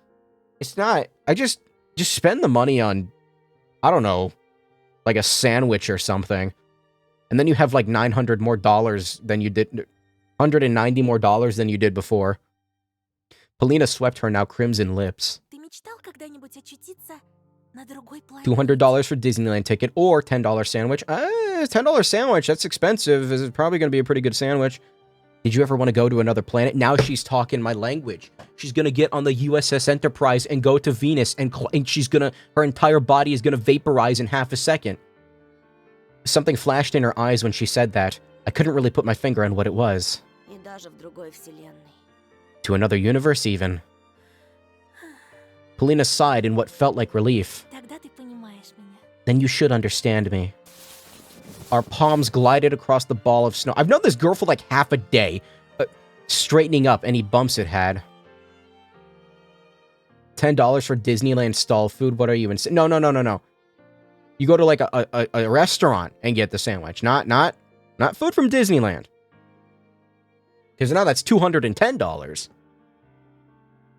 It's not... I just spend the money on, I don't know, like a sandwich or something. And then you have like $900 more than you did... $190 more than you did before. Polina swept her now crimson lips. Ты мечтал когда-нибудь очутиться на другой планете? $200 for Disneyland ticket or $10 sandwich. $10 sandwich, that's expensive. It's probably going to be a pretty good sandwich. Did you ever want to go to another planet? Now she's talking my language. She's going to get on the USS Enterprise and go to Venus, and she's going to... Her entire body is going to vaporize in half a second. Something flashed in her eyes when she said that. I couldn't really put my finger on what it was. И даже в другой вселенной. To another universe, even. Polina sighed in what felt like relief. Тогда ты понимаешь меня. Then you should understand me. Our palms glided across the ball of snow. I've known this girl for like half a day, straightening up any bumps it had. $10 for Disneyland stall food. What are you insane? No. You go to like a restaurant and get the sandwich, not food from Disneyland. Because now that's $210.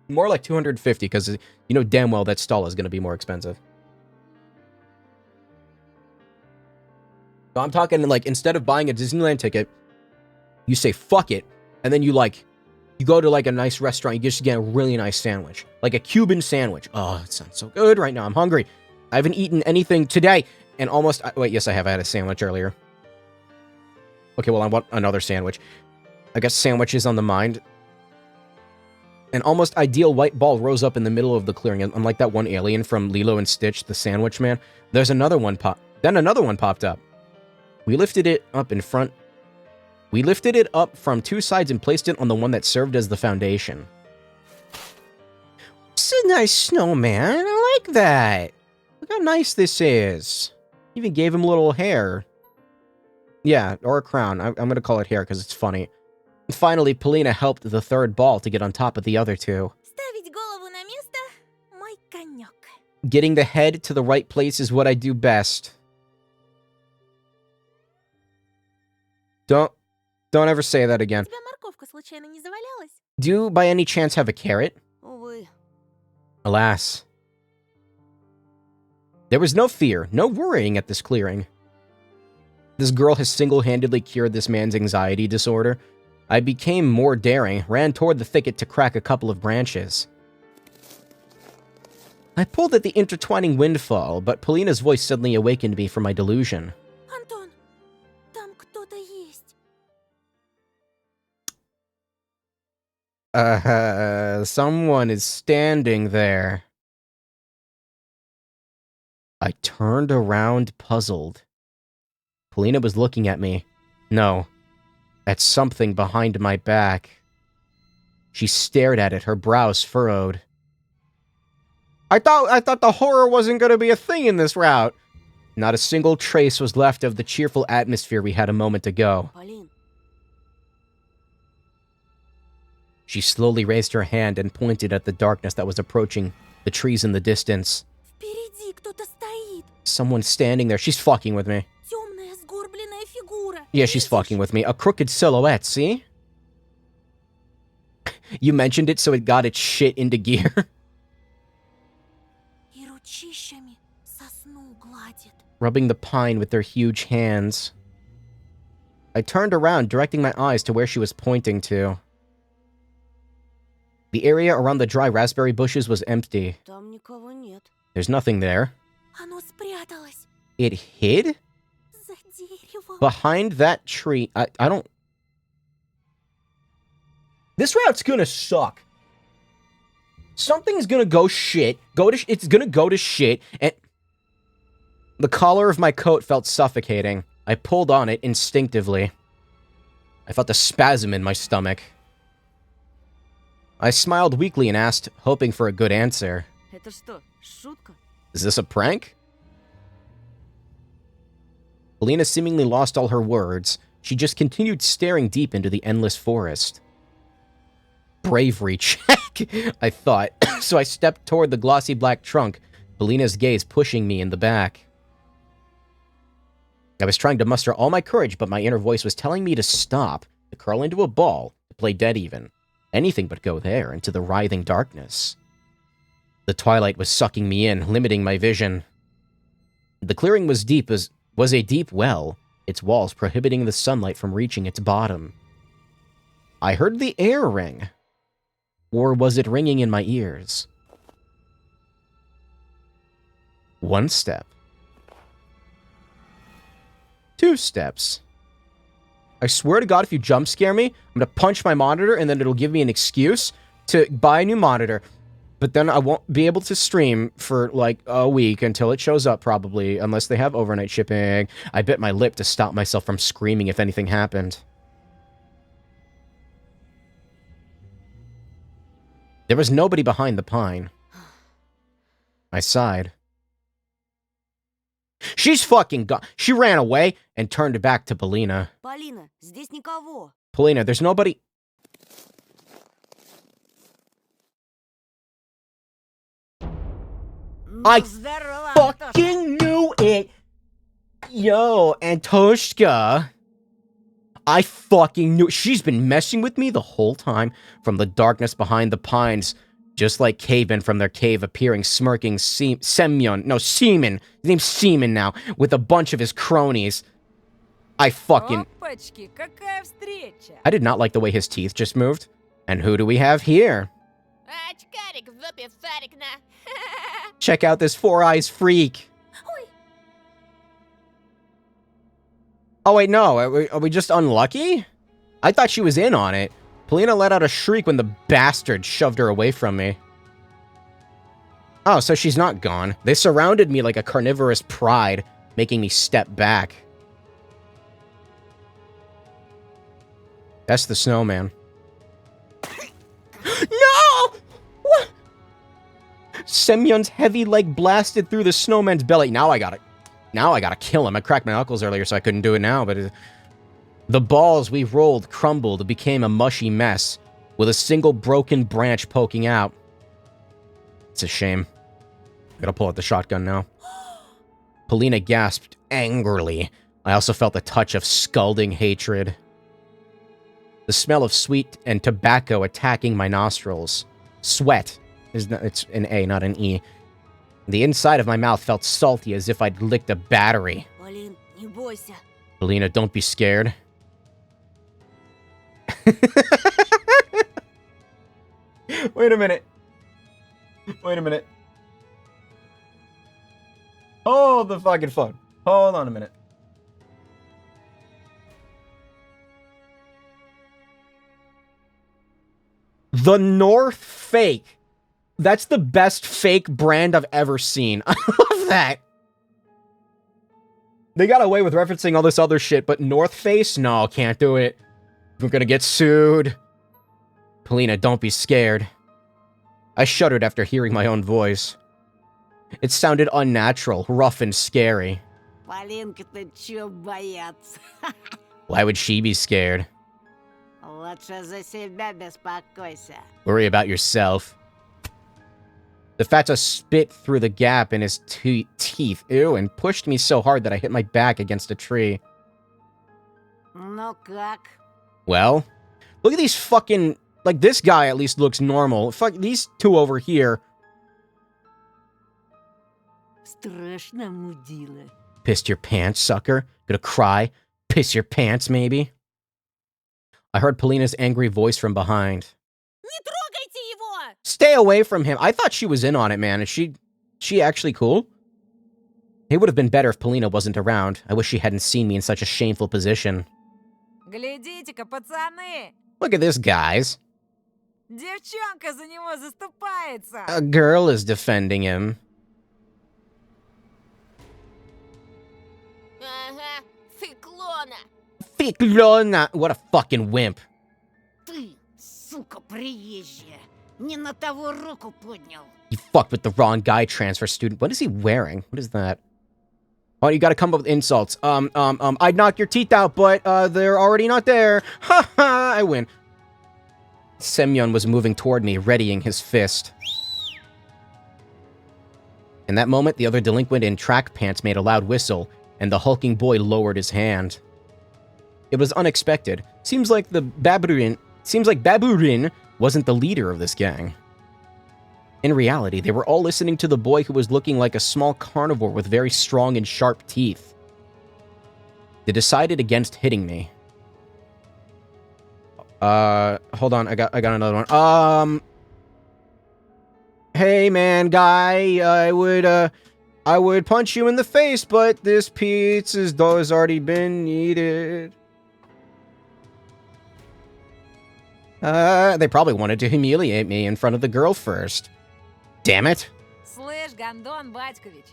More like $250, because you know damn well that stall is going to be more expensive. So I'm talking like, instead of buying a Disneyland ticket, you say fuck it, and then you like You go to like a nice restaurant, you just get a really nice sandwich. Like a Cuban sandwich. Oh, it sounds so good right now. I'm hungry. I haven't eaten anything today. And almost... Wait, yes, I have. I had a sandwich earlier. Okay, well, I want another sandwich. I guess sandwiches on the mind. An almost ideal white ball rose up in the middle of the clearing, unlike that one alien from Lilo and Stitch, the Sandwich Man. There's another one Then another one popped up. We lifted it up in front. We lifted it up from two sides and placed it on the one that served as the foundation. It's a nice snowman. I like that. Look how nice this is. Even gave him little hair. Yeah, or a crown. I'm going to call it hair because it's funny. Finally, Polina helped the third ball to get on top of the other two. Ставить голову на место – мой конек. Getting the head to the right place is what I do best. Don't ever say that again. У тебя морковка случайно не завалялась? Do you, by any chance, have a carrot? Увы. Alas. There was no fear, no worrying at this clearing. This girl has single-handedly cured this man's anxiety disorder. I became more daring, ran toward the thicket to crack a couple of branches. I pulled at the intertwining windfall, but Polina's voice suddenly awakened me from my delusion. Антон, там кто-то есть. Someone is standing there. I turned around, puzzled. Polina was looking at me. No, at something behind my back. She stared at it, her brows furrowed. I thought the horror wasn't going to be a thing in this route. Not a single trace was left of the cheerful atmosphere we had a moment ago. Полин, She slowly raised her hand and pointed at the darkness that was approaching the trees in the distance. Впереди кто-то стоит. Someone standing there. She's fucking with me. Темная сгорбленная фигура. Yeah, she's fucking with me. A crooked silhouette, see? You mentioned it, so it got its shit into gear. И ручищами сосну гладит. Rubbing the pine with their huge hands. I turned around, directing my eyes to where she was pointing to. The area around the dry raspberry bushes was empty. там никого нет. There's nothing there. Оно спряталось It hid? за деревом. Behind that tree. I don't... This route's gonna suck. Something's gonna go shit. It's gonna go to shit, and... The collar of my coat felt suffocating. I pulled on it instinctively. I felt a spasm in my stomach. I smiled weakly and asked, hoping for a good answer. Это что, шутка? Is this a prank? Polina seemingly lost all her words. She just continued staring deep into the endless forest. Bravery check, I thought, so I stepped toward the glossy black trunk, Polina's gaze pushing me in the back. I was trying to muster all my courage, but my inner voice was telling me to stop, to curl into a ball, to play dead even. Anything but go there, into the writhing darkness. The twilight was sucking me in, limiting my vision. The clearing was was a deep well, its walls prohibiting the sunlight from reaching its bottom. I heard the air ring. Or was it ringing in my ears? One step. 2 steps. I swear to God, if you jump scare me, I'm gonna punch my monitor and then it'll give me an excuse to buy a new monitor. But then I won't be able to stream for like a week until it shows up probably, unless they have overnight shipping. I bit my lip to stop myself from screaming if anything happened. There was nobody behind the pine. I sighed. She's fucking gone. She ran away and turned back to Polina. Полина, здесь никого. Polina, there's nobody... I Здорово, fucking knew it! Yo, Antoshka. I fucking knew it. She's been messing with me the whole time from the darkness behind the pines. Just like cavemen from their cave appearing smirking Seaman. His name's Seaman now. With a bunch of his cronies. I fucking... Опачки, какая встреча! I did not like the way his teeth just moved. And who do we have here? Очкарик в жопе шарик на. Check out this Four Eyes freak. Ой, Oh, wait, no. Are we just unlucky? I thought she was in on it. Polina let out a shriek when the bastard shoved her away from me. Oh, so she's not gone. They surrounded me like a carnivorous pride, making me step back. That's the snowman. No! What? Semyon's heavy leg blasted through the snowman's belly. Now I gotta kill him. I cracked my knuckles earlier, so I couldn't do it now, but the balls we rolled crumbled, became a mushy mess, with a single broken branch poking out. It's a shame. I gotta pull out the shotgun now. Polina gasped angrily. I also felt the touch of scalding hatred. The smell of sweet and tobacco attacking my nostrils. Sweat. It's an A, not an E. The inside of my mouth felt salty as if I'd licked a battery. Полин, не бойся. Polina, don't be scared. Wait a minute. Wait a minute. Hold the fucking phone. Hold on a minute. The North Fake. That's the best fake brand I've ever seen. I love that. They got away with referencing all this other shit, but North Face? No, can't do it. We're gonna get sued. Polina, don't be scared. I shuddered after hearing my own voice. It sounded unnatural, rough and scary. Полинка-то чё бояться? Why would she be scared? Лучше за себя беспокойся. Worry about yourself. The Fatso spit through the gap in his teeth, ew, and pushed me so hard that I hit my back against a tree. Ну как? Well, look at these fucking... Like, this guy at least looks normal. Fuck, these two over here. Страшно, мудила. Pissed your pants, sucker? Gonna cry? Piss your pants, maybe? I heard Polina's angry voice from behind. не трогайте его! Stay away from him. I thought she was in on it, man. Is she actually cool? It would have been better if Polina wasn't around. I wish she hadn't seen me in such a shameful position. Глядите-ка, пацаны! Look at this, guys. Девчонка за него заступается! A girl is defending him. Ага, циклона. Ficlona! What a fucking wimp. Ты, сука приезжая, не на того руку поднял. You fucked with the wrong guy, transfer student. What is he wearing? What is that? Oh, you gotta come up with insults. I'd knock your teeth out, but, they're already not there. Ha ha, I win. Semyon was moving toward me, readying his fist. In that moment, the other delinquent in track pants made a loud whistle, and the hulking boy lowered his hand. It was unexpected. Seems like Baburin wasn't the leader of this gang. In reality, they were all listening to the boy who was looking like a small carnivore with very strong and sharp teeth. They decided against hitting me. Hold on, I got another one. Hey man, guy, I would punch you in the face, but this pizza's dough has already been eaten. They probably wanted to humiliate me in front of the girl first. Damn it. Слышь, Гондон Батькович,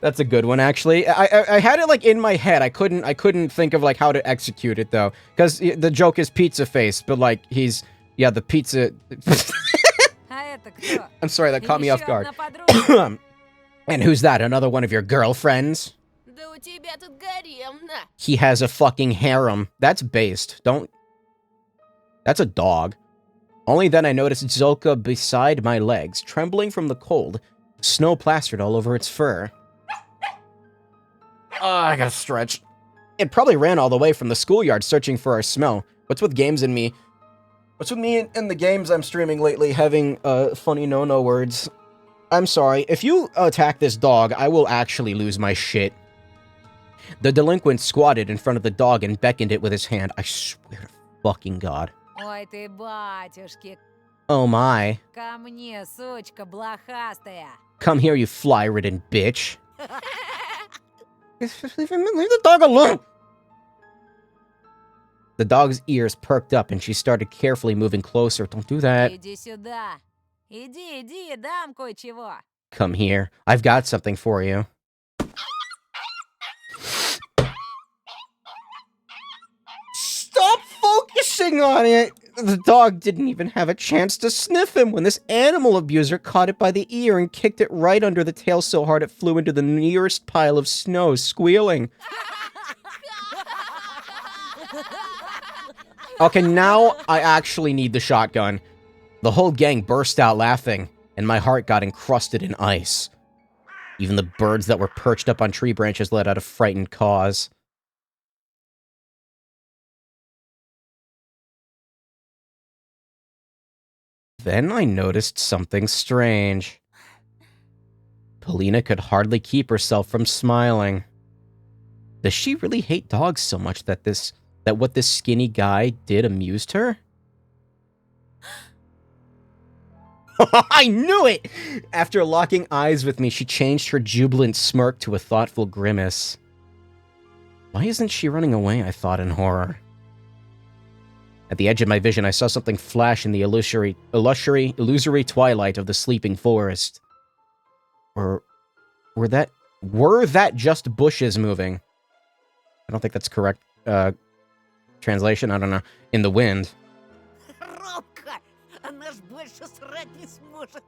That's a good one, actually. I had it like in my head. I couldn't think of like how to execute it though, because the joke is pizza face, but like the pizza. а это кто? I'm sorry, that caught me off Ещё guard. одна подружка. And who's that? Another one of your girlfriends? Да у тебя тут гаремно. He has a fucking harem. That's based. That's a dog. Only then I noticed Zolka beside my legs, trembling from the cold, snow plastered all over its fur. I gotta stretch. It probably ran all the way from the schoolyard searching for our smell. What's with games and me? What's with me and the games I'm streaming lately having funny no-no words? I'm sorry. If you attack this dog, I will actually lose my shit. The delinquent squatted in front of the dog and beckoned it with his hand. I swear to fucking God. Ой ты, батюшки, Oh my. ко мне, сучка блохастая. Come here, you fly-ridden bitch. Leave the dog alone! The dog's ears perked up and she started carefully moving closer. Don't do that. Иди сюда. Иди, дам кое-чего. Come here. I've got something for you. Stop focusing on it! The dog didn't even have a chance to sniff him when this animal abuser caught it by the ear and kicked it right under the tail so hard it flew into the nearest pile of snow, squealing. Okay, now I actually need the shotgun. The whole gang burst out laughing, and my heart got encrusted in ice. Even the birds that were perched up on tree branches let out a frightened caws. Then I noticed something strange. Polina could hardly keep herself from smiling. Does she really hate dogs so much that what this skinny guy did amused her? I knew it! After locking eyes with me, she changed her jubilant smirk to a thoughtful grimace. Why isn't she running away? I thought in horror. At the edge of my vision, I saw something flash in the illusory twilight of the sleeping forest. Or were that just bushes moving? I don't think that's correct translation. I don't know. In the wind. Робка, она ж больше срать не сможет.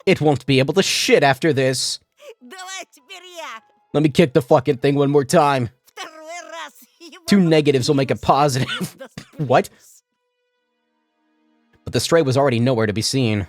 It won't be able to shit after this. Давай теперь я. Let me kick the fucking thing one more time. Второй раз. Two negatives will make a positive. What? But the stray was already nowhere to be seen.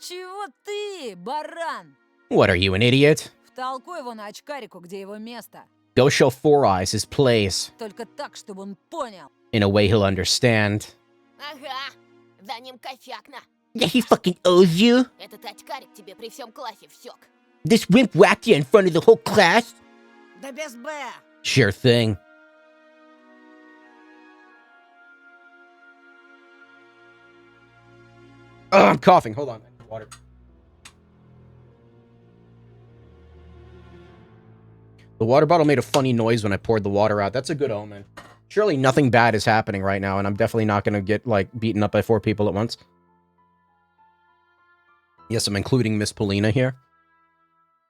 Чего ты, баран? What are you, an idiot? Втолкуй его на очкарику, где его место. Go show Four Eyes his place. Только так, чтобы он понял. In a way he'll understand. Ага, за ним кофякна. Yeah, he fucking owes you. Этот очкарик тебе при всем классе всек. This wimp whacked you in front of the whole class? Да без Б. Sure thing. Oh, I'm coughing. Hold on. Water. The water bottle made a funny noise when I poured the water out. That's a good omen. Surely nothing bad is happening right now, and I'm definitely not going to get, like, beaten up by 4 people at once. Yes, I'm including Miss Polina here.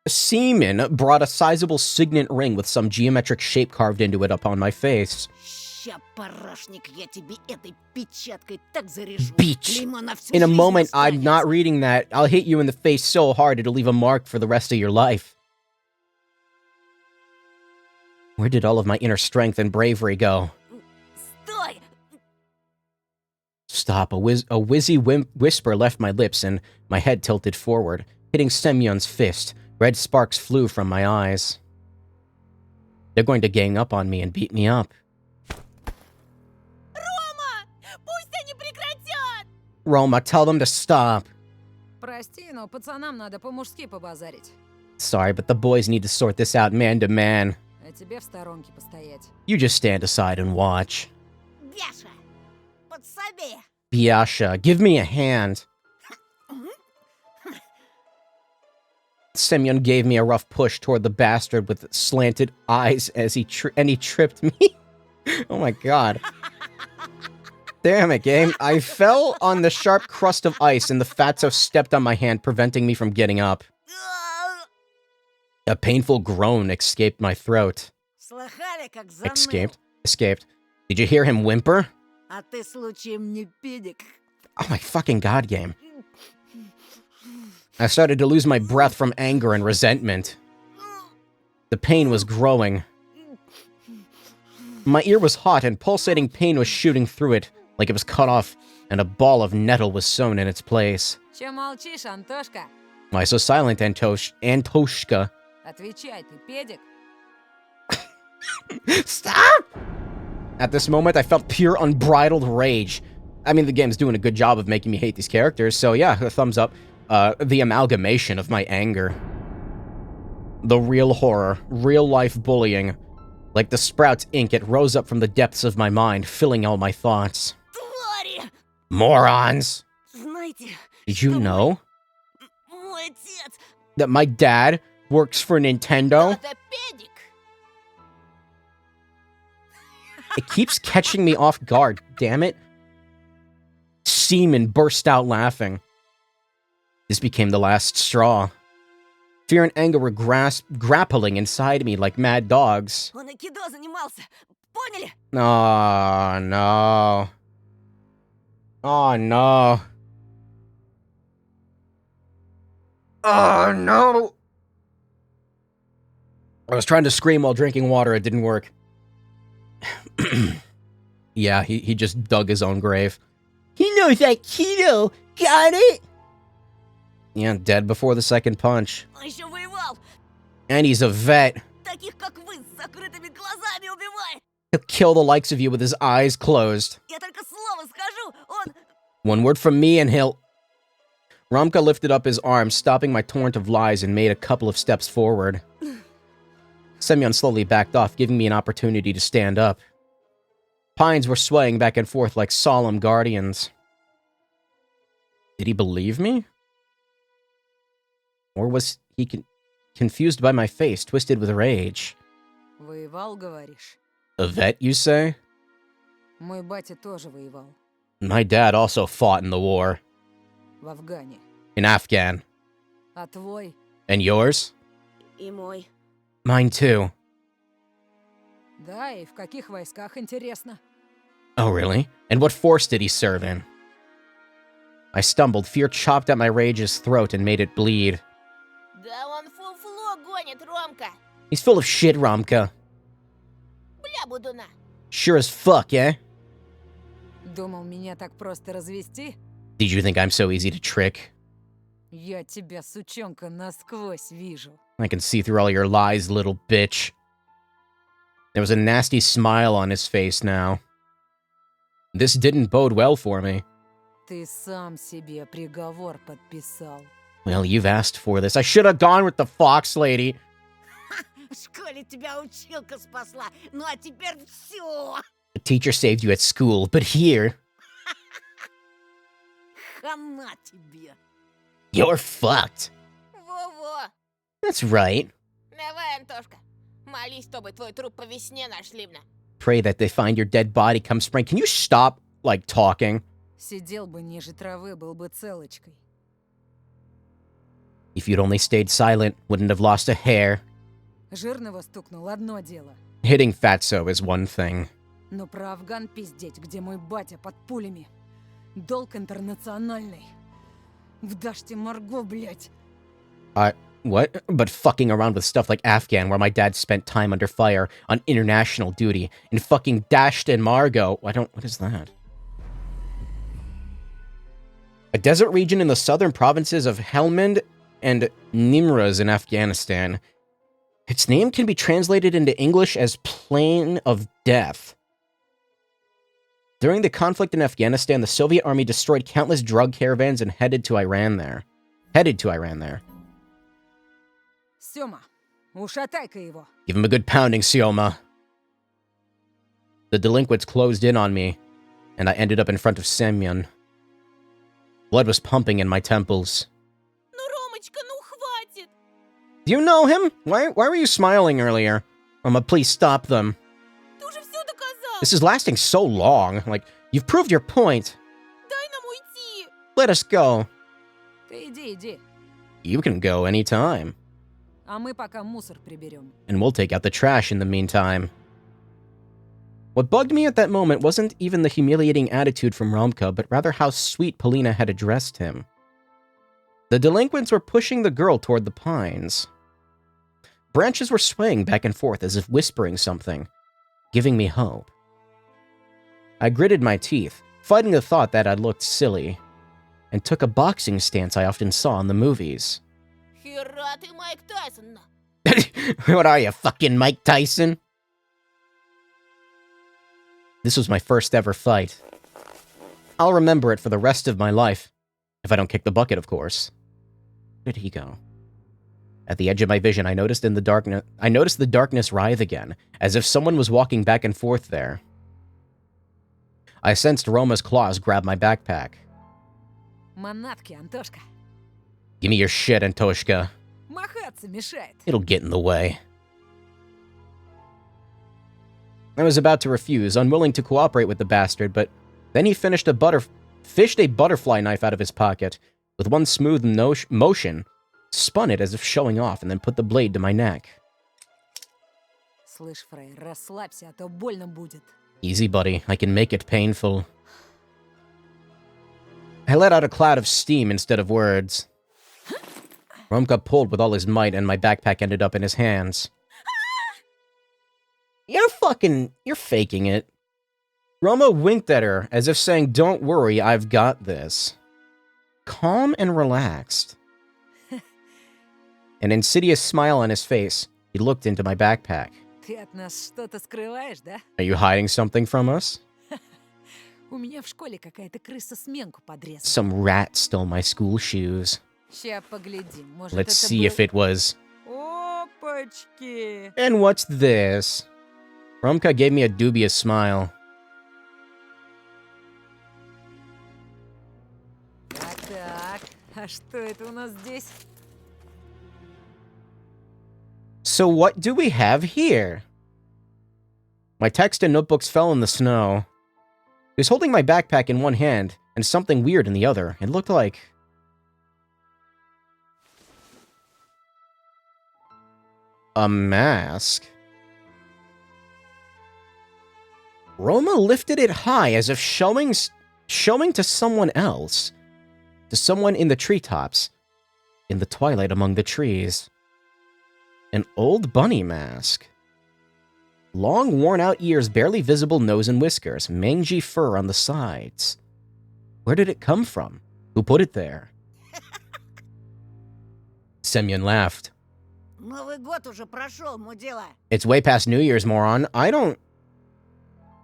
A seaman brought a sizable signet ring with some geometric shape carved into it upon my face. Ща, парашник, я тебе этой печаткой так заряжу. Beach. Клеймо на всю In a жизнь moment, I'm not останется. reading that. I'll hit you in the face so hard it'll leave a mark for the rest of your life. Where did all of my inner strength and bravery go? Стой! Stop. A whizzy whisper left my lips and my head tilted forward, hitting Semyon's fist. Red sparks flew from my eyes. They're going to gang up on me and beat me up. Рома! Пусть они прекратят! Roma, tell them to stop. Прости, но пацанам надо по-мужски побазарить. Sorry, but the boys need to sort this out man to man. А тебе в сторонке постоять. You just stand aside and watch. Бяша, подсоби! Biasha, give me a hand. Semyon gave me a rough push toward the bastard with slanted eyes as he tripped me. Oh my god. Damn it, game. I fell on the sharp crust of ice and the fatso stepped on my hand, preventing me from getting up. A painful groan escaped my throat. Слыхали, как заныл? Escaped. Did you hear him whimper? А ты случаем не педик? Oh my fucking god, game. I started to lose my breath from anger and resentment. The pain was growing. My ear was hot and pulsating pain was shooting through it, like it was cut off, and a ball of nettle was sewn in its place. Че молчишь, Антошка? Why so silent, Antoshka? Отвечай, ты педик? Stop! At this moment, I felt pure unbridled rage. I mean, the game's doing a good job of making me hate these characters, so yeah, a thumbs up. The amalgamation of my anger. The real horror, real-life bullying, Like the sprout's ink, it rose up from the depths of my mind, filling all my thoughts. Твари! Morons! Знаете, Did you know мой отец... that my dad works for Nintendo? Это педик. It keeps catching me off guard, damn it. Seaman burst out laughing. This became the last straw. Fear and anger were grappling inside me like mad dogs. Он айкидо занимался. Поняли? Oh, no. Oh, no. Oh, no. I was trying to scream while drinking water. It didn't work. Yeah, he just dug his own grave. He knows Aikido. Got it? Yeah, dead before the second punch. Он еще воевал. And he's a vet. Таких, как вы, с закрытыми глазами убивает. He'll kill the likes of you with his eyes closed. Я только слово скажу, он... One word from me and he'll... Ramka lifted up his arm, stopping my torrent of lies, and made a couple of steps forward. Semyon slowly backed off, giving me an opportunity to stand up. Pines were swaying back and forth like solemn guardians. Did he believe me? Or was he confused by my face, twisted with rage? Воевал, говоришь? A vet, you say? Мой батя тоже воевал. My dad also fought in the war. В Афгане. In Afghan. А твой? And yours? И мой. Mine too. Да, и в каких войсках, интересно? Oh, really? And what force did he serve in? I stumbled. Fear chopped at my rage's throat and made it bleed. Да он фуфло гонит, Ромка. He's full of shit, Ramka. Бля, будуна. Sure as fuck, eh? Думал, меня так просто развести? Did you think I'm so easy to trick? Я тебя, сучонка, насквозь вижу. I can see through all your lies, little bitch. There was a nasty smile on his face now. This didn't bode well for me. Ты сам себе приговор подписал. Well, you've asked for this. I should have gone with the fox lady. В школе тебя училка спасла, ну а теперь все. The teacher saved you at school, but here, Хана тебе. you're fucked. Во-во. That's right. Давай, Антошка. Молись, чтобы твой труп по весне нашли мне. Pray that they find your dead body come spring. Can you stop, like, talking? Сидел бы ниже травы, был бы целочкой. If you'd only stayed silent, wouldn't have lost a hair. Жирного стукнул одно дело. Hitting Fatso is one thing. Но про Афган пиздеть, где мой батя под пулями. Долг интернациональный. В Даште Марго, блядь. What? But fucking around with stuff like Afghan, where my dad spent time under fire on international duty, and fucking Dashed and Margot. What is that? A desert region in the southern provinces of Helmand and Nimruz in Afghanistan. Its name can be translated into English as Plain of Death. During the conflict in Afghanistan, the Soviet army destroyed countless drug caravans and headed to Iran there. Сёма, ушатай-ка его. Give him a good pounding, Sioma. The delinquents closed in on me, and I ended up in front of Semyon. Blood was pumping in my temples. Ну, Ромочка, ну хватит. Do you know him? Why were you smiling earlier? Mama, please stop them. Ты уже все доказал. This is lasting so long. Like, you've proved your point. Дай нам уйти. Let us go. Ты иди. You can go anytime. А мы пока мусор приберем. And we'll take out the trash in the meantime. What bugged me at that moment wasn't even the humiliating attitude from Romka, but rather how sweet Polina had addressed him. The delinquents were pushing the girl toward the pines. Branches were swaying back and forth as if whispering something, giving me hope. I gritted my teeth, fighting the thought that I'd looked silly, and took a boxing stance I often saw in the movies. Хера ты, Майк Тайсон. What are you, fucking Mike Tyson? This was my first ever fight. I'll remember it for the rest of my life. If I don't kick the bucket, of course. Where did he go? At the edge of my vision, I noticed the darkness writhe again, as if someone was walking back and forth there. I sensed Roma's claws grab my backpack. Манатки, Антошка. Give me your shit, Antoshka. Махаться мешает. It'll get in the way. I was about to refuse, unwilling to cooperate with the bastard, but then he fished a butterfly knife out of his pocket. With one smooth motion, spun it as if showing off, and then put the blade to my neck. Слышь, Фрей, расслабься, а то больно будет. Easy, buddy. I can make it painful. I let out a cloud of steam instead of words. Romka pulled with all his might, and my backpack ended up in his hands. You're faking it. Roma winked at her, as if saying, don't worry, I've got this. Calm and relaxed. An insidious smile on his face, he looked into my backpack. Ты от нас что-то скрываешь, да? Are you hiding something from us? У меня в школе какая-то крыса сменку подрезала. Some rat stole my school shoes. Ща поглядим, может Let's это see был... if it was... Опачки! And what's this? Romka gave me a dubious smile. Так, а что это у нас здесь? So what do we have here? My text and notebooks fell in the snow. He was holding my backpack in one hand and something weird in the other. It looked like... a mask. Roma lifted it high as if showing to someone else. To someone in the treetops. In the twilight among the trees. An old bunny mask. Long, worn-out ears, barely visible nose and whiskers, mangy fur on the sides. Where did it come from? Who put it there? Semyon laughed. Новый год уже прошел, мудила. It's way past New Year's, moron. I don't...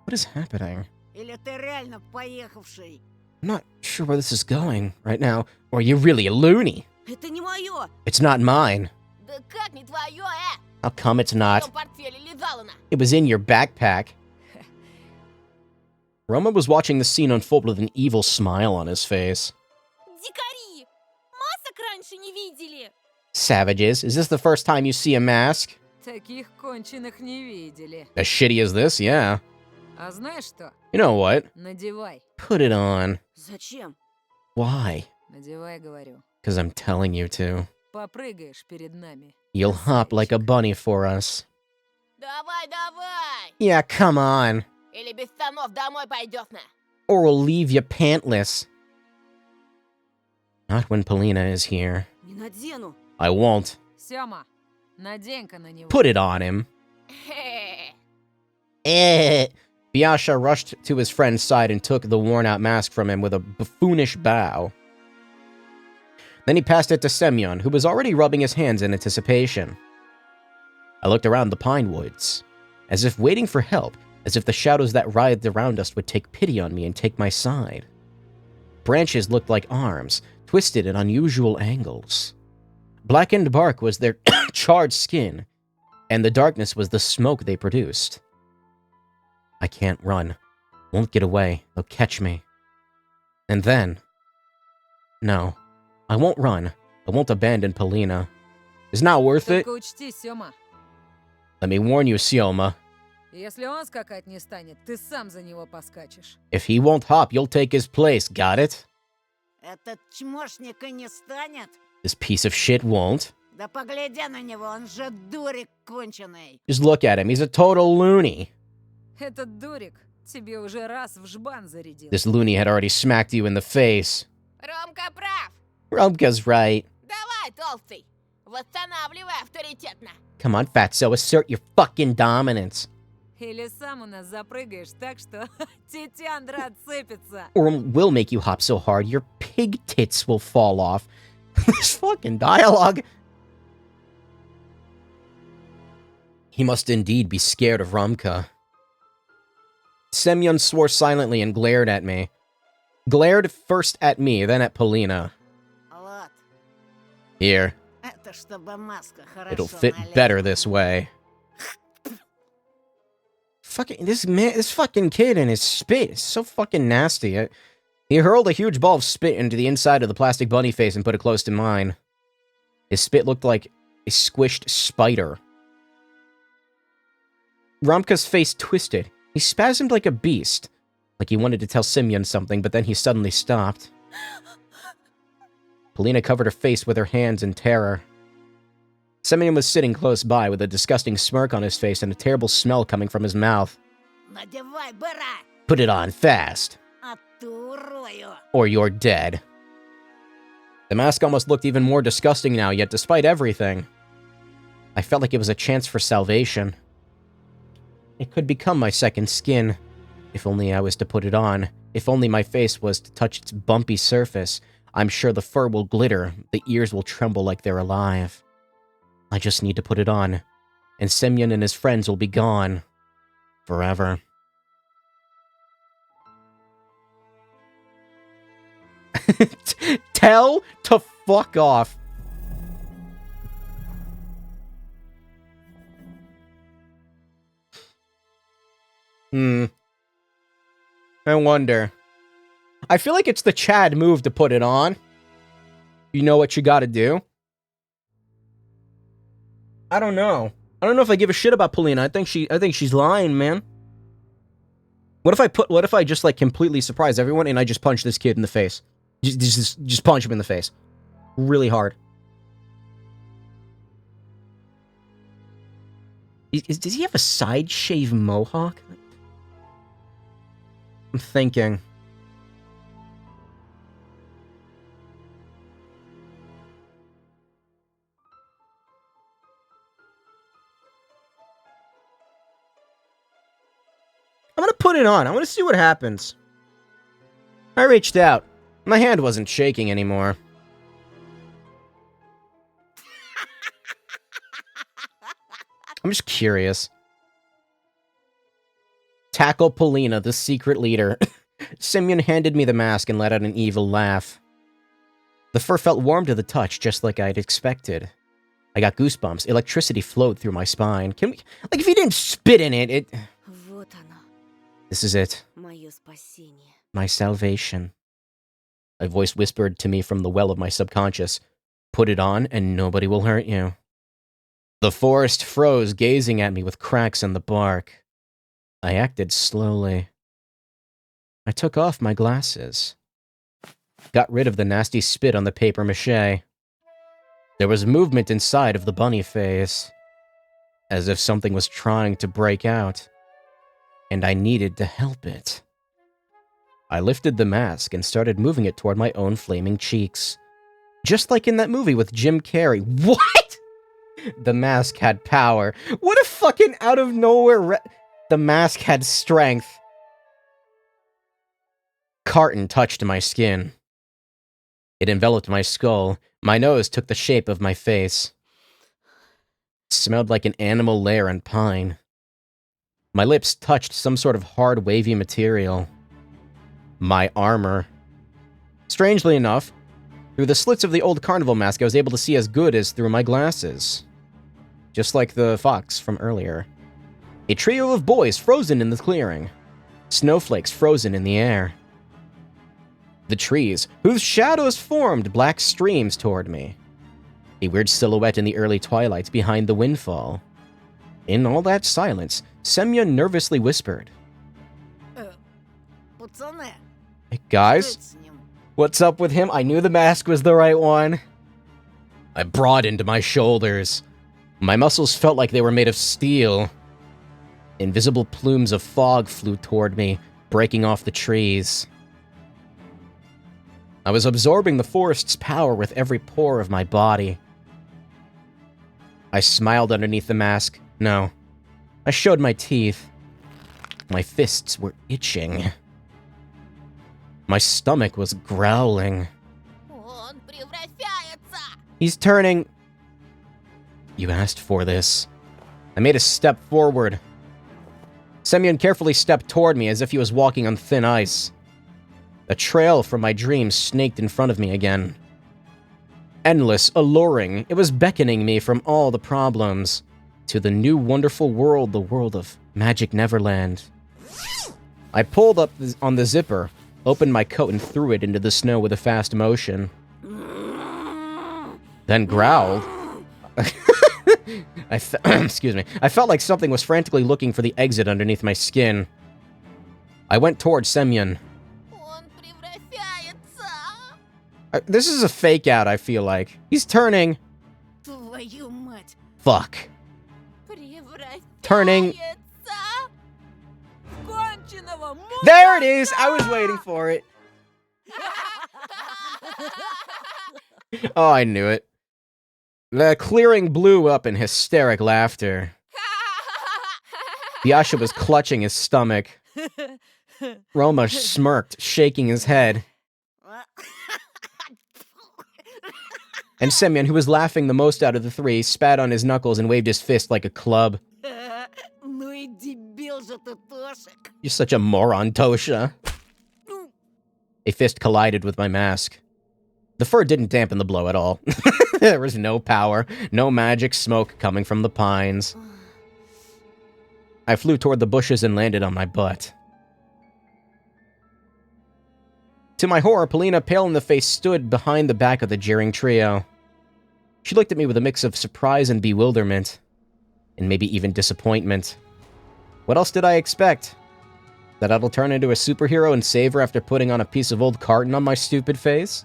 What is happening? Или ты реально поехавший? I'm not sure where this is going right now. Or you're really a loony. Это не мое. It's not mine. Да как не твое, How come it's В not? твоем портфеле лежала она. It was in your backpack. Roma was watching the scene unfold with an evil smile on his face. Дикари! Масок раньше не видели! Savages, is this the first time you see a mask? Таких конченых не видели. As shitty as this, yeah. А знаешь что? You know what? Надевай. Put it on. Зачем? Why? Надевай, говорю. Because I'm telling you to. Попрыгаешь перед нами. You'll hop like a bunny for us. Давай, давай! Yeah, come on. Или без штанов домой пойдешь на. Or we'll leave you pantless. Not when Polina is here. Не надену. I won't. Сёма, надень-ка на него. Put it on him. Хе. Eh. Biasha rushed to his friend's side and took the worn-out mask from him with a buffoonish bow. Then he passed it to Semyon, who was already rubbing his hands in anticipation. I looked around the pine woods, as if waiting for help, as if the shadows that writhed around us would take pity on me and take my side. Branches looked like arms, twisted at unusual angles. Blackened bark was their charred skin, and the darkness was the smoke they produced. I can't run. Won't get away. They'll catch me. And then... No. I won't run. I won't abandon Polina. It's not worth it. Только учти, Сёма, Let me warn you, Sioma. если он скакать не станет, ты сам за него поскачешь. If he won't hop, you'll take his place, got it? Этот чмошник и не станет. This piece of shit won't. Да погляди на него, он же дурик конченый. Just look at him, he's a total loony. Этот дурик тебе уже раз в жбан зарядил. This loony had already smacked you in the face. Ромка прав. Rumka's right. Давай, толстый. Восстанавливай авторитетно. Come on, fatso, assert your fucking dominance. Или сам у нас запрыгаешь так, что тетяндра отцепится. Or we'll make you hop so hard your pig tits will fall off. This fucking dialogue. He must indeed be scared of Rumka. Semyon swore silently and glared at me. Glared first at me, then at Polina. Влад, Here. это чтобы маска хорошо It'll fit налезла. better this way. Fucking this fucking kid and his spit is so fucking nasty. He hurled a huge ball of spit into the inside of the plastic bunny face and put it close to mine. His spit looked like a squished spider. Ramka's face twisted. He spasmed like a beast, like he wanted to tell Semyon something, but then he suddenly stopped. Polina covered her face with her hands in terror. Semyon was sitting close by with a disgusting smirk on his face and a terrible smell coming from his mouth. Надевай, бара, Put it on fast, а ту урою. or you're dead. The mask almost looked even more disgusting now, yet despite everything, I felt like it was a chance for salvation. It could become my second skin, if only I was to put it on. If only my face was to touch its bumpy surface. I'm sure the fur will glitter, the ears will tremble like they're alive. I just need to put it on, and Semyon and his friends will be gone. Forever. Tell to fuck off. I wonder. I feel like it's the Chad move to put it on. You know what you gotta do? I don't know. I don't know if I give a shit about Polina. I think she's lying, man. What if I just like completely surprise everyone and I just punch this kid in the face? Just punch him in the face. Really hard. Does he have a side shave mohawk? I'm thinking. I'm gonna put it on. I want to see what happens. I reached out. My hand wasn't shaking anymore. I'm just curious. Tackle Polina, the secret leader. Semyon handed me the mask and let out an evil laugh. The fur felt warm to the touch, just like I'd expected. I got goosebumps. Electricity flowed through my spine. Can we... Like, if you didn't spit in it... Вот оно, This is it. мое спасение. My salvation. A voice whispered to me from the well of my subconscious. Put it on and nobody will hurt you. The forest froze, gazing at me with cracks in the bark. I acted slowly. I took off my glasses. Got rid of the nasty spit on the paper mache. There was movement inside of the bunny face, as if something was trying to break out, and I needed to help it. I lifted the mask and started moving it toward my own flaming cheeks. Just like in that movie with Jim Carrey. What?! The mask had power. What a fucking out of nowhere The mask had strength. Carton touched my skin. It enveloped my skull. My nose took the shape of my face. It smelled like an animal lair and pine. My lips touched some sort of hard, wavy material. My armor. Strangely enough, through the slits of the old carnival mask, I was able to see as good as through my glasses. Just like the fox from earlier. A trio of boys frozen in the clearing. Snowflakes frozen in the air. The trees, whose shadows formed black streams toward me. A weird silhouette in the early twilight behind the windfall. In all that silence, Semyon nervously whispered, Пацаны, "Hey, guys, что это с ним? what's up with him? I knew the mask was the right one." I broadened my shoulders. My muscles felt like they were made of steel. Invisible plumes of fog flew toward me, breaking off the trees. I was absorbing the forest's power with every pore of my body. I smiled underneath the mask. No. I showed my teeth. My fists were itching. My stomach was growling. Он превращается! He's turning... You asked for this. I made a step forward. Semyon carefully stepped toward me as if he was walking on thin ice. The trail from my dreams snaked in front of me again. endless, alluring. It was beckoning me from all the problems to the new wonderful world, the world of Magic Neverland. I pulled up on the zipper, opened my coat, and threw it into the snow with a fast motion. Then growled. Excuse me. I felt like something was frantically looking for the exit underneath my skin. I went towards Semyon. Он превращается. This is a fake out, I feel like. He's turning. Твою мать! Fuck. Превращается. Turning. Конченого There it is! I was waiting for it. Oh, I knew it. The clearing blew up in hysteric laughter. Yasha was clutching his stomach. Roma smirked, shaking his head. And Semyon, who was laughing the most out of the three, spat on his knuckles and waved his fist like a club. Ну и дебил же ты, Тошик! You're such a moron, Tosha. A fist collided with my mask. The fur didn't dampen the blow at all. There was no power, no magic smoke coming from the pines. I flew toward the bushes and landed on my butt. To my horror, Polina, pale in the face, stood behind the back of the jeering trio. She looked at me with a mix of surprise and bewilderment, and maybe even disappointment. What else did I expect? That I'll turn into a superhero and save her after putting on a piece of old carton on my stupid face?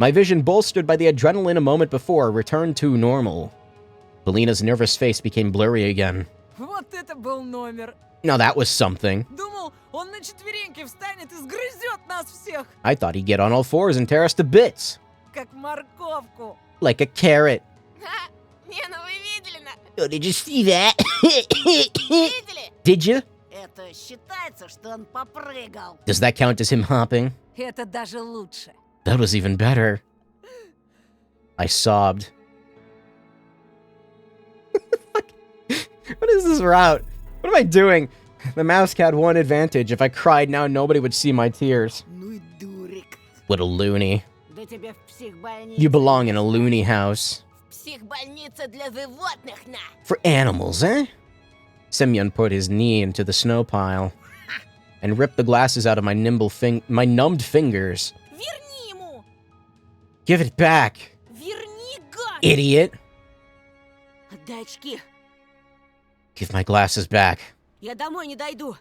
My vision, bolstered by the adrenaline a moment before, returned to normal. Polina's nervous face became blurry again. Вот это был номер. Now that was something. Думал, он на четвереньки встанет и сгрызет нас всех, I thought he'd get on all fours and tear us to bits. как морковку. Like a carrot. Не, ну вы видели, Oh, did you see that? видели? Did you? Это считается, что он попрыгал. Does that count as him hopping? Это даже лучше. That was even better. I sobbed. What is this route? What am I doing? The mask had one advantage. If I cried now, nobody would see my tears. Ну и дурик. What a loony. Да тебе в психбольнице. You belong in a loony house. Психбольница для животных, на! For animals, eh? Semyon put his knee into the snow pile and ripped the glasses out of my my numbed fingers. Верни ему! Give it back, Верни, гад! idiot! Отдай очки. Give my glasses back. Я домой не дойду.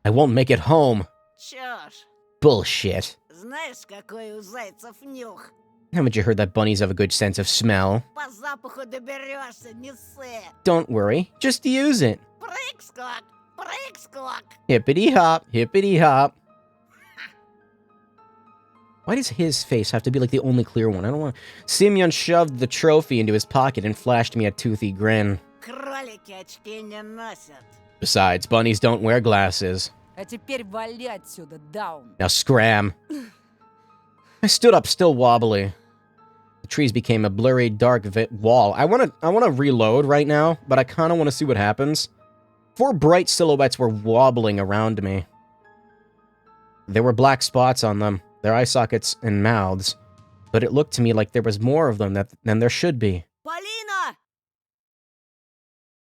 I won't make it home. Чё ж, Bullshit. знаешь, какой у зайцев нюх? Haven't you heard that bunnies have a good sense of smell? По запаху доберешься, не ссы. Don't worry, just use it. Прыг-скок, прыг-скок. Hippity hop, hippity hop. Why does his face have to be like the only clear one? I don't want. Semyon shoved the trophy into his pocket and flashed me a toothy grin. Кролики очки не носят. Besides, bunnies don't wear glasses. А теперь вали отсюда, Даун. Now scram. I stood up, still wobbly. The trees became a blurry, dark wall. I wanna reload right now, but I kind of want to see what happens. 4 bright silhouettes were wobbling around me. There were black spots on them, their eye sockets and mouths, but it looked to me like there was more of them than there should be. Полина!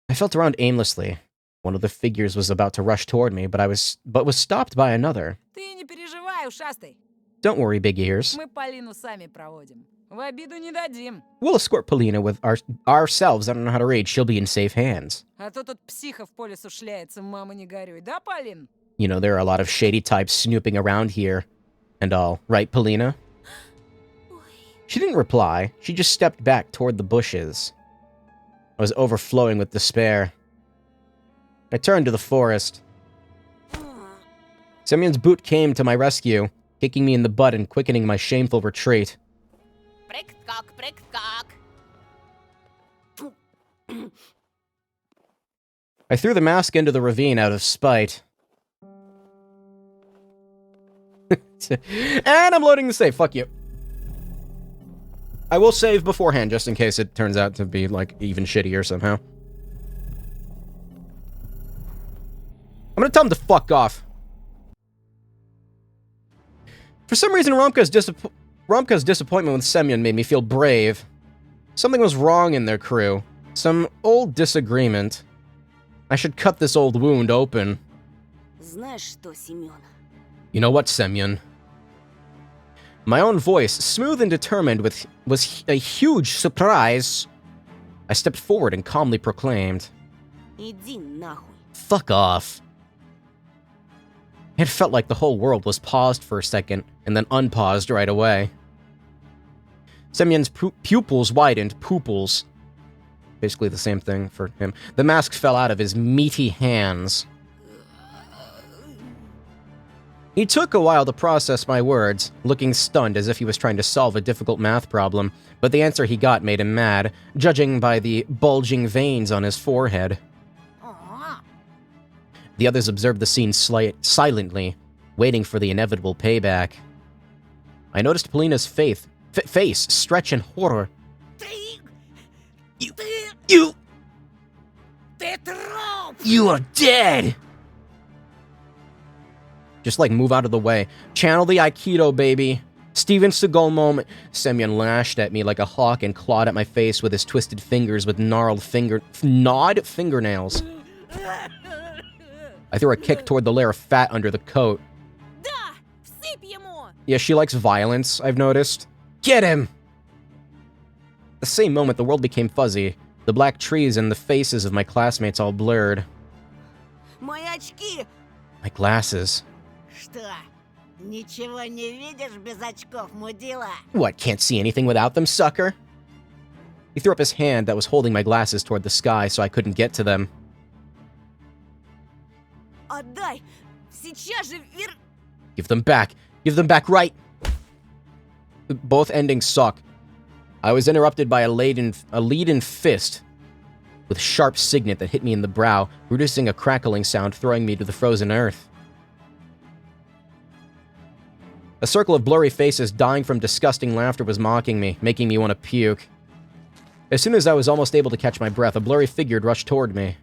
I felt around aimlessly. One of the figures was about to rush toward me, but was stopped by another. Ты не переживай, ушастый. Don't worry, big ears. Мы Полину сами проводим. В обиду не дадим. We'll escort Polina with ourselves. I don't know how to read. She'll be in safe hands. А то тут психов по лесу шляется, мама не горюй. Да, Полин? You know, there are a lot of shady types snooping around here and all. Right, Polina? She didn't reply. She just stepped back toward the bushes. I was overflowing with despair. I turned to the forest. Semyon's boot came to my rescue, kicking me in the butt and quickening my shameful retreat. Прыг-скок, прыг-скок! I threw the mask into the ravine out of spite. And I'm loading the save. Fuck you. I will save beforehand just in case it turns out to be, like, even shittier somehow. I'm gonna tell him to fuck off. For some reason, Romka is Romka's disappointment with Semyon made me feel brave. Something was wrong in their crew. Some old disagreement. I should cut this old wound open. Знаешь что, Семён? You know what, Semyon? My own voice, smooth and determined, was a huge surprise. I stepped forward and calmly proclaimed, Иди нахуй. "Fuck off." It felt like the whole world was paused for a second, and then unpaused right away. Semyon's pupils widened, pupils. Basically the same thing for him. The mask fell out of his meaty hands. He took a while to process my words, looking stunned as if he was trying to solve a difficult math problem, but the answer he got made him mad, judging by the bulging veins on his forehead. The others observed the scene silently, waiting for the inevitable payback. I noticed Polina's face stretch in horror. You are dead! Just like, move out of the way. Channel the Aikido, baby. Steven Seagal moment. Semyon lashed at me like a hawk and clawed at my face with his twisted fingers with gnawed fingernails. I threw a kick toward the layer of fat under the coat. Да! Всыпь ему! Yeah, she likes violence, I've noticed. Get him! At the same moment, the world became fuzzy. The black trees and the faces of my classmates all blurred. Мои очки! My glasses. Что? Ничего не видишь без очков, мудила? What, can't see anything without them, sucker? He threw up his hand that was holding my glasses toward the sky so I couldn't get to them. Отдай! Сейчас же Give them back! Give them back right! Both endings suck. I was interrupted by a leaden fist with sharp signet that hit me in the brow, producing a crackling sound throwing me to the frozen earth. A circle of blurry faces dying from disgusting laughter was mocking me, making me want to puke. As soon as I was almost able to catch my breath, a blurry figure rushed toward me.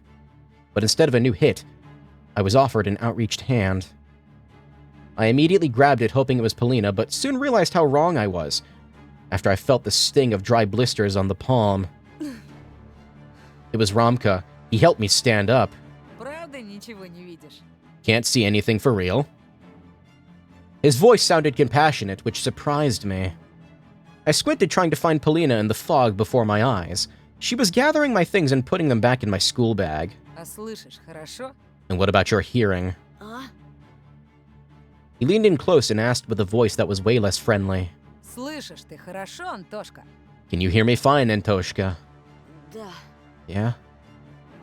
But instead of a new hit, I was offered an outreached hand. I immediately grabbed it, hoping it was Polina, but soon realized how wrong I was, after I felt the sting of dry blisters on the palm. It was Romka. He helped me stand up. Правда ничего не видишь? Can't see anything for real. His voice sounded compassionate, which surprised me. I squinted, trying to find Polina in the fog before my eyes. She was gathering my things and putting them back in my school bag. А слышишь, хорошо? And what about your hearing? А? He leaned in close and asked with a voice that was way less friendly. Слышишь ты хорошо, Антошка? Can you hear me fine, Antoshka? Да. Yeah?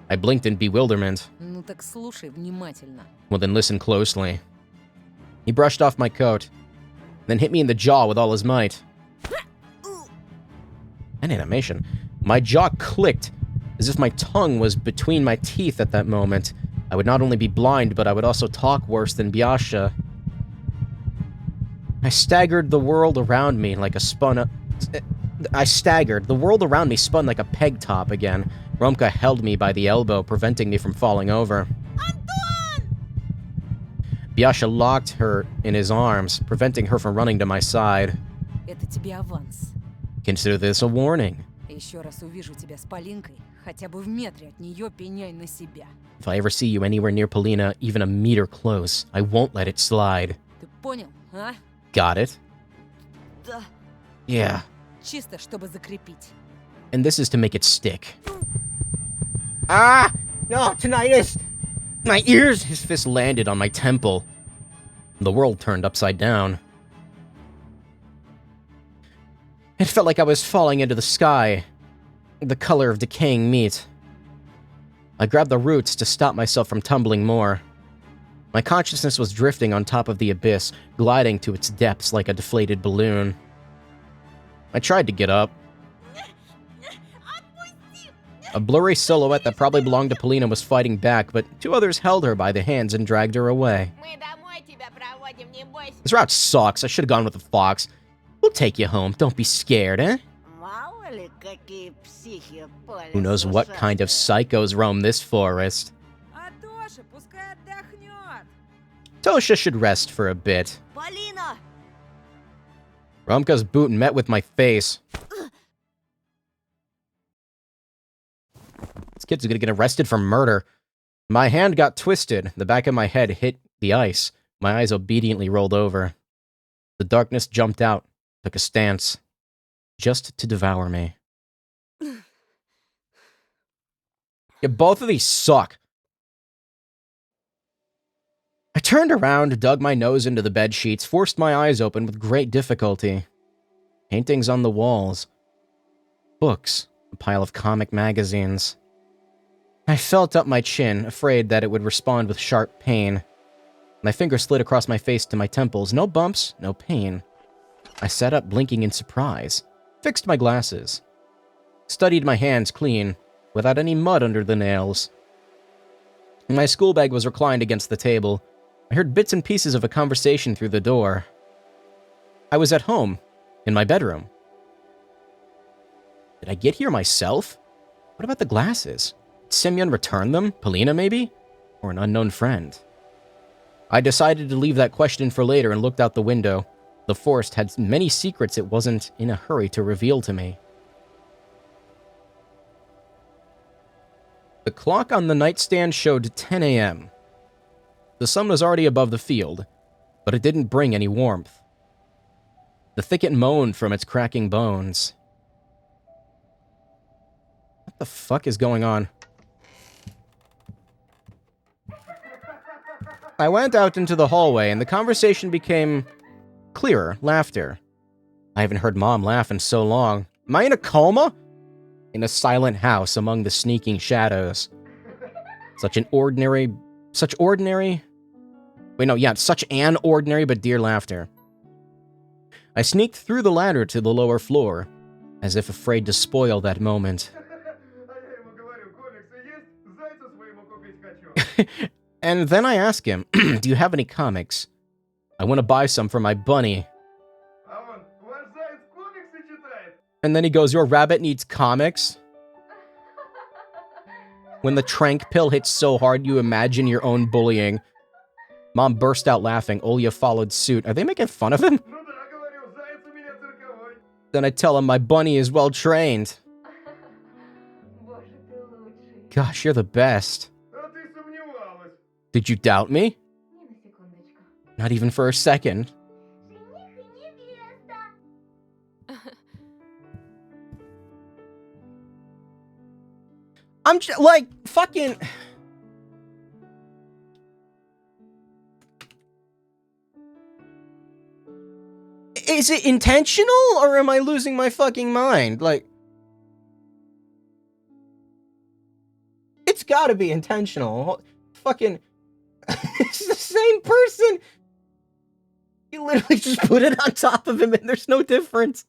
I blinked in bewilderment. Ну так слушай внимательно. Well, then listen closely. He brushed off my coat, then hit me in the jaw with all his might. An animation. My jaw clicked, as if my tongue was between my teeth at that moment. I would not only be blind, but I would also talk worse than Biasha. I staggered. The world around me spun like a peg top again. Romka held me by the elbow, preventing me from falling over. Biasha locked her in his arms, preventing her from running to my side. Это тебе аванс. Consider this a warning. Еще раз увижу тебя с Полинкой, хотя бы в метре от нее пеняй на себя. If I ever see you anywhere near Polina, even a meter close, I won't let it slide. Ты понял, а? Got it? Да. Yeah. Чисто, чтобы закрепить. And this is to make it stick. Ah! No, tinnitus! My ears! His fist landed on my temple. The world turned upside down. It felt like I was falling into the sky, the color of decaying meat. I grabbed the roots to stop myself from tumbling more. My consciousness was drifting on top of the abyss, gliding to its depths like a deflated balloon. I tried to get up. A blurry silhouette that probably belonged to Polina was fighting back, but two others held her by the hands and dragged her away. Мы домой тебя проводим, не бойся. This route sucks. I should have gone with the fox. We'll take you home. Don't be scared, eh? Мало ли, какие психи по Who knows лесу what kind of шастают. psychos roam this forest? Антоша, пускай отдохнет. Tosha should rest for a bit. Полина! Rumka's boot met with my face. This kid's gonna get arrested for murder. My hand got twisted. The back of my head hit the ice. My eyes obediently rolled over. The darkness jumped out, took a stance, just to devour me. Yeah, both of these suck. I turned around, dug my nose into the bed sheets, forced my eyes open with great difficulty. Paintings on the walls. Books. A pile of comic magazines. I felt up my chin, afraid that it would respond with sharp pain. My finger slid across my face to my temples. No bumps, no pain. I sat up, blinking in surprise. Fixed my glasses. Studied my hands clean, without any mud under the nails. My school bag was reclined against the table. I heard bits and pieces of a conversation through the door. I was at home, in my bedroom. Did I get here myself? What about the glasses? Did Semyon return them? Polina, maybe? Or an unknown friend? I decided to leave that question for later and looked out the window. The forest had many secrets it wasn't in a hurry to reveal to me. The clock on the nightstand showed 10 a.m. The sun was already above the field, but it didn't bring any warmth. The thicket moaned from its cracking bones. What the fuck is going on? I went out into the hallway, and the conversation became clearer, laughter. I haven't heard Mom laugh in so long. Am I in a coma? In a silent house among the sneaking shadows. Such an ordinary but dear laughter. I sneaked through the ladder to the lower floor, as if afraid to spoil that moment. And then I ask him, do you have any comics? I want to buy some for my bunny. And then he goes, your rabbit needs comics? When the trank pill hits so hard, you imagine your own bullying. Mom burst out laughing. Olya followed suit. Are they making fun of him? Then I tell him my bunny is well trained. Gosh, you're the best. Did you doubt me? Not even for a second. I'm just, like, fucking... Is it intentional, or am I losing my fucking mind? Like... It's gotta be intentional. Fucking... It's the same person! You literally just put it on top of him and there's no difference.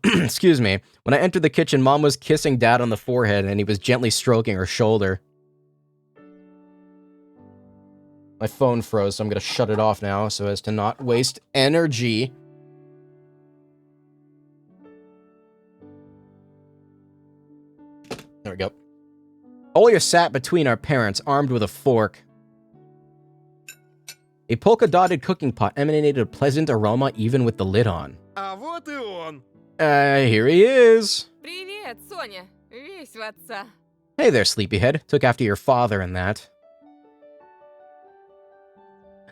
Excuse me. When I entered the kitchen, Mom was kissing Dad on the forehead and he was gently stroking her shoulder. My phone froze, so I'm gonna shut it off now so as to not waste energy. There we go. Olya sat between our parents, armed with a fork. A polka-dotted cooking pot emanated a pleasant aroma even with the lid on. А вот и он. Here he is. Привет, Соня. Весь в отца. Hey there, sleepyhead. Took after your father and that.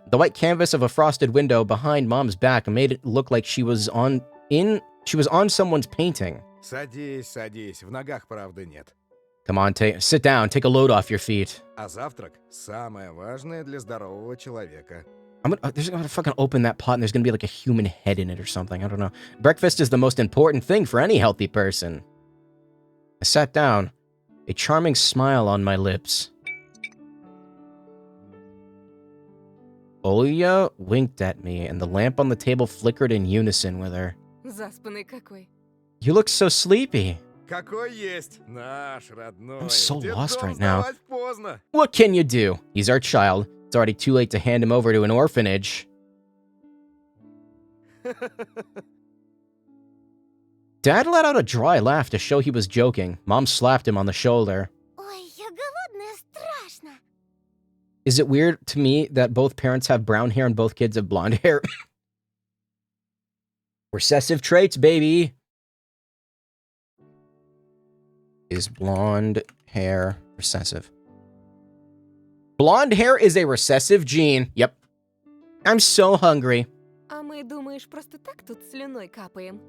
The white canvas of a frosted window behind Mom's back made it look like she was on someone's painting. Садись, садись. В ногах правды нет. Come on, sit down. Take a load off your feet. А завтрак – самое важное для здорового человека. There's gonna fucking open that pot and there's gonna be like a human head in it or something. I don't know. Breakfast is the most important thing for any healthy person. I sat down, a charming smile on my lips. Olya winked at me and the lamp on the table flickered in unison with her. Заспанный какой. You look so sleepy. Какой есть наш родной. I'm so Детдом lost right now. сдавать поздно. What can you do? He's our child. It's already too late to hand him over to an orphanage. Dad let out a dry laugh to show he was joking. Mom slapped him on the shoulder. Ой, я голодная, страшно. Is it weird to me that both parents have brown hair and both kids have blonde hair? Recessive traits, baby. Is blonde hair recessive? Blonde hair is a recessive gene. Yep. I'm so hungry. А мы, думаешь, просто так тут слюной капаем?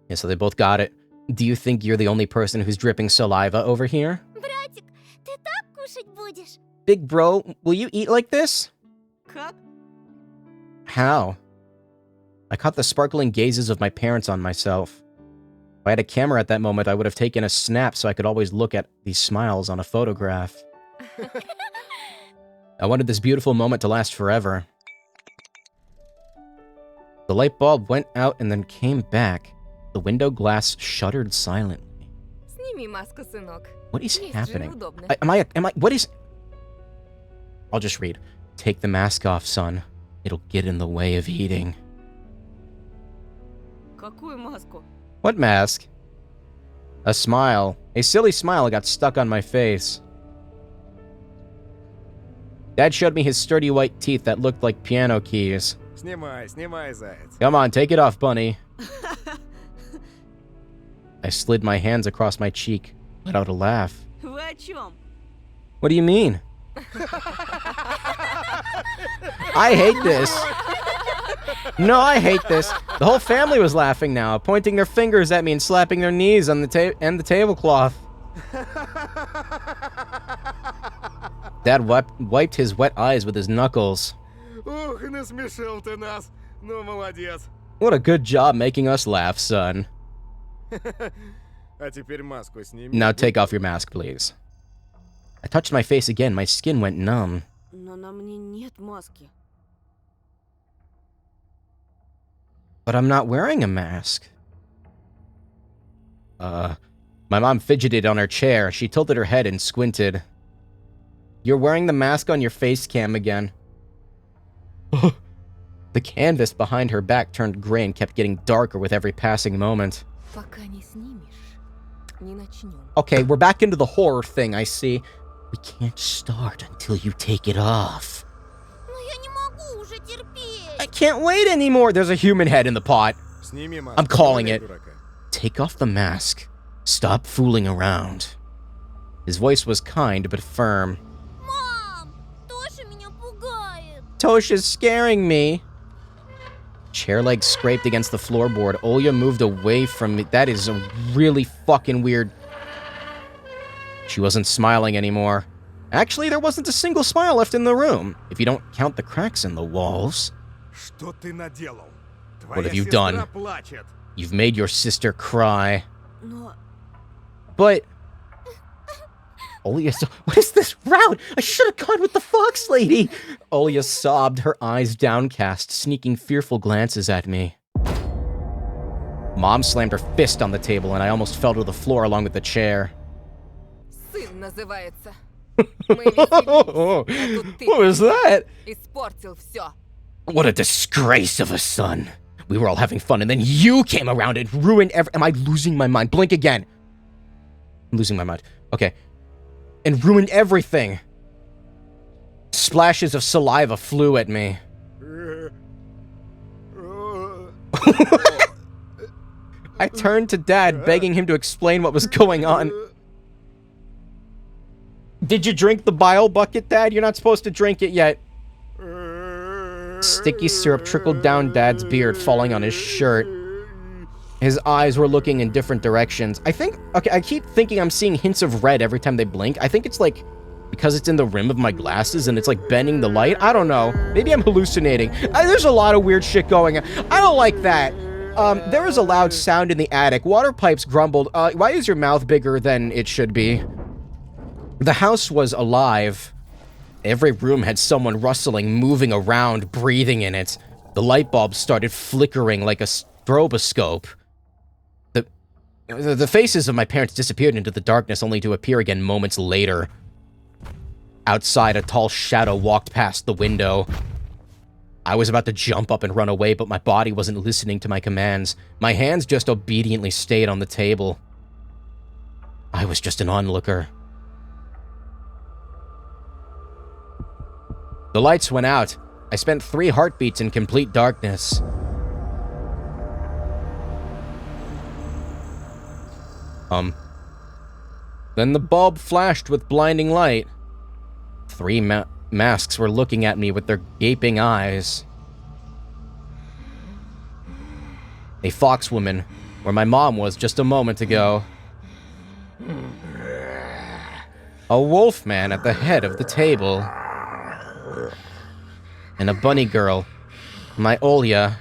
Yeah, so they both got it. Do you think you're the only person who's dripping saliva over here? Братик, ты так кушать будешь? Big bro, will you eat like this? Как? How? I caught the sparkling gazes of my parents on myself. If I had a camera at that moment, I would have taken a snap so I could always look at these smiles on a photograph. I wanted this beautiful moment to last forever. The light bulb went out and then came back. The window glass shuddered silently. Сними маску, сынок. What is Есть же happening? удобно. What is... I'll just read. Take the mask off, son. It'll get in the way of eating. Какую маску? What mask? A smile. A silly smile got stuck on my face. Dad showed me his sturdy white teeth that looked like piano keys. Снимай, снимай, заяц. Come on, take it off, bunny. I slid my hands across my cheek, let out a laugh. Вы о чем? What do you mean? I hate this. No, I hate this. The whole family was laughing now, pointing their fingers at me and slapping their knees on the tablecloth. Dad wiped his wet eyes with his knuckles. Ух, насмешил ты нас. Ну, молодец. What a good job making us laugh, son. А теперь маску сними. Now take off your mask, please. I touched my face again. My skin went numb. Но на мне нет маски. But I'm not wearing a mask. My mom fidgeted on her chair. She tilted her head and squinted. You're wearing the mask on your face cam again. The canvas behind her back turned gray and kept getting darker with every passing moment. Пока не снимешь, не начнем. Okay, we're back into the horror thing, I see. We can't start until you take it off. Но я не могу уже терпеть. I can't wait anymore. There's a human head in the pot. Сними маску. I'm calling не it. валяй дурака. Take off the mask. Stop fooling around. His voice was kind but firm. Мам, Тоша меня пугает. Tosha's scaring me. Chair legs scraped against the floorboard. Olya moved away from me. That is a really fucking weird... She wasn't smiling anymore. Actually, there wasn't a single smile left in the room, if you don't count the cracks in the walls. Что ты наделал? What have you Твоя done? сестра плачет. You've made your sister cry. Но But... Olya... What is this route? I should have gone with the fox lady! Olya sobbed, her eyes downcast, sneaking fearful glances at me. Mom slammed her fist on the table, and I almost fell to the floor along with the chair. Сын называется. Мы веселились, а тут ты What was that? испортил все. What a disgrace of a son. We were all having fun, and then you came around and ruined Am I losing my mind? Blink again. I'm losing my mind. Okay. And ruined everything. Splashes of saliva flew at me. I turned to Dad, begging him to explain what was going on. Did you drink the bile bucket, Dad? You're not supposed to drink it yet. Sticky syrup trickled down Dad's beard, falling on his shirt. His eyes were looking in different directions. I keep thinking I'm seeing hints of red every time they blink. I think it's like, because it's in the rim of my glasses and it's like bending the light. I don't know. Maybe I'm hallucinating. There's a lot of weird shit going on. I don't like that. There was a loud sound in the attic. Water pipes grumbled. Why is your mouth bigger than it should be? The house was alive. Every room had someone rustling, moving around, breathing in it. The light bulbs started flickering like a stroboscope. The faces of my parents disappeared into the darkness, only to appear again moments later. Outside, a tall shadow walked past the window. I was about to jump up and run away, but my body wasn't listening to my commands. My hands just obediently stayed on the table. I was just an onlooker. The lights went out. I spent 3 heartbeats in complete darkness. Then the bulb flashed with blinding light. 3 masks were looking at me with their gaping eyes. A foxwoman, where my mom was just a moment ago. A wolfman at the head of the table. And a bunny girl, my Olya.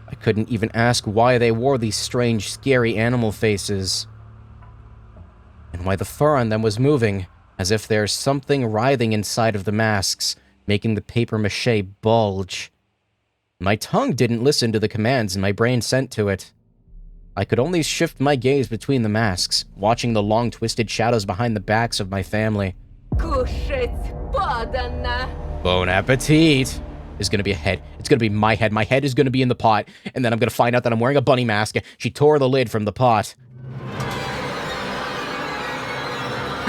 I couldn't even ask why they wore these strange, scary animal faces. And why the fur on them was moving, as if there's something writhing inside of the masks, making the papier-mâché bulge. My tongue didn't listen to the commands my brain sent to it. I could only shift my gaze between the masks, watching the long twisted shadows behind the backs of my family. Кушать подано! Bon appetit! Is gonna be a head. It's gonna be my head. My head is gonna be in the pot, and then I'm gonna find out that I'm wearing a bunny mask. She tore the lid from the pot.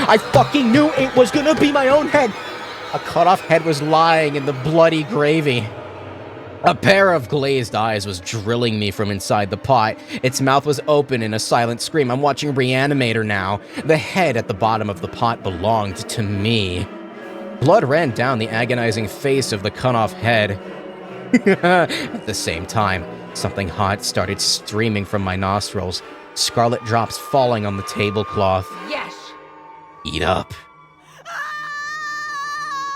I fucking knew it was gonna be my own head! A cut-off head was lying in the bloody gravy. A pair of glazed eyes was drilling me from inside the pot. Its mouth was open in a silent scream. I'm watching Reanimator now. The head at the bottom of the pot belonged to me. Blood ran down the agonizing face of the cut-off head. At the same time, something hot started streaming from my nostrils, scarlet drops falling on the tablecloth. Ешь! Eat up.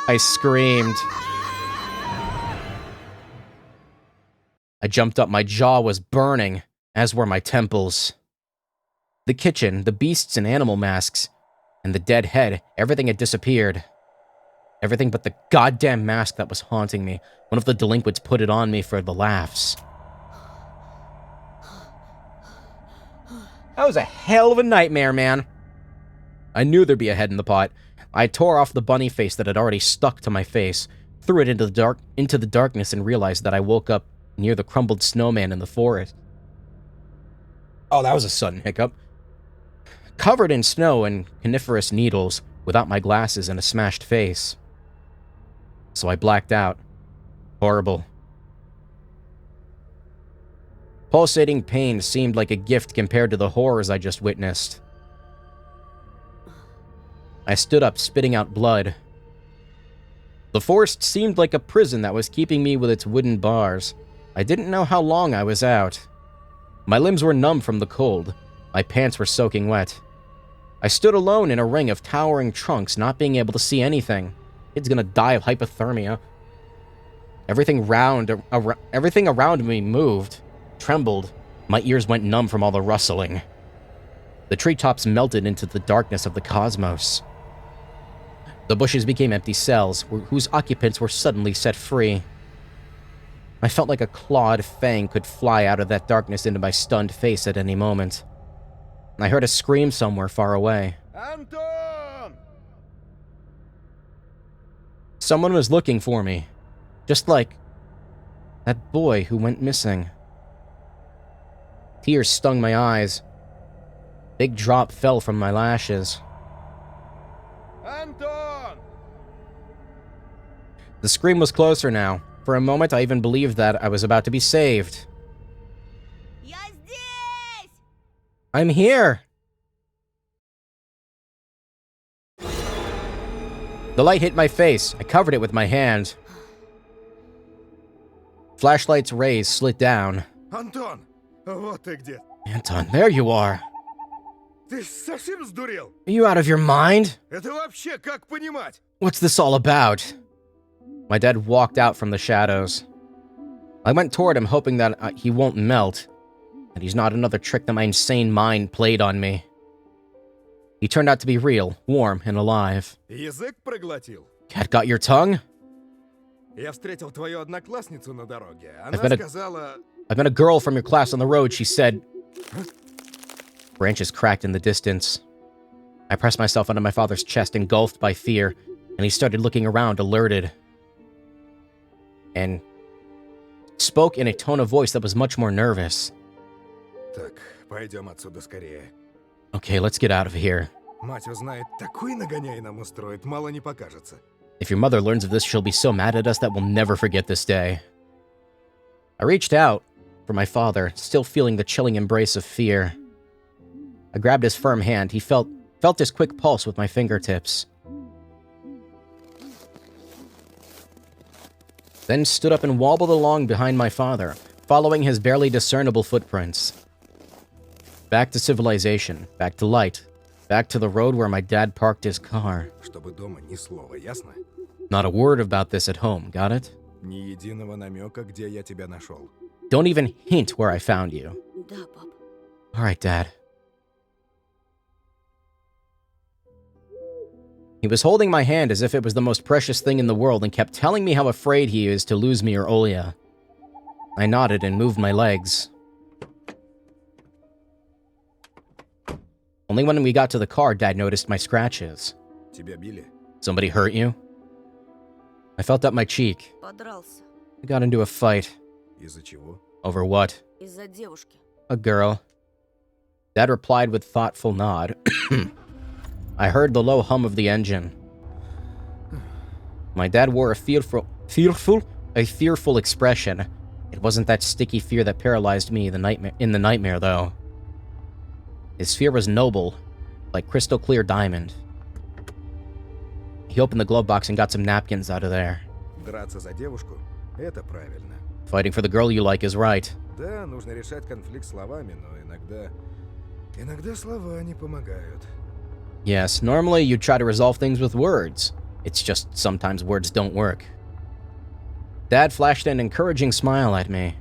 I screamed. I jumped up, my jaw was burning, as were my temples. The kitchen, the beasts and animal masks, and the dead head, everything had disappeared. Everything but the goddamn mask that was haunting me. One of the delinquents put it on me for the laughs. That was a hell of a nightmare, man. I knew there'd be a head in the pot. I tore off the bunny face that had already stuck to my face, threw it into the darkness, and realized that I woke up near the crumbled snowman in the forest. Oh, that was a sudden hiccup. Covered in snow and coniferous needles, without my glasses and a smashed face. So I blacked out. Horrible. Pulsating pain seemed like a gift compared to the horrors I just witnessed. I stood up, spitting out blood. The forest seemed like a prison that was keeping me with its wooden bars. I didn't know how long I was out. My limbs were numb from the cold. My pants were soaking wet. I stood alone in a ring of towering trunks, not being able to see anything. Kid's gonna die of hypothermia. Everything around me moved, trembled. My ears went numb from all the rustling. The treetops melted into the darkness of the cosmos. The bushes became empty cells, whose occupants were suddenly set free. I felt like a clawed fang could fly out of that darkness into my stunned face at any moment. I heard a scream somewhere far away. Антон! Someone was looking for me. Just like that boy who went missing. Tears stung my eyes. Big drop fell from my lashes. Антон! The scream was closer now. For a moment, I even believed that I was about to be saved. Я здесь! I'm here! The light hit my face. I covered it with my hand. Flashlight's rays slid down. Антон! Вот ты где. Anton, there you are. Ты совсем сдурел? Are you out of your mind? Это вообще как понимать? What's this all about? My dad walked out from the shadows. I went toward him, hoping that he won't melt, and he's not another trick that my insane mind played on me. He turned out to be real, warm, and alive. Язык проглотил? Cat got your tongue? Я встретил твою одноклассницу на дороге. Она I've met сказала... a girl from your class on the road, she said. Branches cracked in the distance. I pressed myself under my father's chest, engulfed by fear, and he started looking around, alerted. And spoke in a tone of voice that was much more nervous. Так, пойдем отсюда скорее. Okay, let's get out of here. Мать узнает, такой нагоняй нам устроит, мало не покажется. If your mother learns of this, she'll be so mad at us that we'll never forget this day. I reached out, for my father, still feeling the chilling embrace of fear. I grabbed his firm hand. He felt his quick pulse with my fingertips. Then stood up and wobbled along behind my father, following his barely discernible footprints. Back to civilization, back to light, back to the road where my dad parked his car. Чтобы дома ни слова, ясно? Not a word about this at home, got it? Ни единого намека, где я тебя нашел. Don't even hint where I found you. Да, пап. Alright, Dad. He was holding my hand as if it was the most precious thing in the world and kept telling me how afraid he is to lose me or Olya. I nodded and moved my legs. Only when we got to the car, Dad noticed my scratches. Тебя били? Somebody hurt you? I felt up my cheek. Подрался. I got into a fight. Из-за чего? Over what? Из-за девушки. A girl. Dad replied with thoughtful nod. I heard the low hum of the engine. My dad wore a fearful expression. It wasn't that sticky fear that paralyzed me in the nightmare, though. His fear was noble, like crystal clear diamond. He opened the glove box and got some napkins out of there. Драться за девушку? Это правильно. Fighting for the girl you like is right. Да, нужно решать конфликт словами, но иногда слова не помогают. Yes, normally you try to resolve things with words. It's just sometimes words don't work. Dad flashed an encouraging smile at me.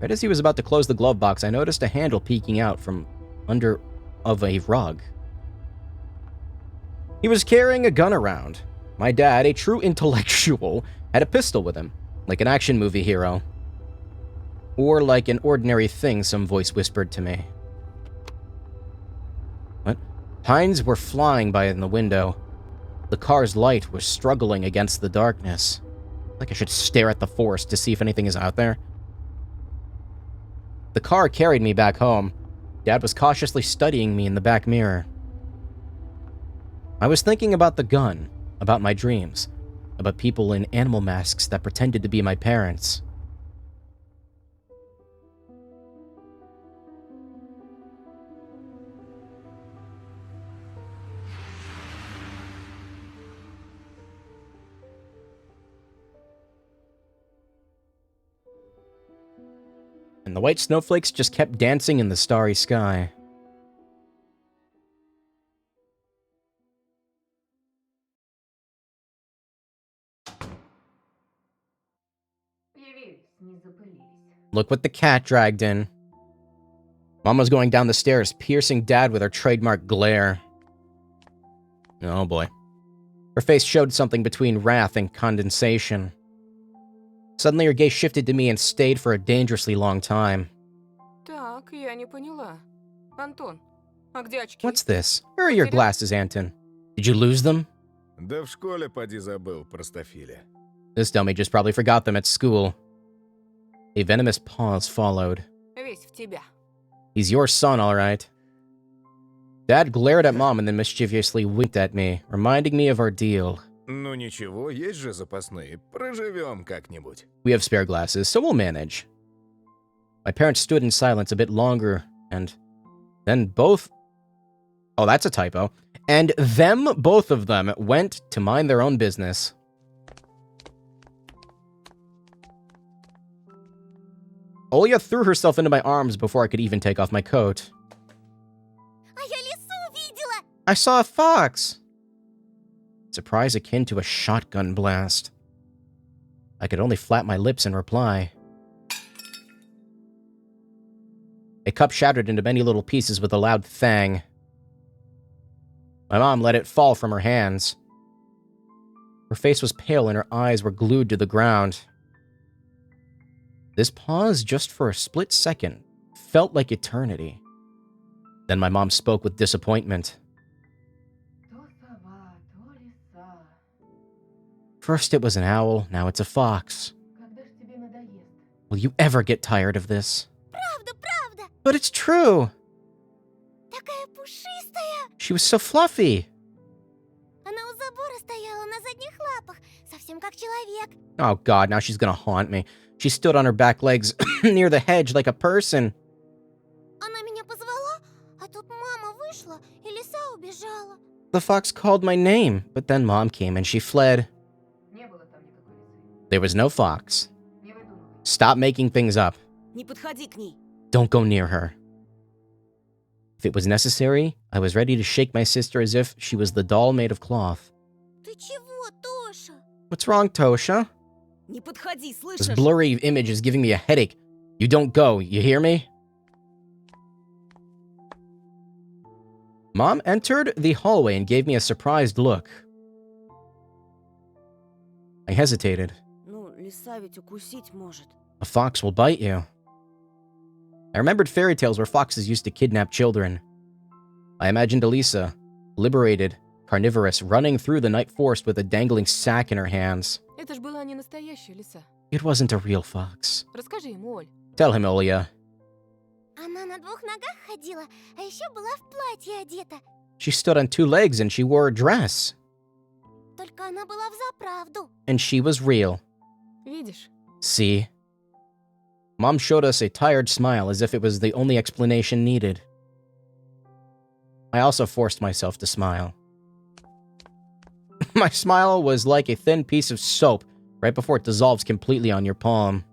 Right as he was about to close the glove box, I noticed a handle peeking out from under of a rug. He was carrying a gun around. My dad, a true intellectual, had a pistol with him, like an action movie hero. Or like an ordinary thing, some voice whispered to me. What? Pines were flying by in the window. The car's light was struggling against the darkness. Like I should stare at the forest to see if anything is out there. The car carried me back home. Dad was cautiously studying me in the back mirror. I was thinking about the gun, about my dreams, about people in animal masks that pretended to be my parents. And the white snowflakes just kept dancing in the starry sky. Look what the cat dragged in. Mom was going down the stairs, piercing Dad with her trademark glare. Oh boy. Her face showed something between wrath and condensation. Suddenly her gaze shifted to me and stayed for a dangerously long time. Так, я не поняла. Антон, а где очки? What's this? Where are your glasses, Anton? Did you lose them? Да в школе поди забыл, простофиля. This dummy just probably forgot them at school. A venomous pause followed. Весь в тебя. He's your son, all right. Dad glared at Mom and then mischievously winked at me, reminding me of our deal. Ну ничего, есть же запасные. Проживем как-нибудь. We have spare glasses, so we'll manage. My parents stood in silence a bit longer, and then both... Oh, that's a typo. And both of them, went to mind their own business. Olya threw herself into my arms before I could even take off my coat. А я лису видела! I saw a fox! Surprise akin to a shotgun blast. I could only flap my lips in reply. A cup shattered into many little pieces with a loud thang. My mom let it fall from her hands. Her face was pale and her eyes were glued to the ground. This pause, just for a split second, felt like eternity. Then my mom spoke with disappointment. First it was an owl, now it's a fox. Will you ever get tired of this? Правда, правда! But it's true! Такая пушистая! She was so fluffy! Она у забора стояла на задних лапах, совсем совсем как человек. Oh god, now she's gonna haunt me. She stood on her back legs near the hedge like a person. Она меня позвала, а тут мама вышла, и лиса убежала. The fox called my name, but then Mom came and she fled. There was no fox. Stop making things up. Не подходи к ней. Don't go near her. If it was necessary, I was ready to shake my sister as if she was the doll made of cloth. Ты чего, Тоша? What's wrong, Tosha? Не подходи, This слышишь? blurry image is giving me a headache. You don't go, you hear me? Mom entered the hallway and gave me a surprised look. I hesitated. Ну, лиса ведь укусить может. A fox will bite you. I remembered fairy tales where foxes used to kidnap children. I imagined Elisa, liberated, carnivorous, running through the night forest with a dangling sack in her hands. Это ж была не настоящая лиса. It wasn't a real fox. Расскажи ему, Оль. Tell him, Olya. Она на двух ногах ходила, а еще была в платье одета. She stood on two legs and she wore a dress. Только она была взаправду. And she was real. Видишь? See? Mom showed us a tired smile as if it was the only explanation needed. I also forced myself to smile. My smile was like a thin piece of soap right before it dissolves completely on your palm.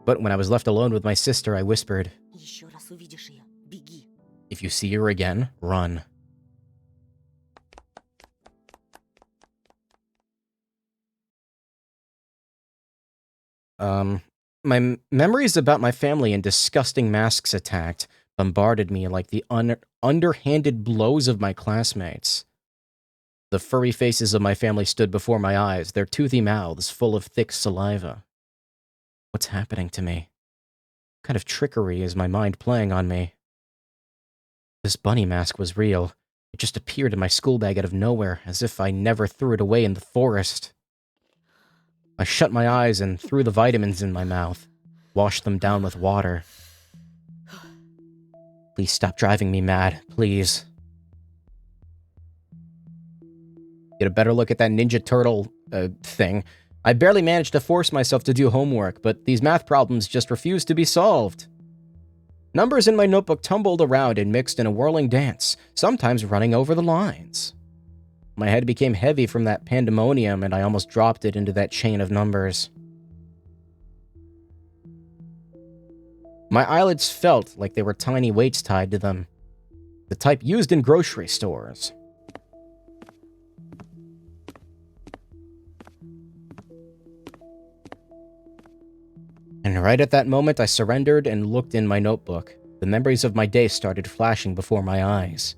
But when I was left alone with my sister, I whispered, Еще раз увидишь ее, беги. "If you see her again, run." My memories about my family and disgusting masks attacked bombarded me like the underhanded blows of my classmates. The furry faces of my family stood before my eyes, their toothy mouths full of thick saliva. What's happening to me? What kind of trickery is my mind playing on me? This bunny mask was real. It just appeared in my school bag out of nowhere, as if I never threw it away in the forest. I shut my eyes and threw the vitamins in my mouth, washed them down with water. Please stop driving me mad, please. Get a better look at that Ninja Turtle thing. I barely managed to force myself to do homework, but these math problems just refused to be solved. Numbers in my notebook tumbled around and mixed in a whirling dance, sometimes running over the lines. My head became heavy from that pandemonium, and I almost dropped it into that chain of numbers. My eyelids felt like there were tiny weights tied to them, the type used in grocery stores. And right at that moment, I surrendered and looked in my notebook. The memories of my day started flashing before my eyes.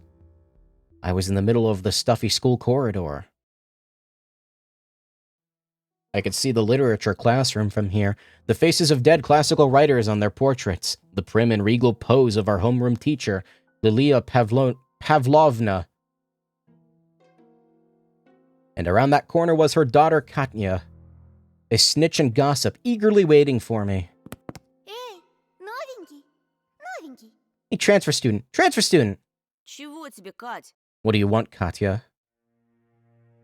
I was in the middle of the stuffy school corridor. I could see the literature classroom from here, the faces of dead classical writers on their portraits, the prim and regal pose of our homeroom teacher, Lilia Pavlovna. And around that corner was her daughter Katya, a snitch and gossip eagerly waiting for me. Эй, новенький, новенький. Hey, transfer student, transfer student! Чего тебе, Кать? What do you want, Katya?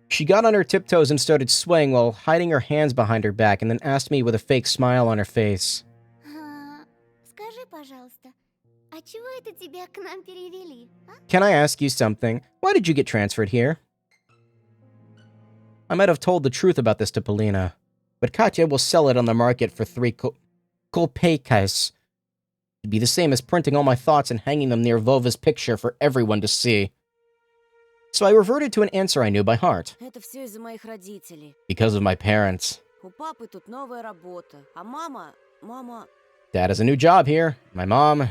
She got on her tiptoes and started swaying while hiding her hands behind her back and then asked me with a fake smile on her face. Скажи, пожалуйста, а чего это тебя к нам перевели, а? Can I ask you something? Why did you get transferred here? I might have told the truth about this to Polina, but Katya will sell it on the market for 3 kopeikas. It'd be the same as printing all my thoughts and hanging them near Vova's picture for everyone to see. So I reverted to an answer I knew by heart. Это все из-за моих родителей. Because of my parents. У папы тут новая работа, а мама... Dad has a new job here. My mom...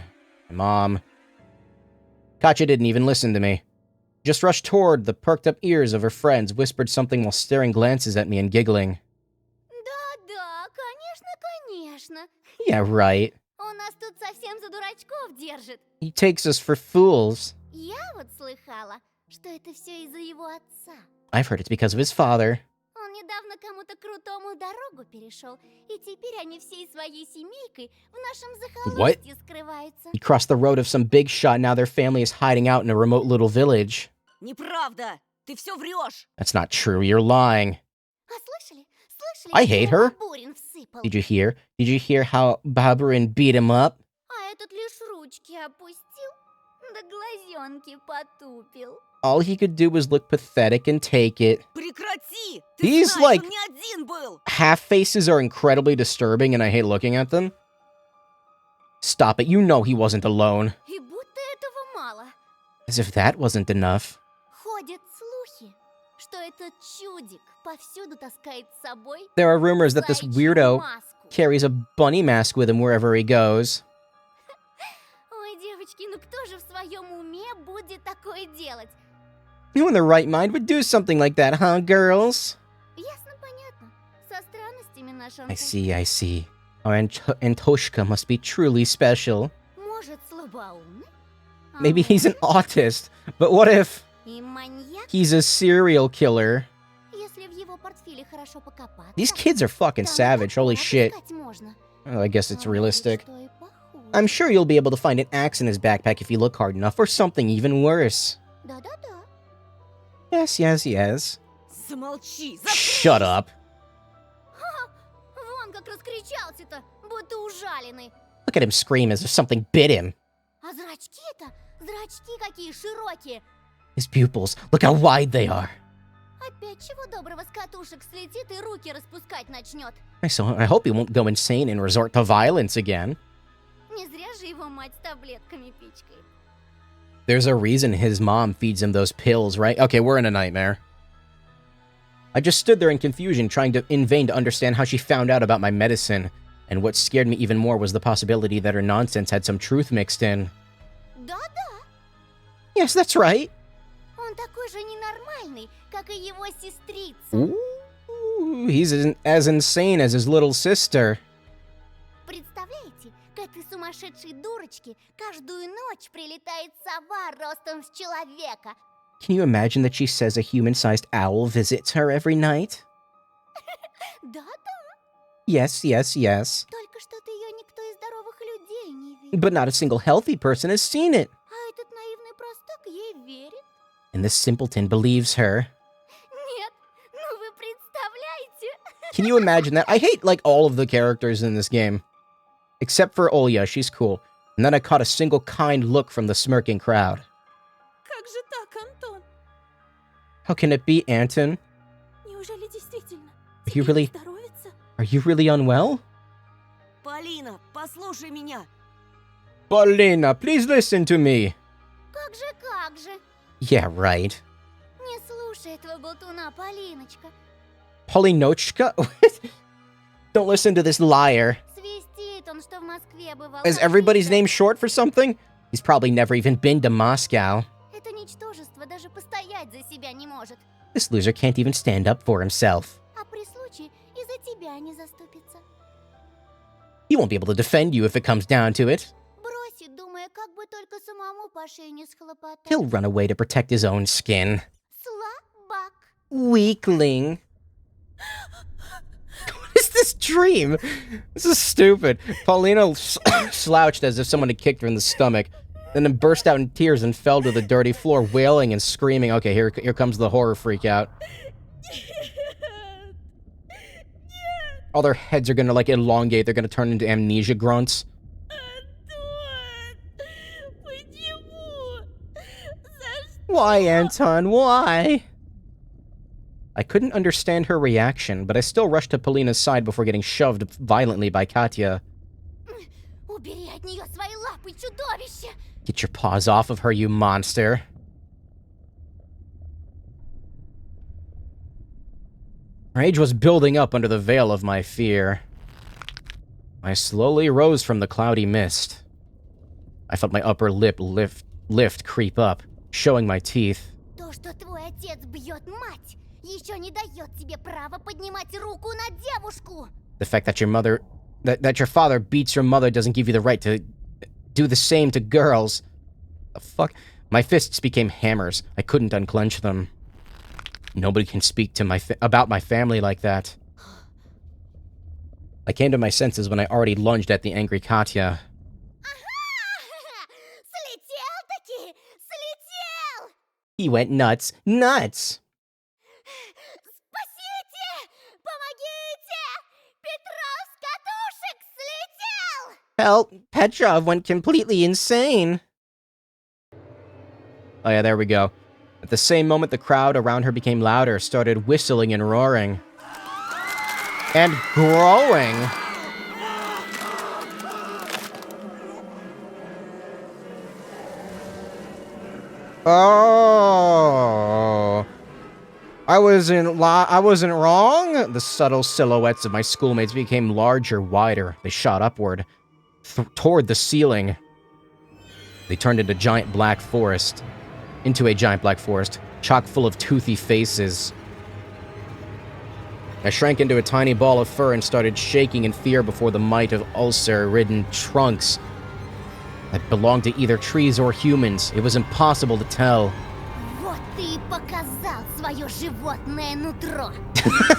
Katya didn't even listen to me. Just rushed toward the perked-up ears of her friends, whispered something while staring glances at me and giggling. Да-да, конечно, конечно. Yeah, right. Он нас тут совсем за дурачков держит. He takes us for fools. Я вот слыхала, что это все из-за его отца. I've heard it's because of his father. Он недавно кому-то крутому дорогу перешел, и теперь они всей своей семейкой в нашем захолустье скрываются. He crossed the road of some big shot, now their family is hiding out in a remote little village. Неправда! Ты все врешь! That's not true, you're lying. А слышали? Слышали, I hate her. Бурин всыпал? Did you hear? Did you hear how Baburin beat him up? А этот лишь ручки опустил, да глазенки потупил. All he could do was look pathetic and take it. Прекрати! Ты These, знаешь, like- он не один был! Half faces are incredibly disturbing and I hate looking at them. Stop it, you know he wasn't alone. И будто этого мало. As if that wasn't enough. Ходят слухи, что этот чудик повсюду таскает с собой There are rumors that this заячью weirdo маску. carries a bunny mask with him wherever he goes. Ой, девочки, ну кто же в своем уме будет такое делать? Who in their right mind would do something like that, huh, girls? Ясно, понятно. Со странностями наш I see. Our Antoshka must be truly special. Может, слабоумный? А Maybe he's an может, autist, but what if и маньяк? he's a serial killer? Если в его портфеле хорошо покопаться, These kids are fucking там savage, holy такое shit. отыскать можно. Well, I guess А it's может, realistic. что и похуже. I'm sure you'll be able to find an axe in his backpack if you look hard enough, or something even worse. Да-да-да. Yes. Замолчи! Shut up. Вон как раскричался-то, будто ужаленный. Look at him scream as if something bit him. А зрачки-то, зрачки какие широкие. His pupils, look how wide they are. Опять чего доброго с катушек слетит и руки распускать начнет. I hope he won't go insane and resort to violence again. Не зря же его мать с таблетками пичкает. There's a reason his mom feeds him those pills, right? Okay, we're in a nightmare. I just stood there in confusion, trying in vain to understand how she found out about my medicine. And what scared me even more was the possibility that her nonsense had some truth mixed in. Да-да, Yes, that's right. он такой же ненормальный, как и его сестрица. Ooh, he's as insane as his little sister. Представляете, к этой сумасшедшей дурочке каждую ночь прилетает сова ростом с человека. Can you imagine that she says a human-sized owl visits her every night? Да-да, Yes. только что-то ее никто из здоровых людей не видел. But not a single healthy person has seen it. А этот наивный простак ей верит. And this simpleton believes her. Нет, ну вы представляете? Can you imagine that? I hate, like, all of the characters in this game. Except for Olya, she's cool. And then I caught a single kind look from the smirking crowd. Как же так, Антон? How can it be, Anton? Неужели действительно? Are you Тебе не really- здоровится? Are you really unwell? Полина, послушай меня! Polina, please listen to me. Как же, как же? Yeah, right. Не слушай этого болтуна, Полиночка. Polinochka? Don't listen to this liar. Свистит он, что в Москве бывал. Is как everybody's Питер. name short for something? He's probably never even been to Moscow. Это ничтожество даже постоять за себя не может. This loser can't even stand up for himself. А при случае и за тебя не заступится. He won't be able to defend you if it comes down to it. Бросит, думая, как бы только самому по шее не схлопотать. He'll run away to protect his own skin. Слабак. Weakling. What is this dream? This is stupid. Paulina slouched as if someone had kicked her in the stomach, then burst out in tears and fell to the dirty floor, wailing and screaming. Okay, here comes the horror freak out. All their heads are gonna, like, elongate. They're gonna turn into amnesia grunts. Why, Anton? Why? I couldn't understand her reaction, but I still rushed to Polina's side before getting shoved violently by Katya. Убери от нее свои лапы, чудовище! Get your paws off of her, you monster. Rage was building up under the veil of my fear. I slowly rose from the cloudy mist. I felt my upper lip lift creep up, showing my teeth. То, что твой отец бьет мать, еще не дает тебе права поднимать руку на девушку. The fact that that your father beats your mother doesn't give you the right to do the same to girls. The fuck? My fists became hammers. I couldn't unclench them. Nobody can speak to about my family like that. I came to my senses when I already lunged at the angry Katya. Слетел-таки! Слетел! He went nuts. Nuts! Спасите! Help! Petrov went completely insane! Oh yeah, there we go. At the same moment, the crowd around her became louder, started whistling and roaring. And growing! Oh, I wasn't wrong. The subtle silhouettes of my schoolmates became larger, wider. They shot upward, toward the ceiling. They turned into a giant black forest, chock full of toothy faces. I shrank into a tiny ball of fur and started shaking in fear before the might of ulcer-ridden trunks that belonged to either trees or humans. It was impossible to tell. Вот ты и показал свое животное нутро.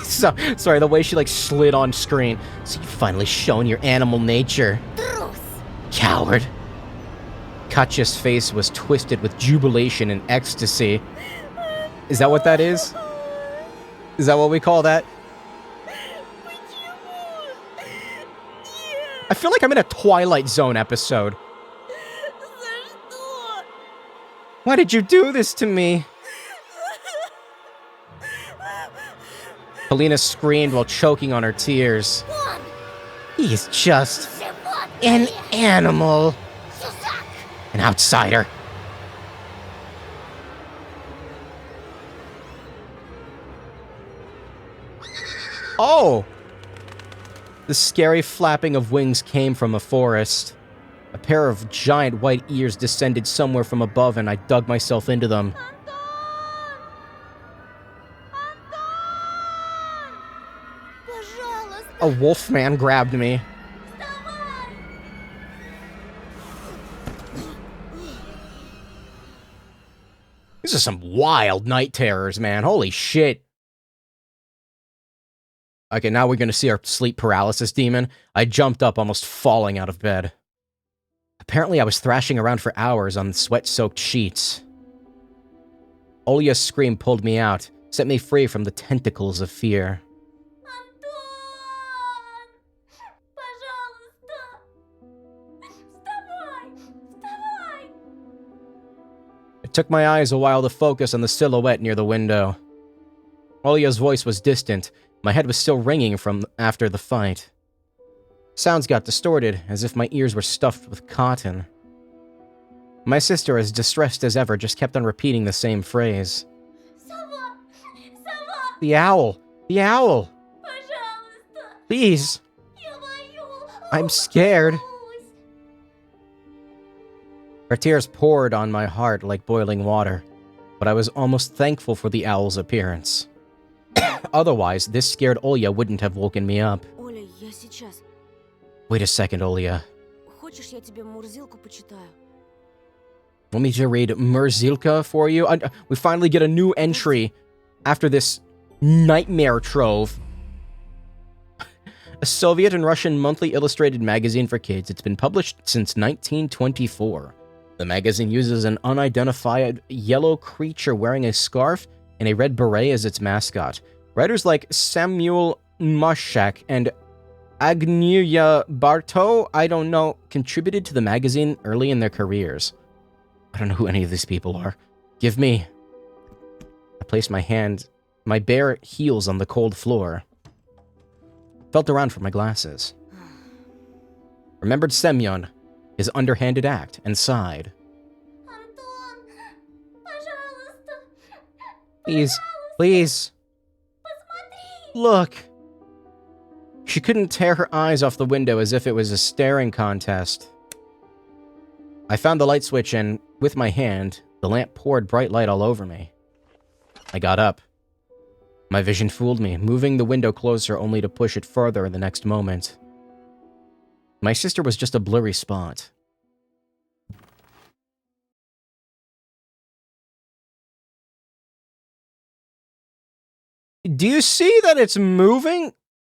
Sorry, the way she like slid on screen. So you've finally shown your animal nature. Трус. Coward. Katya's face was twisted with jubilation and ecstasy. Is that what that is? Is that what we call that? I feel like I'm in a Twilight Zone episode. Why did you do this to me? Polina screamed while choking on her tears. He's just an animal. An outsider. Oh! The scary flapping of wings came from a forest. A pair of giant white ears descended somewhere from above, and I dug myself into them. A wolf man grabbed me. These are some wild night terrors, man. Holy shit. Okay, now we're gonna see our sleep paralysis demon. I jumped up, almost falling out of bed. Apparently, I was thrashing around for hours on sweat-soaked sheets. Olya's scream pulled me out, set me free from the tentacles of fear. It took my eyes a while to focus on the silhouette near the window. Olya's voice was distant. My head was still ringing from after the fight. Sounds got distorted, as if my ears were stuffed with cotton. My sister, as distressed as ever, just kept on repeating the same phrase. The owl! The owl! Please! I'm scared. Her tears poured on my heart like boiling water, but I was almost thankful for the owl's appearance. Otherwise, this scared Olya wouldn't have woken me up. Оля, я сейчас. Wait a second, Olya. Хочешь, я тебе Мурзилку почитаю? Want me to read Murzilka for you? We finally get a new entry after this nightmare trove. A Soviet and Russian monthly illustrated magazine for kids. It's been published since 1924. The magazine uses an unidentified yellow creature wearing a scarf and a red beret as its mascot. Writers like Samuel Mashak and Agnieszka Barto, I don't know, contributed to the magazine early in their careers. I don't know who any of these people are. Give me. I placed my bare heels on the cold floor. Felt around for my glasses. Remembered Semyon, his underhanded act, and sighed. Please, please. Look. She couldn't tear her eyes off the window as if it was a staring contest. I found the light switch and, with my hand, the lamp poured bright light all over me. I got up. My vision fooled me, moving the window closer only to push it further in the next moment. My sister was just a blurry spot. Do you see that it's moving?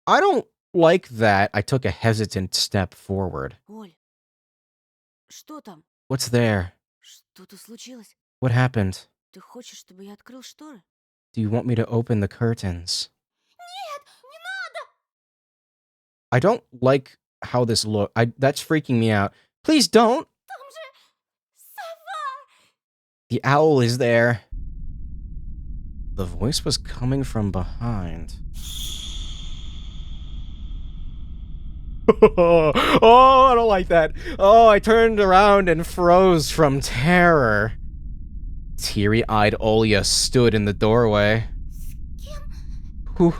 I don't like that. I took a hesitant step forward. Оль, что там? What's there? Что-то случилось? What happened? Ты хочешь, чтобы я открыл шторы? Do you want me to open the curtains? I don't like how this look. That's freaking me out. Please don't. The owl is there. The voice was coming from behind. Oh, I don't like that. Oh, I turned around and froze from terror. Teary-eyed Olya stood in the doorway. Who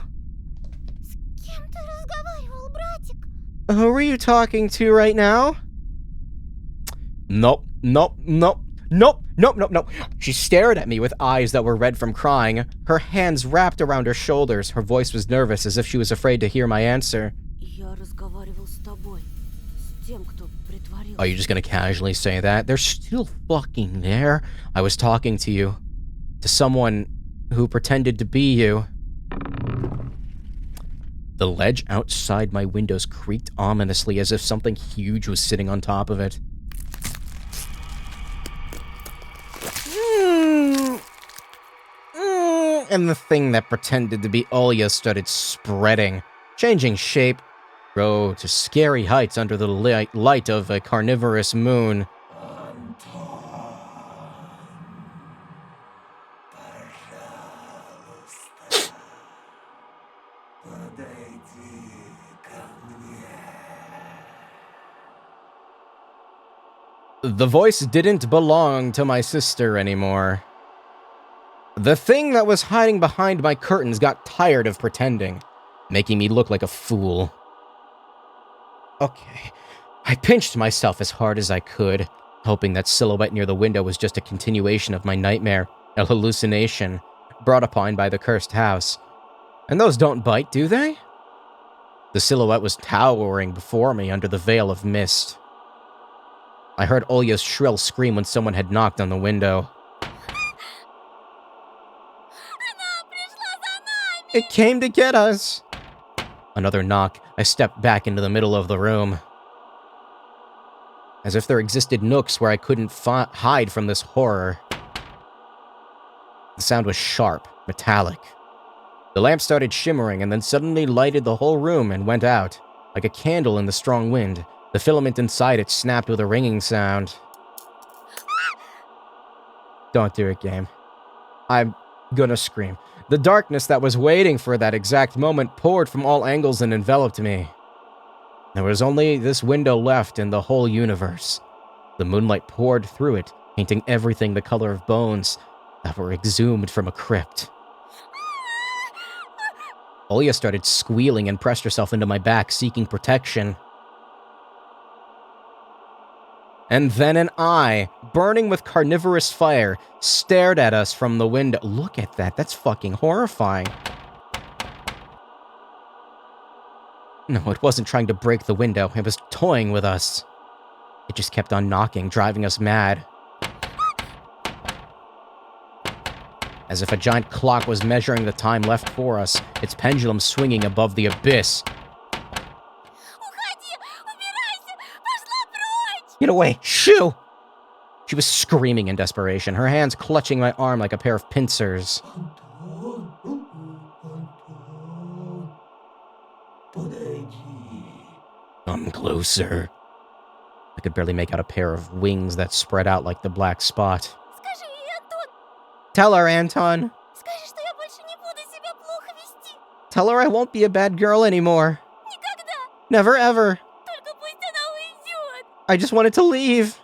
are you talking to right now? Nope. She stared at me with eyes that were red from crying, her hands wrapped around her shoulders. Her voice was nervous, as if she was afraid to hear my answer. Are you just gonna casually say that? They're still fucking there. I was talking to you. To someone who pretended to be you. The ledge outside my windows creaked ominously, as if something huge was sitting on top of it. And the thing that pretended to be Olya started spreading, changing shape, grow to scary heights under the light of a carnivorous moon. The voice didn't belong to my sister anymore. The thing that was hiding behind my curtains got tired of pretending, making me look like a fool. Okay, I pinched myself as hard as I could, hoping that silhouette near the window was just a continuation of my nightmare, a hallucination, brought upon by the cursed house. And those don't bite, do they? The silhouette was towering before me under the veil of mist. I heard Olya's shrill scream when someone had knocked on the window. It came to get us! Another knock. I stepped back into the middle of the room. As if there existed nooks where I couldn't hide from this horror. The sound was sharp, metallic. The lamp started shimmering and then suddenly lighted the whole room and went out, like a candle in the strong wind. The filament inside it snapped with a ringing sound. Don't do it, game. I'm gonna scream. The darkness that was waiting for that exact moment poured from all angles and enveloped me. There was only this window left in the whole universe. The moonlight poured through it, painting everything the color of bones that were exhumed from a crypt. Olya started squealing and pressed herself into my back, seeking protection. And then an eye, burning with carnivorous fire, stared at us from the window. Look at that, that's fucking horrifying. No, it wasn't trying to break the window, it was toying with us. It just kept on knocking, driving us mad. As if a giant clock was measuring the time left for us, its pendulum swinging above the abyss. Get away! Shoo! She was screaming in desperation, her hands clutching my arm like a pair of pincers. Come closer. I could barely make out a pair of wings that spread out like the black spot. Tell her, Anton. Tell her I won't be a bad girl anymore. Never ever. I just wanted to leave.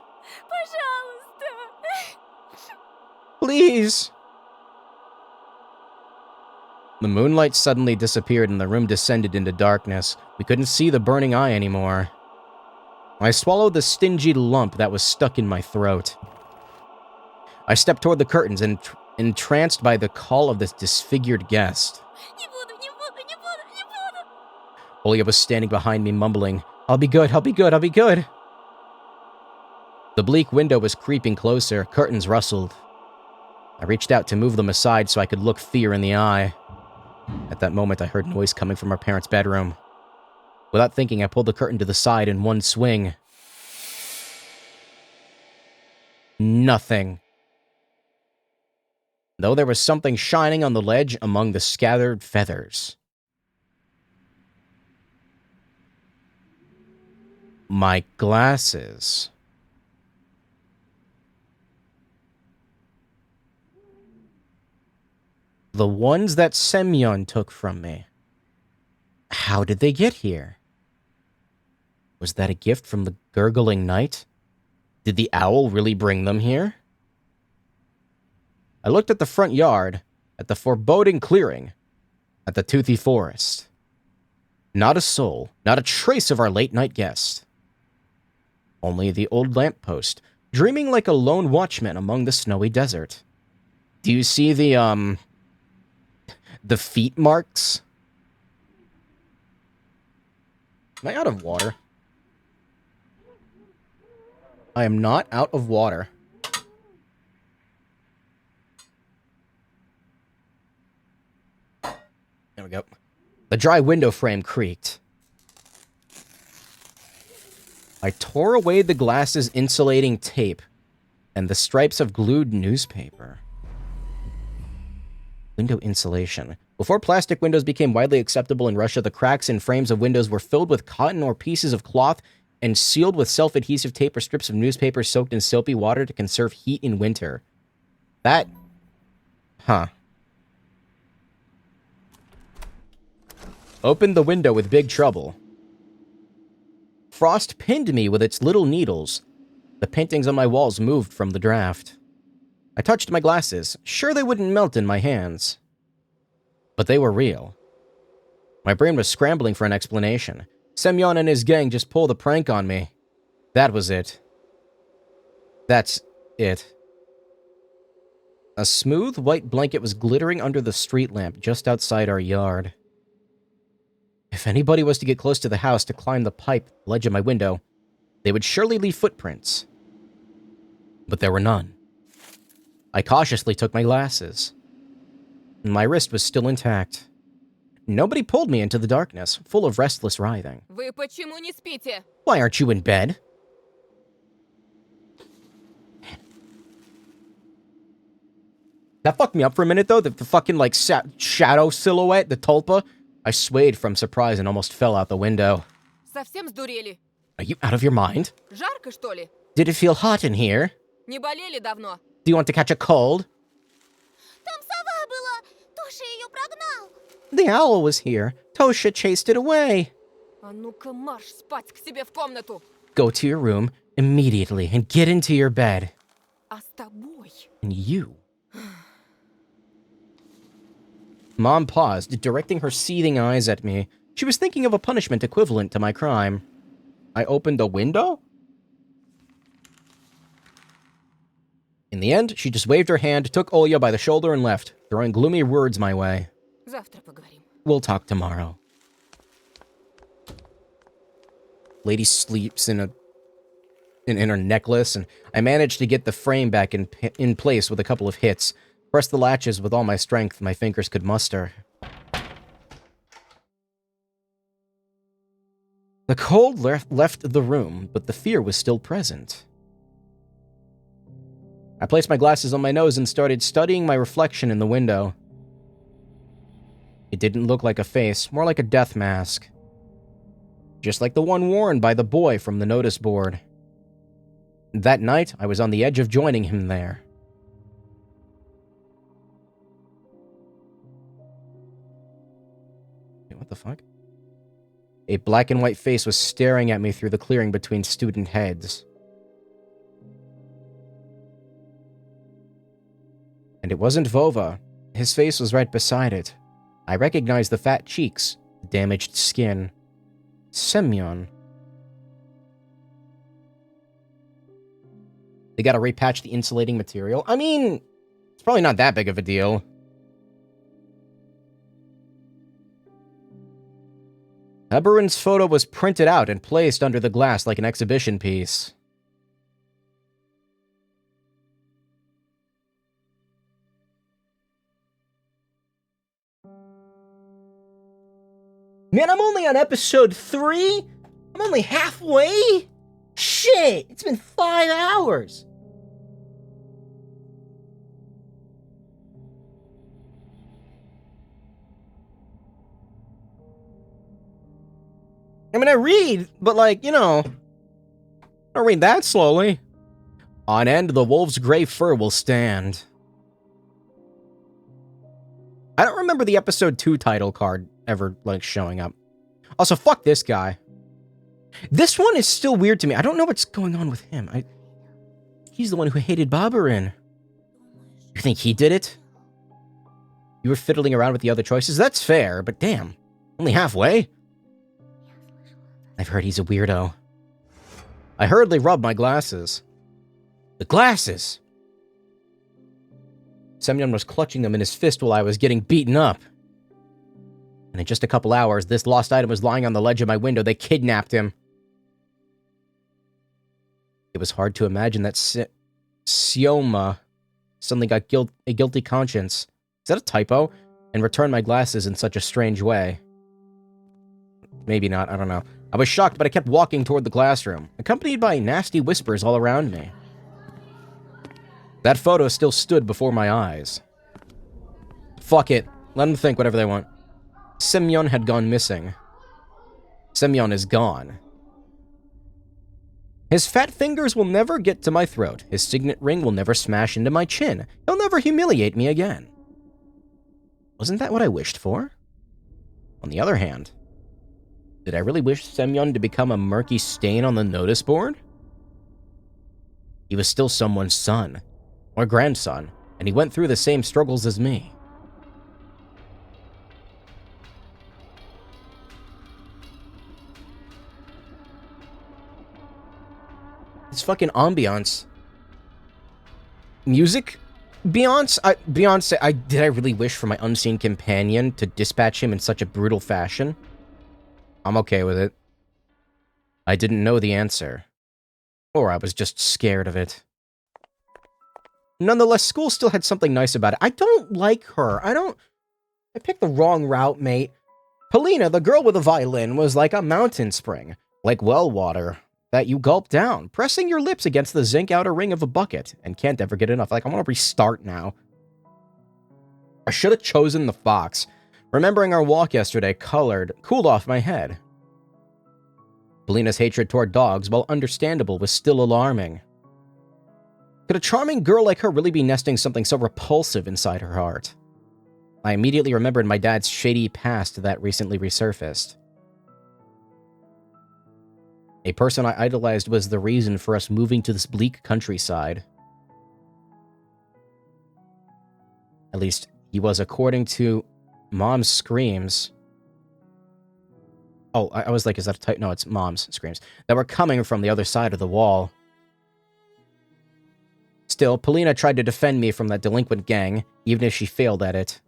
Please. The moonlight suddenly disappeared and the room descended into darkness. We couldn't see the burning eye anymore. I swallowed the stingy lump that was stuck in my throat. I stepped toward the curtains, entranced by the call of this disfigured guest. Olya was standing behind me, mumbling, I'll be good, I'll be good, I'll be good. The bleak window was creeping closer, curtains rustled. I reached out to move them aside so I could look fear in the eye. At that moment, I heard noise coming from our parents' bedroom. Without thinking, I pulled the curtain to the side in one swing. Nothing. Though there was something shining on the ledge among the scattered feathers. My glasses. The ones that Semyon took from me. How did they get here? Was that a gift from the gurgling night? Did the owl really bring them here? I looked at the front yard, at the foreboding clearing, at the toothy forest. Not a soul, not a trace of our late-night guest. Only the old lamppost, dreaming like a lone watchman among the snowy desert. Do you see the feet marks? Am I out of water? I am not out of water. There we go. The dry window frame creaked. I tore away the glass's insulating tape and the stripes of glued newspaper. Window insulation. Before plastic windows became widely acceptable in Russia, the cracks in frames of windows were filled with cotton or pieces of cloth and sealed with self-adhesive tape or strips of newspaper soaked in soapy water to conserve heat in winter. That... Huh. Opened the window with big trouble. Frost pinned me with its little needles. The paintings on my walls moved from the draft. I touched my glasses, sure they wouldn't melt in my hands. But they were real. My brain was scrambling for an explanation. Semyon and his gang just pulled a prank on me. That was it. That's it. A smooth white blanket was glittering under the street lamp just outside our yard. If anybody was to get close to the house to climb the pipe ledge of my window, they would surely leave footprints. But there were none. I cautiously took my glasses. My wrist was still intact. Nobody pulled me into the darkness, full of restless writhing. Вы почему не спите? Why aren't you in bed? That fucked me up for a minute, though. The fucking, like, shadow silhouette, the tulpa. I swayed from surprise and almost fell out the window. Совсем сдурели? Are you out of your mind? Жарко, что ли? Did it feel hot in here? Не болели давно? Do you want to catch a cold? Там сова была, Тоша ее прогнал. The owl was here. Tosha chased it away. А ну-ка марш спать к себе в комнату. Go to your room immediately and get into your bed. А с тобой? And you. Mom paused, directing her seething eyes at me. She was thinking of a punishment equivalent to my crime. I opened a window? In the end, she just waved her hand, took Olya by the shoulder, and left, throwing gloomy words my way. Завтра поговорим. We'll talk tomorrow. Lady sleeps in her necklace, and I managed to get the frame back in place with a couple of hits. Pressed the latches with all my strength my fingers could muster. The cold left the room, but the fear was still present. I placed my glasses on my nose and started studying my reflection in the window. It didn't look like a face, more like a death mask. Just like the one worn by the boy from the notice board. That night, I was on the edge of joining him there. Wait, what the fuck? A black and white face was staring at me through the clearing between student heads. And it wasn't Vova. His face was right beside it. I recognized the fat cheeks, the damaged skin. Semyon. They gotta repatch the insulating material. I mean, it's probably not that big of a deal. Eberron's photo was printed out and placed under the glass like an exhibition piece. Man, I'm only on episode 3? I'm only halfway? Shit, it's been 5 hours. I mean, I read, but like, you know, I'll read that slowly. On end, the wolf's gray fur will stand. I don't remember the episode 2 title card ever, like, showing up. Also, fuck this guy. This one is still weird to me. I don't know what's going on with him. He's the one who hated Babarin. You think he did it? You were fiddling around with the other choices? That's fair, but damn. Only halfway? I've heard he's a weirdo. I hurriedly rubbed my glasses. The glasses! Semyon was clutching them in his fist while I was getting beaten up. And in just a couple hours, this lost item was lying on the ledge of my window. They kidnapped him. It was hard to imagine that Sioma suddenly got a guilty conscience. Is that a typo? And returned my glasses in such a strange way. Maybe not, I don't know. I was shocked, but I kept walking toward the classroom, accompanied by nasty whispers all around me. That photo still stood before my eyes. Fuck it. Let them think whatever they want. Semyon had gone missing. Semyon is gone. His fat fingers will never get to my throat. His signet ring will never smash into my chin. He'll never humiliate me again. Wasn't that what I wished for? On the other hand, did I really wish Semyon to become a murky stain on the notice board? He was still someone's son, or grandson, and he went through the same struggles as me. This fucking ambiance. Music? Beyonce, did I really wish for my unseen companion to dispatch him in such a brutal fashion? I'm okay with it. I didn't know the answer. Or I was just scared of it. Nonetheless, school still had something nice about it. I don't like her. I picked the wrong route, mate. Polina, the girl with the violin, was like a mountain spring. Like well water that you gulp down, pressing your lips against the zinc outer ring of a bucket, and can't ever get enough. Like, I want to restart now. I should have chosen the fox. Remembering our walk yesterday cooled off my head. Polina's hatred toward dogs, while understandable, was still alarming. Could a charming girl like her really be nesting something so repulsive inside her heart? I immediately remembered my dad's shady past that recently resurfaced. A person I idolized was the reason for us moving to this bleak countryside. At least, he was, according to Mom's screams. Oh, I was like, is that a type? No, it's Mom's screams. That were coming from the other side of the wall. Still, Polina tried to defend me from that delinquent gang, even if she failed at it.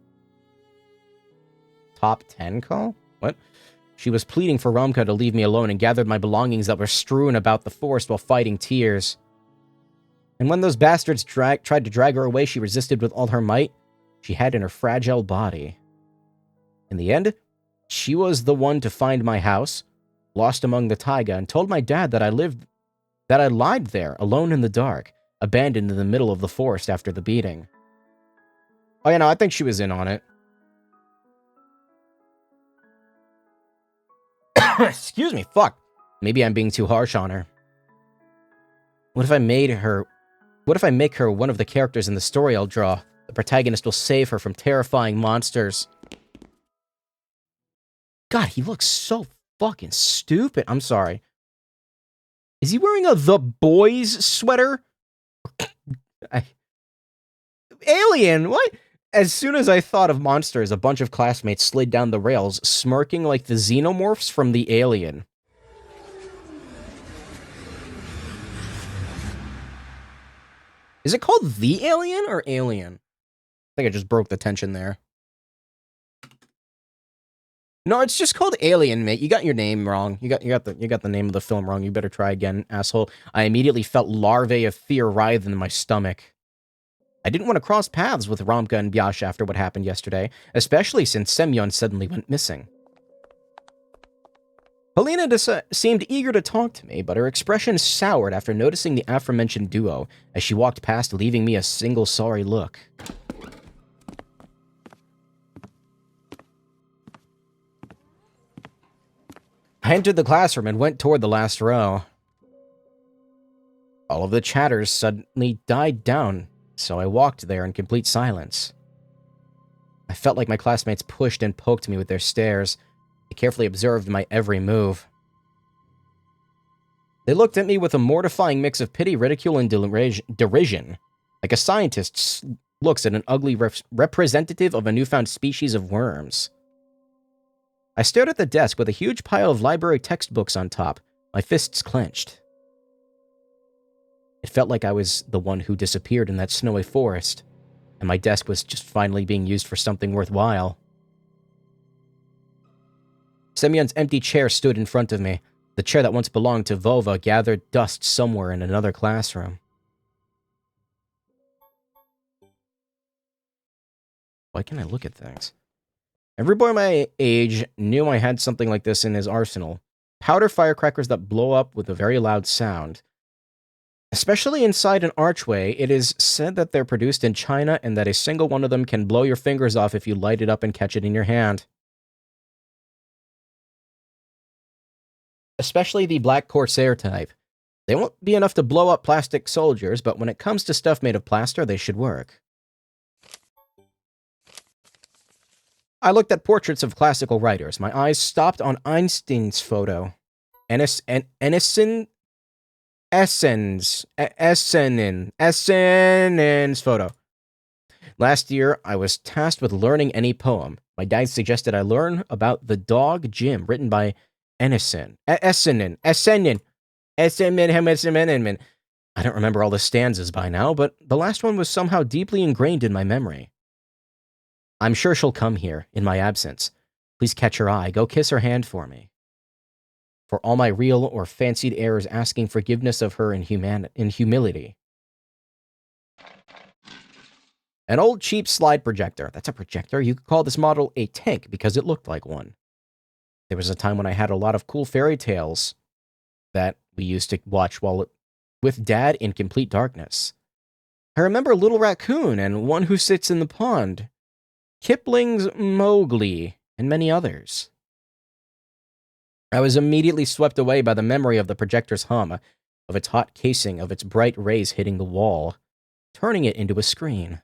Top 10 call? What? She was pleading for Romka to leave me alone and gathered my belongings that were strewn about the forest while fighting tears. And when those bastards tried to drag her away, she resisted with all her might she had in her fragile body. In the end, she was the one to find my house, lost among the taiga, and told my dad that I lied there, alone in the dark, abandoned in the middle of the forest after the beating. Oh, yeah, no, I think she was in on it. Excuse me, fuck. Maybe I'm being too harsh on her. What if I make her one of the characters in the story I'll draw? The protagonist will save her from terrifying monsters. God, he looks so fucking stupid. I'm sorry. Is he wearing a The Boys sweater? Alien, what? As soon as I thought of monsters, a bunch of classmates slid down the rails, smirking like the xenomorphs from the Alien. Is it called The Alien or Alien? I think I just broke the tension there. No, it's just called Alien, mate. You got your name wrong. You got the name of the film wrong. You better try again, asshole. I immediately felt larvae of fear writhe in my stomach. I didn't want to cross paths with Romka and Byash after what happened yesterday, especially since Semyon suddenly went missing. Polina seemed eager to talk to me, but her expression soured after noticing the aforementioned duo as she walked past, leaving me a single sorry look. I entered the classroom and went toward the last row. All of the chatters suddenly died down, so I walked there in complete silence. I felt like my classmates pushed and poked me with their stares. They carefully observed my every move. They looked at me with a mortifying mix of pity, ridicule, and derision, like a scientist looks at an ugly representative of a newfound species of worms. I stared at the desk with a huge pile of library textbooks on top, my fists clenched. It felt like I was the one who disappeared in that snowy forest, and my desk was just finally being used for something worthwhile. Semyon's empty chair stood in front of me. The chair that once belonged to Vova gathered dust somewhere in another classroom. Why can't I look at things? Every boy my age knew I had something like this in his arsenal. Powder firecrackers that blow up with a very loud sound. Especially inside an archway, it is said that they're produced in China and that a single one of them can blow your fingers off if you light it up and catch it in your hand. Especially the Black Corsair type. They won't be enough to blow up plastic soldiers, but when it comes to stuff made of plaster, they should work. I looked at portraits of classical writers. My eyes stopped on Einstein's photo. Essenin's photo. Last year, I was tasked with learning any poem. My dad suggested I learn about the dog Jim, written by Essenin. I don't remember all the stanzas by now, but the last one was somehow deeply ingrained in my memory. I'm sure she'll come here, in my absence. Please catch her eye. Go kiss her hand for me. For all my real or fancied errors, asking forgiveness of her in humility. An old cheap slide projector. That's a projector? You could call this model a tank because it looked like one. There was a time when I had a lot of cool fairy tales that we used to watch with Dad in complete darkness. I remember Little Raccoon and One Who Sits in the Pond, Kipling's Mowgli, and many others. I was immediately swept away by the memory of the projector's hum, of its hot casing, of its bright rays hitting the wall, turning it into a screen.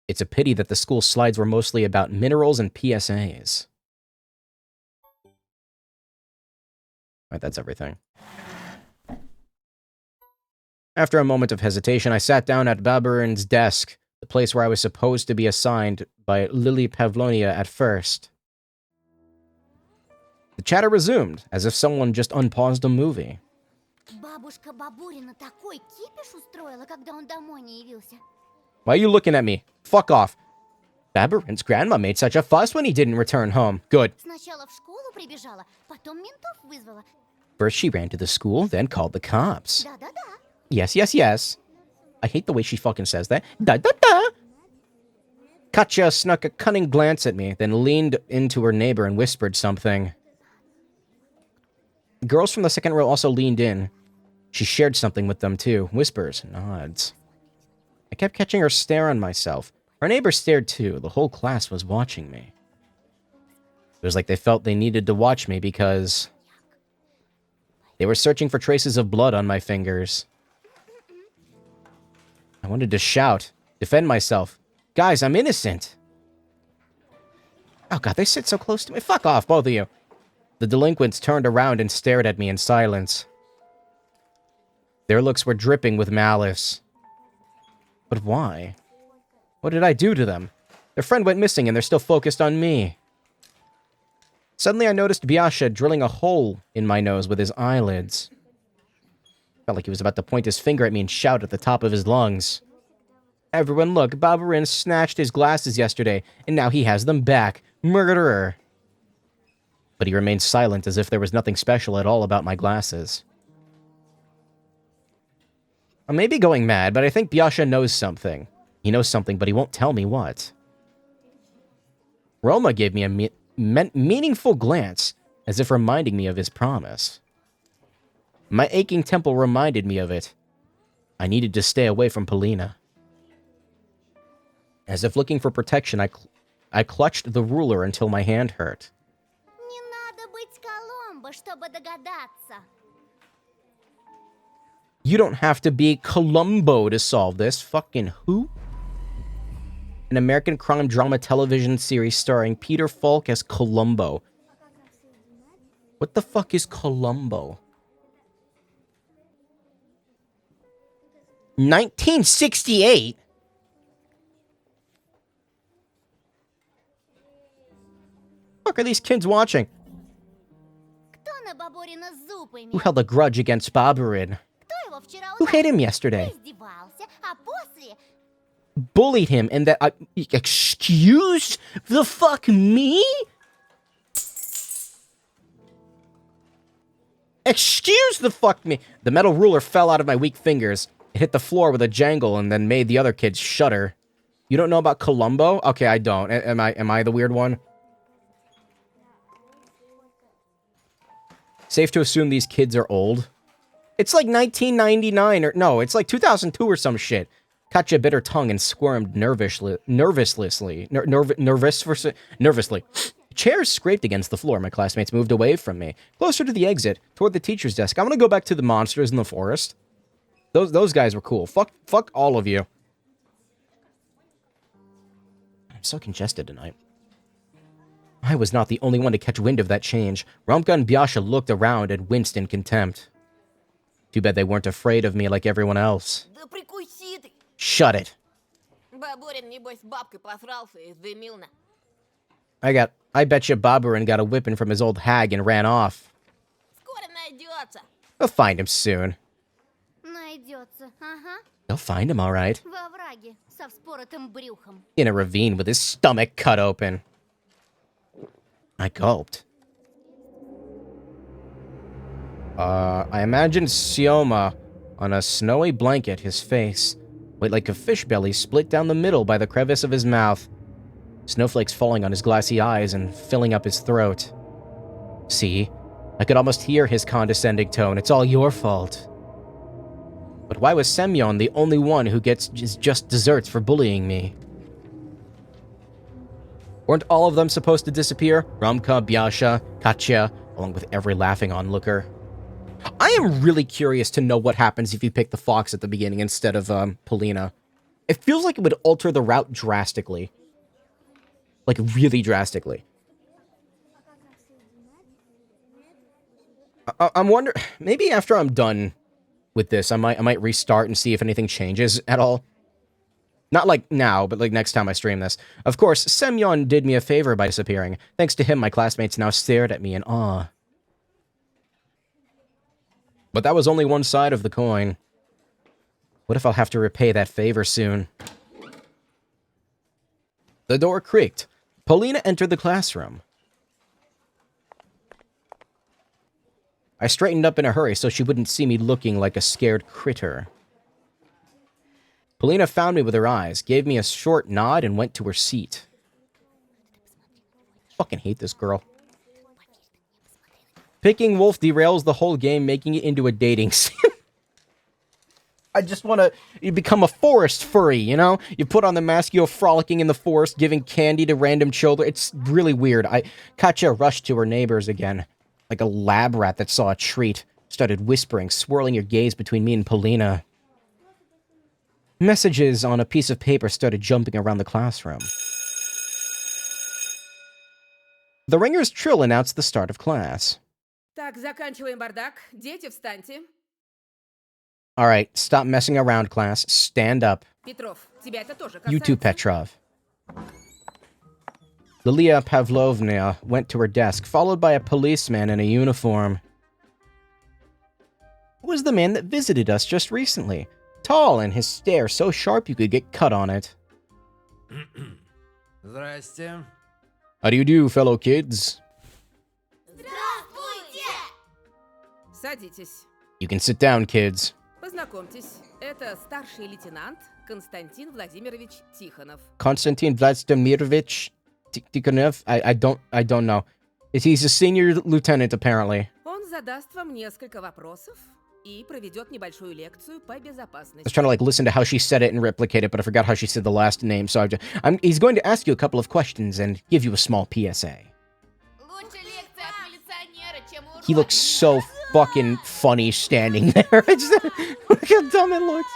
It's a pity that the school slides were mostly about minerals and PSAs. Alright, that's everything. After a moment of hesitation, I sat down at Baburin's desk, the place where I was supposed to be assigned by Lily Pavlonia at first. The chatter resumed, as if someone just unpaused a movie. Бабушка Бабурина такой кипиш устроила, когда он домой не явился. Why are you looking at me? Fuck off. Baburin's grandma made such a fuss when he didn't return home. Good. Сначала в школу прибежала, потом ментов вызвала. First she ran to the school, then called the cops. Да-да-да. Yes, yes, yes. I hate the way she fucking says that. Da-da-da! Katya snuck a cunning glance at me, then leaned into her neighbor and whispered something. Girls from the second row also leaned in. She shared something with them too. Whispers, nods. I kept catching her stare on myself. Her neighbor stared too. The whole class was watching me. It was like they felt they needed to watch me because they were searching for traces of blood on my fingers. I wanted to shout, defend myself. Guys, I'm innocent. Oh god, they sit so close to me. Fuck off, both of you. The delinquents turned around and stared at me in silence. Their looks were dripping with malice. But why? What did I do to them? Their friend went missing and they're still focused on me. Suddenly I noticed Biasha drilling a hole in my nose with his eyelids. Felt like he was about to point his finger at me and shout at the top of his lungs. Everyone look, Baburin snatched his glasses yesterday, and now he has them back. Murderer! But he remained silent as if there was nothing special at all about my glasses. I may be going mad, but I think Biasha knows something. He knows something, but he won't tell me what. Roma gave me a meaningful glance, as if reminding me of his promise. My aching temple reminded me of it. I needed to stay away from Polina. As if looking for protection, I clutched the ruler until my hand hurt. Не надо быть Коломбо, чтобы догадаться. You don't have to be Columbo to solve this. Fucking who? An American crime drama television series starring Peter Falk as Columbo. What the fuck is Columbo? 1968? What are these kids watching? Кто на Бабурина зубами? Who held a grudge against Barbarin? Кто его вчера Who hit him yesterday? издевался, а после... Bullied him and that I... Excuse the fuck me? Excuse the fuck me. The metal ruler fell out of my weak fingers. It hit the floor with a jangle and then made the other kids shudder. You don't know about Columbo? Okay, I don't. Am I the weird one? Safe to assume these kids are old. It's like 1999 or no, it's like 2002 or some shit. Katya bit her tongue and squirmed nervously. Chairs scraped against the floor. My classmates moved away from me, closer to the exit, toward the teacher's desk. I'm gonna go back to the monsters in the forest. Those guys were cool. Fuck all of you. I'm so congested tonight. I was not the only one to catch wind of that change. Romka and Biasha looked around and winced in contempt. Too bad they weren't afraid of me like everyone else. Да прикуси ты! Shut it. Бабурин, небось, с бабкой посрался и сдымил на. I bet you Barbarin got a whipping from his old hag and ran off. Скоро найдется. We'll find him soon. Найдется, ага. They'll find him, all right. Во враге, со вспоротым брюхом. In a ravine with his stomach cut open. I gulped. I imagined Sioma on a snowy blanket, his face, weight like a fish belly, split down the middle by the crevice of his mouth. Snowflakes falling on his glassy eyes and filling up his throat. See? I could almost hear his condescending tone. It's all your fault. But why was Semyon the only one who gets just desserts for bullying me? Weren't all of them supposed to disappear? Romka, Biasha, Katya, along with every laughing onlooker. I am really curious to know what happens if you pick the fox at the beginning instead of, Polina. It feels like it would alter the route drastically. Like, really drastically. I'm wondering... Maybe after I'm done with this, I might restart and see if anything changes at all. Not like now, but like next time I stream this. Of course, Semyon did me a favor by disappearing. Thanks to him, my classmates now stared at me in awe. But that was only one side of the coin. What if I'll have to repay that favor soon? The door creaked. Polina entered the classroom. I straightened up in a hurry so she wouldn't see me looking like a scared critter. Polina found me with her eyes, gave me a short nod, and went to her seat. Fucking hate this girl. Picking Wolf derails the whole game, making it into a dating sim. I just want to become a forest furry, you know? You put on the mask, you go frolicking in the forest, giving candy to random children. It's really weird. Katya rushed to her neighbors again, like a lab rat that saw a treat. Started whispering, swirling your gaze between me and Polina. Messages on a piece of paper started jumping around the classroom. The ringer's trill announced the start of class. Так, заканчиваем бардак. Дети, встаньте. All right, stop messing around, class. Stand up. Петров, тебя это тоже You too, касается. Petrov. Lilia Pavlovna went to her desk, followed by a policeman in a uniform. Who was the man that visited us just recently? Tall, and his stare so sharp you could get cut on it. Здрасте. How do you do, fellow kids? Садитесь. You can sit down, kids. Познакомьтесь. Это старший лейтенант Константин Владимирович Тихонов. Konstantin Vladimirovich Tikhonov? I don't know. He's a senior lieutenant, apparently. Он задаст вам несколько вопросов и проведет небольшую лекцию по I was безопасности. trying to like listen to how she said it and replicate it, but I forgot how she said the last name, so he's going to ask you a couple of questions and give you a small PSA. Лучше лекция от милиционера, чем урок. He looks so fucking funny standing there. Look how dumb it looks.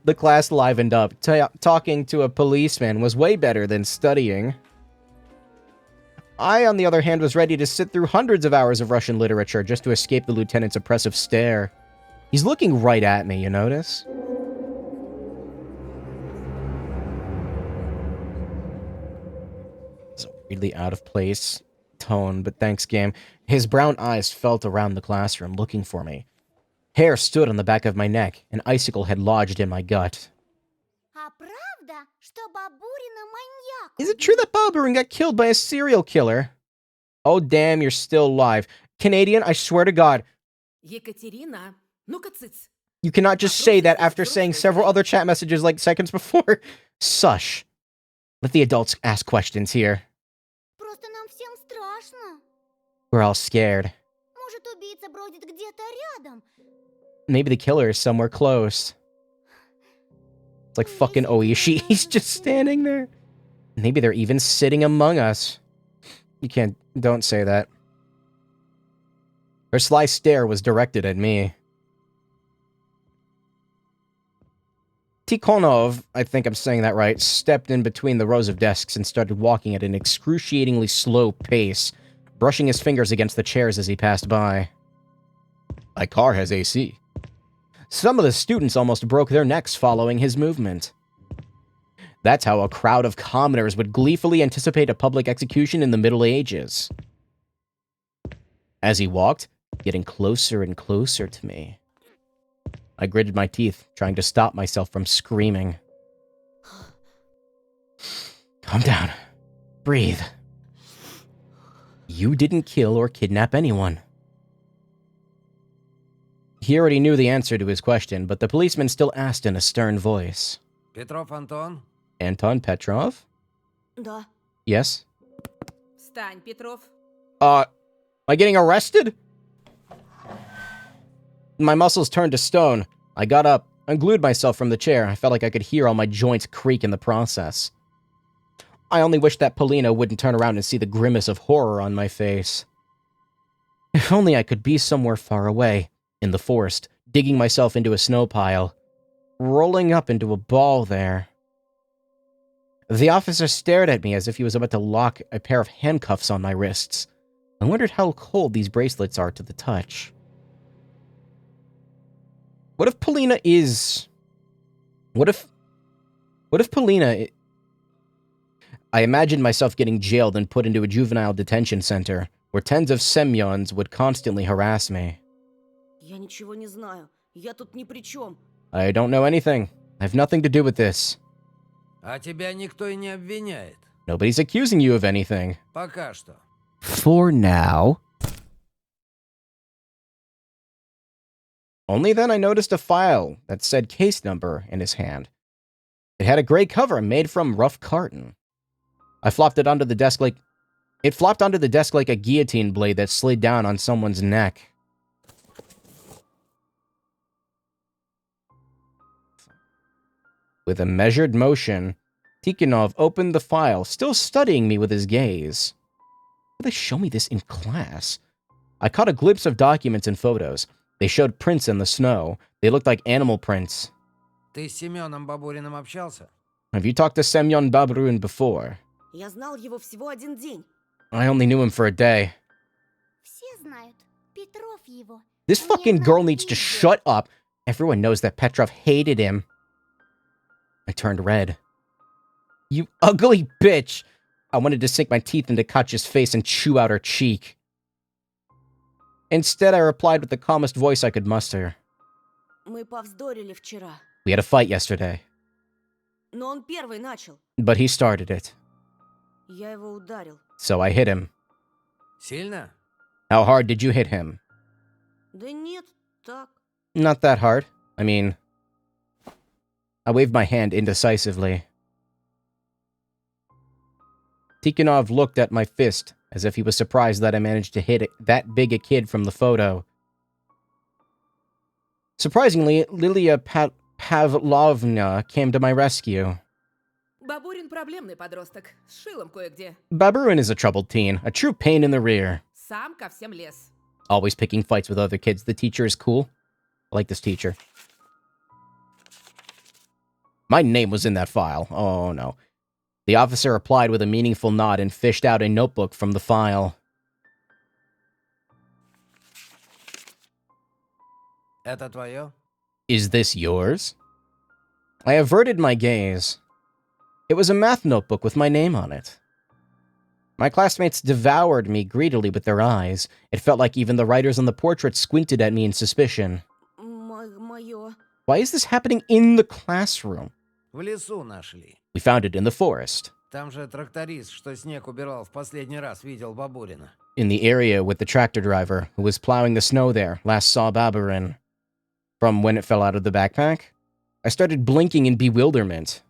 The class livened up. Talking to a policeman was way better than studying. I, on the other hand, was ready to sit through hundreds of hours of Russian literature just to escape the lieutenant's oppressive stare. He's looking right at me, you notice? It's a weirdly out of place tone, but thanks, game. His brown eyes felt around the classroom, looking for me. Hair stood on the back of my neck. An icicle had lodged in my gut. А правда, что Бабурина маньяк? Is it true that Baburin got killed by a serial killer? Oh, damn, you're still alive. Canadian, I swear to God, Екатерина, ну-ка цыц. you cannot just say that after saying several other chat messages like seconds before. Sush. Let the adults ask questions here. Просто нам всем страшно. We're all scared. Может, убийца бродит где-то рядом. Maybe the killer is somewhere close. It's like fucking Oishi. He's just standing there. Maybe they're even sitting among us. You can't... Don't say that. Her sly stare was directed at me. Tikhonov, I think I'm saying that right, stepped in between the rows of desks and started walking at an excruciatingly slow pace, brushing his fingers against the chairs as he passed by. My car has AC. Some of the students almost broke their necks following his movement. That's how a crowd of commoners would gleefully anticipate a public execution in the Middle Ages. As he walked, getting closer and closer to me, I gritted my teeth, trying to stop myself from screaming. Calm down. Breathe. You didn't kill or kidnap anyone. He already knew the answer to his question, but the policeman still asked in a stern voice. Petrov Anton? Anton Petrov? Да. Yes? Встань, Петров. Am I getting arrested? My muscles turned to stone. I got up, unglued myself from the chair. I felt like I could hear all my joints creak in the process. I only wished that Polina wouldn't turn around and see the grimace of horror on my face. If only I could be somewhere far away, in the forest, digging myself into a snow pile, rolling up into a ball there. The officer stared at me as if he was about to lock a pair of handcuffs on my wrists. I wondered how cold these bracelets are to the touch. What if Polina is... What if Polina... I imagined myself getting jailed and put into a juvenile detention center, where tens of Semyons would constantly harass me. Я ничего не знаю. Я тут ни при чем. I don't know anything. I have nothing to do with this. А тебя никто и не обвиняет. Nobody's accusing you of anything. Пока что. For now. Only then I noticed a file that said case number in his hand. It had a gray cover made from rough carton. I flopped it onto the desk like... It flopped onto the desk like a guillotine blade that slid down on someone's neck. With a measured motion, Tikhonov opened the file, still studying me with his gaze. Why did they show me this in class? I caught a glimpse of documents and photos. They showed prints in the snow. They looked like animal prints. Ты с Семеном Бабуриным общался? Have you talked to Semyon Baburin before? Я знал его всего один день. I only knew him for a day. Все знают. Петров его. This fucking girl needs to shut up. Everyone knows that Petrov hated him. I turned red. You ugly bitch! I wanted to sink my teeth into Katya's face and chew out her cheek. Instead, I replied with the calmest voice I could muster. Мы повздорили вчера. We had a fight yesterday, Но он первый начал. but he started it. Я его ударил. So I hit him. Сильно? How hard did you hit him? Да нет, так. Not that hard. I mean... I waved my hand indecisively. Tikhonov looked at my fist, as if he was surprised that I managed to hit that big a kid from the photo. Surprisingly, Lilia Pavlovna came to my rescue. Бабурин проблемный подросток. С шилом кое-где. Baburin is a troubled teen, a true pain in the rear. Сам ко всем лез. Always picking fights with other kids. The teacher is cool. I like this teacher. My name was in that file. Oh, no. The officer replied with a meaningful nod and fished out a notebook from the file. Это твое? Is this yours? I averted my gaze. It was a math notebook with my name on it. My classmates devoured me greedily with their eyes. It felt like even the writers on the portrait squinted at me in suspicion. Моё. Why is this happening in the classroom? В лесу нашли. We found it in the forest. Там же тракторист, что снег убирал в последний раз, видел Бабурина. In the area with the tractor driver who was plowing the snow there last saw Baburin. From when it fell out of the backpack? I started blinking in bewilderment.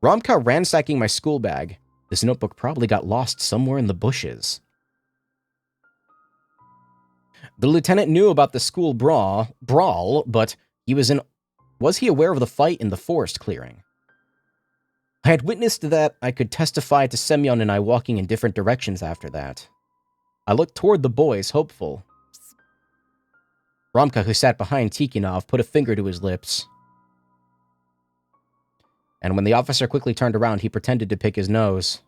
Romka ransacking my school bag. This notebook probably got lost somewhere in the bushes. The lieutenant knew about the school brawl, but was he aware of the fight in the forest clearing? I had witnessed that I could testify to Semyon and I walking in different directions after that. I looked toward the boys, hopeful. Romka, who sat behind Tikhonov, put a finger to his lips. And when the officer quickly turned around, he pretended to pick his nose.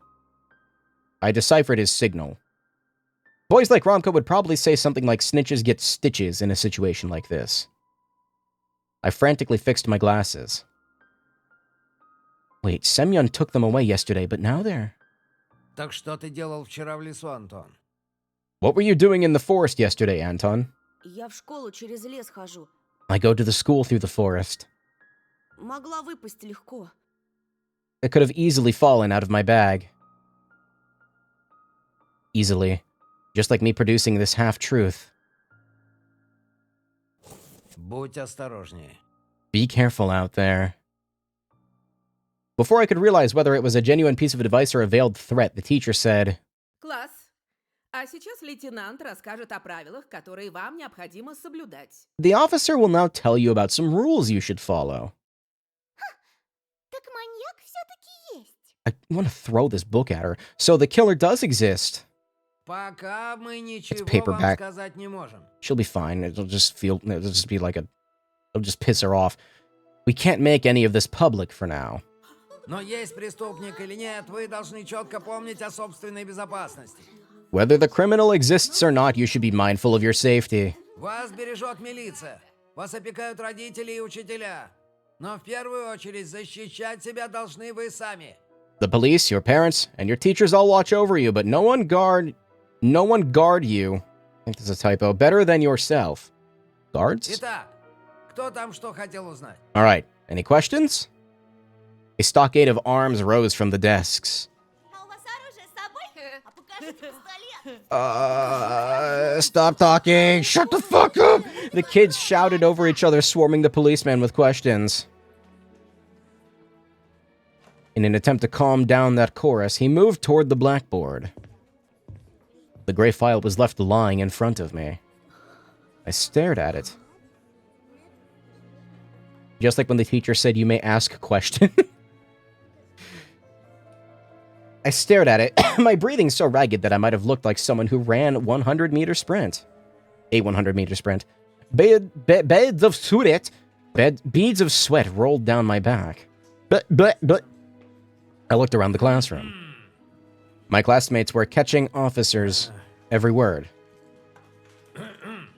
I deciphered his signal. Boys like Romka would probably say something like snitches get stitches in a situation like this. I frantically fixed my glasses. Wait, Semyon took them away yesterday, but now they're... Так что ты делал вчера в лесу, Антон? What were you doing in the forest yesterday, Anton? Я в школу через лес хожу. I go to the school through the forest. Могла выпасть легко. It could have easily fallen out of my bag. Easily. Just like me producing this half-truth. Будь осторожнее. Be careful out there. Before I could realize whether it was a genuine piece of advice or a veiled threat, the teacher said, Класс. А сейчас лейтенант расскажет о правилах, которые вам необходимо соблюдать. The officer will now tell you about some rules you should follow. Так маньяк все-таки есть. I want to throw this book at her. So the killer does exist. Пока мы ничего paperback. вам сказать не можем. She'll be fine. It'll just be like it'll just piss her off. We can't make any of this public for now. Но есть преступник или нет, вы должны четко помнить о собственной безопасности. Whether the criminal exists or not, you should be mindful of your safety. Вас бережет милиция. Вас опекают родители и учителя. Но в первую очередь защищать себя должны вы сами. The police, your parents, and your teachers all watch over you, but no one guard you. I think there's a typo. Better than yourself. Guards? Итак, кто там что хотел узнать? All right. Any questions? A stockade of arms rose from the desks. А у вас оружие с собой? А покажите пистолет. Stop talking. Shut the fuck up. The kids shouted over each other, swarming the policeman with questions. In an attempt to calm down that chorus, he moved toward the blackboard. The gray file was left lying in front of me. I stared at it. Just like when the teacher said, "You may ask questions." I stared at it, my breathing so ragged that I might have looked like someone who ran a 100-meter sprint. A 100-meter sprint. Beads of sweat rolled down my back. But I looked around the classroom. My classmates were catching officers' every word.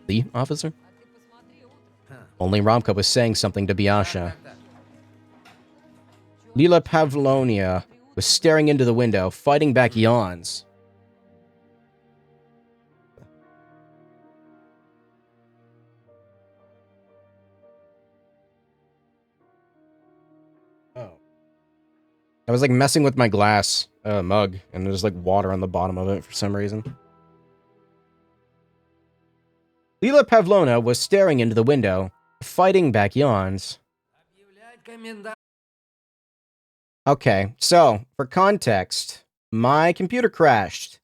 The officer? Only Romka was saying something to Biasha. Lila Pavlonia was staring into the window, fighting back yawns. Oh. I was like messing with my glass mug, and there's like water on the bottom of it for some reason. Lila Pavlona was staring into the window, fighting back yawns. Okay, so, for context, my computer crashed,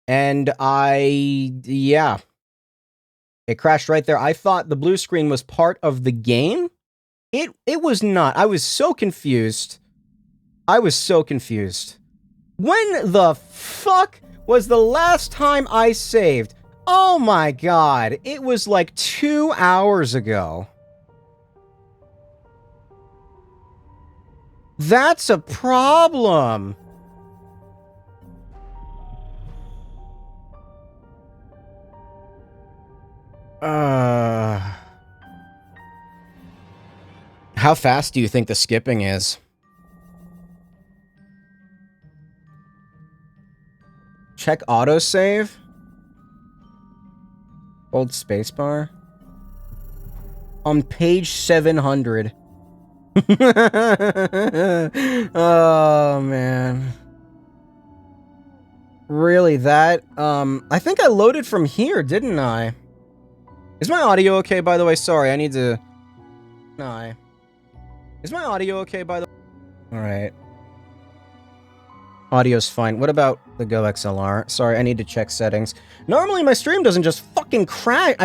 and yeah. It crashed right there. I thought the blue screen was part of the game? It was not. I was so confused. When the fuck was the last time I saved? Oh my god, it was like 2 hours ago. That's a problem. How fast do you think the skipping is? Check autosave. Hold spacebar. On page 700. Oh, man. Really, that? I think I loaded from here, didn't I? Is my audio okay, by the way? Sorry, I need to... No. Is my audio okay, by the way? Alright. Audio's fine. What about the Go XLR? Sorry, I need to check settings. Normally, my stream doesn't just fucking crash.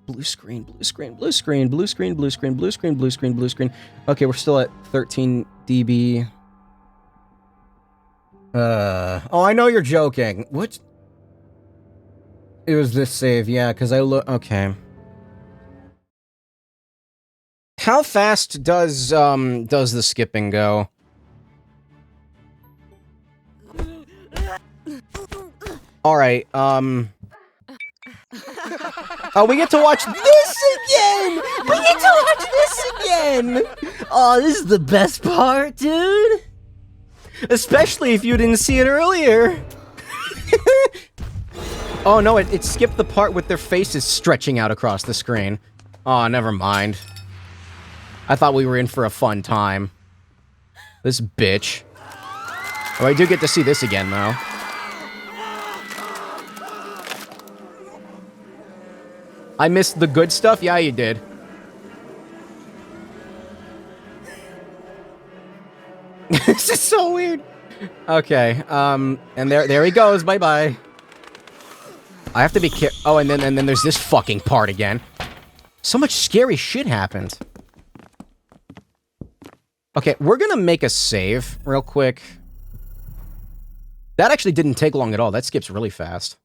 Blue screen, blue screen, blue screen, blue screen, blue screen, blue screen, blue screen, blue screen. Okay, we're still at 13 dB. Oh, I know you're joking. What? It was this save, yeah, because I look... Okay. How fast does the skipping go? Alright, oh, we get to watch this again! We get to watch this again! Oh, this is the best part, dude! Especially if you didn't see it earlier! Oh no, it skipped the part with their faces stretching out across the screen. Oh, never mind. I thought we were in for a fun time. This bitch. Oh, I do get to see this again, though. I missed the good stuff? Yeah, you did. This is so weird. Okay, and there he goes. Bye-bye. I have to be careful. Oh, and then there's this fucking part again. So much scary shit happened. Okay, we're gonna make a save real quick. That actually didn't take long at all. That skips really fast.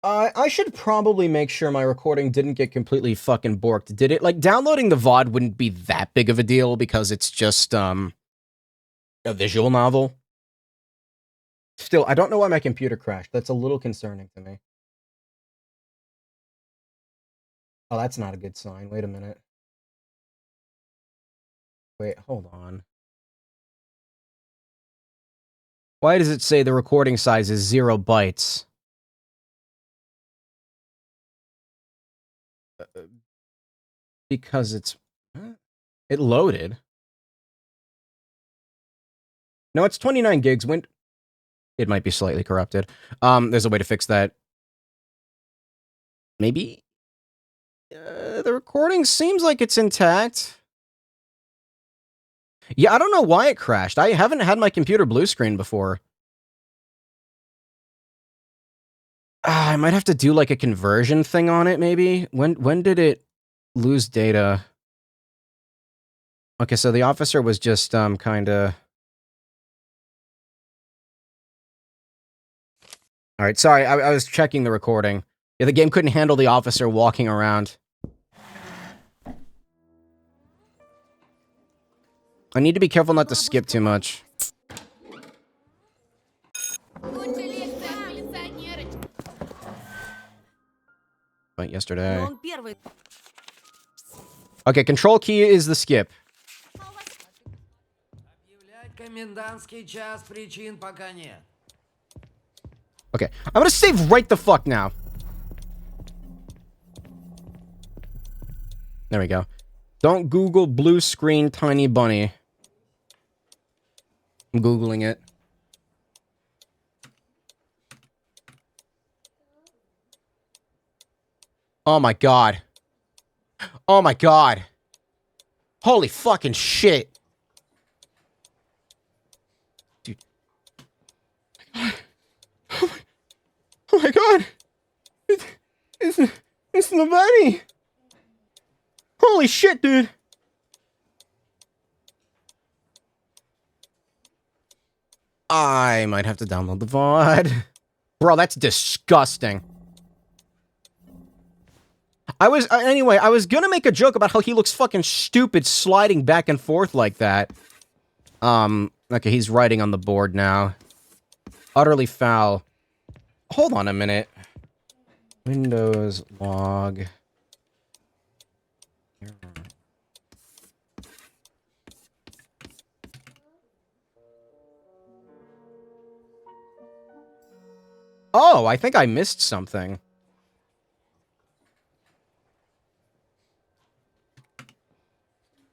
I should probably make sure my recording didn't get completely fucking borked, did it? Like, downloading the VOD wouldn't be that big of a deal because it's just, a visual novel. Still, I don't know why my computer crashed. That's a little concerning to me. Oh, that's not a good sign. Wait a minute. Wait, hold on. Why does it say the recording size is 0 bytes? Because it's... It loaded. No, it's 29 gigs. When... It might be slightly corrupted. There's a way to fix that. Maybe? The recording seems like it's intact. Yeah, I don't know why it crashed. I haven't had my computer blue screen before. I might have to do like a conversion thing on it, maybe. When did it lose data? Okay, so the officer was just kind of... All right, sorry, I was checking the recording. Yeah, the game couldn't handle the officer walking around. I need to be careful not to skip too much. Like yesterday. Но он первый. Okay, control key is the skip. Объявлять комендантский час, причин пока нет. Okay, I'm gonna save right the fuck now. There we go. Don't Google blue screen tiny bunny. I'm Googling it. Oh my god. Oh my god. Holy fucking shit. Dude. Oh my god. It's the bunny. Holy shit, dude. I might have to download the VOD. Bro, that's disgusting. Anyway, I was gonna make a joke about how he looks fucking stupid sliding back and forth like that. Okay, he's writing on the board now. Utterly foul. Hold on a minute. Windows log. Oh, I think I missed something.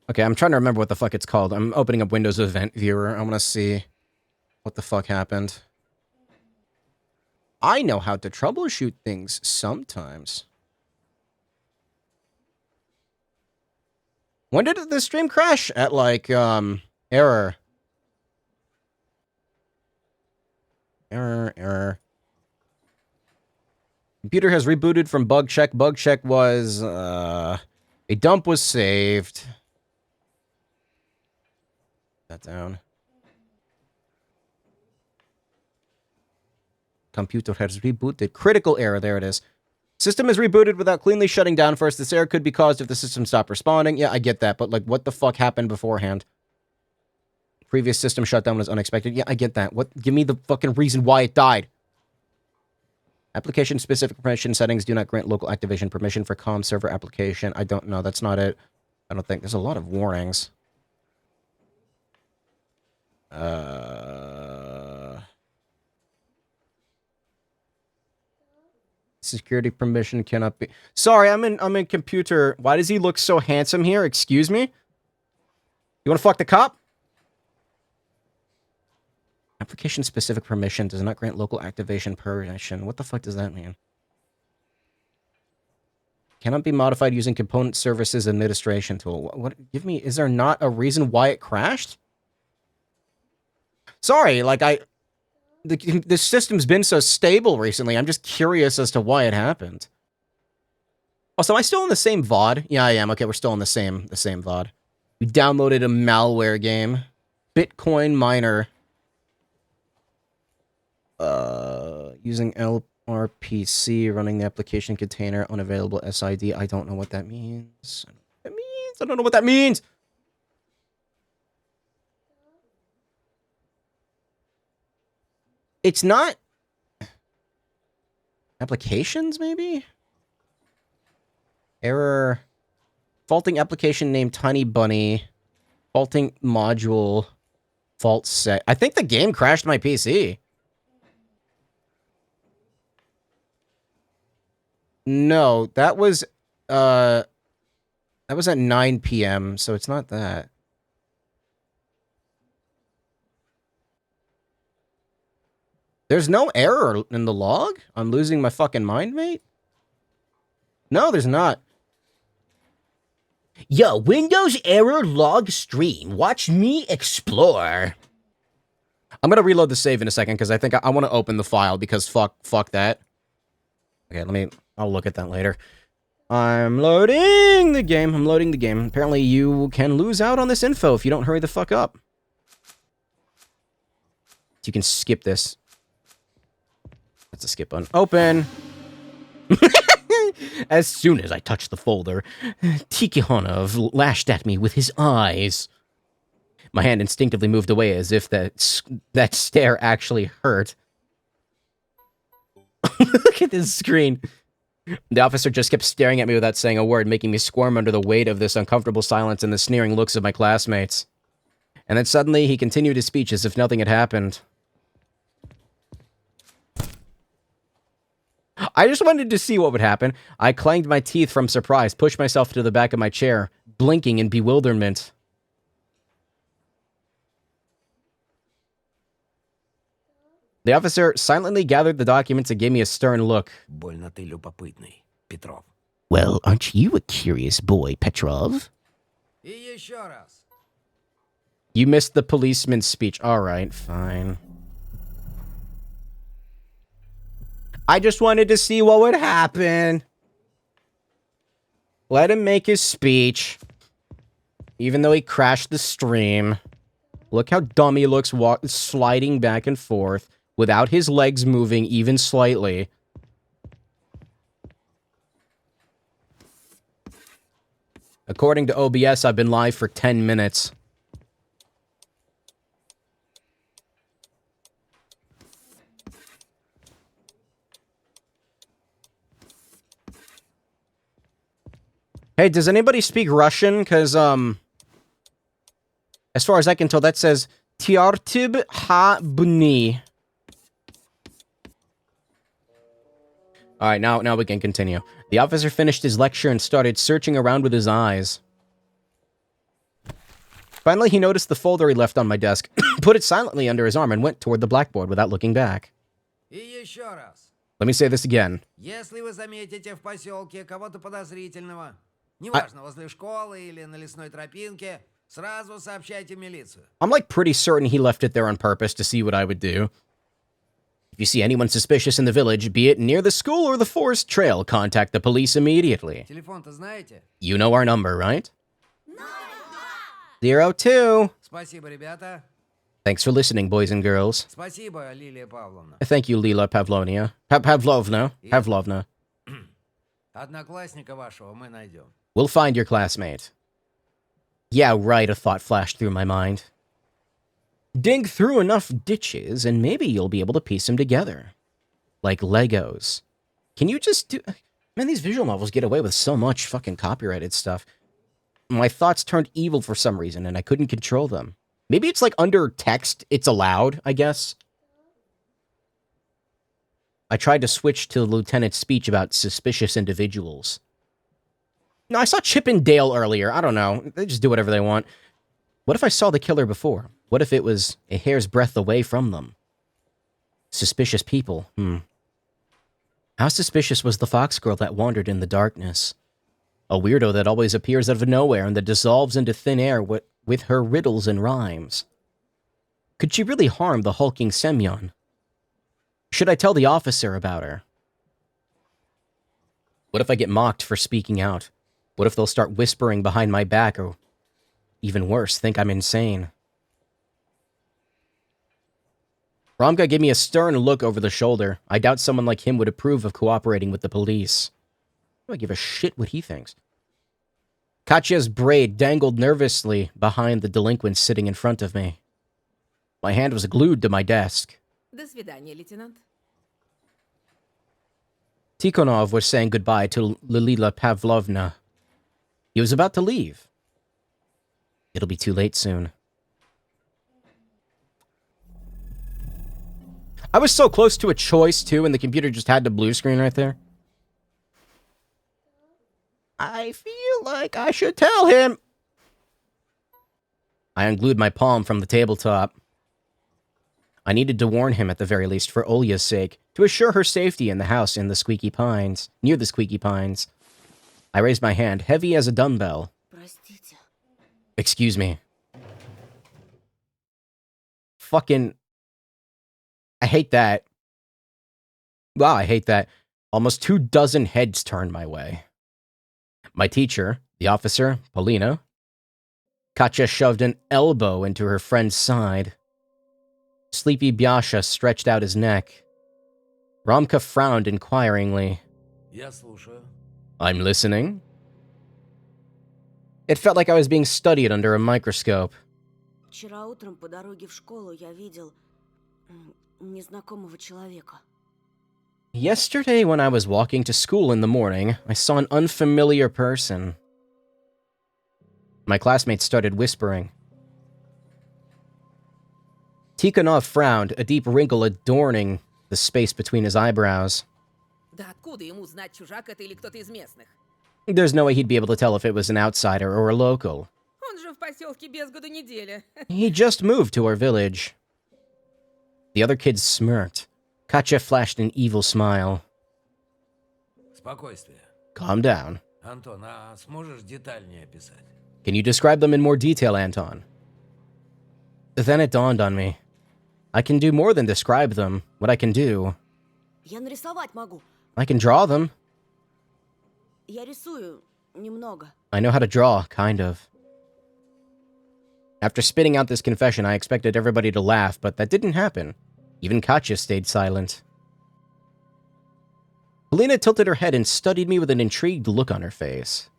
Okay, I'm trying to remember what the fuck it's called. I'm opening up Windows Event Viewer. I want to see what the fuck happened. I know how to troubleshoot things sometimes. When did the stream crash? At like, error. Error. Computer has rebooted from bug check. Bug check was, a dump was saved. That down. Computer has rebooted. Critical error. There it is. System is rebooted without cleanly shutting down first. This error could be caused if the system stopped responding. Yeah, I get that. But, like, what the fuck happened beforehand? Previous system shutdown was unexpected. Yeah, I get that. What? Give me the fucking reason why it died. Application-specific permission settings do not grant local activation permission for COM server application. I don't know. That's not it. I don't think. There's a lot of warnings. Security permission cannot be... Sorry, I'm in computer. Why does he look so handsome here? Excuse me? You want to fuck the cop? Application-specific permission does not grant local activation permission. What the fuck does that mean? Cannot be modified using component services administration tool. What? Give me... Is there not a reason why it crashed? Sorry, like the system's been so stable recently. I'm just curious as to why it happened. Also, am I still in the same VOD? Yeah, I am. Okay, we're still in the same VOD. We downloaded a malware game. Bitcoin miner. Using LRPC, running the application container, unavailable SID. I don't know what that means. I don't know what that means. It's not... Applications, maybe? Error. Faulting application name Tiny Bunny. Faulting module. Fault set. I think the game crashed my PC. No, that was at 9 p.m., so it's not that. There's no error in the log? I'm losing my fucking mind, mate? No, there's not. Yo, Windows error log stream. Watch me explore. I'm gonna reload the save in a second because I think I want to open the file because fuck that. Okay, I'll look at that later. I'm loading the game. I'm loading the game. Apparently you can lose out on this info if you don't hurry the fuck up. You can skip this. That's a skip button. Open. As soon as I touched the folder, Tikhonov lashed at me with his eyes. My hand instinctively moved away as if that stare actually hurt. Look at this screen. The officer just kept staring at me without saying a word, making me squirm under the weight of this uncomfortable silence and the sneering looks of my classmates. And then suddenly he continued his speech as if nothing had happened. I just wanted to see what would happen. I clanged my teeth from surprise, pushed myself to the back of my chair, blinking in bewilderment. The officer silently gathered the documents and gave me a stern look. Больно ты любопытный, Петров. Well, aren't you a curious boy, Petrov? И еще раз. You missed the policeman's speech. All right, fine. I just wanted to see what would happen. Let him make his speech. Even though he crashed the stream. Look how dumb he looks sliding back and forth. without his legs moving even slightly. According to OBS, I've been live for 10 minutes. Hey, does anybody speak Russian? Because, as far as I can tell, that says Tiartib ha buni. Alright, now we can continue. The officer finished his lecture and started searching around with his eyes. Finally, he noticed the folder he left on my desk, put it silently under his arm, and went toward the blackboard without looking back. И еще раз. Let me say this again. Если вы заметите в поселке кого-то подозрительного, неважно, возле школы или на лесной тропинке, сразу сообщайте в милицию. I'm like pretty certain he left it there on purpose to see what I would do. If you see anyone suspicious in the village, be it near the school or the forest trail, contact the police immediately. Телефон-то знаете? You know our number, right? 02. Спасибо, ребята. Thanks for listening, boys and girls. Спасибо, Лилия Павловна. Thank you, Lila Pavlovna. Pavlovna. Одноклассника вашего мы найдем. We'll find your classmate. Yeah, right, a thought flashed through my mind. Dig through enough ditches, and maybe you'll be able to piece them together. Like Legos. Can you just do... Man, these visual novels get away with so much fucking copyrighted stuff. My thoughts turned evil for some reason, and I couldn't control them. Maybe it's like under text, it's allowed, I guess. I tried to switch to the lieutenant's speech about suspicious individuals. No, I saw Chip and Dale earlier. I don't know. They just do whatever they want. What if I saw the killer before? What if it was a hair's breadth away from them? Suspicious people. How suspicious was the fox girl that wandered in the darkness? A weirdo that always appears out of nowhere and that dissolves into thin air with her riddles and rhymes. Could she really harm the hulking Semyon? Should I tell the officer about her? What if I get mocked for speaking out? What if they'll start whispering behind my back, or even worse, think I'm insane? Romka gave me a stern look over the shoulder. I doubt someone like him would approve of cooperating with the police. I don't give a shit what he thinks. Katya's braid dangled nervously behind the delinquent sitting in front of me. My hand was glued to my desk. До свидания, лейтенант. Tikhonov was saying goodbye to Lilila Pavlovna. He was about to leave. It'll be too late soon. I was so close to a choice, too, and the computer just had the blue screen right there. I feel like I should tell him. I unglued my palm from the tabletop. I needed to warn him at the very least for Olya's sake, to assure her safety in the house in the Squeaky Pines, near the Squeaky Pines. I raised my hand, heavy as a dumbbell. Простите. Excuse me. Fucking... I hate that. Wow, I hate that. Almost 24 heads turned my way. My teacher, the officer, Polina. Katya shoved an elbow into her friend's side. Sleepy Byasha stretched out his neck. Romka frowned inquiringly. Я слушаю. I'm listening. It felt like I was being studied under a microscope. Вчера утром по дороге в школу я видел незнакомого человека. Yesterday, when I was walking to school in the morning, I saw an unfamiliar person. My classmates started whispering. Tikhonov frowned, a deep wrinkle adorning the space between his eyebrows. Да откуда ему знать, чужак это или кто-то из местных? There's no way he'd be able to tell if it was an outsider or a local. Он же в поселке без году неделя. He just moved to our village. The other kids smirked. Katya flashed an evil smile. Спокойствие. Calm down. Антон, а сможешь детальнее описать? Can you describe them in more detail, Anton? Then it dawned on me. I can do more than describe them. What I can do... Я нарисовать могу. I can draw them. Я рисую немного. I know how to draw, kind of. After spitting out this confession, I expected everybody to laugh, but that didn't happen. Even Katya stayed silent. Polina tilted her head and studied me with an intrigued look on her face.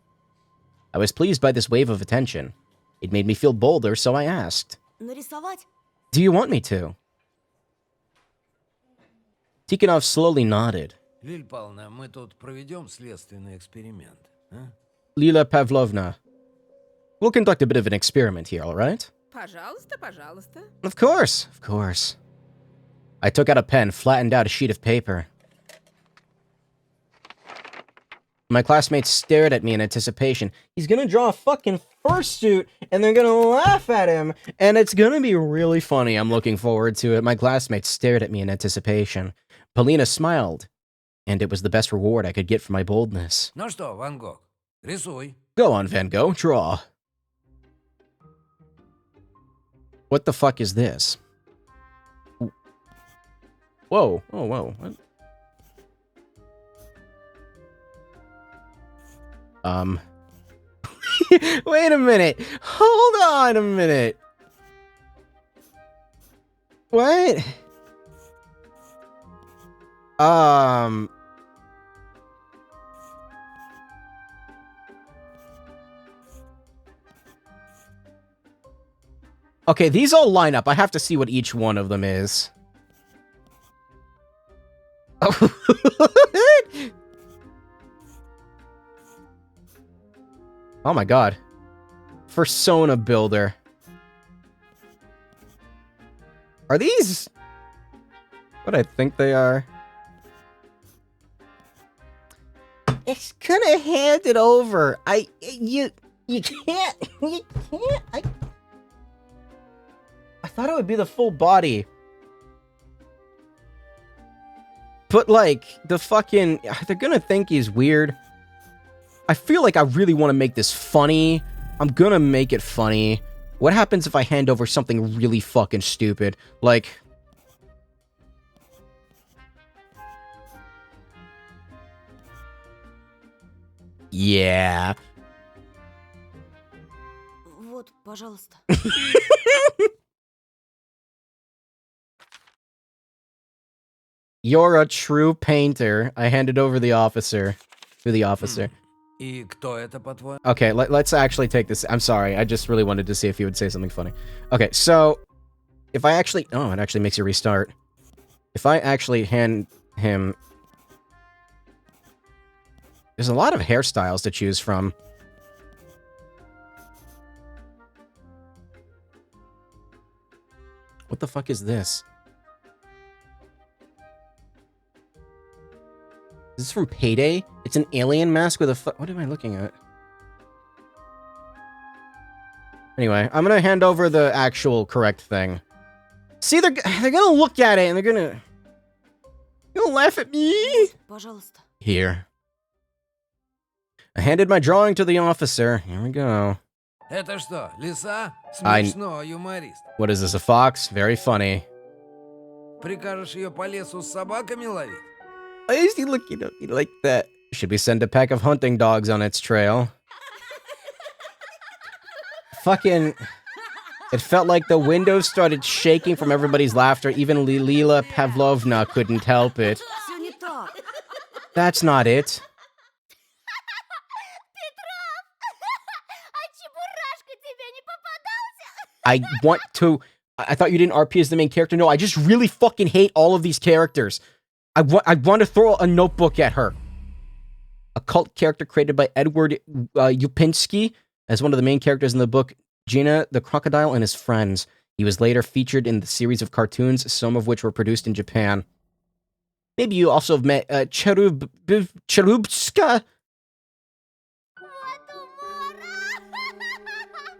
I was pleased by this wave of attention. It made me feel bolder, so I asked, Нарисовать? "Do you want me to?" Tikhonov slowly nodded. Лиль Павловна, мы тут проведем следственный эксперимент, а? Lila Pavlovna, we'll conduct a bit of an experiment here, all right? Пожалуйста, пожалуйста. Of course, of course. I took out a pen, flattened out a sheet of paper. My classmates stared at me in anticipation. He's gonna draw a fucking fursuit, and they're gonna laugh at him, and it's gonna be really funny. I'm looking forward to it. My classmates stared at me in anticipation. Polina smiled, and it was the best reward I could get for my boldness. Ну что, Ван Гог, рисуй. Go on, Van Gogh, draw. What the fuck is this? Whoa, oh, whoa, what? Wait a minute. Hold on a minute. What? Okay, these all line up. I have to see what each one of them is. Oh my god. Persona Builder. Are these what I think they are? It's gonna hand it over. You can't. I thought it would be the full body. But like, the fucking, they're gonna think he's weird. I feel like I really want to make this funny. I'm gonna make it funny. What happens if I hand over something really fucking stupid? Like... Yeah. Вот, пожалуйста. You're a true painter. I handed over the officer. To the officer. И кто это, по-твоему? Okay, let's actually take this. I'm sorry. I just really wanted to see if he would say something funny. Okay, so... If I actually... Oh, it actually makes you restart. If I actually hand him... There's a lot of hairstyles to choose from. What the fuck is this? Is this from Payday? It's an alien mask with a what am I looking at? Anyway, I'm gonna hand over the actual correct thing. See, they're gonna look at it and they're gonna laugh at me. Пожалуйста. Here. I handed my drawing to the officer. Here we go. Это что, лиса? Смешно, юморист. What is this, a fox? Very funny. Прикажешь ее по лесу с собаками ловить? Why is he looking at me like that? Should we send a pack of hunting dogs on its trail? Fucking... It felt like the windows started shaking from everybody's laughter. Even Lila Pavlovna couldn't help it. Все не так. That's not it. I want to... I thought you didn't RP as the main character. No, I just really fucking hate all of these characters. I want to throw a notebook at her. A cult character created by Edward Upinski as one of the main characters in the book Gina the Crocodile and His Friends. He was later featured in the series of cartoons, some of which were produced in Japan. Maybe you also have met Cherubska?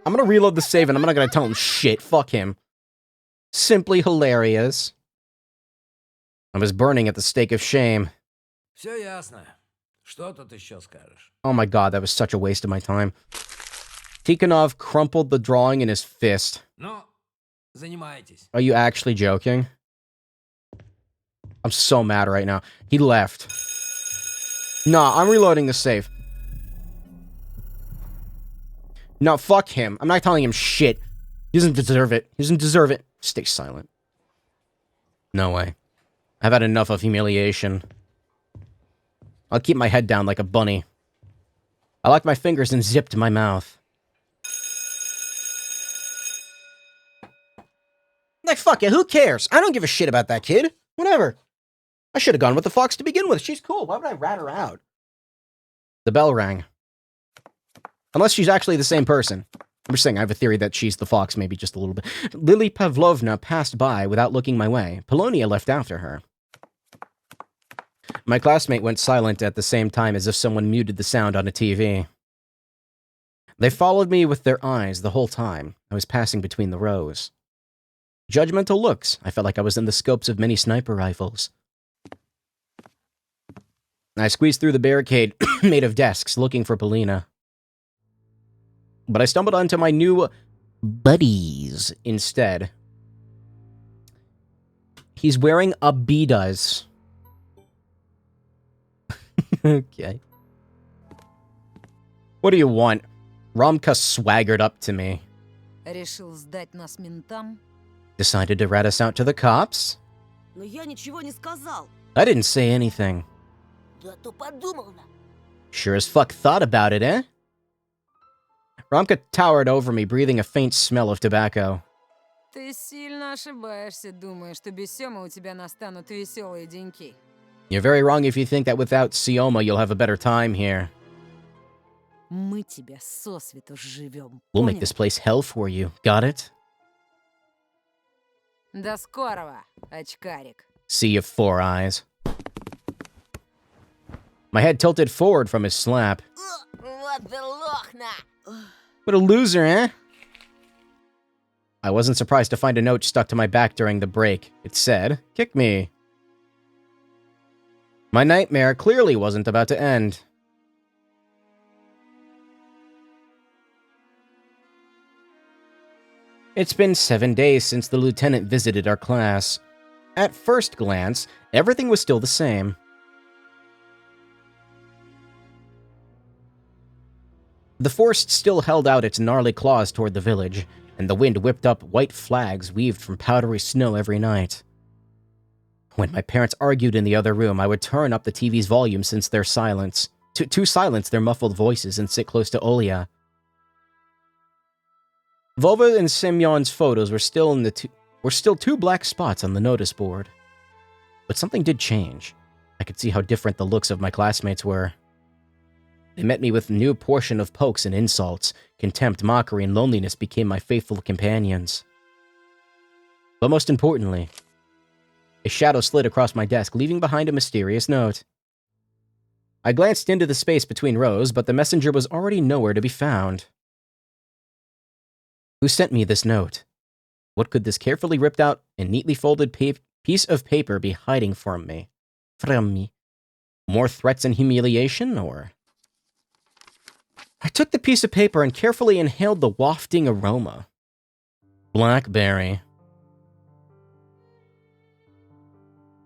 I'm gonna reload the save and I'm not gonna tell him shit. Fuck him. Simply hilarious. I was burning at the stake of shame. Все ясно. Что тут еще скажешь? Oh my god, that was such a waste of my time. Tikhonov crumpled the drawing in his fist. Ну, занимайтесь. Are you actually joking? I'm so mad right now. He left. Nah, I'm reloading the save. No, fuck him. I'm not telling him shit. He doesn't deserve it. He doesn't deserve it. Stay silent. No way. I've had enough of humiliation. I'll keep my head down like a bunny. I locked my fingers and zipped my mouth. Like, fuck it, who cares? I don't give a shit about that kid. Whatever. I should have gone with the fox to begin with. She's cool. Why would I rat her out? The bell rang. Unless she's actually the same person. I'm just saying, I have a theory that she's the fox, maybe just a little bit. Lily Pavlovna passed by without looking my way. Polonia left after her. My classmate went silent at the same time as if someone muted the sound on a TV. They followed me with their eyes the whole time. I was passing between the rows. Judgmental looks. I felt like I was in the scopes of many sniper rifles. I squeezed through the barricade made of desks looking for Polina. But I stumbled onto my new buddies instead. He's wearing Abidas. Okay. What do you want? Romka swaggered up to me. Решил сдать нас ментам? Decided to rat us out to the cops? Но я ничего не сказал. I didn't say anything. Да то подумал на. Sure as fuck thought about it, eh? Romka towered over me, breathing a faint smell of tobacco. Ты сильно ошибаешься, думая, что без Сёмы у тебя настанут веселые деньки. You're very wrong if you think that without Sioma you'll have a better time here. Мы тебя сосвету живем. We'll make this place hell for you. Got it? До скорого, очкарик. See you, Four Eyes. My head tilted forward from his slap. Вот ты лохна! What a loser, eh? I wasn't surprised to find a note stuck to my back during the break. It said, "Kick me." My nightmare clearly wasn't about to end. It's been 7 days since the lieutenant visited our class. At first glance, everything was still the same. The forest still held out its gnarly claws toward the village, and the wind whipped up white flags weaved from powdery snow every night. When my parents argued in the other room, I would turn up the TV's volume since their silence, to silence their muffled voices and sit close to Olya. Vova and Semyon's photos were still two black spots on the notice board. But something did change. I could see how different the looks of my classmates were. They met me with a new portion of pokes and insults. Contempt, mockery, and loneliness became my faithful companions. But most importantly, a shadow slid across my desk, leaving behind a mysterious note. I glanced into the space between rows, but the messenger was already nowhere to be found. Who sent me this note? What could this carefully ripped out and neatly folded piece of paper be hiding from me? More threats and humiliation, or... I took the piece of paper and carefully inhaled the wafting aroma. Blackberry.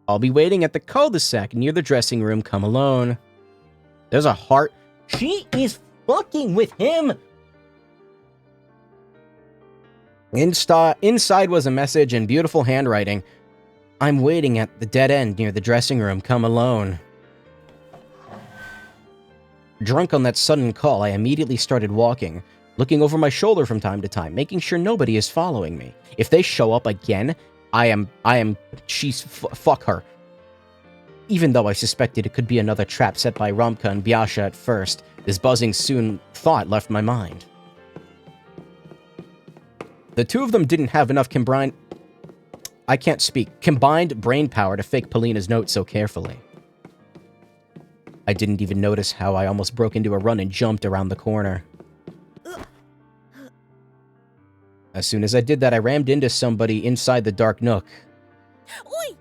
I'll be waiting at the cul-de-sac near the dressing room. Come alone. There's a heart. She is fucking with him! Inside was a message in beautiful handwriting. I'm waiting at the dead end near the dressing room. Come alone. Drunk on that sudden call, I immediately started walking, looking over my shoulder from time to time, making sure nobody is following me. If they show up again, fuck her. Even though I suspected it could be another trap set by Romka and Biasha at first, this buzzing soon thought left my mind. The two of them didn't have enough combined brain power to fake Polina's note so carefully. I didn't even notice how I almost broke into a run and jumped around the corner. As soon as I did that, I rammed into somebody inside the dark nook. Ой!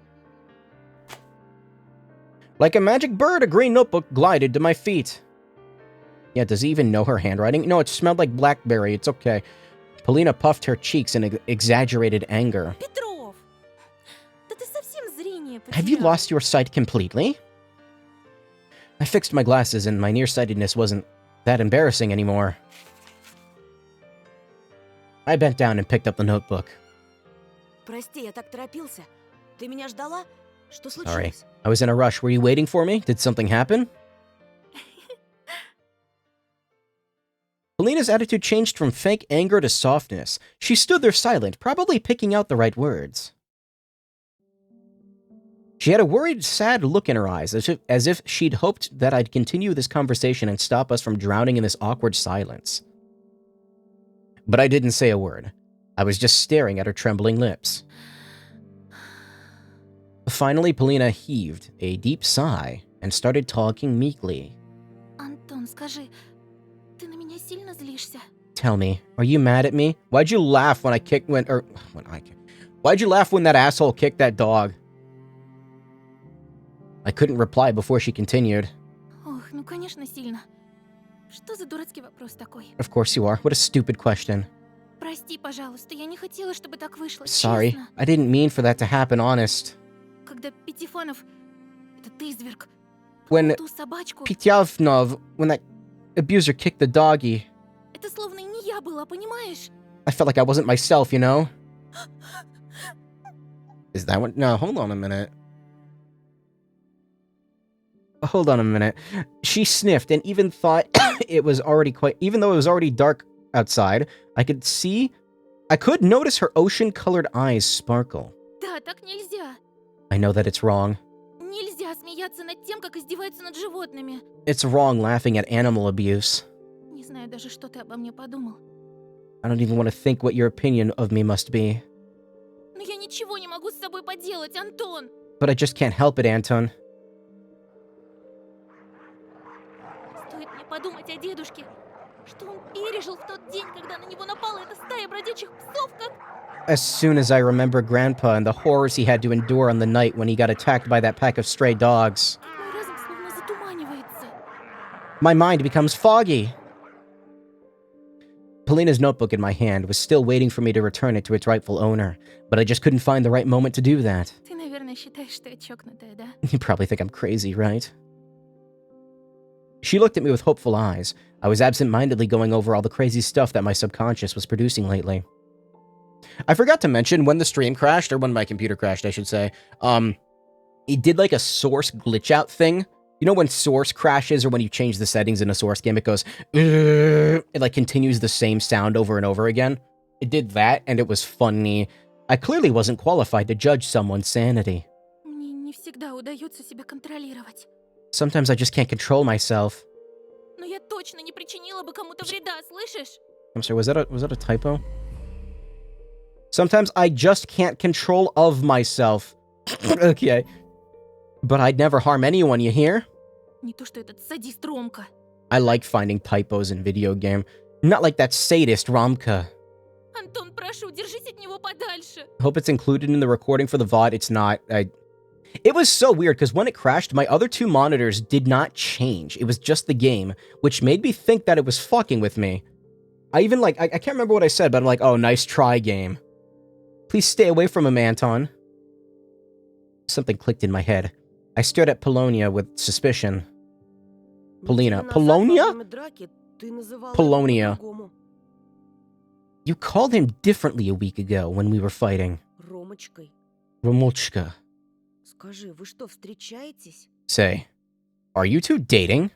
Like a magic bird, a green notebook glided to my feet. Yeah, does he even know her handwriting? No, it smelled like blackberry. It's okay. Polina puffed her cheeks in exaggerated anger. Петров! Да ты совсем зрение потерял. Have you lost your sight completely? I fixed my glasses and my nearsightedness wasn't that embarrassing anymore. I bent down and picked up the notebook. Прости, я так торопился. Ты меня ждала? Что Sorry. случилось? I was in a rush. Were you waiting for me? Did something happen? Polina's attitude changed from fake anger to softness. She stood there silent, probably picking out the right words. She had a worried, sad look in her eyes, as if she'd hoped that I'd continue this conversation and stop us from drowning in this awkward silence. But I didn't say a word. I was just staring at her trembling lips. Finally, Polina heaved a deep sigh and started talking meekly. Антон, скажи, ты на меня сильно злишься? Tell me, are you mad at me? Why'd you laugh when why'd you laugh when that asshole kicked that dog? I couldn't reply before she continued. Ох, ну конечно сильно. Что за дурацкий вопрос такой? Of course you are. What a stupid question. Прости, пожалуйста, я не хотела, чтобы так вышло, Sorry, честно. I didn't mean for that to happen, honest. Когда Пятифанов, этот изверг, When ту собачку, Pityavnov, when that abuser kicked the doggy, это словно не я была, понимаешь? I felt like I wasn't myself, you know? Is that what? No, hold on a minute. Hold on a minute. She sniffed and even thought it was already even though it was already dark outside, I could notice her ocean-colored eyes sparkle. Да, так нельзя. I know that it's wrong. Нельзя смеяться над тем, как издеваются над животными. It's wrong laughing at animal abuse. Не знаю даже, что ты обо мне подумал. I don't even want to think what your opinion of me must be. Но я ничего не могу с собой поделать, Антон. But I just can't help it, Anton. Стоит мне подумать о дедушке, что он пережил в тот день, когда на него напала эта стая бродячих псов, как... As soon as I remember Grandpa and the horrors he had to endure on the night when he got attacked by that pack of stray dogs, Мой разум словно затуманивается. my mind becomes foggy. Polina's notebook in my hand was still waiting for me to return it to its rightful owner, but I just couldn't find the right moment to do that. Ты, наверное, считаешь, что я чокнутая, да? You probably think I'm crazy, right? She looked at me with hopeful eyes. I was absent-mindedly going over all the crazy stuff that my subconscious was producing lately. I forgot to mention when the stream crashed, or when my computer crashed, I should say. It did like a source glitch out thing. You know when source crashes, or when you change the settings in a source game, it goes, it like continues the same sound over and over again. It did that, and it was funny. I clearly wasn't qualified to judge someone's sanity. Мне не всегда удается себя контролировать. Sometimes I just can't control myself. Но я точно не причинила бы кому-то вреда, слышишь? I'm sorry, was that a typo? Sometimes I just can't control of myself. Okay. But I'd never harm anyone, you hear? Не то что этот садист Ромка. I like finding typos in video game. Not like that sadist Romka. Антон, прошу, держись от него подальше. Hope it's included in the recording for the VOD. It's not. It was so weird because when it crashed, my other two monitors did not change. It was just the game, which made me think that it was fucking with me. I even I can't remember what I said, but I'm like, oh, nice try, game. Please stay away from him, Anton. Something clicked in my head. I stared at Polonia with suspicion. Polina. Polonia? Polonia. You called him differently a week ago when we were fighting. Ромочкой. Romochka. Скажи, вы что, встречаетесь? Say, are you two dating?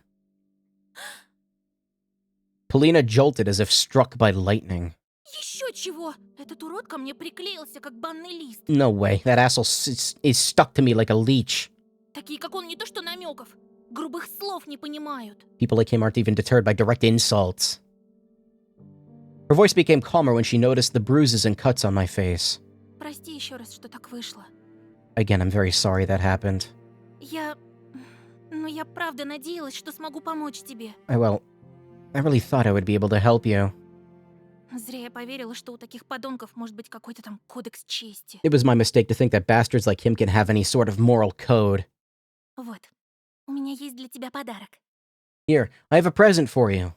Polina jolted as if struck by lightning. Еще чего? Этот урод ко мне приклеился, как банный лист. No way, that asshole is stuck to me like a leech. Такие, как он, не то что намеков. Грубых слов не понимают. People like him aren't even deterred by direct insults. Her voice became calmer when she noticed the bruises and cuts on my face. Прости еще раз, что так вышло. Again, I'm very sorry that happened. Но я правда надеялась, что смогу помочь тебе. I really thought I would be able to help you. Зря я поверила, что у таких подонков может быть какой-то там кодекс чести. It was my mistake to think that bastards like him can have any sort of moral code. Вот, у меня есть для тебя pодарок. Here, I have a present for you.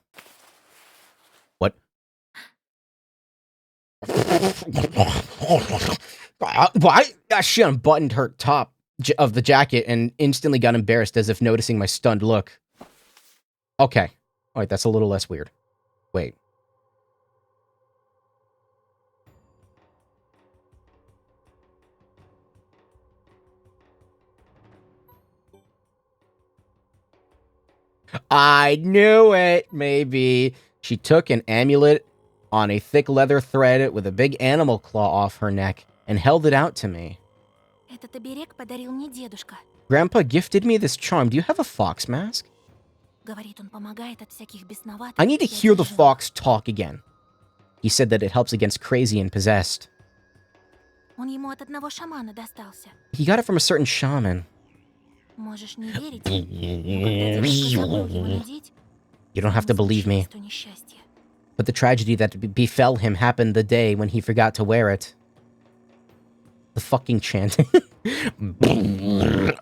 What? Why? She unbuttoned her top of the jacket and instantly got embarrassed as if noticing my stunned look. Okay. Alright, that's a little less weird. Wait. I knew it, maybe. She took an amulet on a thick leather thread with a big animal claw off her neck and held it out to me. Этот оберег подарил мне дедушка. Grandpa gifted me this charm. Do you have a fox mask? Говорит, он помогает от всяких бесноватых. I need to и hear the одержимых. fox talk again. He said that it helps against crazy and possessed. Он ему от одного шамана достался. He got it from a certain shaman. Можешь не верить, но когда дедушка забыл его надеть, You don't have to believe me, случилось то несчастье. but the tragedy that befell him happened the day when he forgot to wear it. The fucking chanting.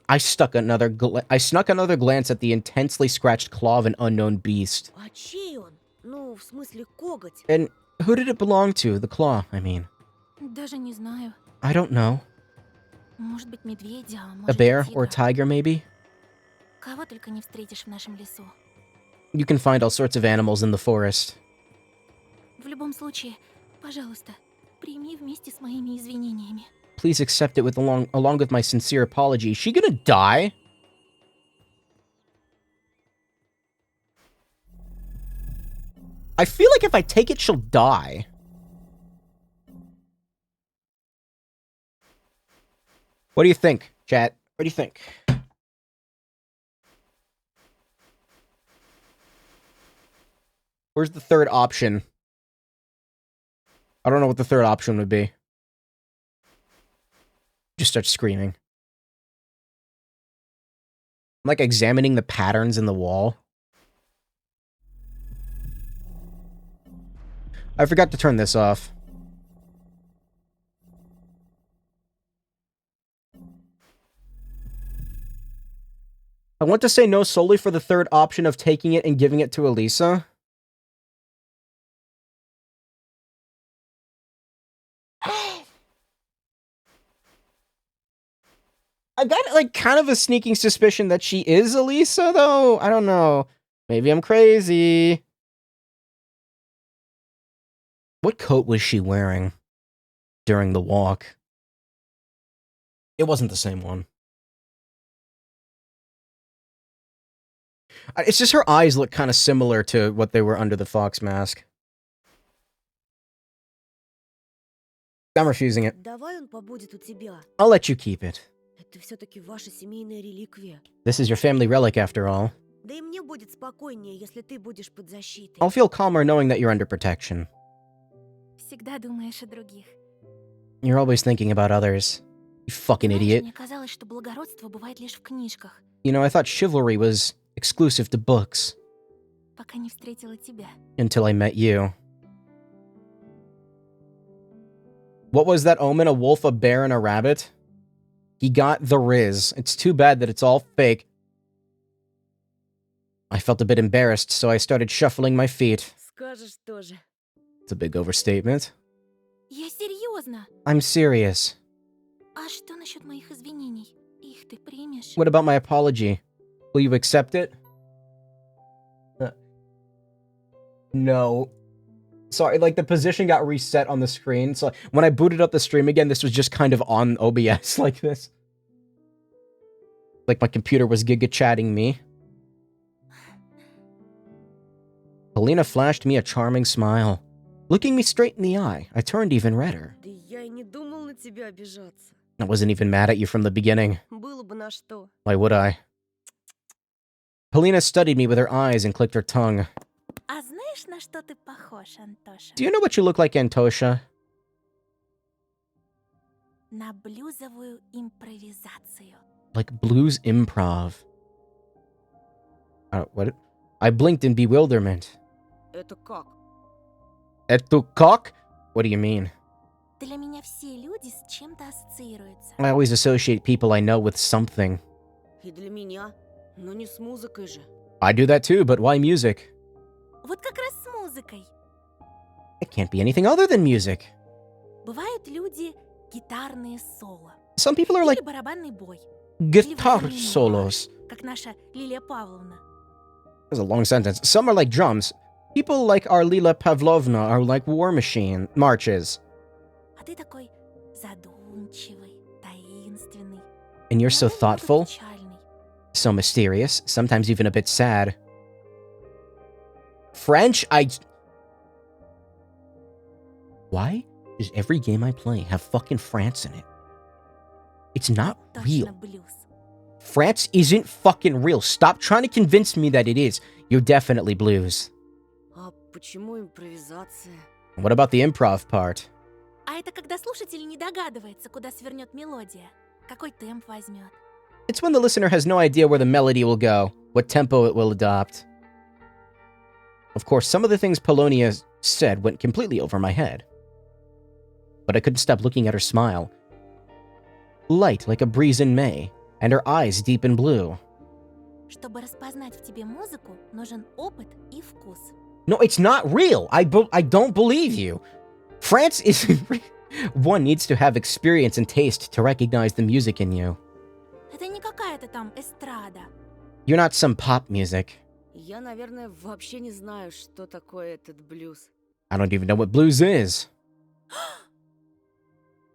I snuck another glance at the intensely scratched claw of an unknown beast. А чей он? Ну, в смысле, коготь. And who did it belong to? The claw, I mean. Даже не знаю. I don't know. Может быть, медведя, а A может bear быть, or тигра. tiger, maybe? Кого только не встретишь в нашем лесу. You can find all sorts of animals in the forest. В любом случае, пожалуйста, прими вместе с моими извинениями. Please accept it along with my sincere apology. Is she gonna die? I feel like if I take it, she'll die. What do you think, chat? What do you think? Where's the third option? I don't know what the third option would be. Just start screaming. I'm like examining the patterns in the wall. I forgot to turn this off. I want to say no solely for the third option of taking it and giving it to Elisa. I got like kind of a sneaking suspicion that she is Elisa, though. I don't know. Maybe I'm crazy. What coat was she wearing during the walk? It wasn't the same one. It's just her eyes look kind of similar to what they were under the fox mask. I'm refusing it. Давай он побудет у тебя. I'll let you keep it. Это все-таки ваша семейная реликвия. This is your family relic after all. Да и мне будет спокойнее, если ты будешь под защитой. I'll feel calmer knowing that you're under protection. Всегда думаешь о других. You're always thinking about others. You fucking Знаешь, idiot. мне казалось, что благородство бывает лишь в книжках, You know, I thought chivalry was exclusive to books пока не встретила тебя. until I met you. What was that omen? A wolf, a bear, and a rabbit? He got the Riz. It's too bad that it's all fake. I felt a bit embarrassed, so I started shuffling my feet. Скажешь тоже. It's a big overstatement. Я серьезно. I'm serious. А что насчет моих извинений? Их ты примешь? What about my apology? Will you accept it? No. Sorry, like the position got reset on the screen. So when I booted up the stream again, this was just kind of on OBS like this. Like my computer was giga chatting me. Polina flashed me a charming smile. Looking me straight in the eye, I turned even redder. Да я и не думал на тебя обижаться. I wasn't even mad at you from the beginning. Было бы на что. Why would I? Polina studied me with her eyes and clicked her tongue. А знаешь, на что ты похож, Антоша? Do you know what you look like, Antosha? На блюзовую импровизацию. Like blues improv. What? I blinked in bewilderment. Это как? Ettu cock? What do you mean? Для меня все люди с чем-то ассоциируются. I always associate people I know with something. И для меня. Но не с музыкой же. I do that too, but why music? Вот как раз с музыкой. It can't be anything other than music. Бывают люди гитарные соло. Some people are like Или барабанный бой. guitar solos. Как наша Лилия Павловна. That's a long sentence. Some are like drums. People like our Lila Pavlovna are like war machine marches. А ты такой задумчивый, таинственный. And you're so иногда немного thoughtful, печальный. so mysterious, sometimes even a bit sad. French? Why does every game I play have fucking France in it? It's not Точно real. блюз. France isn't fucking real. Stop trying to convince me that it is. You're definitely blues. А почему импровизация? What about the improv part? А это когда слушатель не догадывается, куда свернет мелодия, какой темп возьмет. It's when the listener has no idea where the melody will go, what tempo it will adopt. Of course, some of the things Polonia said went completely over my head. But I couldn't stop looking at her smile. Light like a breeze in May, and her eyes deep in blue. Чтобы распознать в тебе музыку, нужен опыт и вкус. No, it's not real. I don't believe you. France isn't real. One needs to have experience and taste to recognize the music in you. Это не какая-то там эстрада. You're not some pop music. Я, наверное, вообще не знаю, что такое этот блюз. I don't even know what blues is.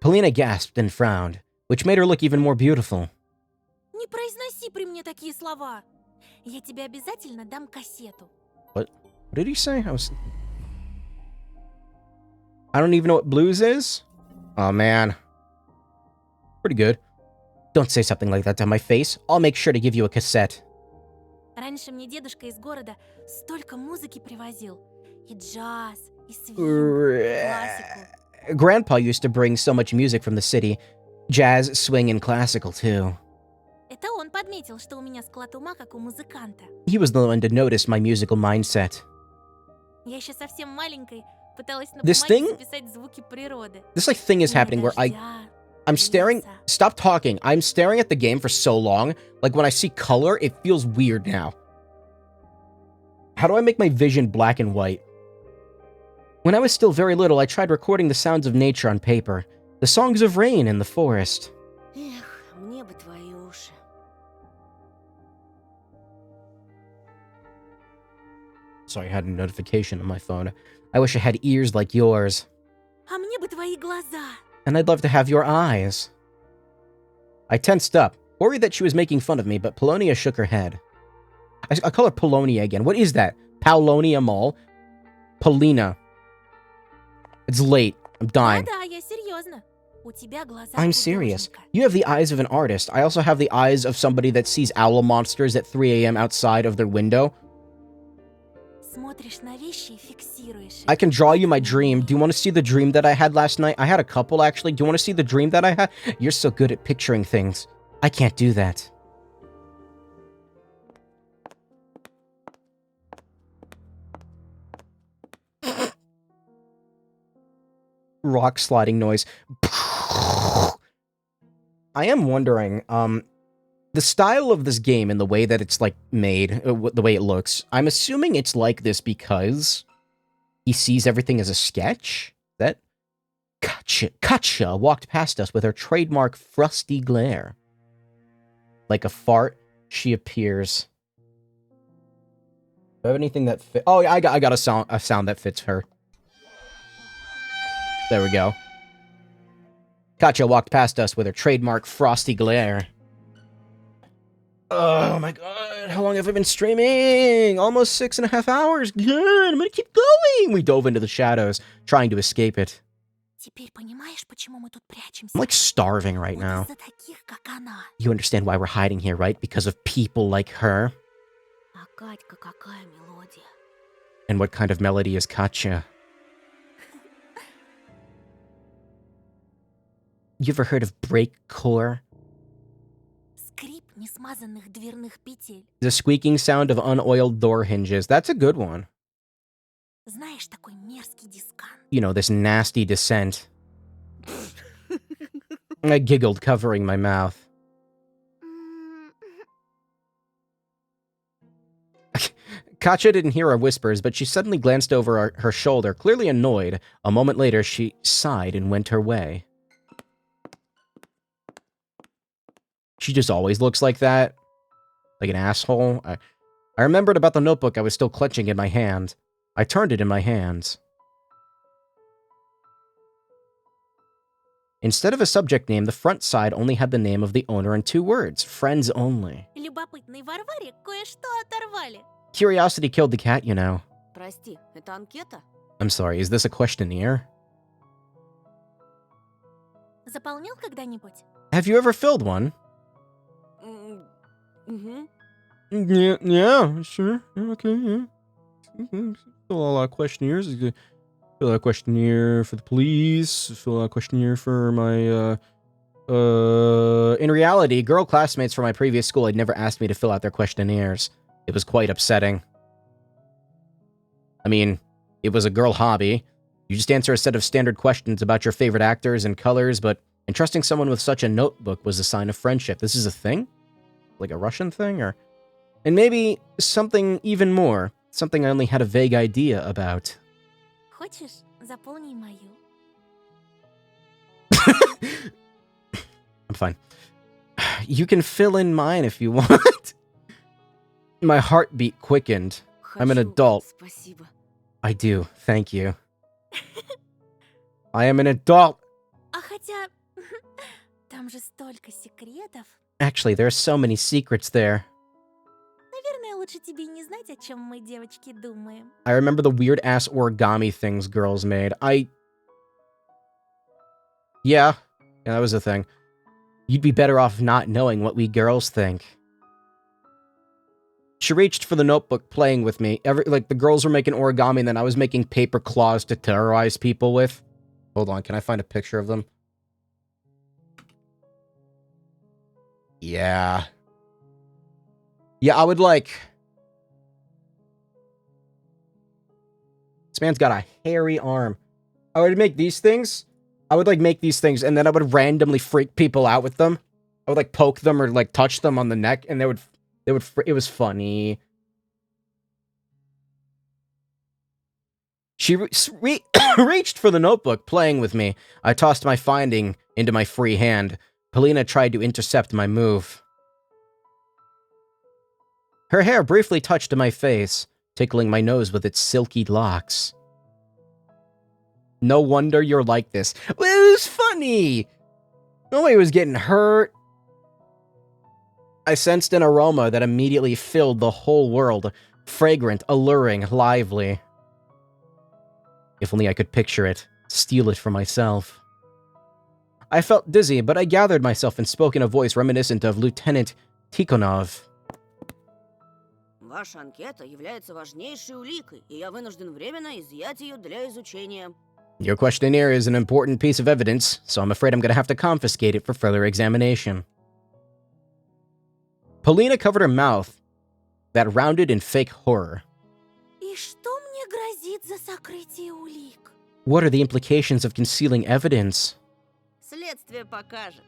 Polina gasped and frowned, which made her look even more beautiful. Не произноси при мне такие слова. Я тебе обязательно дам кассету. What did he say? I don't even know what blues is? Oh, man. Pretty good. Don't say something like that to my face. I'll make sure to give you a cassette. Раньше мне дедушка из города столько музыки привозил. И джаз, и свинг, и классику. Grandpa used to bring so much music from the city. Jazz, swing, and classical, too. Это он подметил, что у меня склад ума, как у музыканта. He was the one to notice my musical mindset. Я еще совсем маленькой пыталась на This бумаге thing? записать звуки природы. This like thing is happening where I'm staring. Stop talking. I'm staring at the game for so long. Like when I see color, it feels weird now. How do I make my vision black and white? When I was still very little, I tried recording the sounds of nature on paper. The songs of rain in the forest. Эх, мне бы твои уши. Sorry, I had a notification on my phone. I wish I had ears like yours. А мне бы твои глаза. And I'd love to have your eyes. I tensed up, worried that she was making fun of me, but Polonia shook her head. I call her Polonia again. What is that? Paulonia Mall? Polina. It's late. I'm dying. Да-да, я серьезно. У тебя глаза I'm serious. художника. You have the eyes of an artist. I also have the eyes of somebody that sees owl monsters at 3 a.m. outside of their window. Смотришь на вещи и фиксируешь I их. can draw you my dream. Do you want to see the dream that I had last night? I had a couple, actually. Do you want to see the dream that I had? You're so good at picturing things. I can't do that. Rock sliding noise. I am wondering, the style of this game and the way that it's, like, made, the way it looks, I'm assuming it's like this because he sees everything as a sketch? That Katja walked past us with her trademark frosty glare. Like a fart, she appears. Do I have anything that fit? Oh, yeah, I got a sound that fits her. There we go. Katja walked past us with her trademark frosty glare. Oh my god, how long have I been streaming? Almost 6.5 hours. Good, I'm gonna keep going. We dove into the shadows, trying to escape it. Теперь понимаешь, почему мы тут прячемся? I'm like starving right Вот now. из-за таких, как она. You understand why we're hiding here, right? Because of people like her. А Катька какая мелодия. And what kind of melody is Katja? You ever heard of breakcore? Скрип несмазанных дверных петель. The squeaking sound of unoiled door hinges. That's a good one. Знаешь, такой мерзкий дискант. You know, this nasty descent. I giggled, covering my mouth. Katja didn't hear our whispers, but she suddenly glanced over her shoulder, clearly annoyed. A moment later, she sighed and went her way. She just always looks like that. Like an asshole. I remembered about the notebook I was still clutching in my hand. I turned it in my hands. Instead of a subject name, the front side only had the name of the owner and 2 words. Friends only. Любопытной Варваре кое-что оторвали. Curiosity killed the cat, you know. Прости, это анкета? I'm sorry, is this a questionnaire? Заполнял когда-нибудь? Have you ever filled one? Угу. Yeah, sure. Okay, yeah. Fill out a lot of questionnaires. Fill out a questionnaire for the police. Fill out a questionnaire for my, In reality, girl classmates from my previous school had never asked me to fill out their questionnaires. It was quite upsetting. I mean, it was a girl hobby. You just answer a set of standard questions about your favorite actors and colors, but entrusting someone with such a notebook was a sign of friendship. This is a thing? Like a Russian thing, or... And maybe something even more. Something I only had a vague idea about. Хочешь, заполни мою? I'm fine. You can fill in mine if you want. My heartbeat quickened. I'm an Хочу, adult. Спасибо. I do, thank you. I am an adult. А хотя... Там же столько секретов. Actually, there are so many secrets there. Наверное, лучше тебе не знать, о чем мы, девочки, думаем. I remember the weird-ass origami things girls made. Yeah, that was a thing. You'd be better off not knowing what we girls think. She reached for the notebook, playing with me. The girls were making origami, and then I was making paper claws to terrorize people with. Hold on, can I find a picture of them? Yeah. Yeah, I would like... This man's got a hairy arm. I would make these things. I would, make these things, and then I would randomly freak people out with them. I would, poke them or, touch them on the neck, and it was funny. She reached for the notebook, playing with me. I tossed my finding into my free hand. Polina tried to intercept my move. Her hair briefly touched my face, tickling my nose with its silky locks. No wonder you're like this. Well, it was funny! Nobody was getting hurt. I sensed an aroma that immediately filled the whole world. Fragrant, alluring, lively. If only I could picture it, steal it for myself. I felt dizzy, but I gathered myself and spoke in a voice reminiscent of Lieutenant Tikhonov. Ваша анкета является важнейшей уликой, и я вынужден временно изъять ее для изучения. Your questionnaire is an important piece of evidence, so I'm afraid I'm going to have to confiscate it for further examination. Polina covered her mouth, that rounded in fake horror. И что мне грозит за сокрытие улик? What are the implications of concealing evidence? Следствие покажет.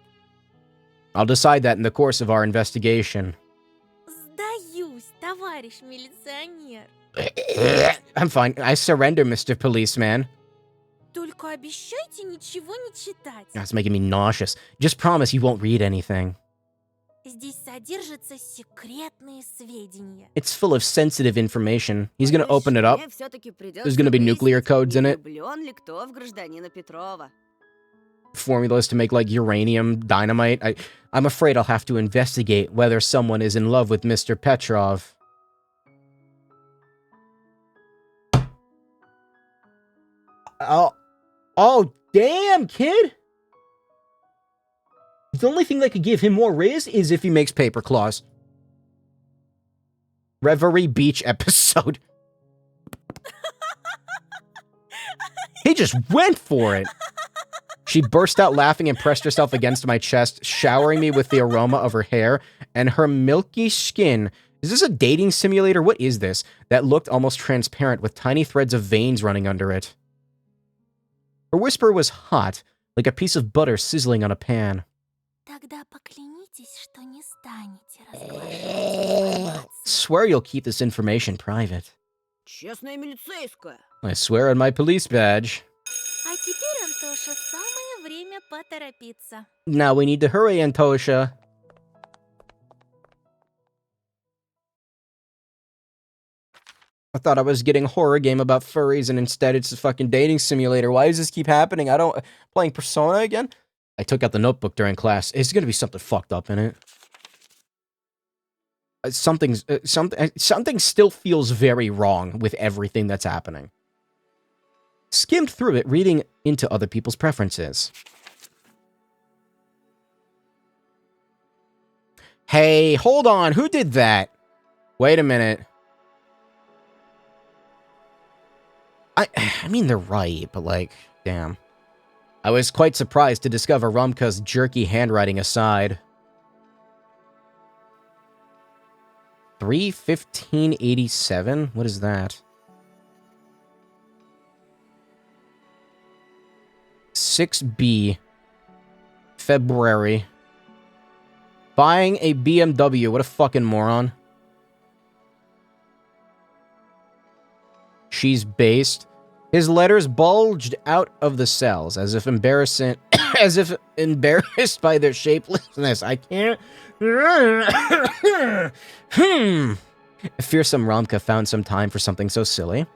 I'll decide that in the course of our investigation. Сдаюсь, товарищ милиционер. I'm fine. I surrender, Mr. Policeman. Только обещайте ничего не читать. That's making me nauseous. Just promise you won't read anything. Здесь содержатся секретные сведения. It's full of sensitive information. He's gonna open it up. Мне всё-таки придётся There's gonna be nuclear выяснить, codes in не it. влюблён ли кто в гражданина Петрова. Formulas to make, uranium dynamite. I'm afraid I'll have to investigate whether someone is in love with Mr. Petrov. Oh, damn, kid! The only thing that could give him more riz is if he makes paper claws. Reverie Beach episode. He just went for it. She burst out laughing and pressed herself against my chest, showering me with the aroma of her hair and her milky skin. Is this a dating simulator? What is this? That looked almost transparent with tiny threads of veins running under it. Her whisper was hot, like a piece of butter sizzling on a pan. Тогда поклянитесь, что не станете разглашать. Swear you'll keep this information private. Честная милицейская. I swear on my police badge. А теперь, Антоша, самое время поторопиться. Now we need to hurry, Antosha. I thought I was getting a horror game about furries, and instead it's a fucking dating simulator. Why does this keep happening? Playing Persona again? I took out the notebook during class. It's gonna be something fucked up in it. something still feels very wrong with everything that's happening. Skimmed through it, reading into other people's preferences. Hey, hold on. Who did that? Wait a minute. I mean, they're right, but like, damn. I was quite surprised to discover Rumka's jerky handwriting aside. 3/15/87? What is that? 6B. February. Buying a BMW. What a fucking moron. She's based. His letters bulged out of the cells as if embarrassed by their shapelessness. I can't. Fearsome Rumka found some time for something so silly.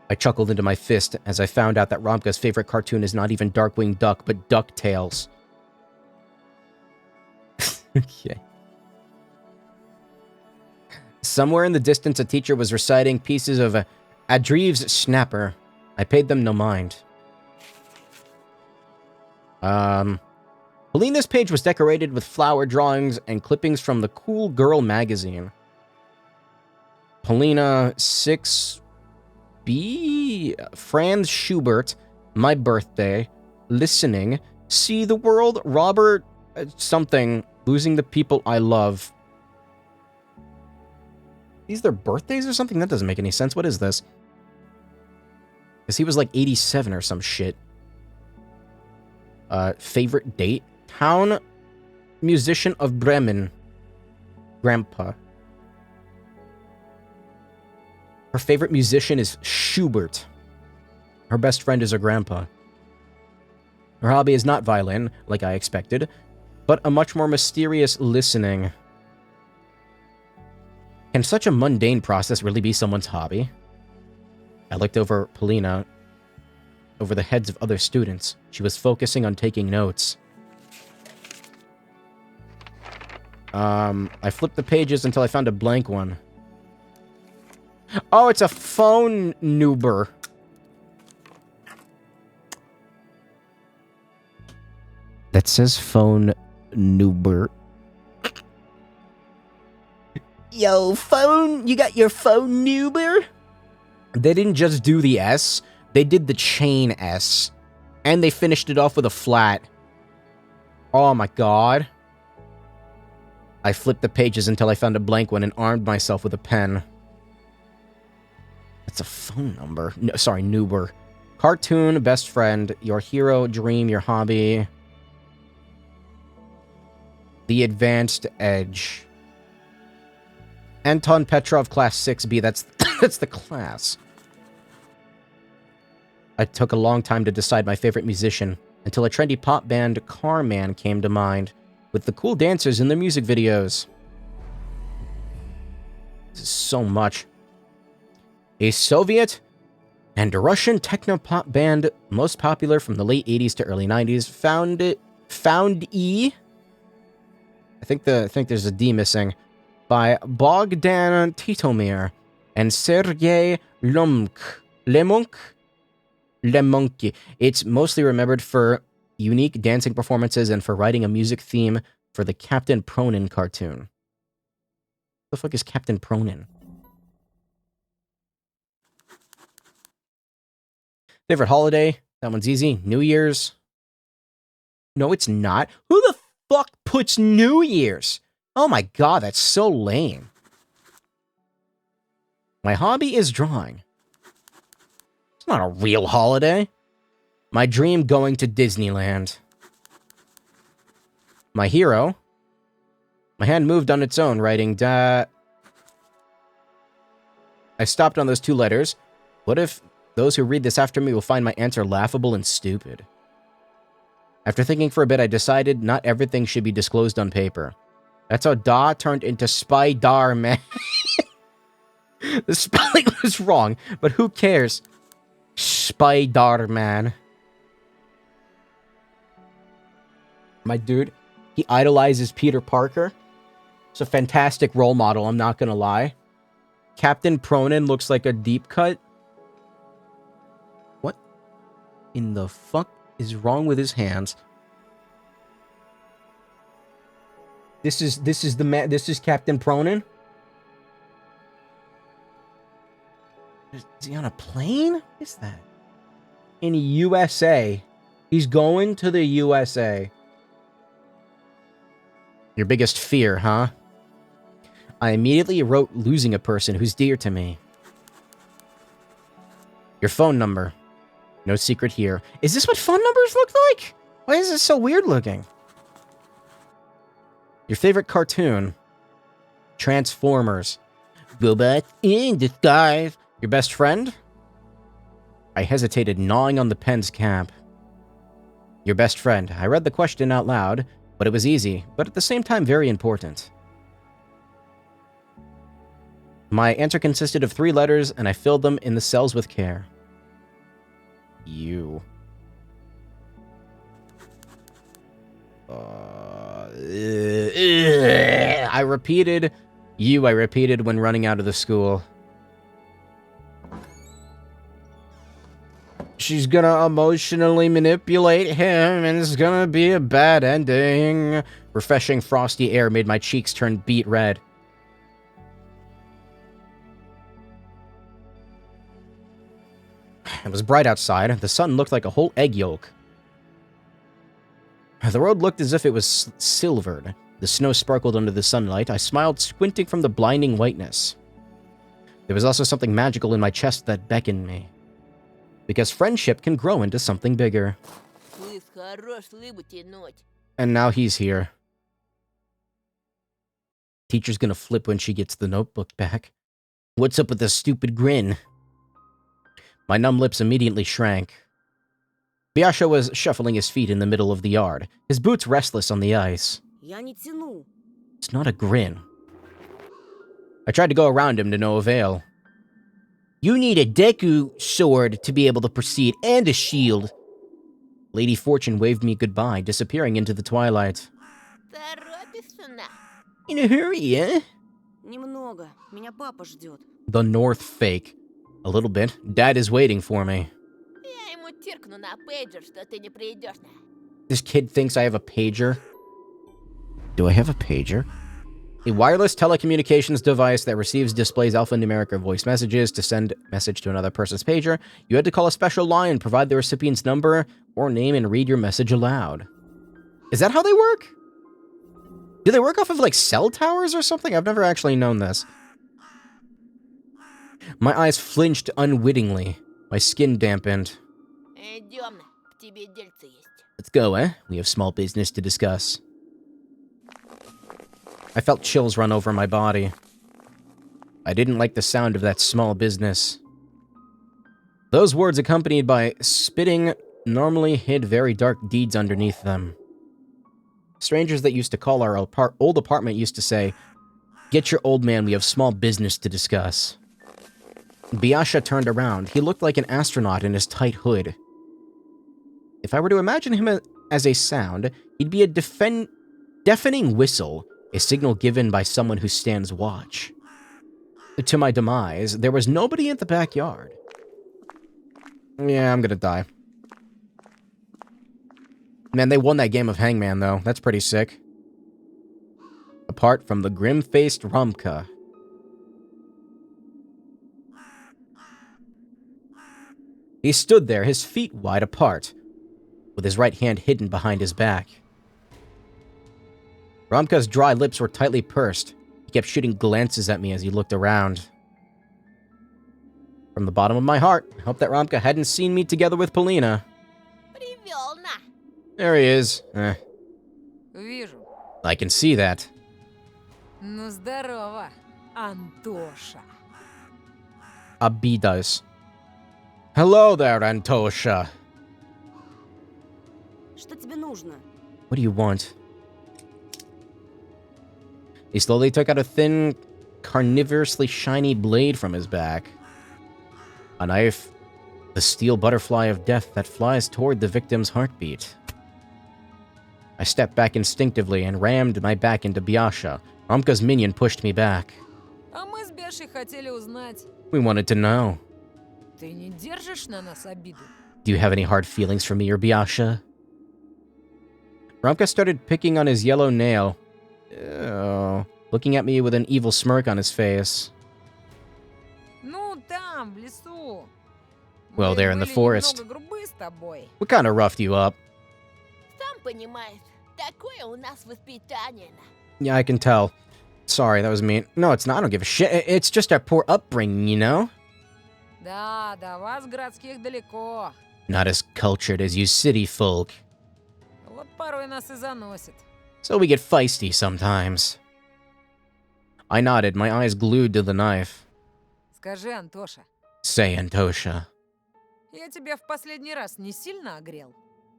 I chuckled into my fist as I found out that Rumka's favorite cartoon is not even Darkwing Duck, but DuckTales. Okay. Somewhere in the distance, a teacher was reciting pieces of Adreeve's Snapper. I paid them no mind. Polina's page was decorated with flower drawings and clippings from the Cool Girl magazine. Polina 6B, Franz Schubert, My Birthday, Listening, See the World, Robert, something, Losing the People I Love. These their birthdays or something? That doesn't make any sense. What is this? Because he was like 87 or some shit. Favorite date? Town musician of Bremen. Grandpa. Her favorite musician is Schubert. Her best friend is her grandpa. Her hobby is not violin, like I expected, but a much more mysterious listening. Can such a mundane process really be someone's hobby? I looked over Polina, over the heads of other students. She was focusing on taking notes. I flipped the pages until I found a blank one. Oh, it's a phone number. That says phone number. Yo, phone, you got your phone number? They didn't just do the S, they did the chain S. And they finished it off with a flat. Oh my god. I flipped the pages until I found a blank one and armed myself with a pen. That's a phone number. No, sorry, Nuber. Cartoon, best friend, your hero, dream, your hobby. The Advanced Edge. Anton Petrov, Class 6B. That's the class. I took a long time to decide my favorite musician, until a trendy pop band, Carman, came to mind, with the cool dancers in their music videos. This is so much. A Soviet and Russian techno-pop band, most popular from the late 80s to early 90s, Found E. I think there's a D missing. By Bogdan Titomir and Sergei Lemonki. It's mostly remembered for unique dancing performances and for writing a music theme for the Captain Pronin cartoon. What the fuck is Captain Pronin? Favorite holiday? That one's easy. New Year's? No, it's not. Who the fuck puts New Year's? Oh my god, that's so lame. My hobby is drawing. It's not a real holiday. My dream, going to Disneyland. My hero. My hand moved on its own, writing da. I stopped on those two letters. What if those who read this after me will find my answer laughable and stupid? After thinking for a bit, I decided not everything should be disclosed on paper. That's how Da turned into Spider-Man. The spelling was wrong, but who cares? Spider-Man. My dude, he idolizes Peter Parker. It's a fantastic role model, I'm not gonna lie. Captain Pronin looks like a deep cut. What in the fuck is wrong with his hands? This is the man. This is Captain Pronin. Is he on a plane? What is that? In USA. He's going to the USA. Your biggest fear, huh? I immediately wrote losing a person who's dear to me. Your phone number. No secret here. Is this what phone numbers look like? Why is this so weird looking? Your favorite cartoon. Transformers. Robot in disguise. Your best friend? I hesitated, gnawing on the pen's cap. Your best friend. I read the question out loud, but it was easy, but at the same time very important. My answer consisted of 3 letters, and I filled them in the cells with care. You. I repeated when running out of the school. She's gonna emotionally manipulate him, and it's gonna be a bad ending. Refreshing frosty air made my cheeks turn beet red. It was bright outside. The sun looked like a whole egg yolk. The road looked as if it was silvered. The snow sparkled under the sunlight. I smiled, squinting from the blinding whiteness. There was also something magical in my chest that beckoned me. Because friendship can grow into something bigger. And now he's here. Teacher's gonna flip when she gets the notebook back. What's up with the stupid grin? My numb lips immediately shrank. Biasha was shuffling his feet in the middle of the yard, his boots restless on the ice. It's not a grin. I tried to go around him to no avail. You need a Deku sword to be able to proceed, and a shield. Lady Fortune waved me goodbye, disappearing into the twilight. In a hurry, eh? Немного. Меня папа ждет. The North fake. A little bit. Dad is waiting for me. This kid thinks I have a pager. Do I have a pager? A wireless telecommunications device that receives, displays alphanumeric or voice messages. To send message to another person's pager, you had to call a special line, provide the recipient's number or name, and read your message aloud. Is that how they work? Do they work off of, like, cell towers or something? I've never actually known this. My eyes flinched unwittingly. My skin dampened. Let's go, eh? We have small business to discuss. I felt chills run over my body. I didn't like the sound of that small business. Those words, accompanied by spitting, normally hid very dark deeds underneath them. Strangers that used to call our old apartment used to say, "Get your old man, we have small business to discuss." Biasha turned around. He looked like an astronaut in his tight hood. If I were to imagine him as a sound, he'd be a deafening whistle, a signal given by someone who stands watch. To my demise, there was nobody in the backyard. Yeah, I'm gonna die. Man, they won that game of Hangman, though. That's pretty sick. Apart from the grim-faced Ramka. He stood there, his feet wide apart, with his right hand hidden behind his back. Ramka's dry lips were tightly pursed. He kept shooting glances at me as he looked around. From the bottom of my heart, I hope that Ramka hadn't seen me together with Polina. There he is. Вижу. I can see that. Ну здорово, Антоша. Abidas. Hello there, Antosha. Что тебе нужно? What do you want? He slowly took out a thin, carnivorously shiny blade from his back. A knife. The steel butterfly of death that flies toward the victim's heartbeat. I stepped back instinctively and rammed my back into Biasha, Rumka's minion pushed me back. А мы с Бешей хотели узнать, We wanted to know. ты не держишь на нас обиду? Do you have any hard feelings for me or Biasha? Rumka started picking on his yellow nail. Ew. Looking at me with an evil smirk on his face. Ну, там, в лесу. Well, Мы there in the были forest. немного грубы с тобой. What kind of roughed you up? Сам понимаешь, такое у нас воспитание. Yeah, I can tell. Sorry, that was mean. No, it's not. I don't give a shit. It's just our poor upbringing, you know? Да, до вас, городских, далеко. Not as cultured as you city folk. Вот порой нас и заносит. So we get feisty sometimes. I nodded, my eyes glued to the knife. Скажи, Антоша, Say, Antosha. я тебя в последний раз не сильно огрел?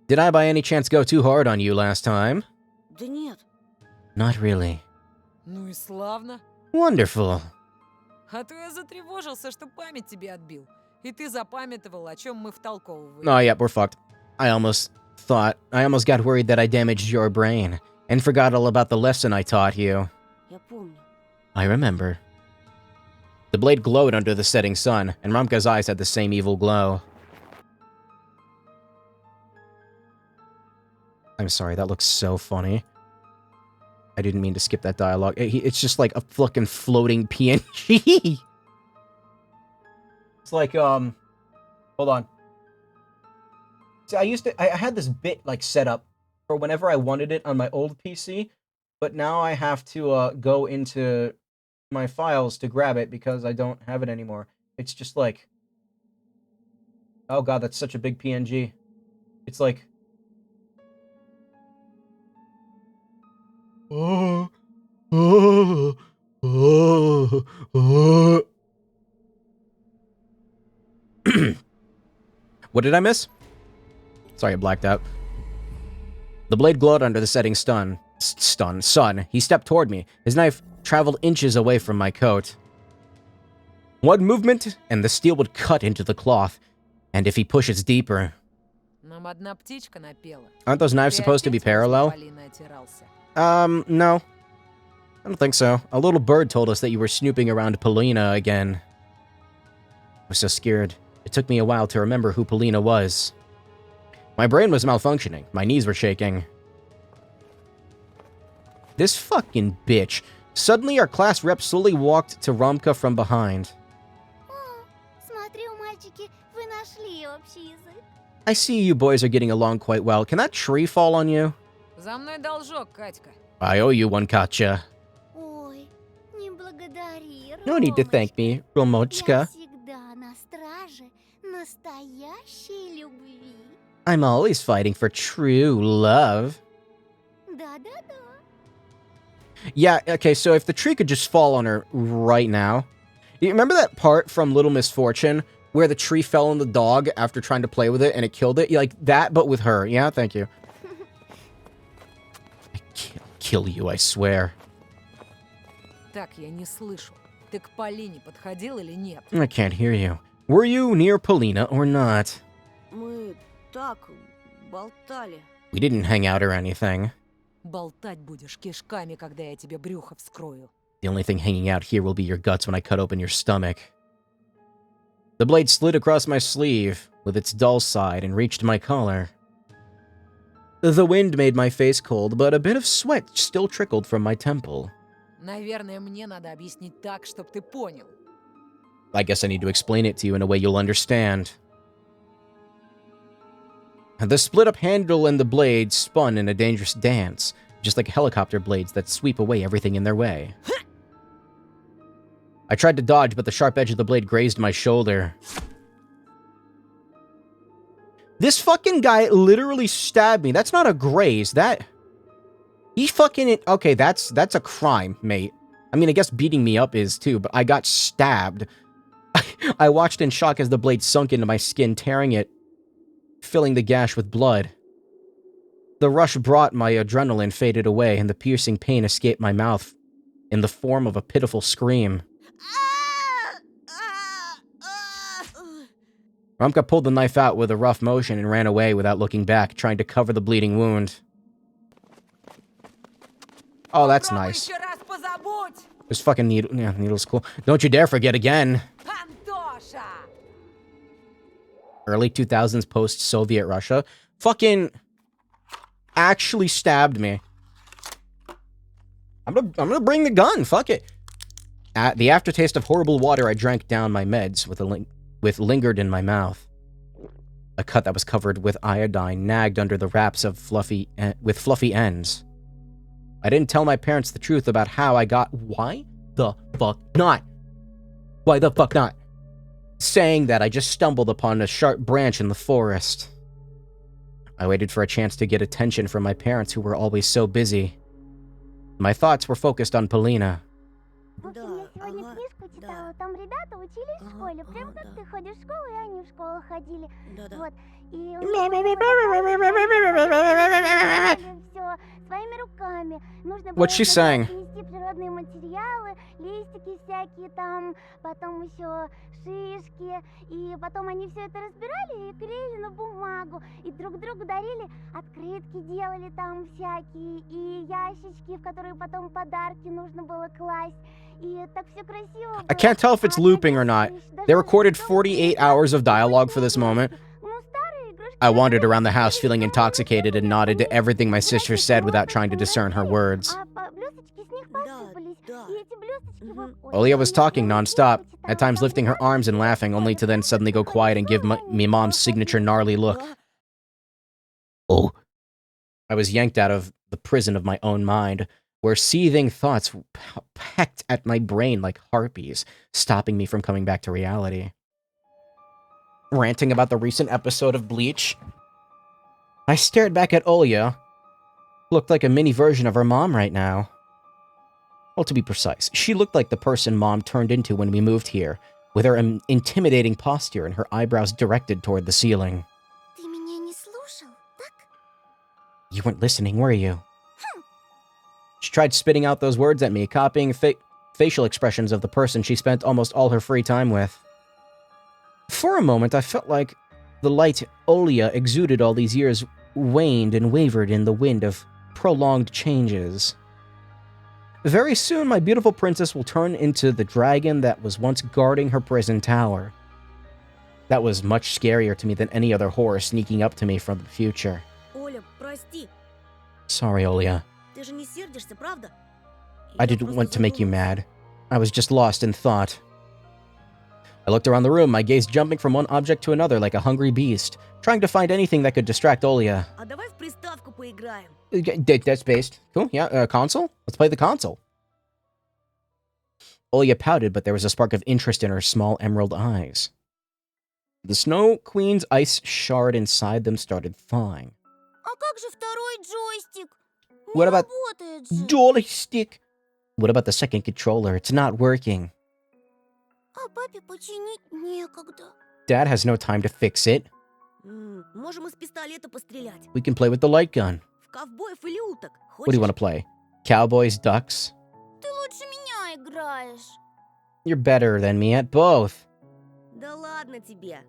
Did I by any chance go too hard on you last time? Да нет. Not really. Ну и славно. Wonderful. А то я затревожился, что память тебе отбил. И ты запамятовал, о чем мы втолковываем. Oh, yeah, we're fucked. I almost got worried that I damaged your brain and forgot all about the lesson I taught you. Я помню. I remember. The blade glowed under the setting sun, and Rumka's eyes had the same evil glow. I'm sorry, that looks so funny. I didn't mean to skip that dialogue. It's just like a fucking floating PNG. It's like, hold on. See, I had this bit, like, set up for whenever I wanted it on my old PC, but now I have to, go into my files to grab it because I don't have it anymore. It's just like... Oh god, that's such a big PNG. It's like... What did I miss? Sorry, I blacked out. The blade glowed under the setting sun. He stepped toward me. His knife traveled inches away from my coat. One movement, and the steel would cut into the cloth. And if he pushes deeper... Нам одна птичка напела. Aren't those knives Ты supposed to be опять возле parallel? Полины отирался? No. I don't think so. A little bird told us that you were snooping around Polina again. I was so scared. It took me a while to remember who Polina was. My brain was malfunctioning. My knees were shaking. This fucking bitch. Suddenly, our class rep slowly walked to Rumka from behind. О, смотрю, мальчики, вы нашли общий язык. I see you boys are getting along quite well. Can that tree fall on you? За мной должок, Катька. I owe you one, Katya. Ой, не благодари, No need to thank Ромочка. me, Я Romochka. всегда на страже настоящей любви. I'm always fighting for true love. Да-да-да. Yeah, okay, so if the tree could just fall on her right now. You remember that part from Little Misfortune where the tree fell on the dog after trying to play with it and it killed it? Like that, but with her. Yeah, thank you. I'll kill you, I swear. Так, я не слышу. Ты к Полине подходил или нет? I can't hear you. Were you near Polina or not? Мы так болтали. We didn't hang out or anything. Болтать будешь кишками, когда я тебе брюхо вскрою. The only thing hanging out here will be your guts when I cut open your stomach. The blade slid across my sleeve with its dull side and reached my collar. The wind made my face cold, but a bit of sweat still trickled from my temple. Наверное, мне надо объяснить так, чтоб ты понял. I guess I need to explain it to you in a way you'll understand. The split-up handle and the blade spun in a dangerous dance, just like helicopter blades that sweep away everything in their way. I tried to dodge, but the sharp edge of the blade grazed my shoulder. This fucking guy literally stabbed me. That's not a graze. He fucking... Okay, that's a crime, mate. I mean, I guess beating me up is too, but I got stabbed. I watched in shock as the blade sunk into my skin, tearing it, filling the gash with blood. The rush brought my adrenaline faded away, and the piercing pain escaped my mouth in the form of a pitiful scream. Rumka pulled the knife out with a rough motion and ran away without looking back, trying to cover the bleeding wound. Oh, that's Попробуй nice. еще раз позаботься This fucking needle. Yeah, needle's cool. Don't you dare forget again. Антоша! Early 2000s post-Soviet Russia. Fucking actually stabbed me. I'm gonna bring the gun. Fuck it. The aftertaste of horrible water I drank down my meds with lingered in my mouth. A cut that was covered with iodine nagged under the wraps of fluffy ends. I didn't tell my parents the truth about how I got. Why the fuck not? Why the fuck not? Saying that I just stumbled upon a sharp branch in the forest. I waited for a chance to get attention from my parents who were always so busy. My thoughts were focused on Polina. Да, ага, да. Там ребята учились в школе, прям как да. ты ходишь в школу, и они в школу ходили. Да-да. Вот. И все своими руками. Нужно было What's she saying? принести природные материалы, листики всякие там, потом еще шишки. И потом они все это разбирали и клеили на бумагу. И друг другу дарили, открытки делали там всякие. И ящички, в которые потом подарки нужно было класть. И так все красиво I было. can't tell if it's looping or not. They recorded 48 hours of dialogue for this moment. I wandered around the house feeling intoxicated and nodded to everything my sister said without trying to discern her words. Olia was talking nonstop, at times lifting her arms and laughing, only to then suddenly go quiet and give me mom's signature gnarly look. Oh. I was yanked out of the prison of my own mind, where seething thoughts pecked at my brain like harpies, stopping me from coming back to reality. Ranting about the recent episode of Bleach. I stared back at Olia. Looked like a mini version of her mom right now. Well, to be precise, she looked like the person Mom turned into when we moved here, with her intimidating posture and her eyebrows directed toward the ceiling. Ты меня не слушал, так? You weren't listening, were you? She tried spitting out those words at me, copying facial expressions of the person she spent almost all her free time with. For a moment, I felt like the light Olia exuded all these years waned and wavered in the wind of prolonged changes. Very soon, my beautiful princess will turn into the dragon that was once guarding her prison tower. That was much scarier to me than any other horror sneaking up to me from the future. Оля, прости. Sorry, Olia. Ты же не сердишься, правда? I didn't want to make you mad. I was just lost in thought. I looked around the room, my gaze jumping from one object to another like a hungry beast, trying to find anything that could distract Olia. А давай в приставку поиграем. That's based. Cool, yeah, console? Let's play the console. Olia pouted, but there was a spark of interest in her small emerald eyes. The Snow Queen's ice shard inside them started thawing. А как же второй джойстик? What Не about работает же. joystick? What about the second controller? It's not working. А папе починить некогда. Dad has no time to fix it. Можем из пистолета пострелять. We can play with the light gun. В ковбоев или уток. What do you want to play? Cowboys, ducks? Ты лучше меня играешь. You're better than me at both. Да ладно тебе.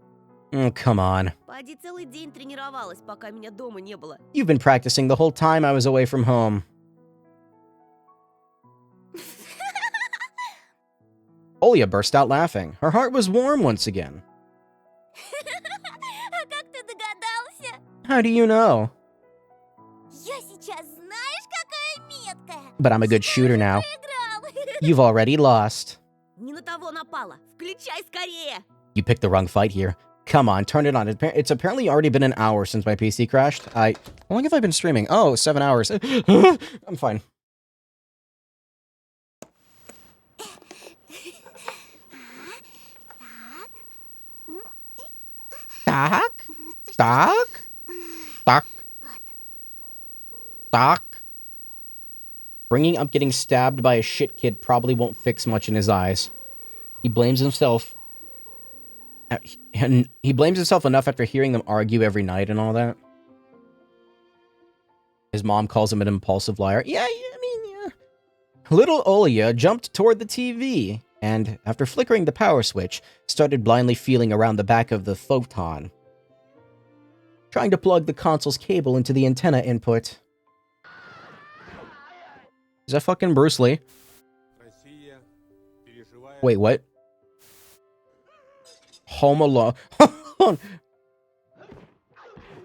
Oh, come on. Пойди целый день тренировалась, пока меня дома не было. You've been practicing the whole time I was away from home. Olia burst out laughing. Her heart was warm once again. А как ты догадался? How do you know? Я сейчас знаешь, какая меткая. But I'm a good shooter now. Проиграл. You've already lost. Не на того напала. Включай скорее. You picked the wrong fight here. Come on, turn it on. It's apparently already been an hour since my PC crashed. How long have I been streaming? Oh, 7 hours. I'm fine. Так? Так? Так? Tak? Bringing up getting stabbed by a shit kid probably won't fix much in his eyes. He blames himself. And he blames himself enough after hearing them argue every night and all that. His mom calls him an impulsive liar. Yeah. Little Olia jumped toward the TV, and after flickering the power switch, started blindly feeling around the back of the photon, trying to plug the console's cable into the antenna input. Is that fucking Bruce Lee? Россия Wait, what? Home Alone.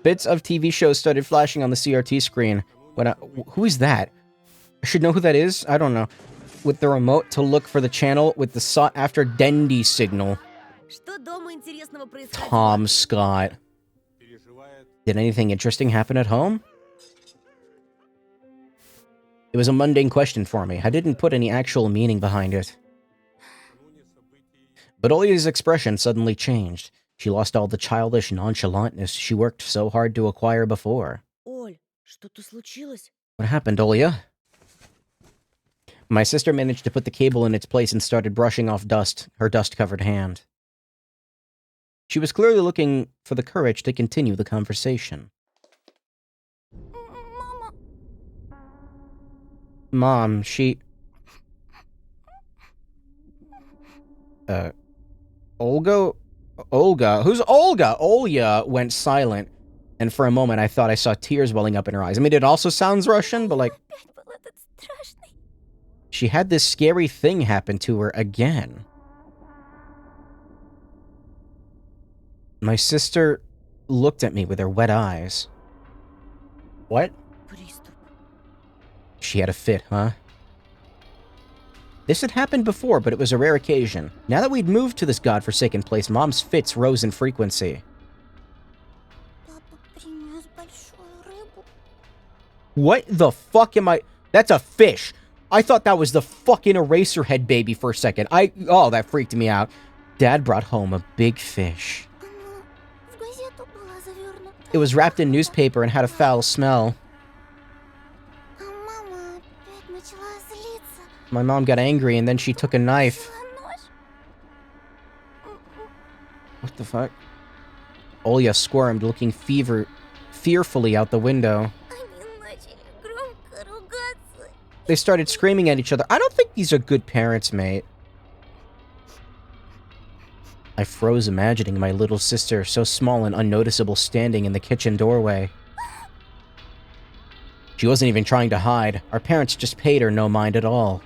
Bits of TV shows started flashing on the CRT screen. Who is that? I should know who that is? I don't know. With the remote to look for the channel with the sought-after Dendy signal. Что дома интересного происходило? Tom Scott. Did anything interesting happen at home? It was a mundane question for me. I didn't put any actual meaning behind it. But Olya's expression suddenly changed. She lost all the childish nonchalantness she worked so hard to acquire before. Оль, что-то случилось? What happened, Olya? My sister managed to put the cable in its place and started brushing off dust, her dust-covered hand. She was clearly looking for the courage to continue the conversation. Mom, she... Olga? Who's Olga? Olya went silent, and for a moment I thought I saw tears welling up in her eyes. I mean, it also sounds Russian, but like... She had this scary thing happen to her again. My sister looked at me with her wet eyes. What? She had a fit, huh? This had happened before, but it was a rare occasion. Now that we'd moved to this godforsaken place, Mom's fits rose in frequency. What the fuck am I... That's a fish! I thought that was the fucking Eraserhead baby for a second. Oh, that freaked me out. Dad brought home a big fish. It was wrapped in newspaper and had a foul smell. My mom got angry and then she took a knife. What the fuck? Olya squirmed, looking fearfully out the window. They started screaming at each other. I don't think these are good parents, mate. I froze, imagining my little sister, so small and unnoticeable, standing in the kitchen doorway. She wasn't even trying to hide. Our parents just paid her no mind at all.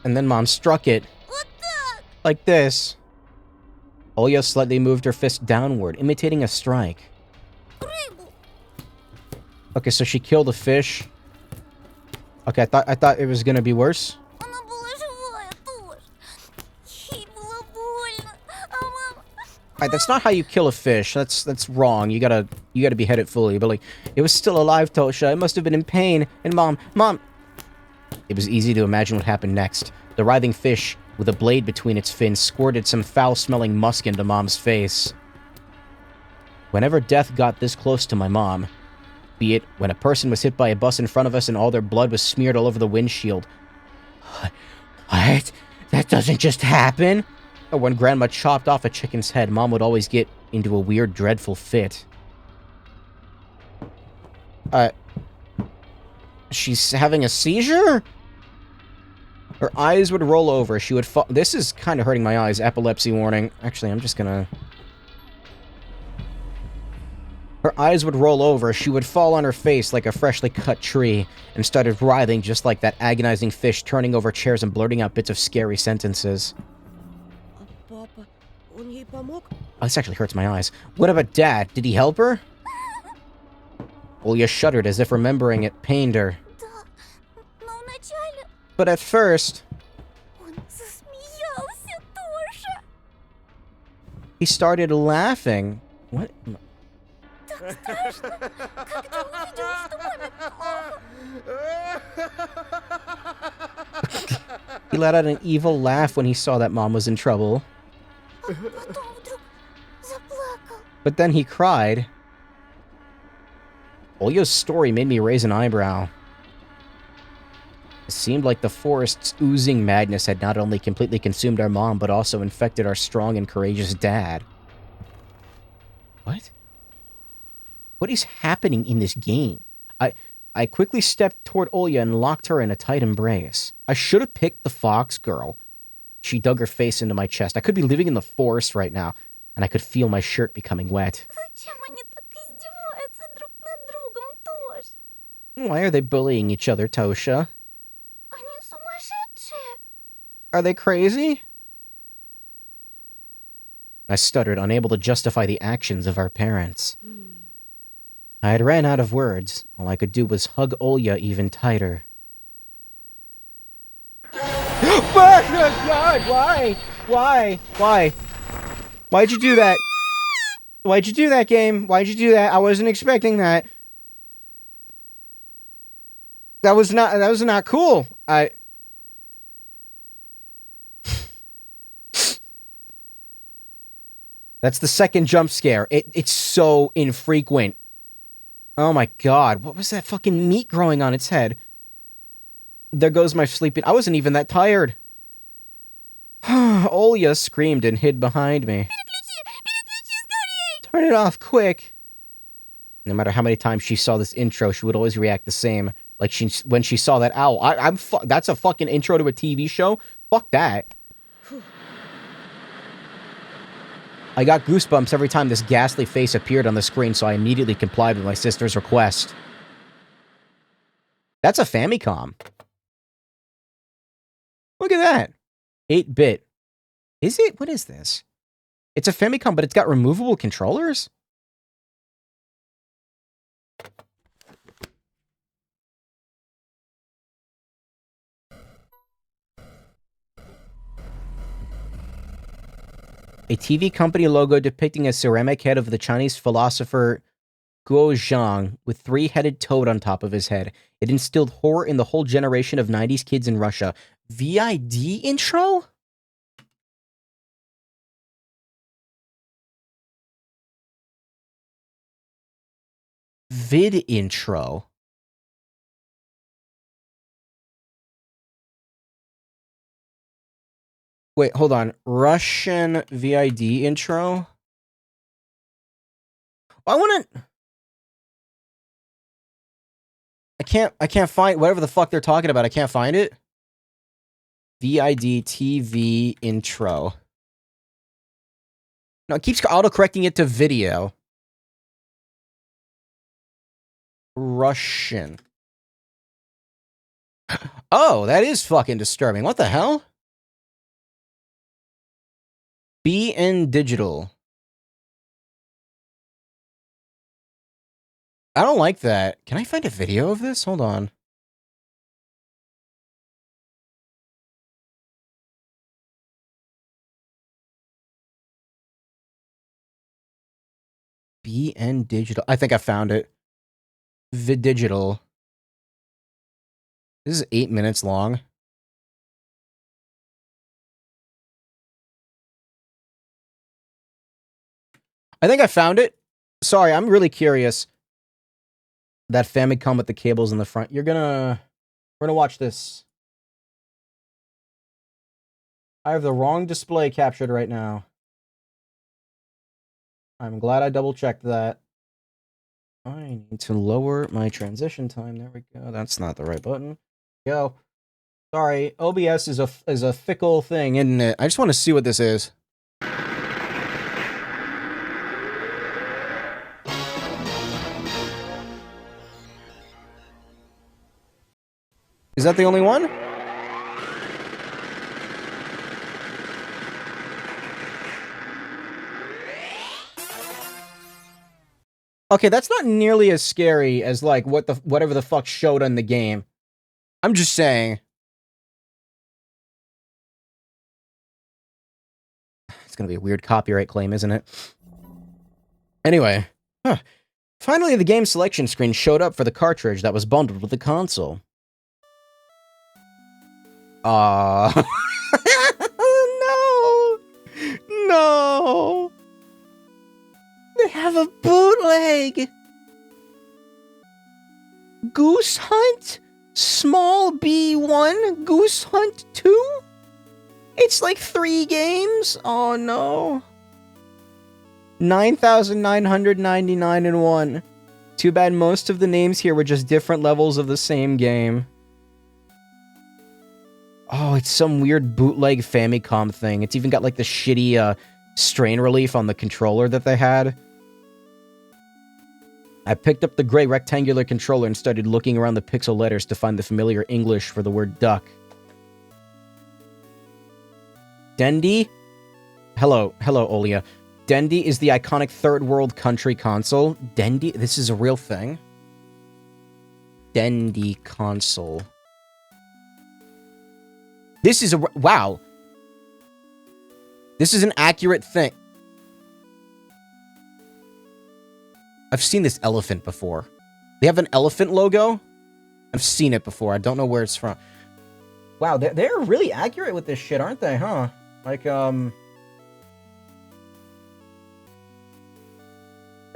And then Mom struck it. Like this. Olya slightly moved her fist downward, imitating a strike. Okay, so she killed a fish. Okay, I thought it was gonna be worse. Alright, that's not how you kill a fish. That's wrong. You gotta behead it fully. But like, it was still alive, Tosha. It must have been in pain. And Mom. It was easy to imagine what happened next. The writhing fish, with a blade between its fins, squirted some foul-smelling musk into Mom's face. Whenever death got this close to my mom, be it when a person was hit by a bus in front of us and all their blood was smeared all over the windshield. What? That doesn't just happen? Or when Grandma chopped off a chicken's head, Mom would always get into a weird, dreadful fit. She's having a seizure? Her eyes would roll over. She would fall. This is kind of hurting my eyes. Epilepsy warning. Actually, I'm just gonna... Her eyes would roll over, she would fall on her face like a freshly cut tree, and started writhing just like that agonizing fish, turning over chairs and blurting out bits of scary sentences. Папа, он ей помог? Oh, this actually hurts my eyes. What about Dad? Did he help her? Olya shuddered as if remembering it pained her. But at first... He started laughing. What? He let out an evil laugh when he saw that Mom was in trouble. But then he cried. Olya's story made me raise an eyebrow. It seemed like the forest's oozing madness had not only completely consumed our mom, but also infected our strong and courageous dad. What? What is happening in this game? I quickly stepped toward Olya and locked her in a tight embrace. I should have picked the fox girl. She dug her face into my chest. I could be living in the forest right now, and I could feel my shirt becoming wet. Why are they bullying each other, Tosha? Are they crazy? I stuttered, unable to justify the actions of our parents. I had ran out of words. All I could do was hug Olya even tighter. God, why? Why? Why? Why'd you do that? Why'd you do that, game? Why'd you do that? I wasn't expecting that. That was not cool. That's the second jump scare. It's so infrequent. Oh my god, what was that fucking meat growing on its head? There goes my sleeping. I wasn't even that tired. Olya screamed and hid behind me. Turn it off, quick. No matter how many times she saw this intro, she would always react the same. Like when she saw that owl. That's a fucking intro to a TV show? Fuck that. I got goosebumps every time this ghastly face appeared on the screen, so I immediately complied with my sister's request. That's a Famicom. Look at that. 8-bit. Is it? What is this? It's a Famicom, but it's got removable controllers? A TV company logo depicting a ceramic head of the Chinese philosopher Guo Zhang with 3-headed toad on top of his head. It instilled horror in the whole generation of 90s kids in Russia. VID intro? Vid intro. Wait, hold on. Russian VID intro? I want to... I can't find whatever the fuck they're talking about. I can't find it. VID TV intro. No, it keeps auto-correcting it to video. Russian. Oh, that is fucking disturbing. What the hell? BN Digital. I don't like that. Can I find a video of this? Hold on. BN Digital. I think I found it. Vid Digital. This is 8 minutes long. I think I found it. Sorry, I'm really curious. That Famicom with the cables in the front. We're gonna watch this. I have the wrong display captured right now. I'm glad I double-checked that. I need to lower my transition time. There we go. That's not the right button. Go. Sorry, OBS is a fickle thing, isn't it? I just want to see what this is. Is that the only one? Okay, that's not nearly as scary as like whatever the fuck showed in the game. I'm just saying. It's gonna be a weird copyright claim, isn't it? Anyway, finally the game selection screen showed up for the cartridge that was bundled with the console. No! No! They have a bootleg! Goose Hunt? Small B1? Goose Hunt 2? It's like 3 games? Oh no. 9,999 in one. Too bad most of the names here were just different levels of the same game. Oh, it's some weird bootleg Famicom thing. It's even got like the shitty strain relief on the controller that they had. I picked up the gray rectangular controller and started looking around the pixel letters to find the familiar English for the word duck. Dendy? Hello, Olia. Dendy is the iconic third world country console. Dendy? This is a real thing? Dendy console. This is a... Wow. This is an accurate thing. I've seen this elephant before. They have an elephant logo? I've seen it before. I don't know where it's from. Wow, they're really accurate with this shit, aren't they, huh? Like, I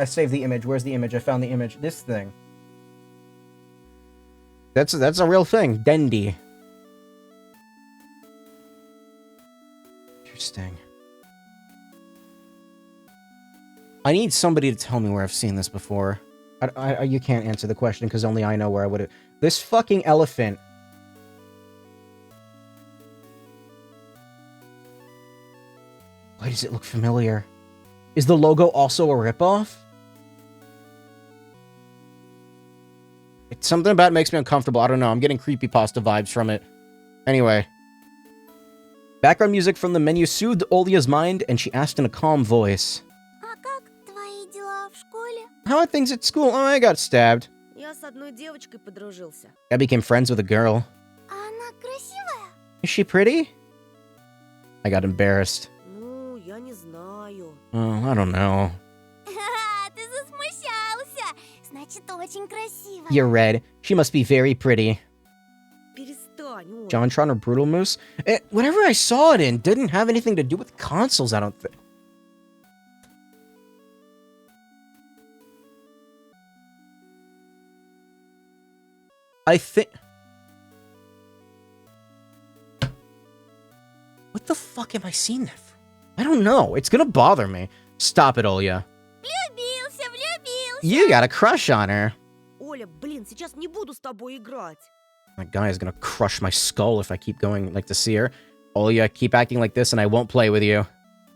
saved the image. Where's the image? I found the image. This thing. That's a real thing. Dendy. Interesting. I need somebody to tell me where I've seen this before. You can't answer the question because only I know where I would have... This fucking elephant. Why does it look familiar? Is the logo also a ripoff? It's something about it makes me uncomfortable. I don't know. I'm getting creepypasta vibes from it. Anyway. Background music from the menu soothed Olia's mind, and she asked in a calm voice. А как твои дела в школе? How are things at school? Oh, I got stabbed. Я с одной девочкой подружился. I became friends with a girl. А она красивая? Is she pretty? I got embarrassed. Ну, я не знаю. Oh, I don't know. Ты засмущался. Значит, очень красивая. You're red. She must be very pretty. Перестань, Оля. JonTron or Brutal Moose? Whatever I saw it in didn't have anything to do with consoles, I don't think. I think... What the fuck am I seeing that from? I don't know. It's gonna bother me. Stop it, Olia. Влюбился. You got a crush on her. Оля, блин, сейчас не буду с тобой играть. That guy is gonna crush my skull if I keep going like to see her. Olia, keep acting like this and I won't play with you.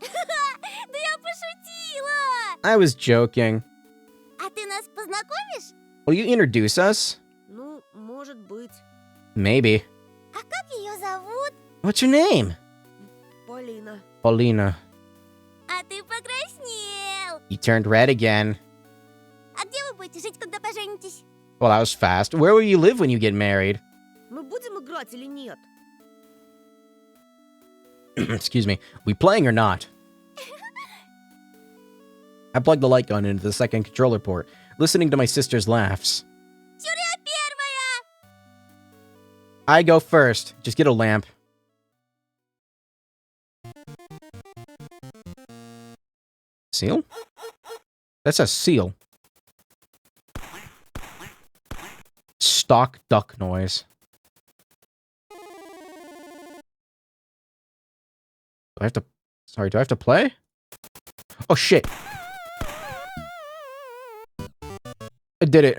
Да я пошутила. I was joking. А ты нас познакомишь? Will you introduce us? Ну, может быть. Maybe. А как ее зовут? What's your name? Полина. Paulina. А ты покраснел. You turned red again. А где вы будете жить, когда поженитесь? Well, that was fast. Where will you live when you get married? Мы будем играть или нет? Excuse me. We playing or not? I plugged the light gun into the second controller port, listening to my sister's laughs. Чуря первая. I go first. Just get a lamp. Seal? That's a seal. Stock duck noise. Do I have to... Sorry, do I have to play? Oh, shit. I did it.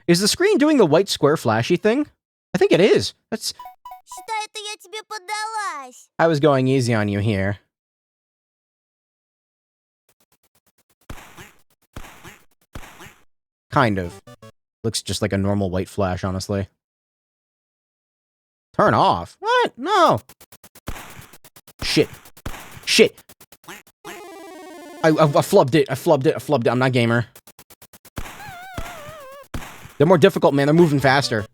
Is the screen doing the white square flashy thing? I think it is. That's... Считай, это я тебе поддалась. I was going easy on you here. Kind of. Looks just like a normal white flash, honestly. Turn off? What? No! Shit. Shit! I flubbed it. I flubbed it. I'm not gamer. They're more difficult, man. They're moving faster.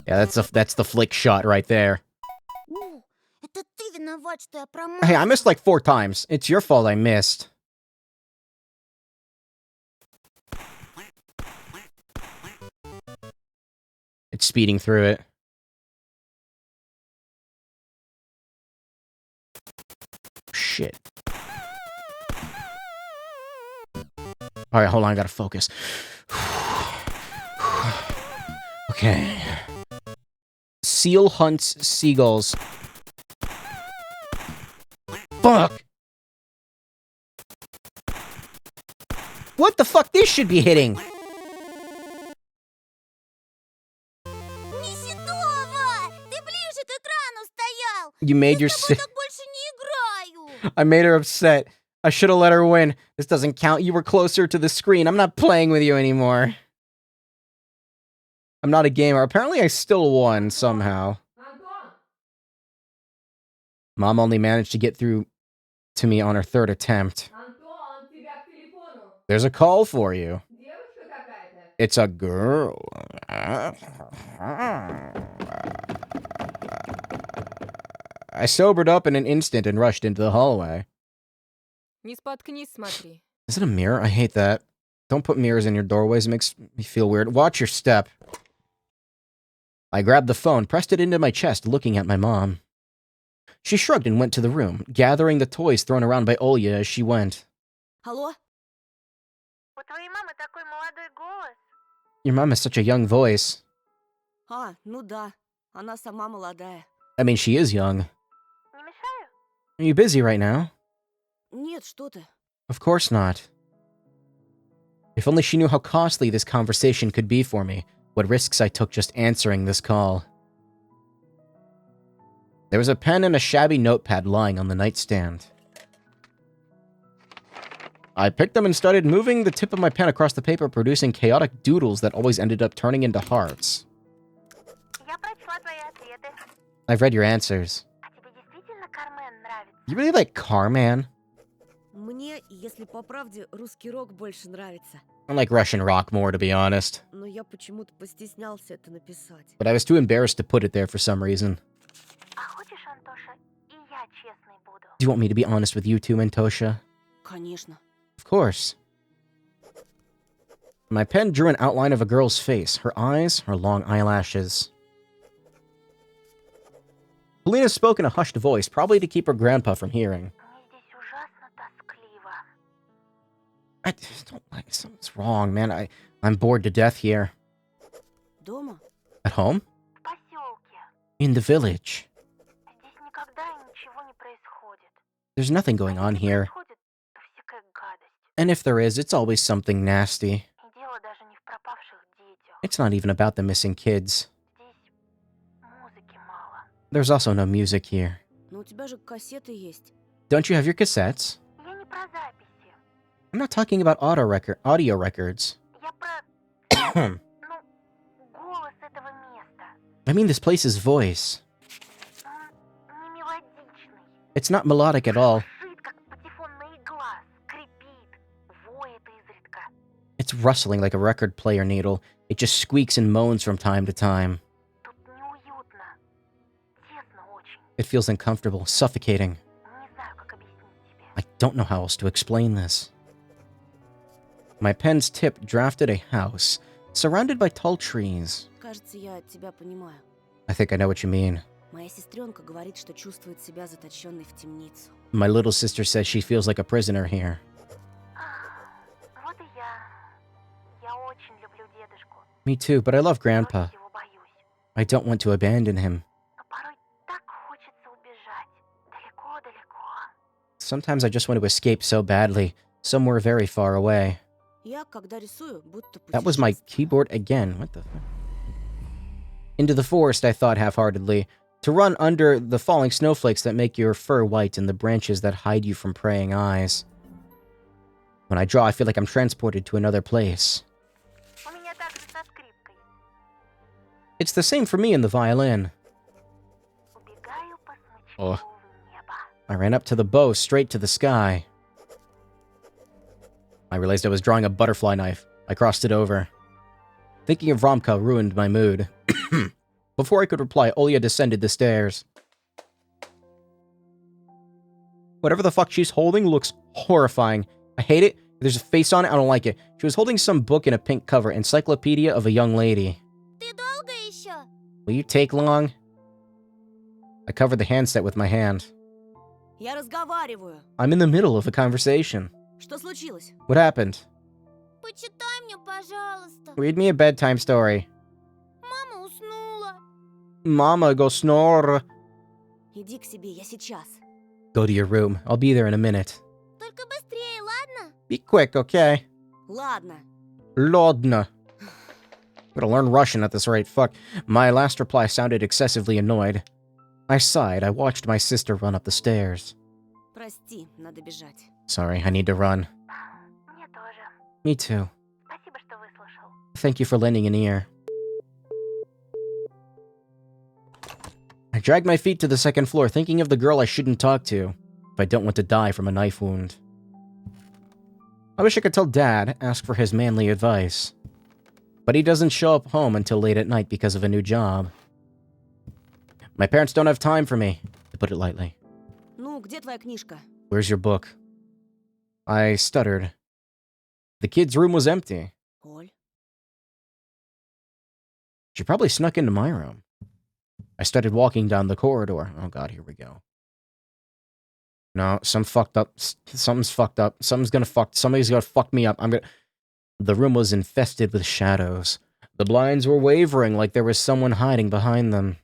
Yeah, that's the flick shot right there. О, это ты виноват, что я Hey, I промазала. missed like 4 times. It's your fault I missed. It's speeding through it. Shit. Alright, hold on, I gotta focus. Okay. Seal hunts seagulls. Fuck! What the fuck? This should be hitting. Неситова! Ты ближе к экрану стоял! You made your Я с тобой si- так больше не играю! I made her upset. I should have let her win. This doesn't count. You were closer to the screen. I'm not playing with you anymore. I'm not a gamer. Apparently I still won somehow. Антон! Mom only managed to get through to me on her third attempt. Антон, тебя к телефону. There's a call for you. Девочка какая-то. It's a girl. I sobered up in an instant and rushed into the hallway. Не споткнись, смотри. Is it a mirror? I hate that. Don't put mirrors in your doorways. It makes me feel weird. Watch your step. I grabbed the phone, pressed it into my chest, looking at my mom. She shrugged and went to the room, gathering the toys thrown around by Olya as she went. Алло? У твоей мамы такой молодой голос. Your mom has such a young voice. А, ну да. Она сама молодая. I mean, she is young. Не мешаю? Are you busy right now? Нет, что ты. Of course not. If only she knew how costly this conversation could be for me, what risks I took just answering this call. There was a pen and a shabby notepad lying on the nightstand. I picked them and started moving the tip of my pen across the paper, producing chaotic doodles that always ended up turning into hearts. Я прочла твои ответы. I've read your answers. А тебе действительно Кармен нравится? You really like Carman? Мне, если по правде, русский рок больше нравится. I like Russian rock more, to be honest. Но я почему-то постеснялся это написать. But I was too embarrassed to put it there for some reason. А хочешь, Антоша, и я честной буду? Do you want me to be honest with you too, Antosha? Конечно. Of course. My pen drew an outline of a girl's face, her eyes, her long eyelashes. Polina spoke in a hushed voice, probably to keep her grandpa from hearing. Мне здесь ужасно тоскливо. I just don't like something's wrong, man. I'm bored to death here. Дома? At home? В поселке. In the village. Здесь никогда ничего не происходит. There's nothing going on here. Происходит, то всякая гадость. And if there is, it's always something nasty. И дело даже не в пропавших детях. It's not even about the missing kids. Здесь музыки мало. There's also no music here. Но у тебя же кассеты есть. Don't you have your cassettes? Я не про записи. I'm not talking about audio records. Я про, I голос этого места. mean this place's voice. Он не мелодичный. It's not melodic at all. Шит, как патефонная игла. Скрипит. Воет изредка. It's rustling like a record player needle. It just squeaks and moans from time to time. Тут неуютно. Тесно очень. It feels uncomfortable, suffocating. Не знаю, как объяснить тебе. I don't know how else to explain this. My pen's tip drafted a house, surrounded by tall trees. Кажется, я тебя понимаю. I think I know what you mean. Моя сестренка говорит, что чувствует себя заточенной в темницу. My little sister says she feels like a prisoner here. Вот и я. Я очень люблю дедушку. Me too, but I love Grandpa. Очень его боюсь. I don't want to abandon him. Но порой так хочется убежать. Далеко-далеко. Sometimes I just want to escape so badly, somewhere very far away. Я, когда рисую, будто That was my путешествую. keyboard again. What the fuck? Into the forest, I thought half-heartedly. To run under the falling snowflakes that make your fur white and the branches that hide you from praying eyes. When I draw, I feel like I'm transported to another place. У меня так же со скрипкой. It's the same for me in the violin. Убегаю по О. смычку в небо. I ran up to the bow, straight to the sky. I realized I was drawing a butterfly knife. I crossed it over. Thinking of Romka ruined my mood. Before I could reply, Olya descended the stairs. Whatever the fuck she's holding looks horrifying. I hate it. If there's a face on it, I don't like it. She was holding some book in a pink cover, Encyclopedia of a Young Lady. Ты долго еще? Will you take long? I covered the handset with my hand. Я разговариваю. I'm in the middle of a conversation. Что случилось? What happened? Почитай мне, пожалуйста. Read me a bedtime story. Мама уснула. Mama, go snore. Иди к себе, я сейчас. Go to your room. I'll be there in a minute. Только быстрее, ладно? Be quick, okay? Ладно. Lodna. I'm gonna learn Russian at this rate. Fuck. My last reply sounded excessively annoyed. I sighed. I watched my sister run up the stairs. Прости, надо бежать. Sorry, I need to run. Мне тоже. Me too. Спасибо, что выслушал. Thank you for lending an ear. I dragged my feet to the second floor, thinking of the girl I shouldn't talk to, if I don't want to die from a knife wound. I wish I could tell Dad, ask for his manly advice. But he doesn't show up home until late at night because of a new job. My parents don't have time for me, to put it lightly. Ну, где твоя книжка? Where's your book? I stuttered. The kid's room was empty. Оль? She probably snuck into my room. I started walking down the corridor. Oh god, here we go. No, something's fucked up. Somebody's gonna fuck me up. The room was infested with shadows. The blinds were wavering like there was someone hiding behind them.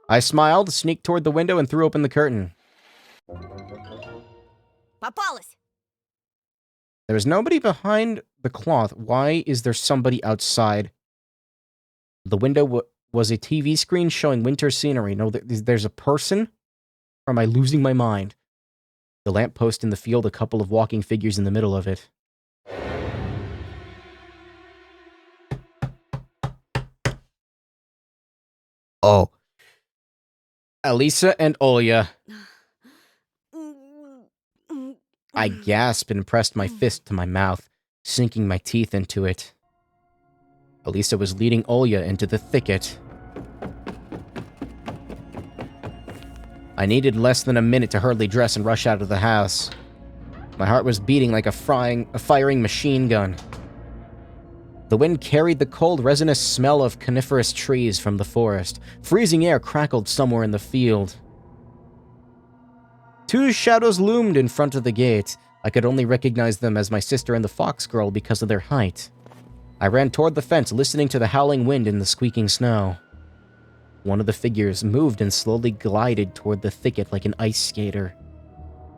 I smiled, sneaked toward the window, and threw open the curtain. Попалась! There was nobody behind the cloth. Why is there somebody outside? The window was a TV screen showing winter scenery. No, there's a person? Or am I losing my mind? The lamppost in the field, a couple of walking figures in the middle of it. Oh. Alisa and Olya. I gasped and pressed my fist to my mouth, sinking my teeth into it. Alisa was leading Olya into the thicket. I needed less than a minute to hurriedly dress and rush out of the house. My heart was beating like a firing machine gun. The wind carried the cold, resinous smell of coniferous trees from the forest. Freezing air crackled somewhere in the field. Two shadows loomed in front of the gate. I could only recognize them as my sister and the fox girl because of their height. I ran toward the fence, listening to the howling wind and the squeaking snow. One of the figures moved and slowly glided toward the thicket like an ice skater.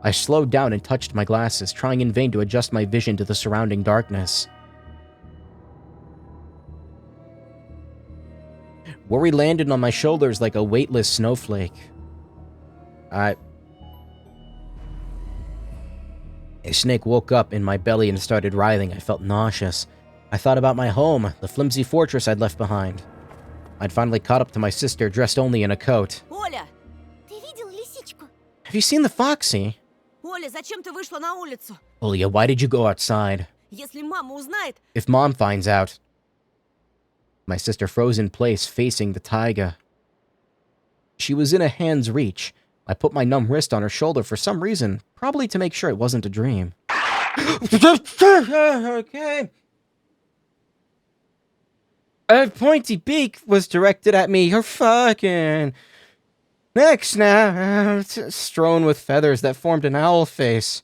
I slowed down and touched my glasses, trying in vain to adjust my vision to the surrounding darkness. Worry landed on my shoulders like a weightless snowflake. A snake woke up in my belly and started writhing. I felt nauseous. I thought about my home, the flimsy fortress I'd left behind. I'd finally caught up to my sister, dressed only in a coat. Оля! Ты видел лисичку? Have you seen the foxy? Оля, зачем ты вышла на улицу? Olya, why did you go outside? Если мама узнает... If Mom finds out... My sister froze in place, facing the taiga. She was in a hand's reach. I put my numb wrist on her shoulder for some reason, probably to make sure it wasn't a dream. Okay. A pointy beak was directed at me. You're fucking... Next now, strewn with feathers that formed an owl face.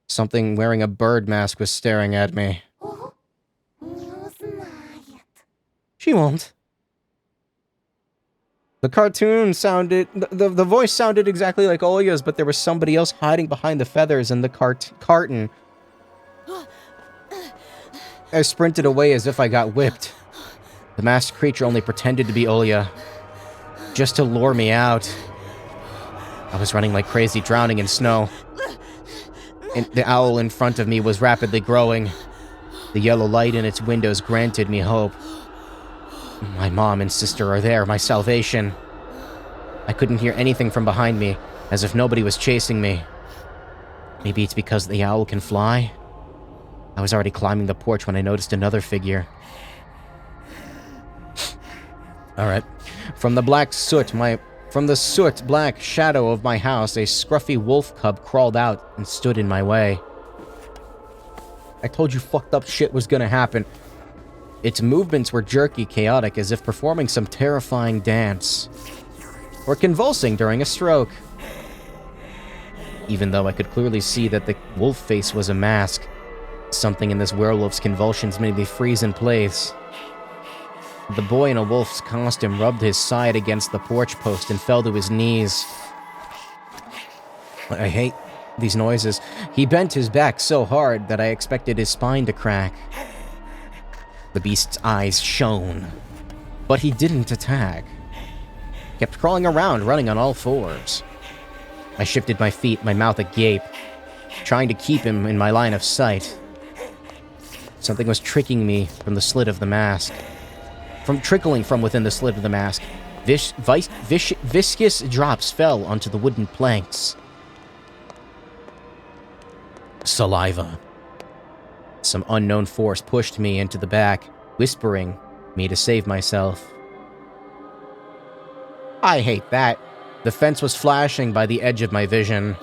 Something wearing a bird mask was staring at me. Ого, не узнает. She won't. The cartoon sounded... The voice sounded exactly like Olya's, but there was somebody else hiding behind the feathers in the carton. I sprinted away as if I got whipped. The masked creature only pretended to be Olya, just to lure me out. I was running like crazy, drowning in snow. And the owl in front of me was rapidly growing. The yellow light in its windows granted me hope. My mom and sister are there, my salvation. I couldn't hear anything from behind me, as if nobody was chasing me. Maybe it's because the owl can fly? I was already climbing the porch when I noticed another figure. Alright. From the soot black shadow of my house, a scruffy wolf cub crawled out and stood in my way. I told you fucked up shit was gonna happen. Its movements were jerky, chaotic, as if performing some terrifying dance. Or convulsing during a stroke. Even though I could clearly see that the wolf face was a mask, something in this werewolf's convulsions made me freeze in place. The boy in a wolf's costume rubbed his side against the porch post and fell to his knees. I hate these noises. He bent his back so hard that I expected his spine to crack. The beast's eyes shone, but he didn't attack. Kept crawling around, running on all fours. I shifted my feet, my mouth agape, trying to keep him in my line of sight. Something was tricking me from the slit of the mask. Trickling from within the slit of the mask. Viscous drops fell onto the wooden planks. Saliva. Some unknown force pushed me into the back, whispering me to save myself. I hate that. The fence was flashing by the edge of my vision.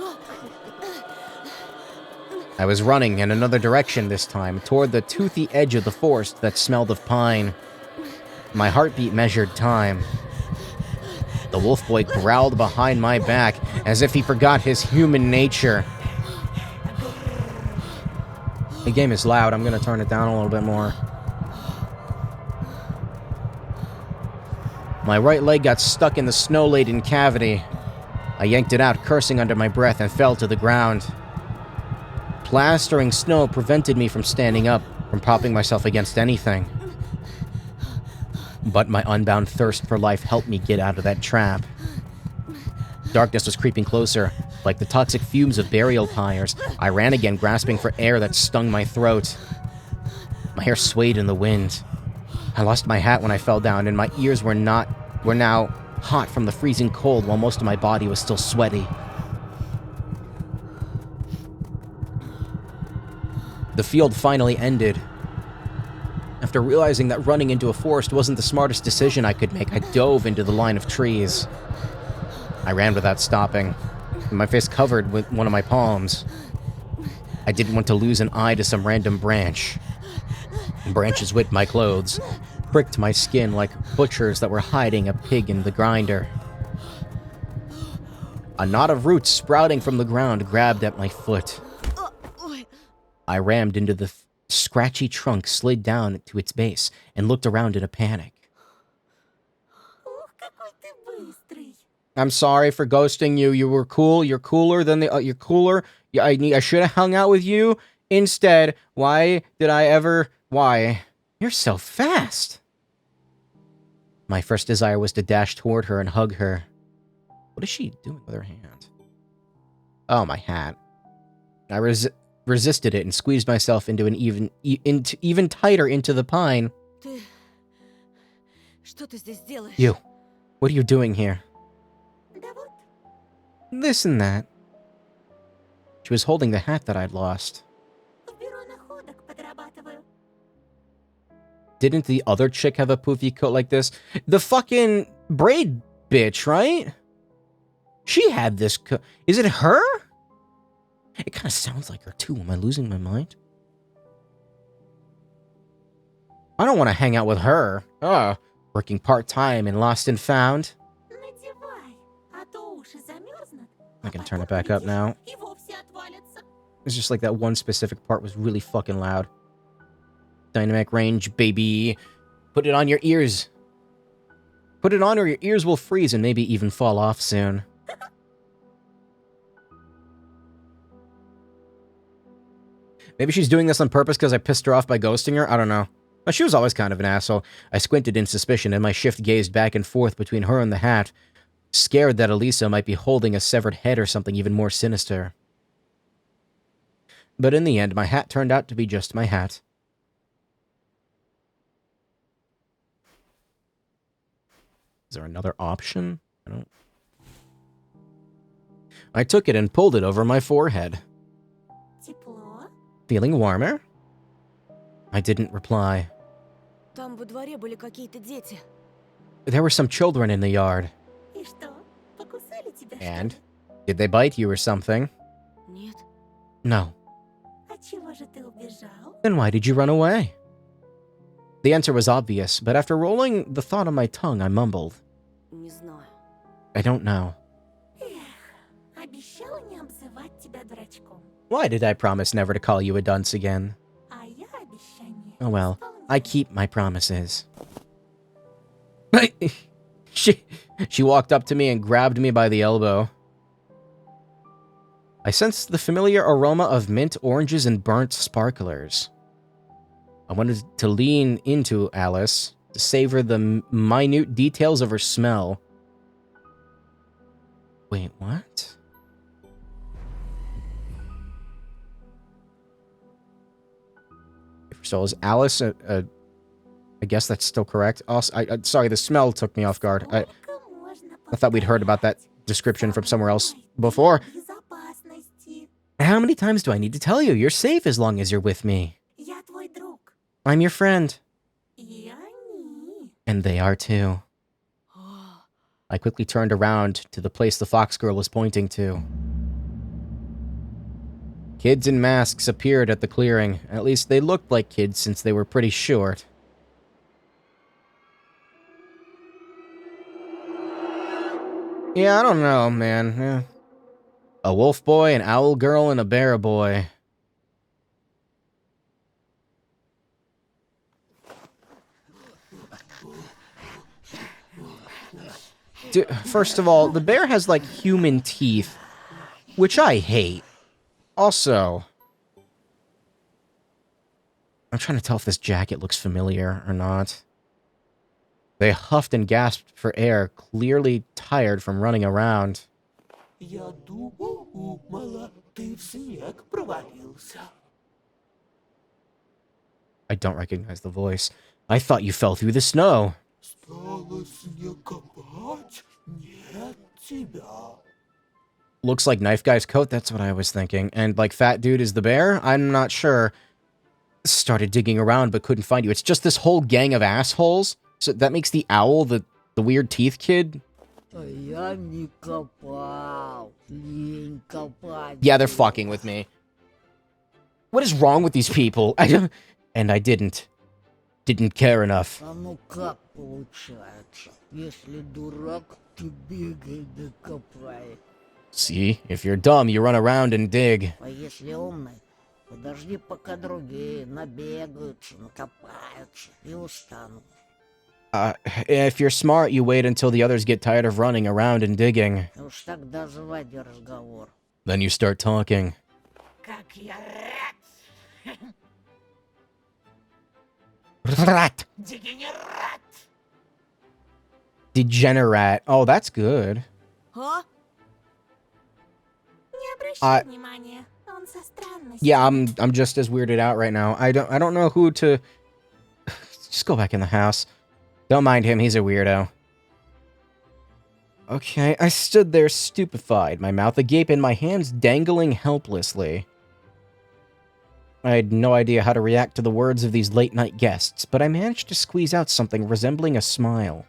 I was running in another direction this time, toward the toothy edge of the forest that smelled of pine. My heartbeat measured time. The wolf boy growled behind my back, as if he forgot his human nature. The game is loud. I'm gonna turn it down a little bit more. My right leg got stuck in the snow-laden cavity. I yanked it out, cursing under my breath, and fell to the ground. Plastering snow prevented me from standing up, from propping myself against anything. But my unbound thirst for life helped me get out of that trap. Darkness was creeping closer, like the toxic fumes of burial pyres. I ran again, grasping for air that stung my throat. My hair swayed in the wind. I lost my hat when I fell down, and my ears were now hot from the freezing cold, while most of my body was still sweaty. The field finally ended. After realizing that running into a forest wasn't the smartest decision I could make, I dove into the line of trees. I ran without stopping, my face covered with one of my palms. I didn't want to lose an eye to some random branch. Branches whipped my clothes, pricked my skin like butchers that were hiding a pig in the grinder. A knot of roots sprouting from the ground grabbed at my foot. I rammed into the scratchy trunk, slid down to its base, and looked around in a panic. I'm sorry for ghosting you. You were cool. You're cooler than the. You're cooler. I should have hung out with you instead. Why did I ever? Why? You're so fast. My first desire was to dash toward her and hug her. What is she doing with her hand? Oh, my hat. I resisted it and squeezed myself into even tighter into the pine. You. What are you doing here? This and that. She was holding the hat that I'd lost. Didn't the other chick have a poofy coat like this? The fucking braid bitch, right? She had this coat. Is it her? It kind of sounds like her too. Am I losing my mind? I don't want to hang out with her. Working part-time and lost and found. I can turn it back up now. It's just like that one specific part was really fucking loud. Dynamic range, baby. Put it on your ears. Put it on or your ears will freeze and maybe even fall off soon. Maybe she's doing this on purpose because I pissed her off by ghosting her? I don't know. But she was always kind of an asshole. I squinted in suspicion and my shift gazed back and forth between her and the hat, scared that Elisa might be holding a severed head or something even more sinister. But in the end, my hat turned out to be just my hat. Is there another option? I took it and pulled it over my forehead. Feeling warmer? I didn't reply. There were some children in the yard. And? Did they bite you or something? No. Then why did you run away? The answer was obvious, but after rolling the thought on my tongue, I mumbled. I don't know. Why did I promise never to call you a dunce again? Oh well, I keep my promises. She walked up to me and grabbed me by the elbow. I sensed the familiar aroma of mint, oranges, and burnt sparklers. I wanted to lean into Alice to savor the minute details of her smell. Wait, what? So is Alice I guess that's still correct. Also, sorry, the smell took me off guard. I thought we'd heard about that description from somewhere else before. How many times do I need to tell you? You're safe as long as you're with me. I'm your friend. And they are too. I quickly turned around to the place the fox girl was pointing to. Kids in masks appeared at the clearing. At least they looked like kids since they were pretty short. Yeah, I don't know, man. A wolf boy, an owl girl, and a bear boy. First of all, the bear has, like, human teeth, which I hate. Also, I'm trying to tell if this jacket looks familiar or not. They huffed and gasped for air, clearly tired from running around. I don't recognize the voice. I thought you fell through the snow. Looks like Knife Guy's coat, that's what I was thinking. And like Fat Dude is the bear? I'm not sure. Started digging around but couldn't find you. It's just this whole gang of assholes. So that makes the owl the weird teeth kid? Yeah, they're fucking with me. What is wrong with these people? And I didn't care enough. See, if you're dumb, you run around and dig. If you're smart, you wait until the others get tired of running around and digging. Then you start talking. Rat. Degenerate. Oh, that's good. Huh? Yeah, I'm just as weirded out right now. I don't know who to. Just go back in the house. Don't mind him, he's a weirdo. Okay, I stood there stupefied, my mouth agape and my hands dangling helplessly. I had no idea how to react to the words of these late-night guests, but I managed to squeeze out something resembling a smile.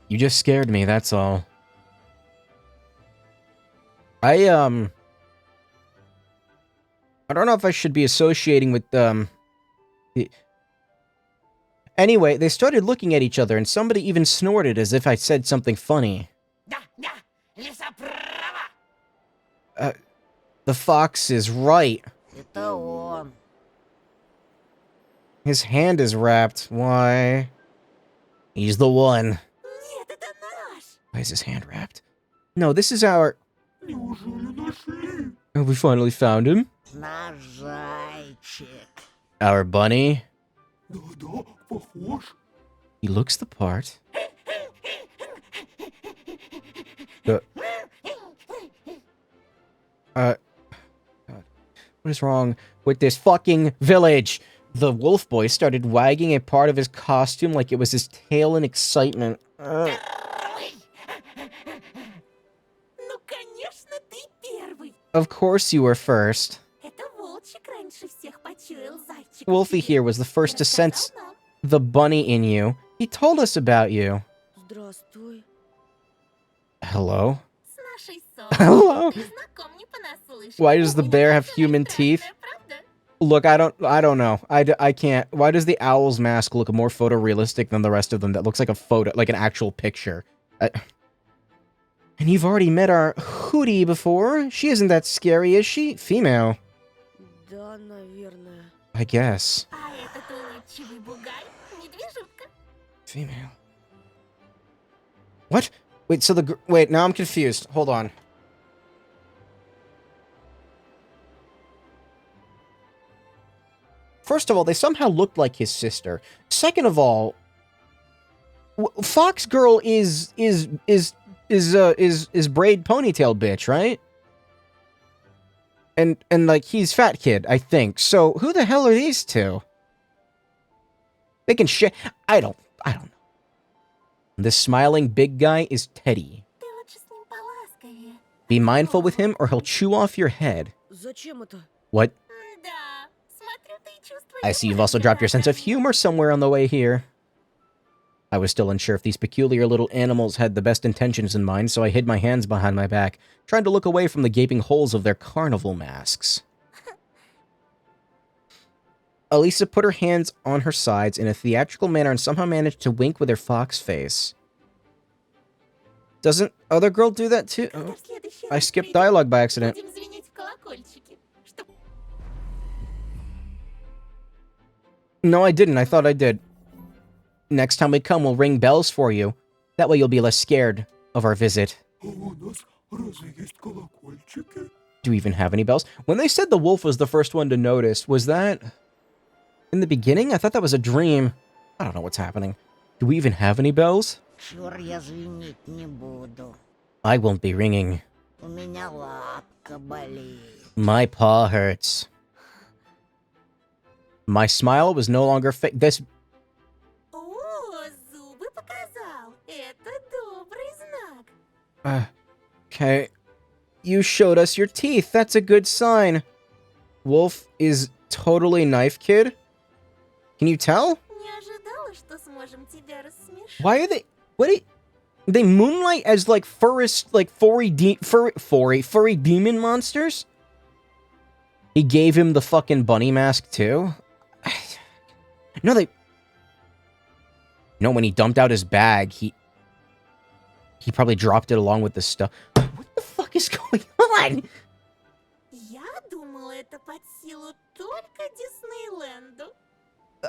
You just scared me, that's all. I don't know if I should be associating with, Anyway, they started looking at each other, and somebody even snorted as if I said something funny. The fox is right. His hand is wrapped. Why? He's the one. Why is his hand wrapped? No, this is our... Have we finally found him? Our bunny? He looks the part. What is wrong with this fucking village? The wolf boy started wagging a part of his costume like it was his tail in excitement. Of course you were first. Wolfie here was the first to sense the bunny in you. He told us about you. Hello? Hello? Why does the bear have human teeth? Look, I don't know. I can't. Why does the owl's mask look more photorealistic than the rest of them? That looks like a photo, like an actual picture. And you've already met our Hootie before. She isn't that scary, is she? Female. I guess. Female. What? Wait, so wait, now I'm confused. Hold on. First of all, they somehow looked like his sister. Second of all, Fox Girl is braid ponytail bitch, right? And like he's fat kid, I think. So who the hell are these two? They can shit. I don't know. This smiling big guy is Teddy. Be mindful with him or he'll chew off your head. Зачем это? What? I see you've also dropped your sense of humor somewhere on the way here. I was still unsure if these peculiar little animals had the best intentions in mind, so I hid my hands behind my back, trying to look away from the gaping holes of their carnival masks. Elisa put her hands on her sides in a theatrical manner and somehow managed to wink with her fox face. Doesn't other girl do that too? Oh, I skipped dialogue by accident. No, I didn't. I thought I did. Next time we come, we'll ring bells for you. That way you'll be less scared of our visit. Do we even have any bells? When they said the wolf was the first one to notice, was that in the beginning? I thought that was a dream. I don't know what's happening. Do we even have any bells? I won't be ringing. My paw hurts. My smile was no longer fake. This... Okay. You showed us your teeth. That's a good sign. Wolf is totally knife kid? Can you tell? Why are they... They moonlight as like furry demon monsters? He gave him the fucking bunny mask too? No, they... No, when he dumped out his bag, he probably dropped it along with the stuff. What the fuck is going on?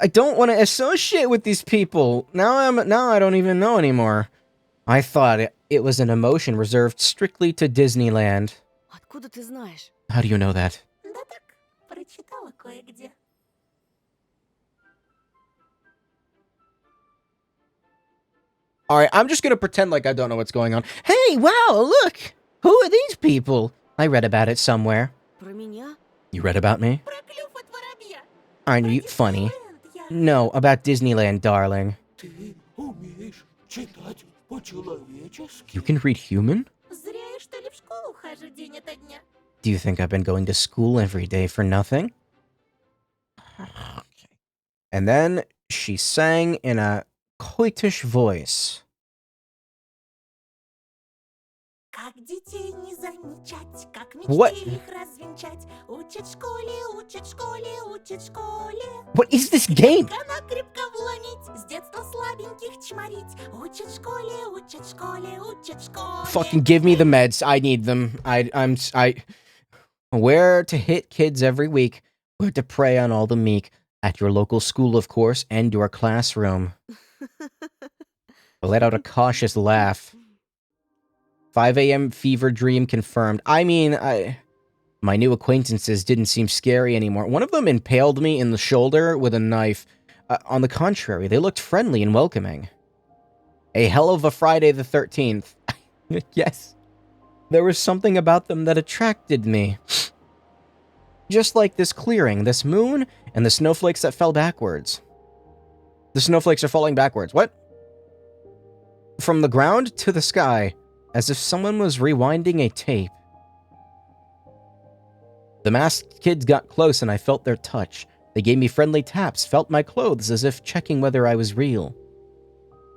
I don't want to associate with these people. Now I don't even know anymore. I thought it was an emotion reserved strictly to Disneyland. Откуда ты знаешь? How do you know that? Alright, I'm just gonna pretend like I don't know what's going on. Hey, wow, look! Who are these people? I read about it somewhere. Про меня? You read about me? Aren't you funny? No, about Disneyland, darling. You can read human? Do you think I've been going to school every day for nothing? Okay. And then she sang in a coitish voice. What? What is this game? Fucking give me the meds. I need them. Where to hit kids every week, where to prey on all the meek, at your local school, of course, and your classroom. I let out a cautious laugh. 5 a.m. fever dream confirmed. I mean, my new acquaintances didn't seem scary anymore. One of them impaled me in the shoulder with a knife. On the contrary, they looked friendly and welcoming. A hell of a Friday the 13th. Yes. There was something about them that attracted me. Just like this clearing, this moon, and the snowflakes that fell backwards. The snowflakes are falling backwards. What? From the ground to the sky, as if someone was rewinding a tape. The masked kids got close and I felt their touch. They gave me friendly taps, felt my clothes as if checking whether I was real.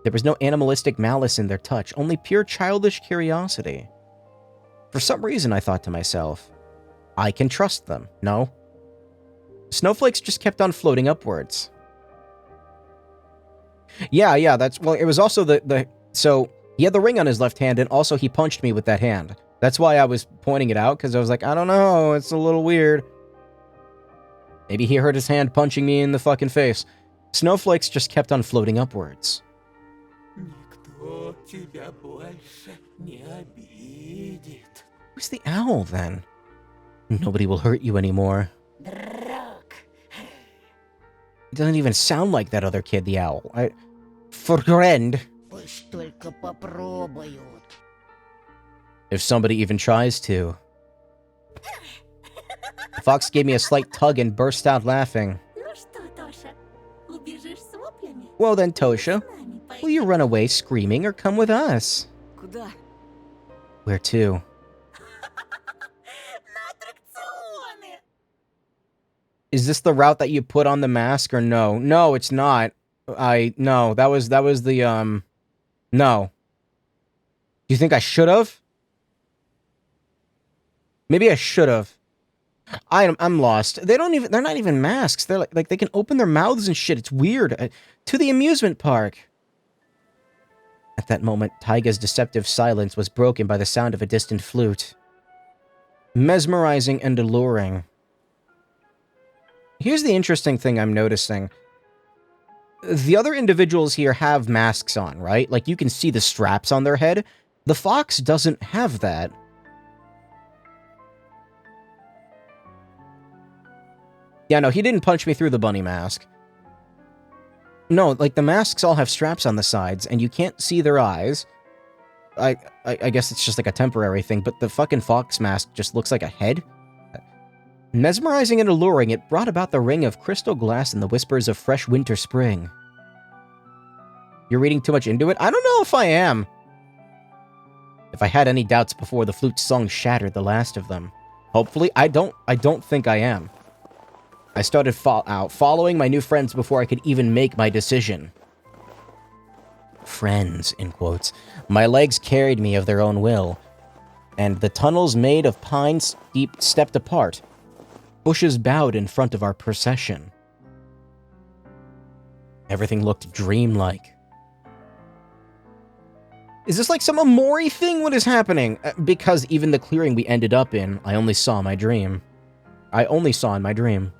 There was no animalistic malice in their touch, only pure childish curiosity. For some reason, I thought to myself, I can trust them, no? Snowflakes just kept on floating upwards. Yeah, that's... Well, it was also so, he had the ring on his left hand, and also he punched me with that hand. That's why I was pointing it out, because I was like, I don't know, it's a little weird. Maybe he hurt his hand punching me in the fucking face. Snowflakes just kept on floating upwards. Who's the owl, then? Nobody will hurt you anymore. It doesn't even sound like that other kid, the owl. Friend. Пусть только попробуют. If somebody even tries to. The fox gave me a slight tug and burst out laughing. Ну что, Тоша, убежишь с воплями? Well then, Tosha, С нами will you run away screaming or come with us? Куда? Where to? На аттракционы! Is this the route that you put on the mask or no? No, it's not. No, that was the, no. Do you think I should have? Maybe I should have. I'm lost. They're not even masks. They're like they can open their mouths and shit. It's weird. To the amusement park. At that moment, Taiga's deceptive silence was broken by the sound of a distant flute. Mesmerizing and alluring. Here's the interesting thing I'm noticing. The other individuals here have masks on, right? Like, you can see the straps on their head. The fox doesn't have that. Yeah, no, he didn't punch me through the bunny mask. No, like, the masks all have straps on the sides, and you can't see their eyes. I guess it's just like a temporary thing, but the fucking fox mask just looks like a head. Mesmerizing and alluring, it brought about the ring of crystal glass and the whispers of fresh winter spring. You're reading too much into it? I don't know if I am. If I had any doubts before, the flute's song shattered the last of them. Hopefully, I don't think I am. I started following my new friends before I could even make my decision. Friends, in quotes. My legs carried me of their own will, and the tunnels made of pine stepped apart. Bushes bowed in front of our procession. Everything looked dreamlike. Is this like some Amori thing? What is happening? Because even the clearing we ended up in, I only saw in my dream. The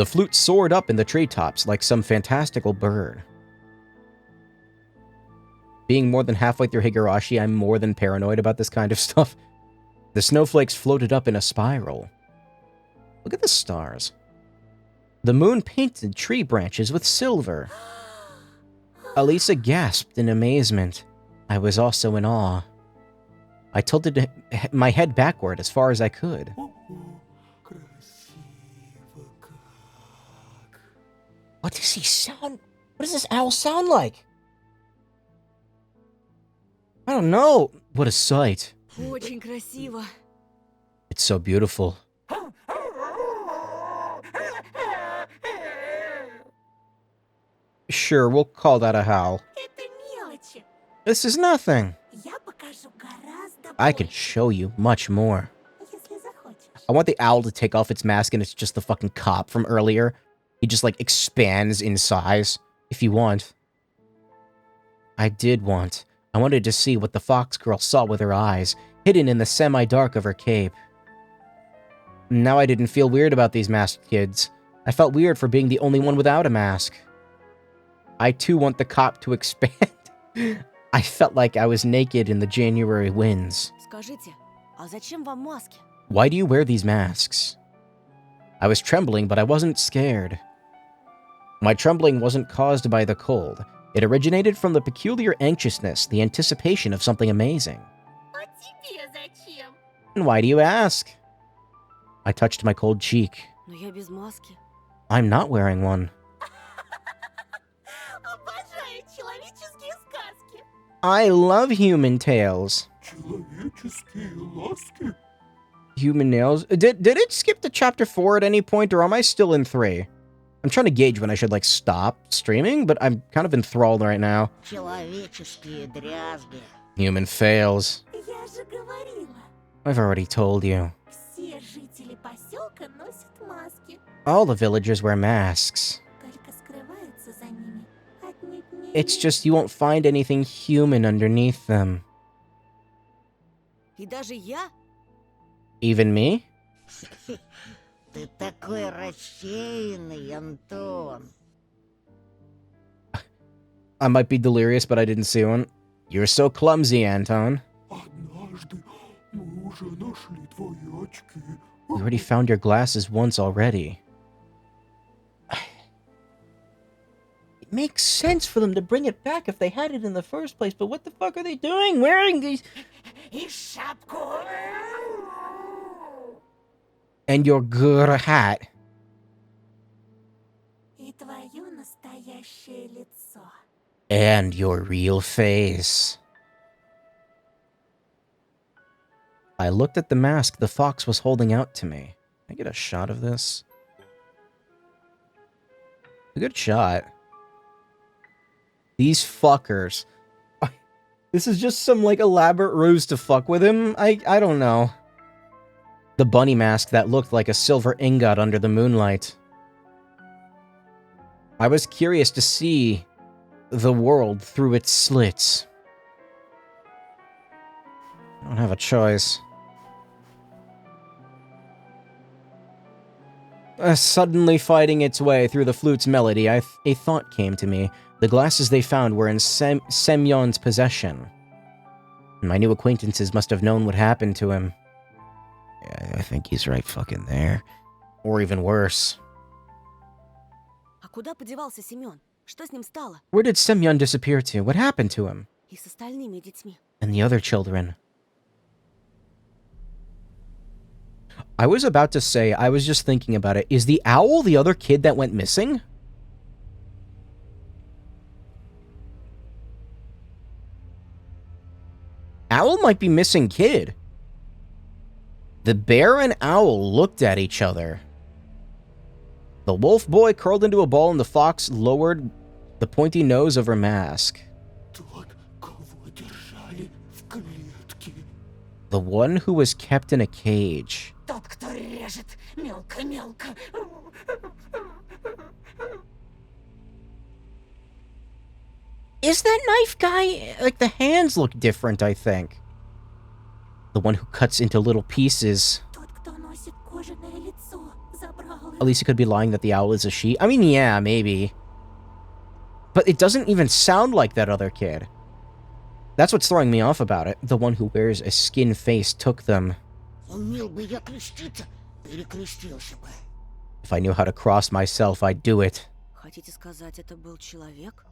flute soared up in the treetops like some fantastical bird. Being more than halfway through Higurashi, I'm more than paranoid about this kind of stuff. The snowflakes floated up in a spiral. Look at the stars. The moon painted tree branches with silver. Alisa gasped in amazement. I was also in awe. I tilted my head backward as far as I could. What does he sound? What does this owl sound like? I don't know. What a sight. Очень красиво. It's so beautiful. Sure, we'll call that a howl. Это мелочи. This is nothing. Я покажу гораздо I can show you much more. если захочешь. I want the owl to take off its mask and it's just the fucking cop from earlier. He just, like, expands in size, if you want. I did want. I wanted to see what the fox girl saw with her eyes, hidden in the semi-dark of her cape. Now I didn't feel weird about these masked kids. I felt weird for being the only one without a mask. I too want the cop to expand. I felt like I was naked in the January winds. Скажите, а зачем вам маски? Why do you wear these masks? I was trembling, but I wasn't scared. My trembling wasn't caused by the cold. It originated from the peculiar anxiousness, the anticipation of something amazing. А тебе зачем? And why do you ask? I touched my cold cheek. Но я без маски. I'm not wearing one. Обожаю человеческие сказки. I love human tales. Human nails. Did it skip to chapter 4 at any point, or am I still in 3? I'm trying to gauge when I should, like, stop streaming, but I'm kind of enthralled right now. Человеческие дрязги. Human fails. Я же говорила, I've already told you. все жители поселка носят маски. All the villagers wear masks. Только скрываются за ними. Отнюдь не It's just you won't find anything human underneath them. И даже я? Even me? Ты такой рассеянный, Антон. I might be delirious, but I didn't see one. You're so clumsy, Anton. We already found your glasses once already. makes sense for them to bring it back if they had it in the first place, but what the fuck are they doing wearing these? And your good hat. And your real face. I looked at the mask the fox was holding out to me. Can I get a shot of this? A good shot. These fuckers. This is just some, like, elaborate ruse to fuck with him? I don't know. The bunny mask that looked like a silver ingot under the moonlight. I was curious to see the world through its slits. I don't have a choice. Suddenly fighting its way through the flute's melody, a thought came to me. The glasses they found were in Semyon's possession. My new acquaintances must have known what happened to him. Yeah, I think he's right fucking there. Or even worse. А куда подевался Семён? Что с ним стало? Where did Semyon disappear to? What happened to him? И с остальными детьми? And the other children. I was about to say, I was just thinking about it. Is the owl the other kid that went missing? Owl might be missing kid. The bear and owl looked at each other. The wolf boy curled into a ball and the fox lowered the pointy nose of her mask. The one who was kept in a cage. Is that knife guy? Like, the hands look different, I think. The one who cuts into little pieces. At least he could be lying that the owl is a she. I mean, yeah, maybe. But it doesn't even sound like that other kid. That's what's throwing me off about it. The one who wears a skin face took them. If I knew how to cross myself, I'd do it. Хотите сказать, это был человек?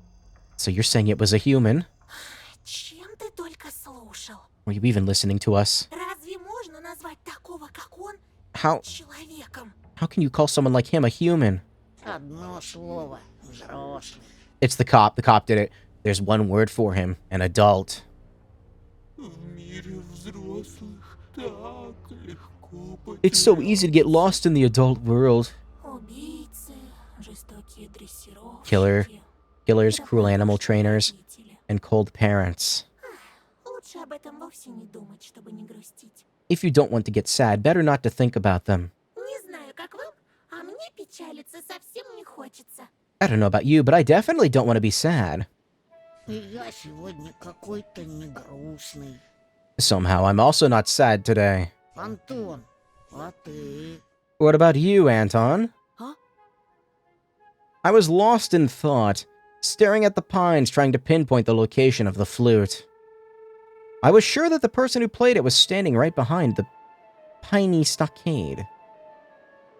So you're saying it was a human? Were you even listening to us? How can you call someone like him a human? It's the cop. The cop did it. There's one word for him. An adult. It's so easy to get lost in the adult world. Killers, cruel animal trainers, and cold parents. If you don't want to get sad, better not to think about them. I don't know about you, but I definitely don't want to be sad. Somehow, I'm also not sad today. What about you, Anton? Huh? I was lost in thought, staring at the pines trying to pinpoint the location of the flute. I was sure that the person who played it was standing right behind the piney stockade.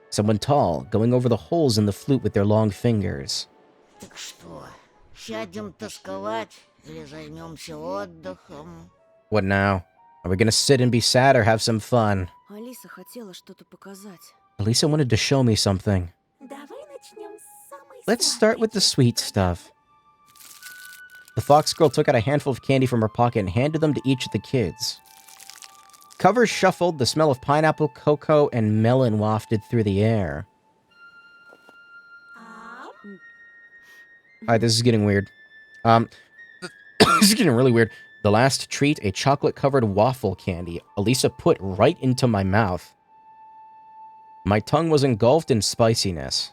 Someone tall, going over the holes in the flute with their long fingers. What now? Are we gonna sit and be sad or have some fun? Алиса хотела что-то показать. Elisa wanted to show me something. Let's start with the sweet stuff. The fox girl took out a handful of candy from her pocket and handed them to each of the kids. Covers shuffled, the smell of pineapple, cocoa, and melon wafted through the air. Alright, this is getting weird. This is getting really weird. The last treat, a chocolate-covered waffle candy, Elisa put right into my mouth. My tongue was engulfed in spiciness.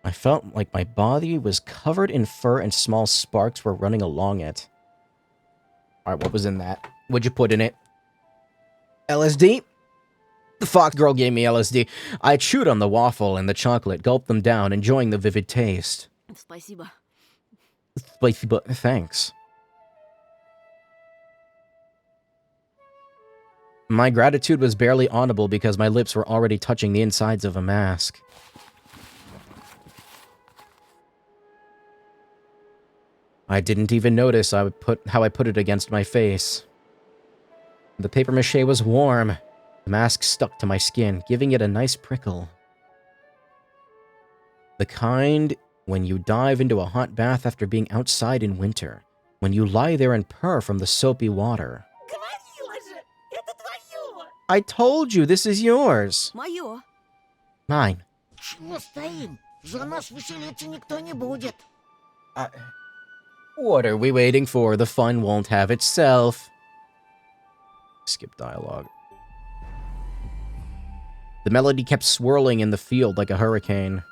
I felt like my body was covered in fur and small sparks were running along it. Alright, what was in that? What'd you put in it? LSD? The fox girl gave me LSD. I chewed on the waffle and the chocolate, gulped them down, enjoying the vivid taste. Спасибо. But thanks. My gratitude was barely audible because my lips were already touching the insides of a mask. I didn't even notice how I put it against my face. The papier-mâché was warm. The mask stuck to my skin, giving it a nice prickle. The kind when you dive into a hot bath after being outside in winter. When you lie there and purr from the soapy water. I told you, this is yours. Моё. Mine. Чего стоим? За нас веселиться никто не будет. What are we waiting for? The fun won't have itself. Skip dialogue. The melody kept swirling in the field like a hurricane.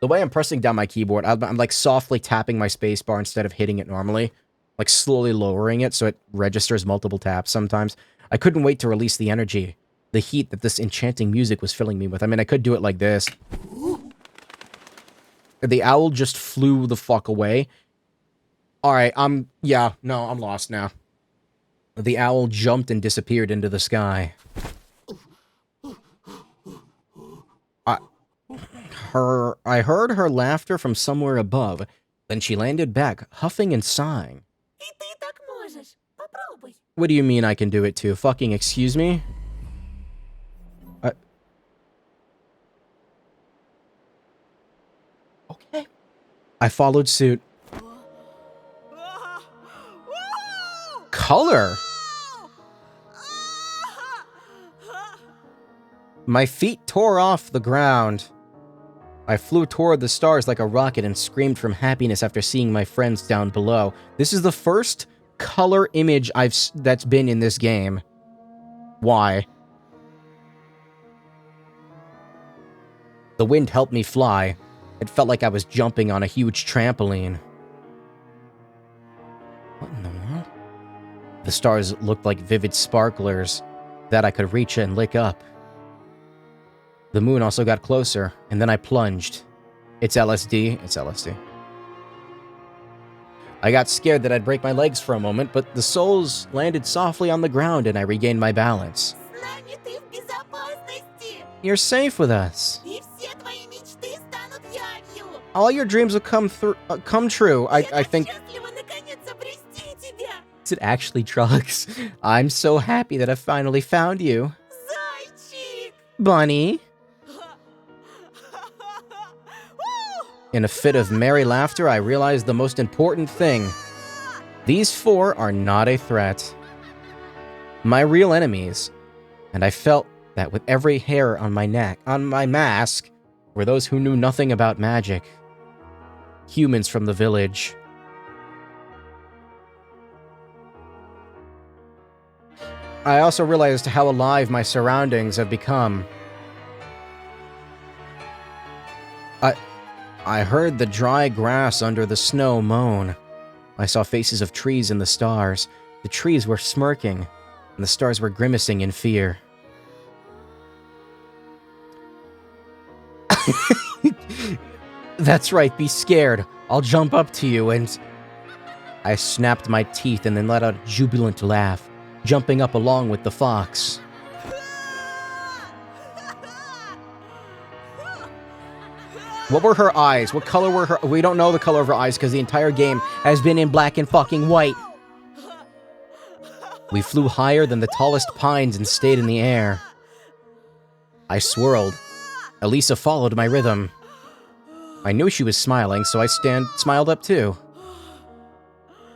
The way I'm pressing down my keyboard, I'm like softly tapping my spacebar instead of hitting it normally. Like slowly lowering it so it registers multiple taps sometimes. I couldn't wait to release the energy, the heat that this enchanting music was filling me with. I mean, I could do it like this. The owl just flew the fuck away. Alright, I'm lost now. The owl jumped and disappeared into the sky. I heard her laughter from somewhere above. Then she landed back, huffing and sighing. What do you mean I can do it too? Fucking excuse me? Okay. I followed suit. Color? My feet tore off the ground. I flew toward the stars like a rocket and screamed from happiness after seeing my friends down below. This is the first color image that's been in this game. Why? The wind helped me fly. It felt like I was jumping on a huge trampoline. What in the world? The stars looked like vivid sparklers that I could reach and lick up. The moon also got closer, and then I plunged. It's LSD. It's LSD. I got scared that I'd break my legs for a moment, but the souls landed softly on the ground and I regained my balance. You're safe with us. All your dreams will come true. I think... Is it actually drugs? I'm so happy that I finally found you. Bunny. In a fit of merry laughter, I realized the most important thing. These four are not a threat. My real enemies. And I felt that with every hair on my neck, on my mask, were those who knew nothing about magic. Humans from the village. I also realized how alive my surroundings have become. I heard the dry grass under the snow moan. I saw faces of trees in the stars. The trees were smirking, and the stars were grimacing in fear. That's right, be scared. I'll jump up to you and... I snapped my teeth and then let out a jubilant laugh, jumping up along with the fox. What were her eyes? What color were her... We don't know the color of her eyes because the entire game has been in black and fucking white. We flew higher than the tallest pines and stayed in the air. I swirled. Elisa followed my rhythm. I knew she was smiling, so I smiled up too.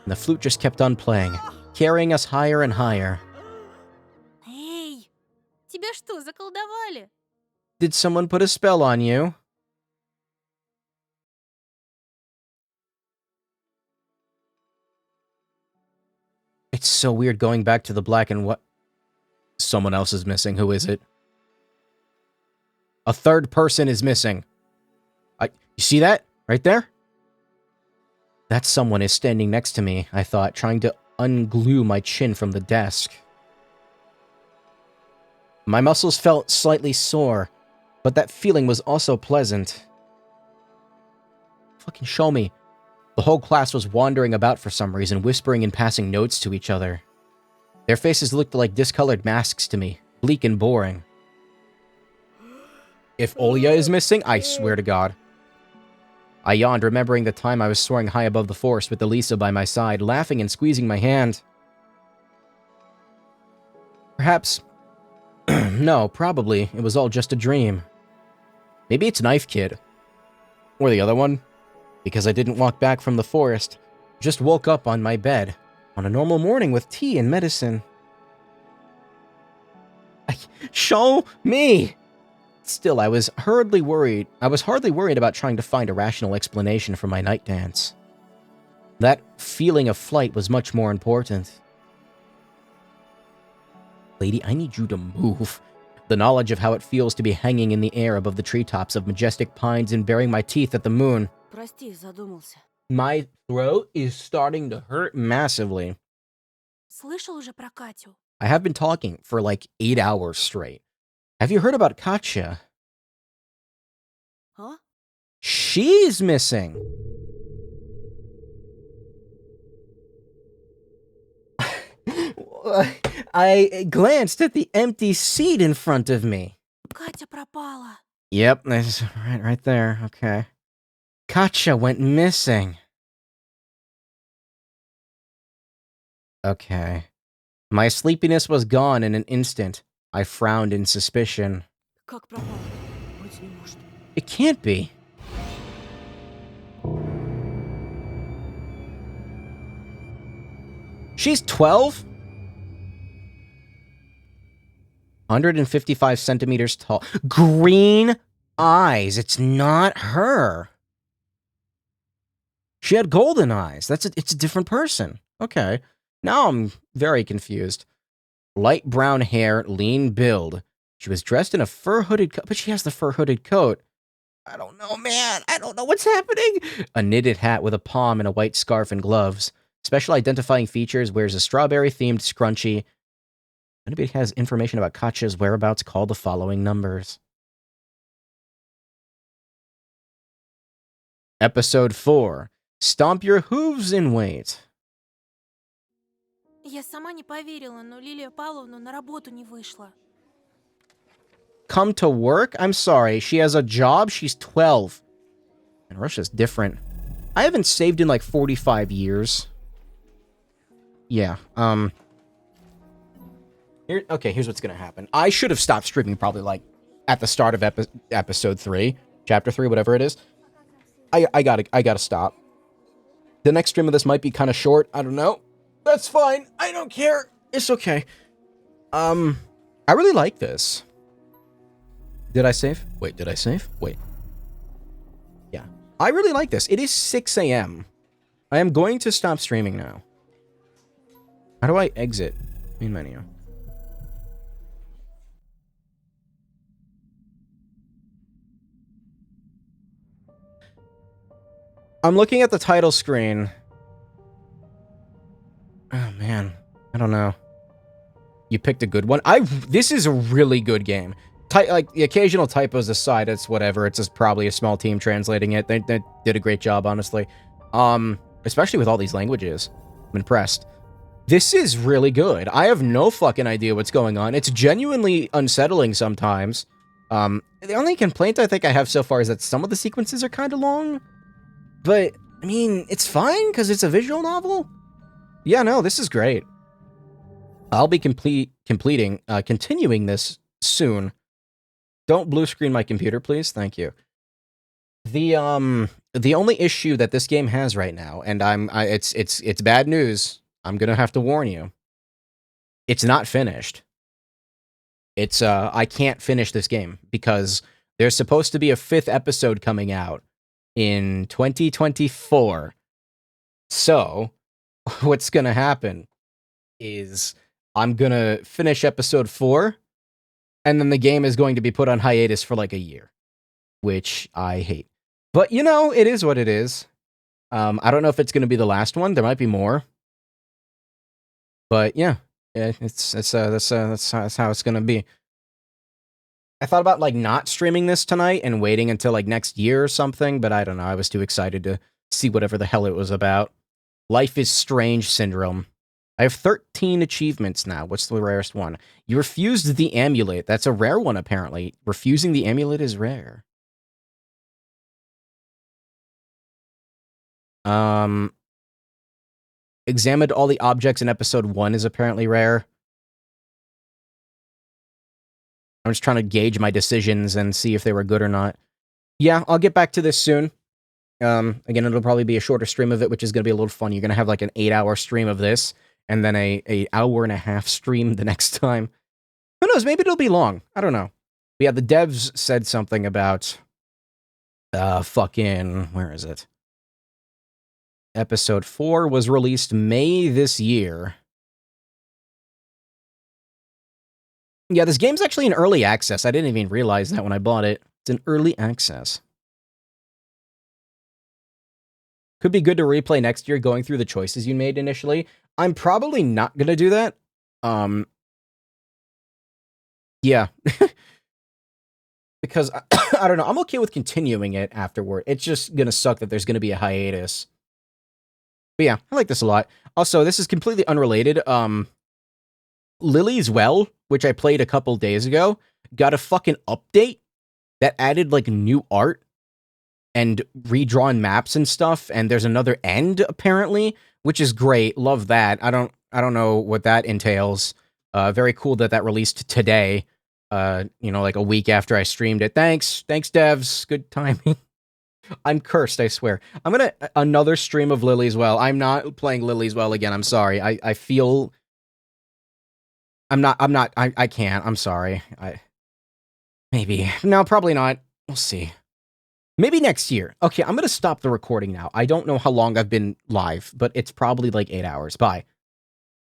And the flute just kept on playing, carrying us higher and higher. Эй, тебя что, заколдовали? Did someone put a spell on you? It's so weird going back to the black and white. Someone else is missing. Who is it? A third person is missing. You see that? Right there? That someone is standing next to me, I thought, trying to unglue my chin from the desk. My muscles felt slightly sore, but that feeling was also pleasant. Fucking show me. The whole class was wandering about for some reason, whispering and passing notes to each other. Their faces looked like discolored masks to me, bleak and boring. If Olya is missing, I swear to God. I yawned, remembering the time I was soaring high above the forest with Elisa by my side, laughing and squeezing my hand. Perhaps... no, probably. It was all just a dream. Maybe it's Knife Kid. Or the other one. Because I didn't walk back from the forest. Just woke up on my bed. On a normal morning with tea and medicine. Show me! Still, I was hardly worried about trying to find a rational explanation for my night dance. That feeling of flight was much more important. Lady, I need you to move. The knowledge of how it feels to be hanging in the air above the treetops of majestic pines and baring my teeth at the moon. Прости, задумался. My throat is starting to hurt massively. Слышал уже про Катю? I have been talking for like 8 hours straight. Have you heard about Katya? Huh? She's missing. I glanced at the empty seat in front of me. Катя пропала. Yep, that's right there. Okay. Katya went missing. Okay. My sleepiness was gone in an instant. I frowned in suspicion. Как пропала? Быть не может. It can't be. She's 12? 155 centimeters tall. Green eyes. It's not her. She had golden eyes. It's a different person. Okay. Now I'm very confused. Light brown hair, lean build. She was dressed in a fur-hooded coat, but she has the fur-hooded coat. I don't know, man. I don't know what's happening. A knitted hat with a palm and a white scarf and gloves. Special identifying features, wears a strawberry-themed scrunchie. If anybody has information about Katya's whereabouts, call the following numbers. Episode 4. Stomp your hooves and wait. Я сама не поверила, но Лилия Павловна на работу не вышла. Come to work? I'm sorry. She has a job? She's 12. And Russia's different. I haven't saved in like 45 years. Yeah, here's what's gonna happen. I should have stopped streaming probably like at the start of episode 3, chapter 3, whatever it is. I gotta stop. The next stream of this might be kind of short. I don't know. That's fine. I don't care. It's okay. I really like this. Did I save? Wait, did I save? Wait. Yeah. I really like this. It is 6 a.m. I am going to stop streaming now. How do I exit? Main menu. I'm looking at the title screen. Oh, man. I don't know. You picked a good one. This is a really good game. Like, the occasional typos aside, it's whatever. It's just probably a small team translating it. They did a great job, honestly. Especially with all these languages. I'm impressed. This is really good. I have no fucking idea what's going on. It's genuinely unsettling sometimes. The only complaint I think I have so far is that some of the sequences are kind of long. But, I mean, it's fine because it's a visual novel. Yeah, no, this is great. I'll be continuing this soon. Don't blue screen my computer, please. Thank you. The only issue that this game has right now, and it's bad news. I'm gonna have to warn you. It's not finished. It's I can't finish this game because there's supposed to be a 5th episode coming out in 2024. So, what's gonna happen is I'm gonna finish episode 4, and then the game is going to be put on hiatus for like a year, which I hate. But you know, it is what it is. I don't know if it's gonna be the last one. There might be more. But yeah, that's how it's gonna be. I thought about like not streaming this tonight and waiting until like next year or something, but I don't know. I was too excited to see whatever the hell it was about. Life is Strange Syndrome. I have 13 achievements now. What's the rarest one? You refused the amulet. That's a rare one, apparently. Refusing the amulet is rare. Examined all the objects in episode 1 is apparently rare. I'm just trying to gauge my decisions and see if they were good or not. Yeah, I'll get back to this soon. Again, it'll probably be a shorter stream of it, which is going to be a little fun. You're going to have like an 8-hour stream of this, and then a hour and a half stream the next time. Who knows? Maybe it'll be long. I don't know. But yeah, the devs said something about where is it? Episode 4 was released May this year. Yeah, this game's actually in early access. I didn't even realize that when I bought it. It's in early access. Could be good to replay next year going through the choices you made initially. I'm probably not going to do that. Yeah. Because, I don't know, I'm okay with continuing it afterward. It's just going to suck that there's going to be a hiatus. But yeah, I like this a lot. Also, this is completely unrelated. Lily's Well, which I played a couple days ago, got a fucking update that added, like, new art and redrawn maps and stuff, and there's another end, apparently, which is great. Love that. I don't know what that entails. Very cool that released today. Like a week after I streamed it. Thanks devs. Good timing. I'm cursed, I swear. I'm gonna another stream of Lily's Well. I'm not playing Lily's Well again. I'm sorry. I feel I can't. I'm sorry. Maybe. No, probably not. We'll see. Maybe next year. Okay, I'm gonna stop the recording now. I don't know how long I've been live, but it's probably like 8 hours. Bye.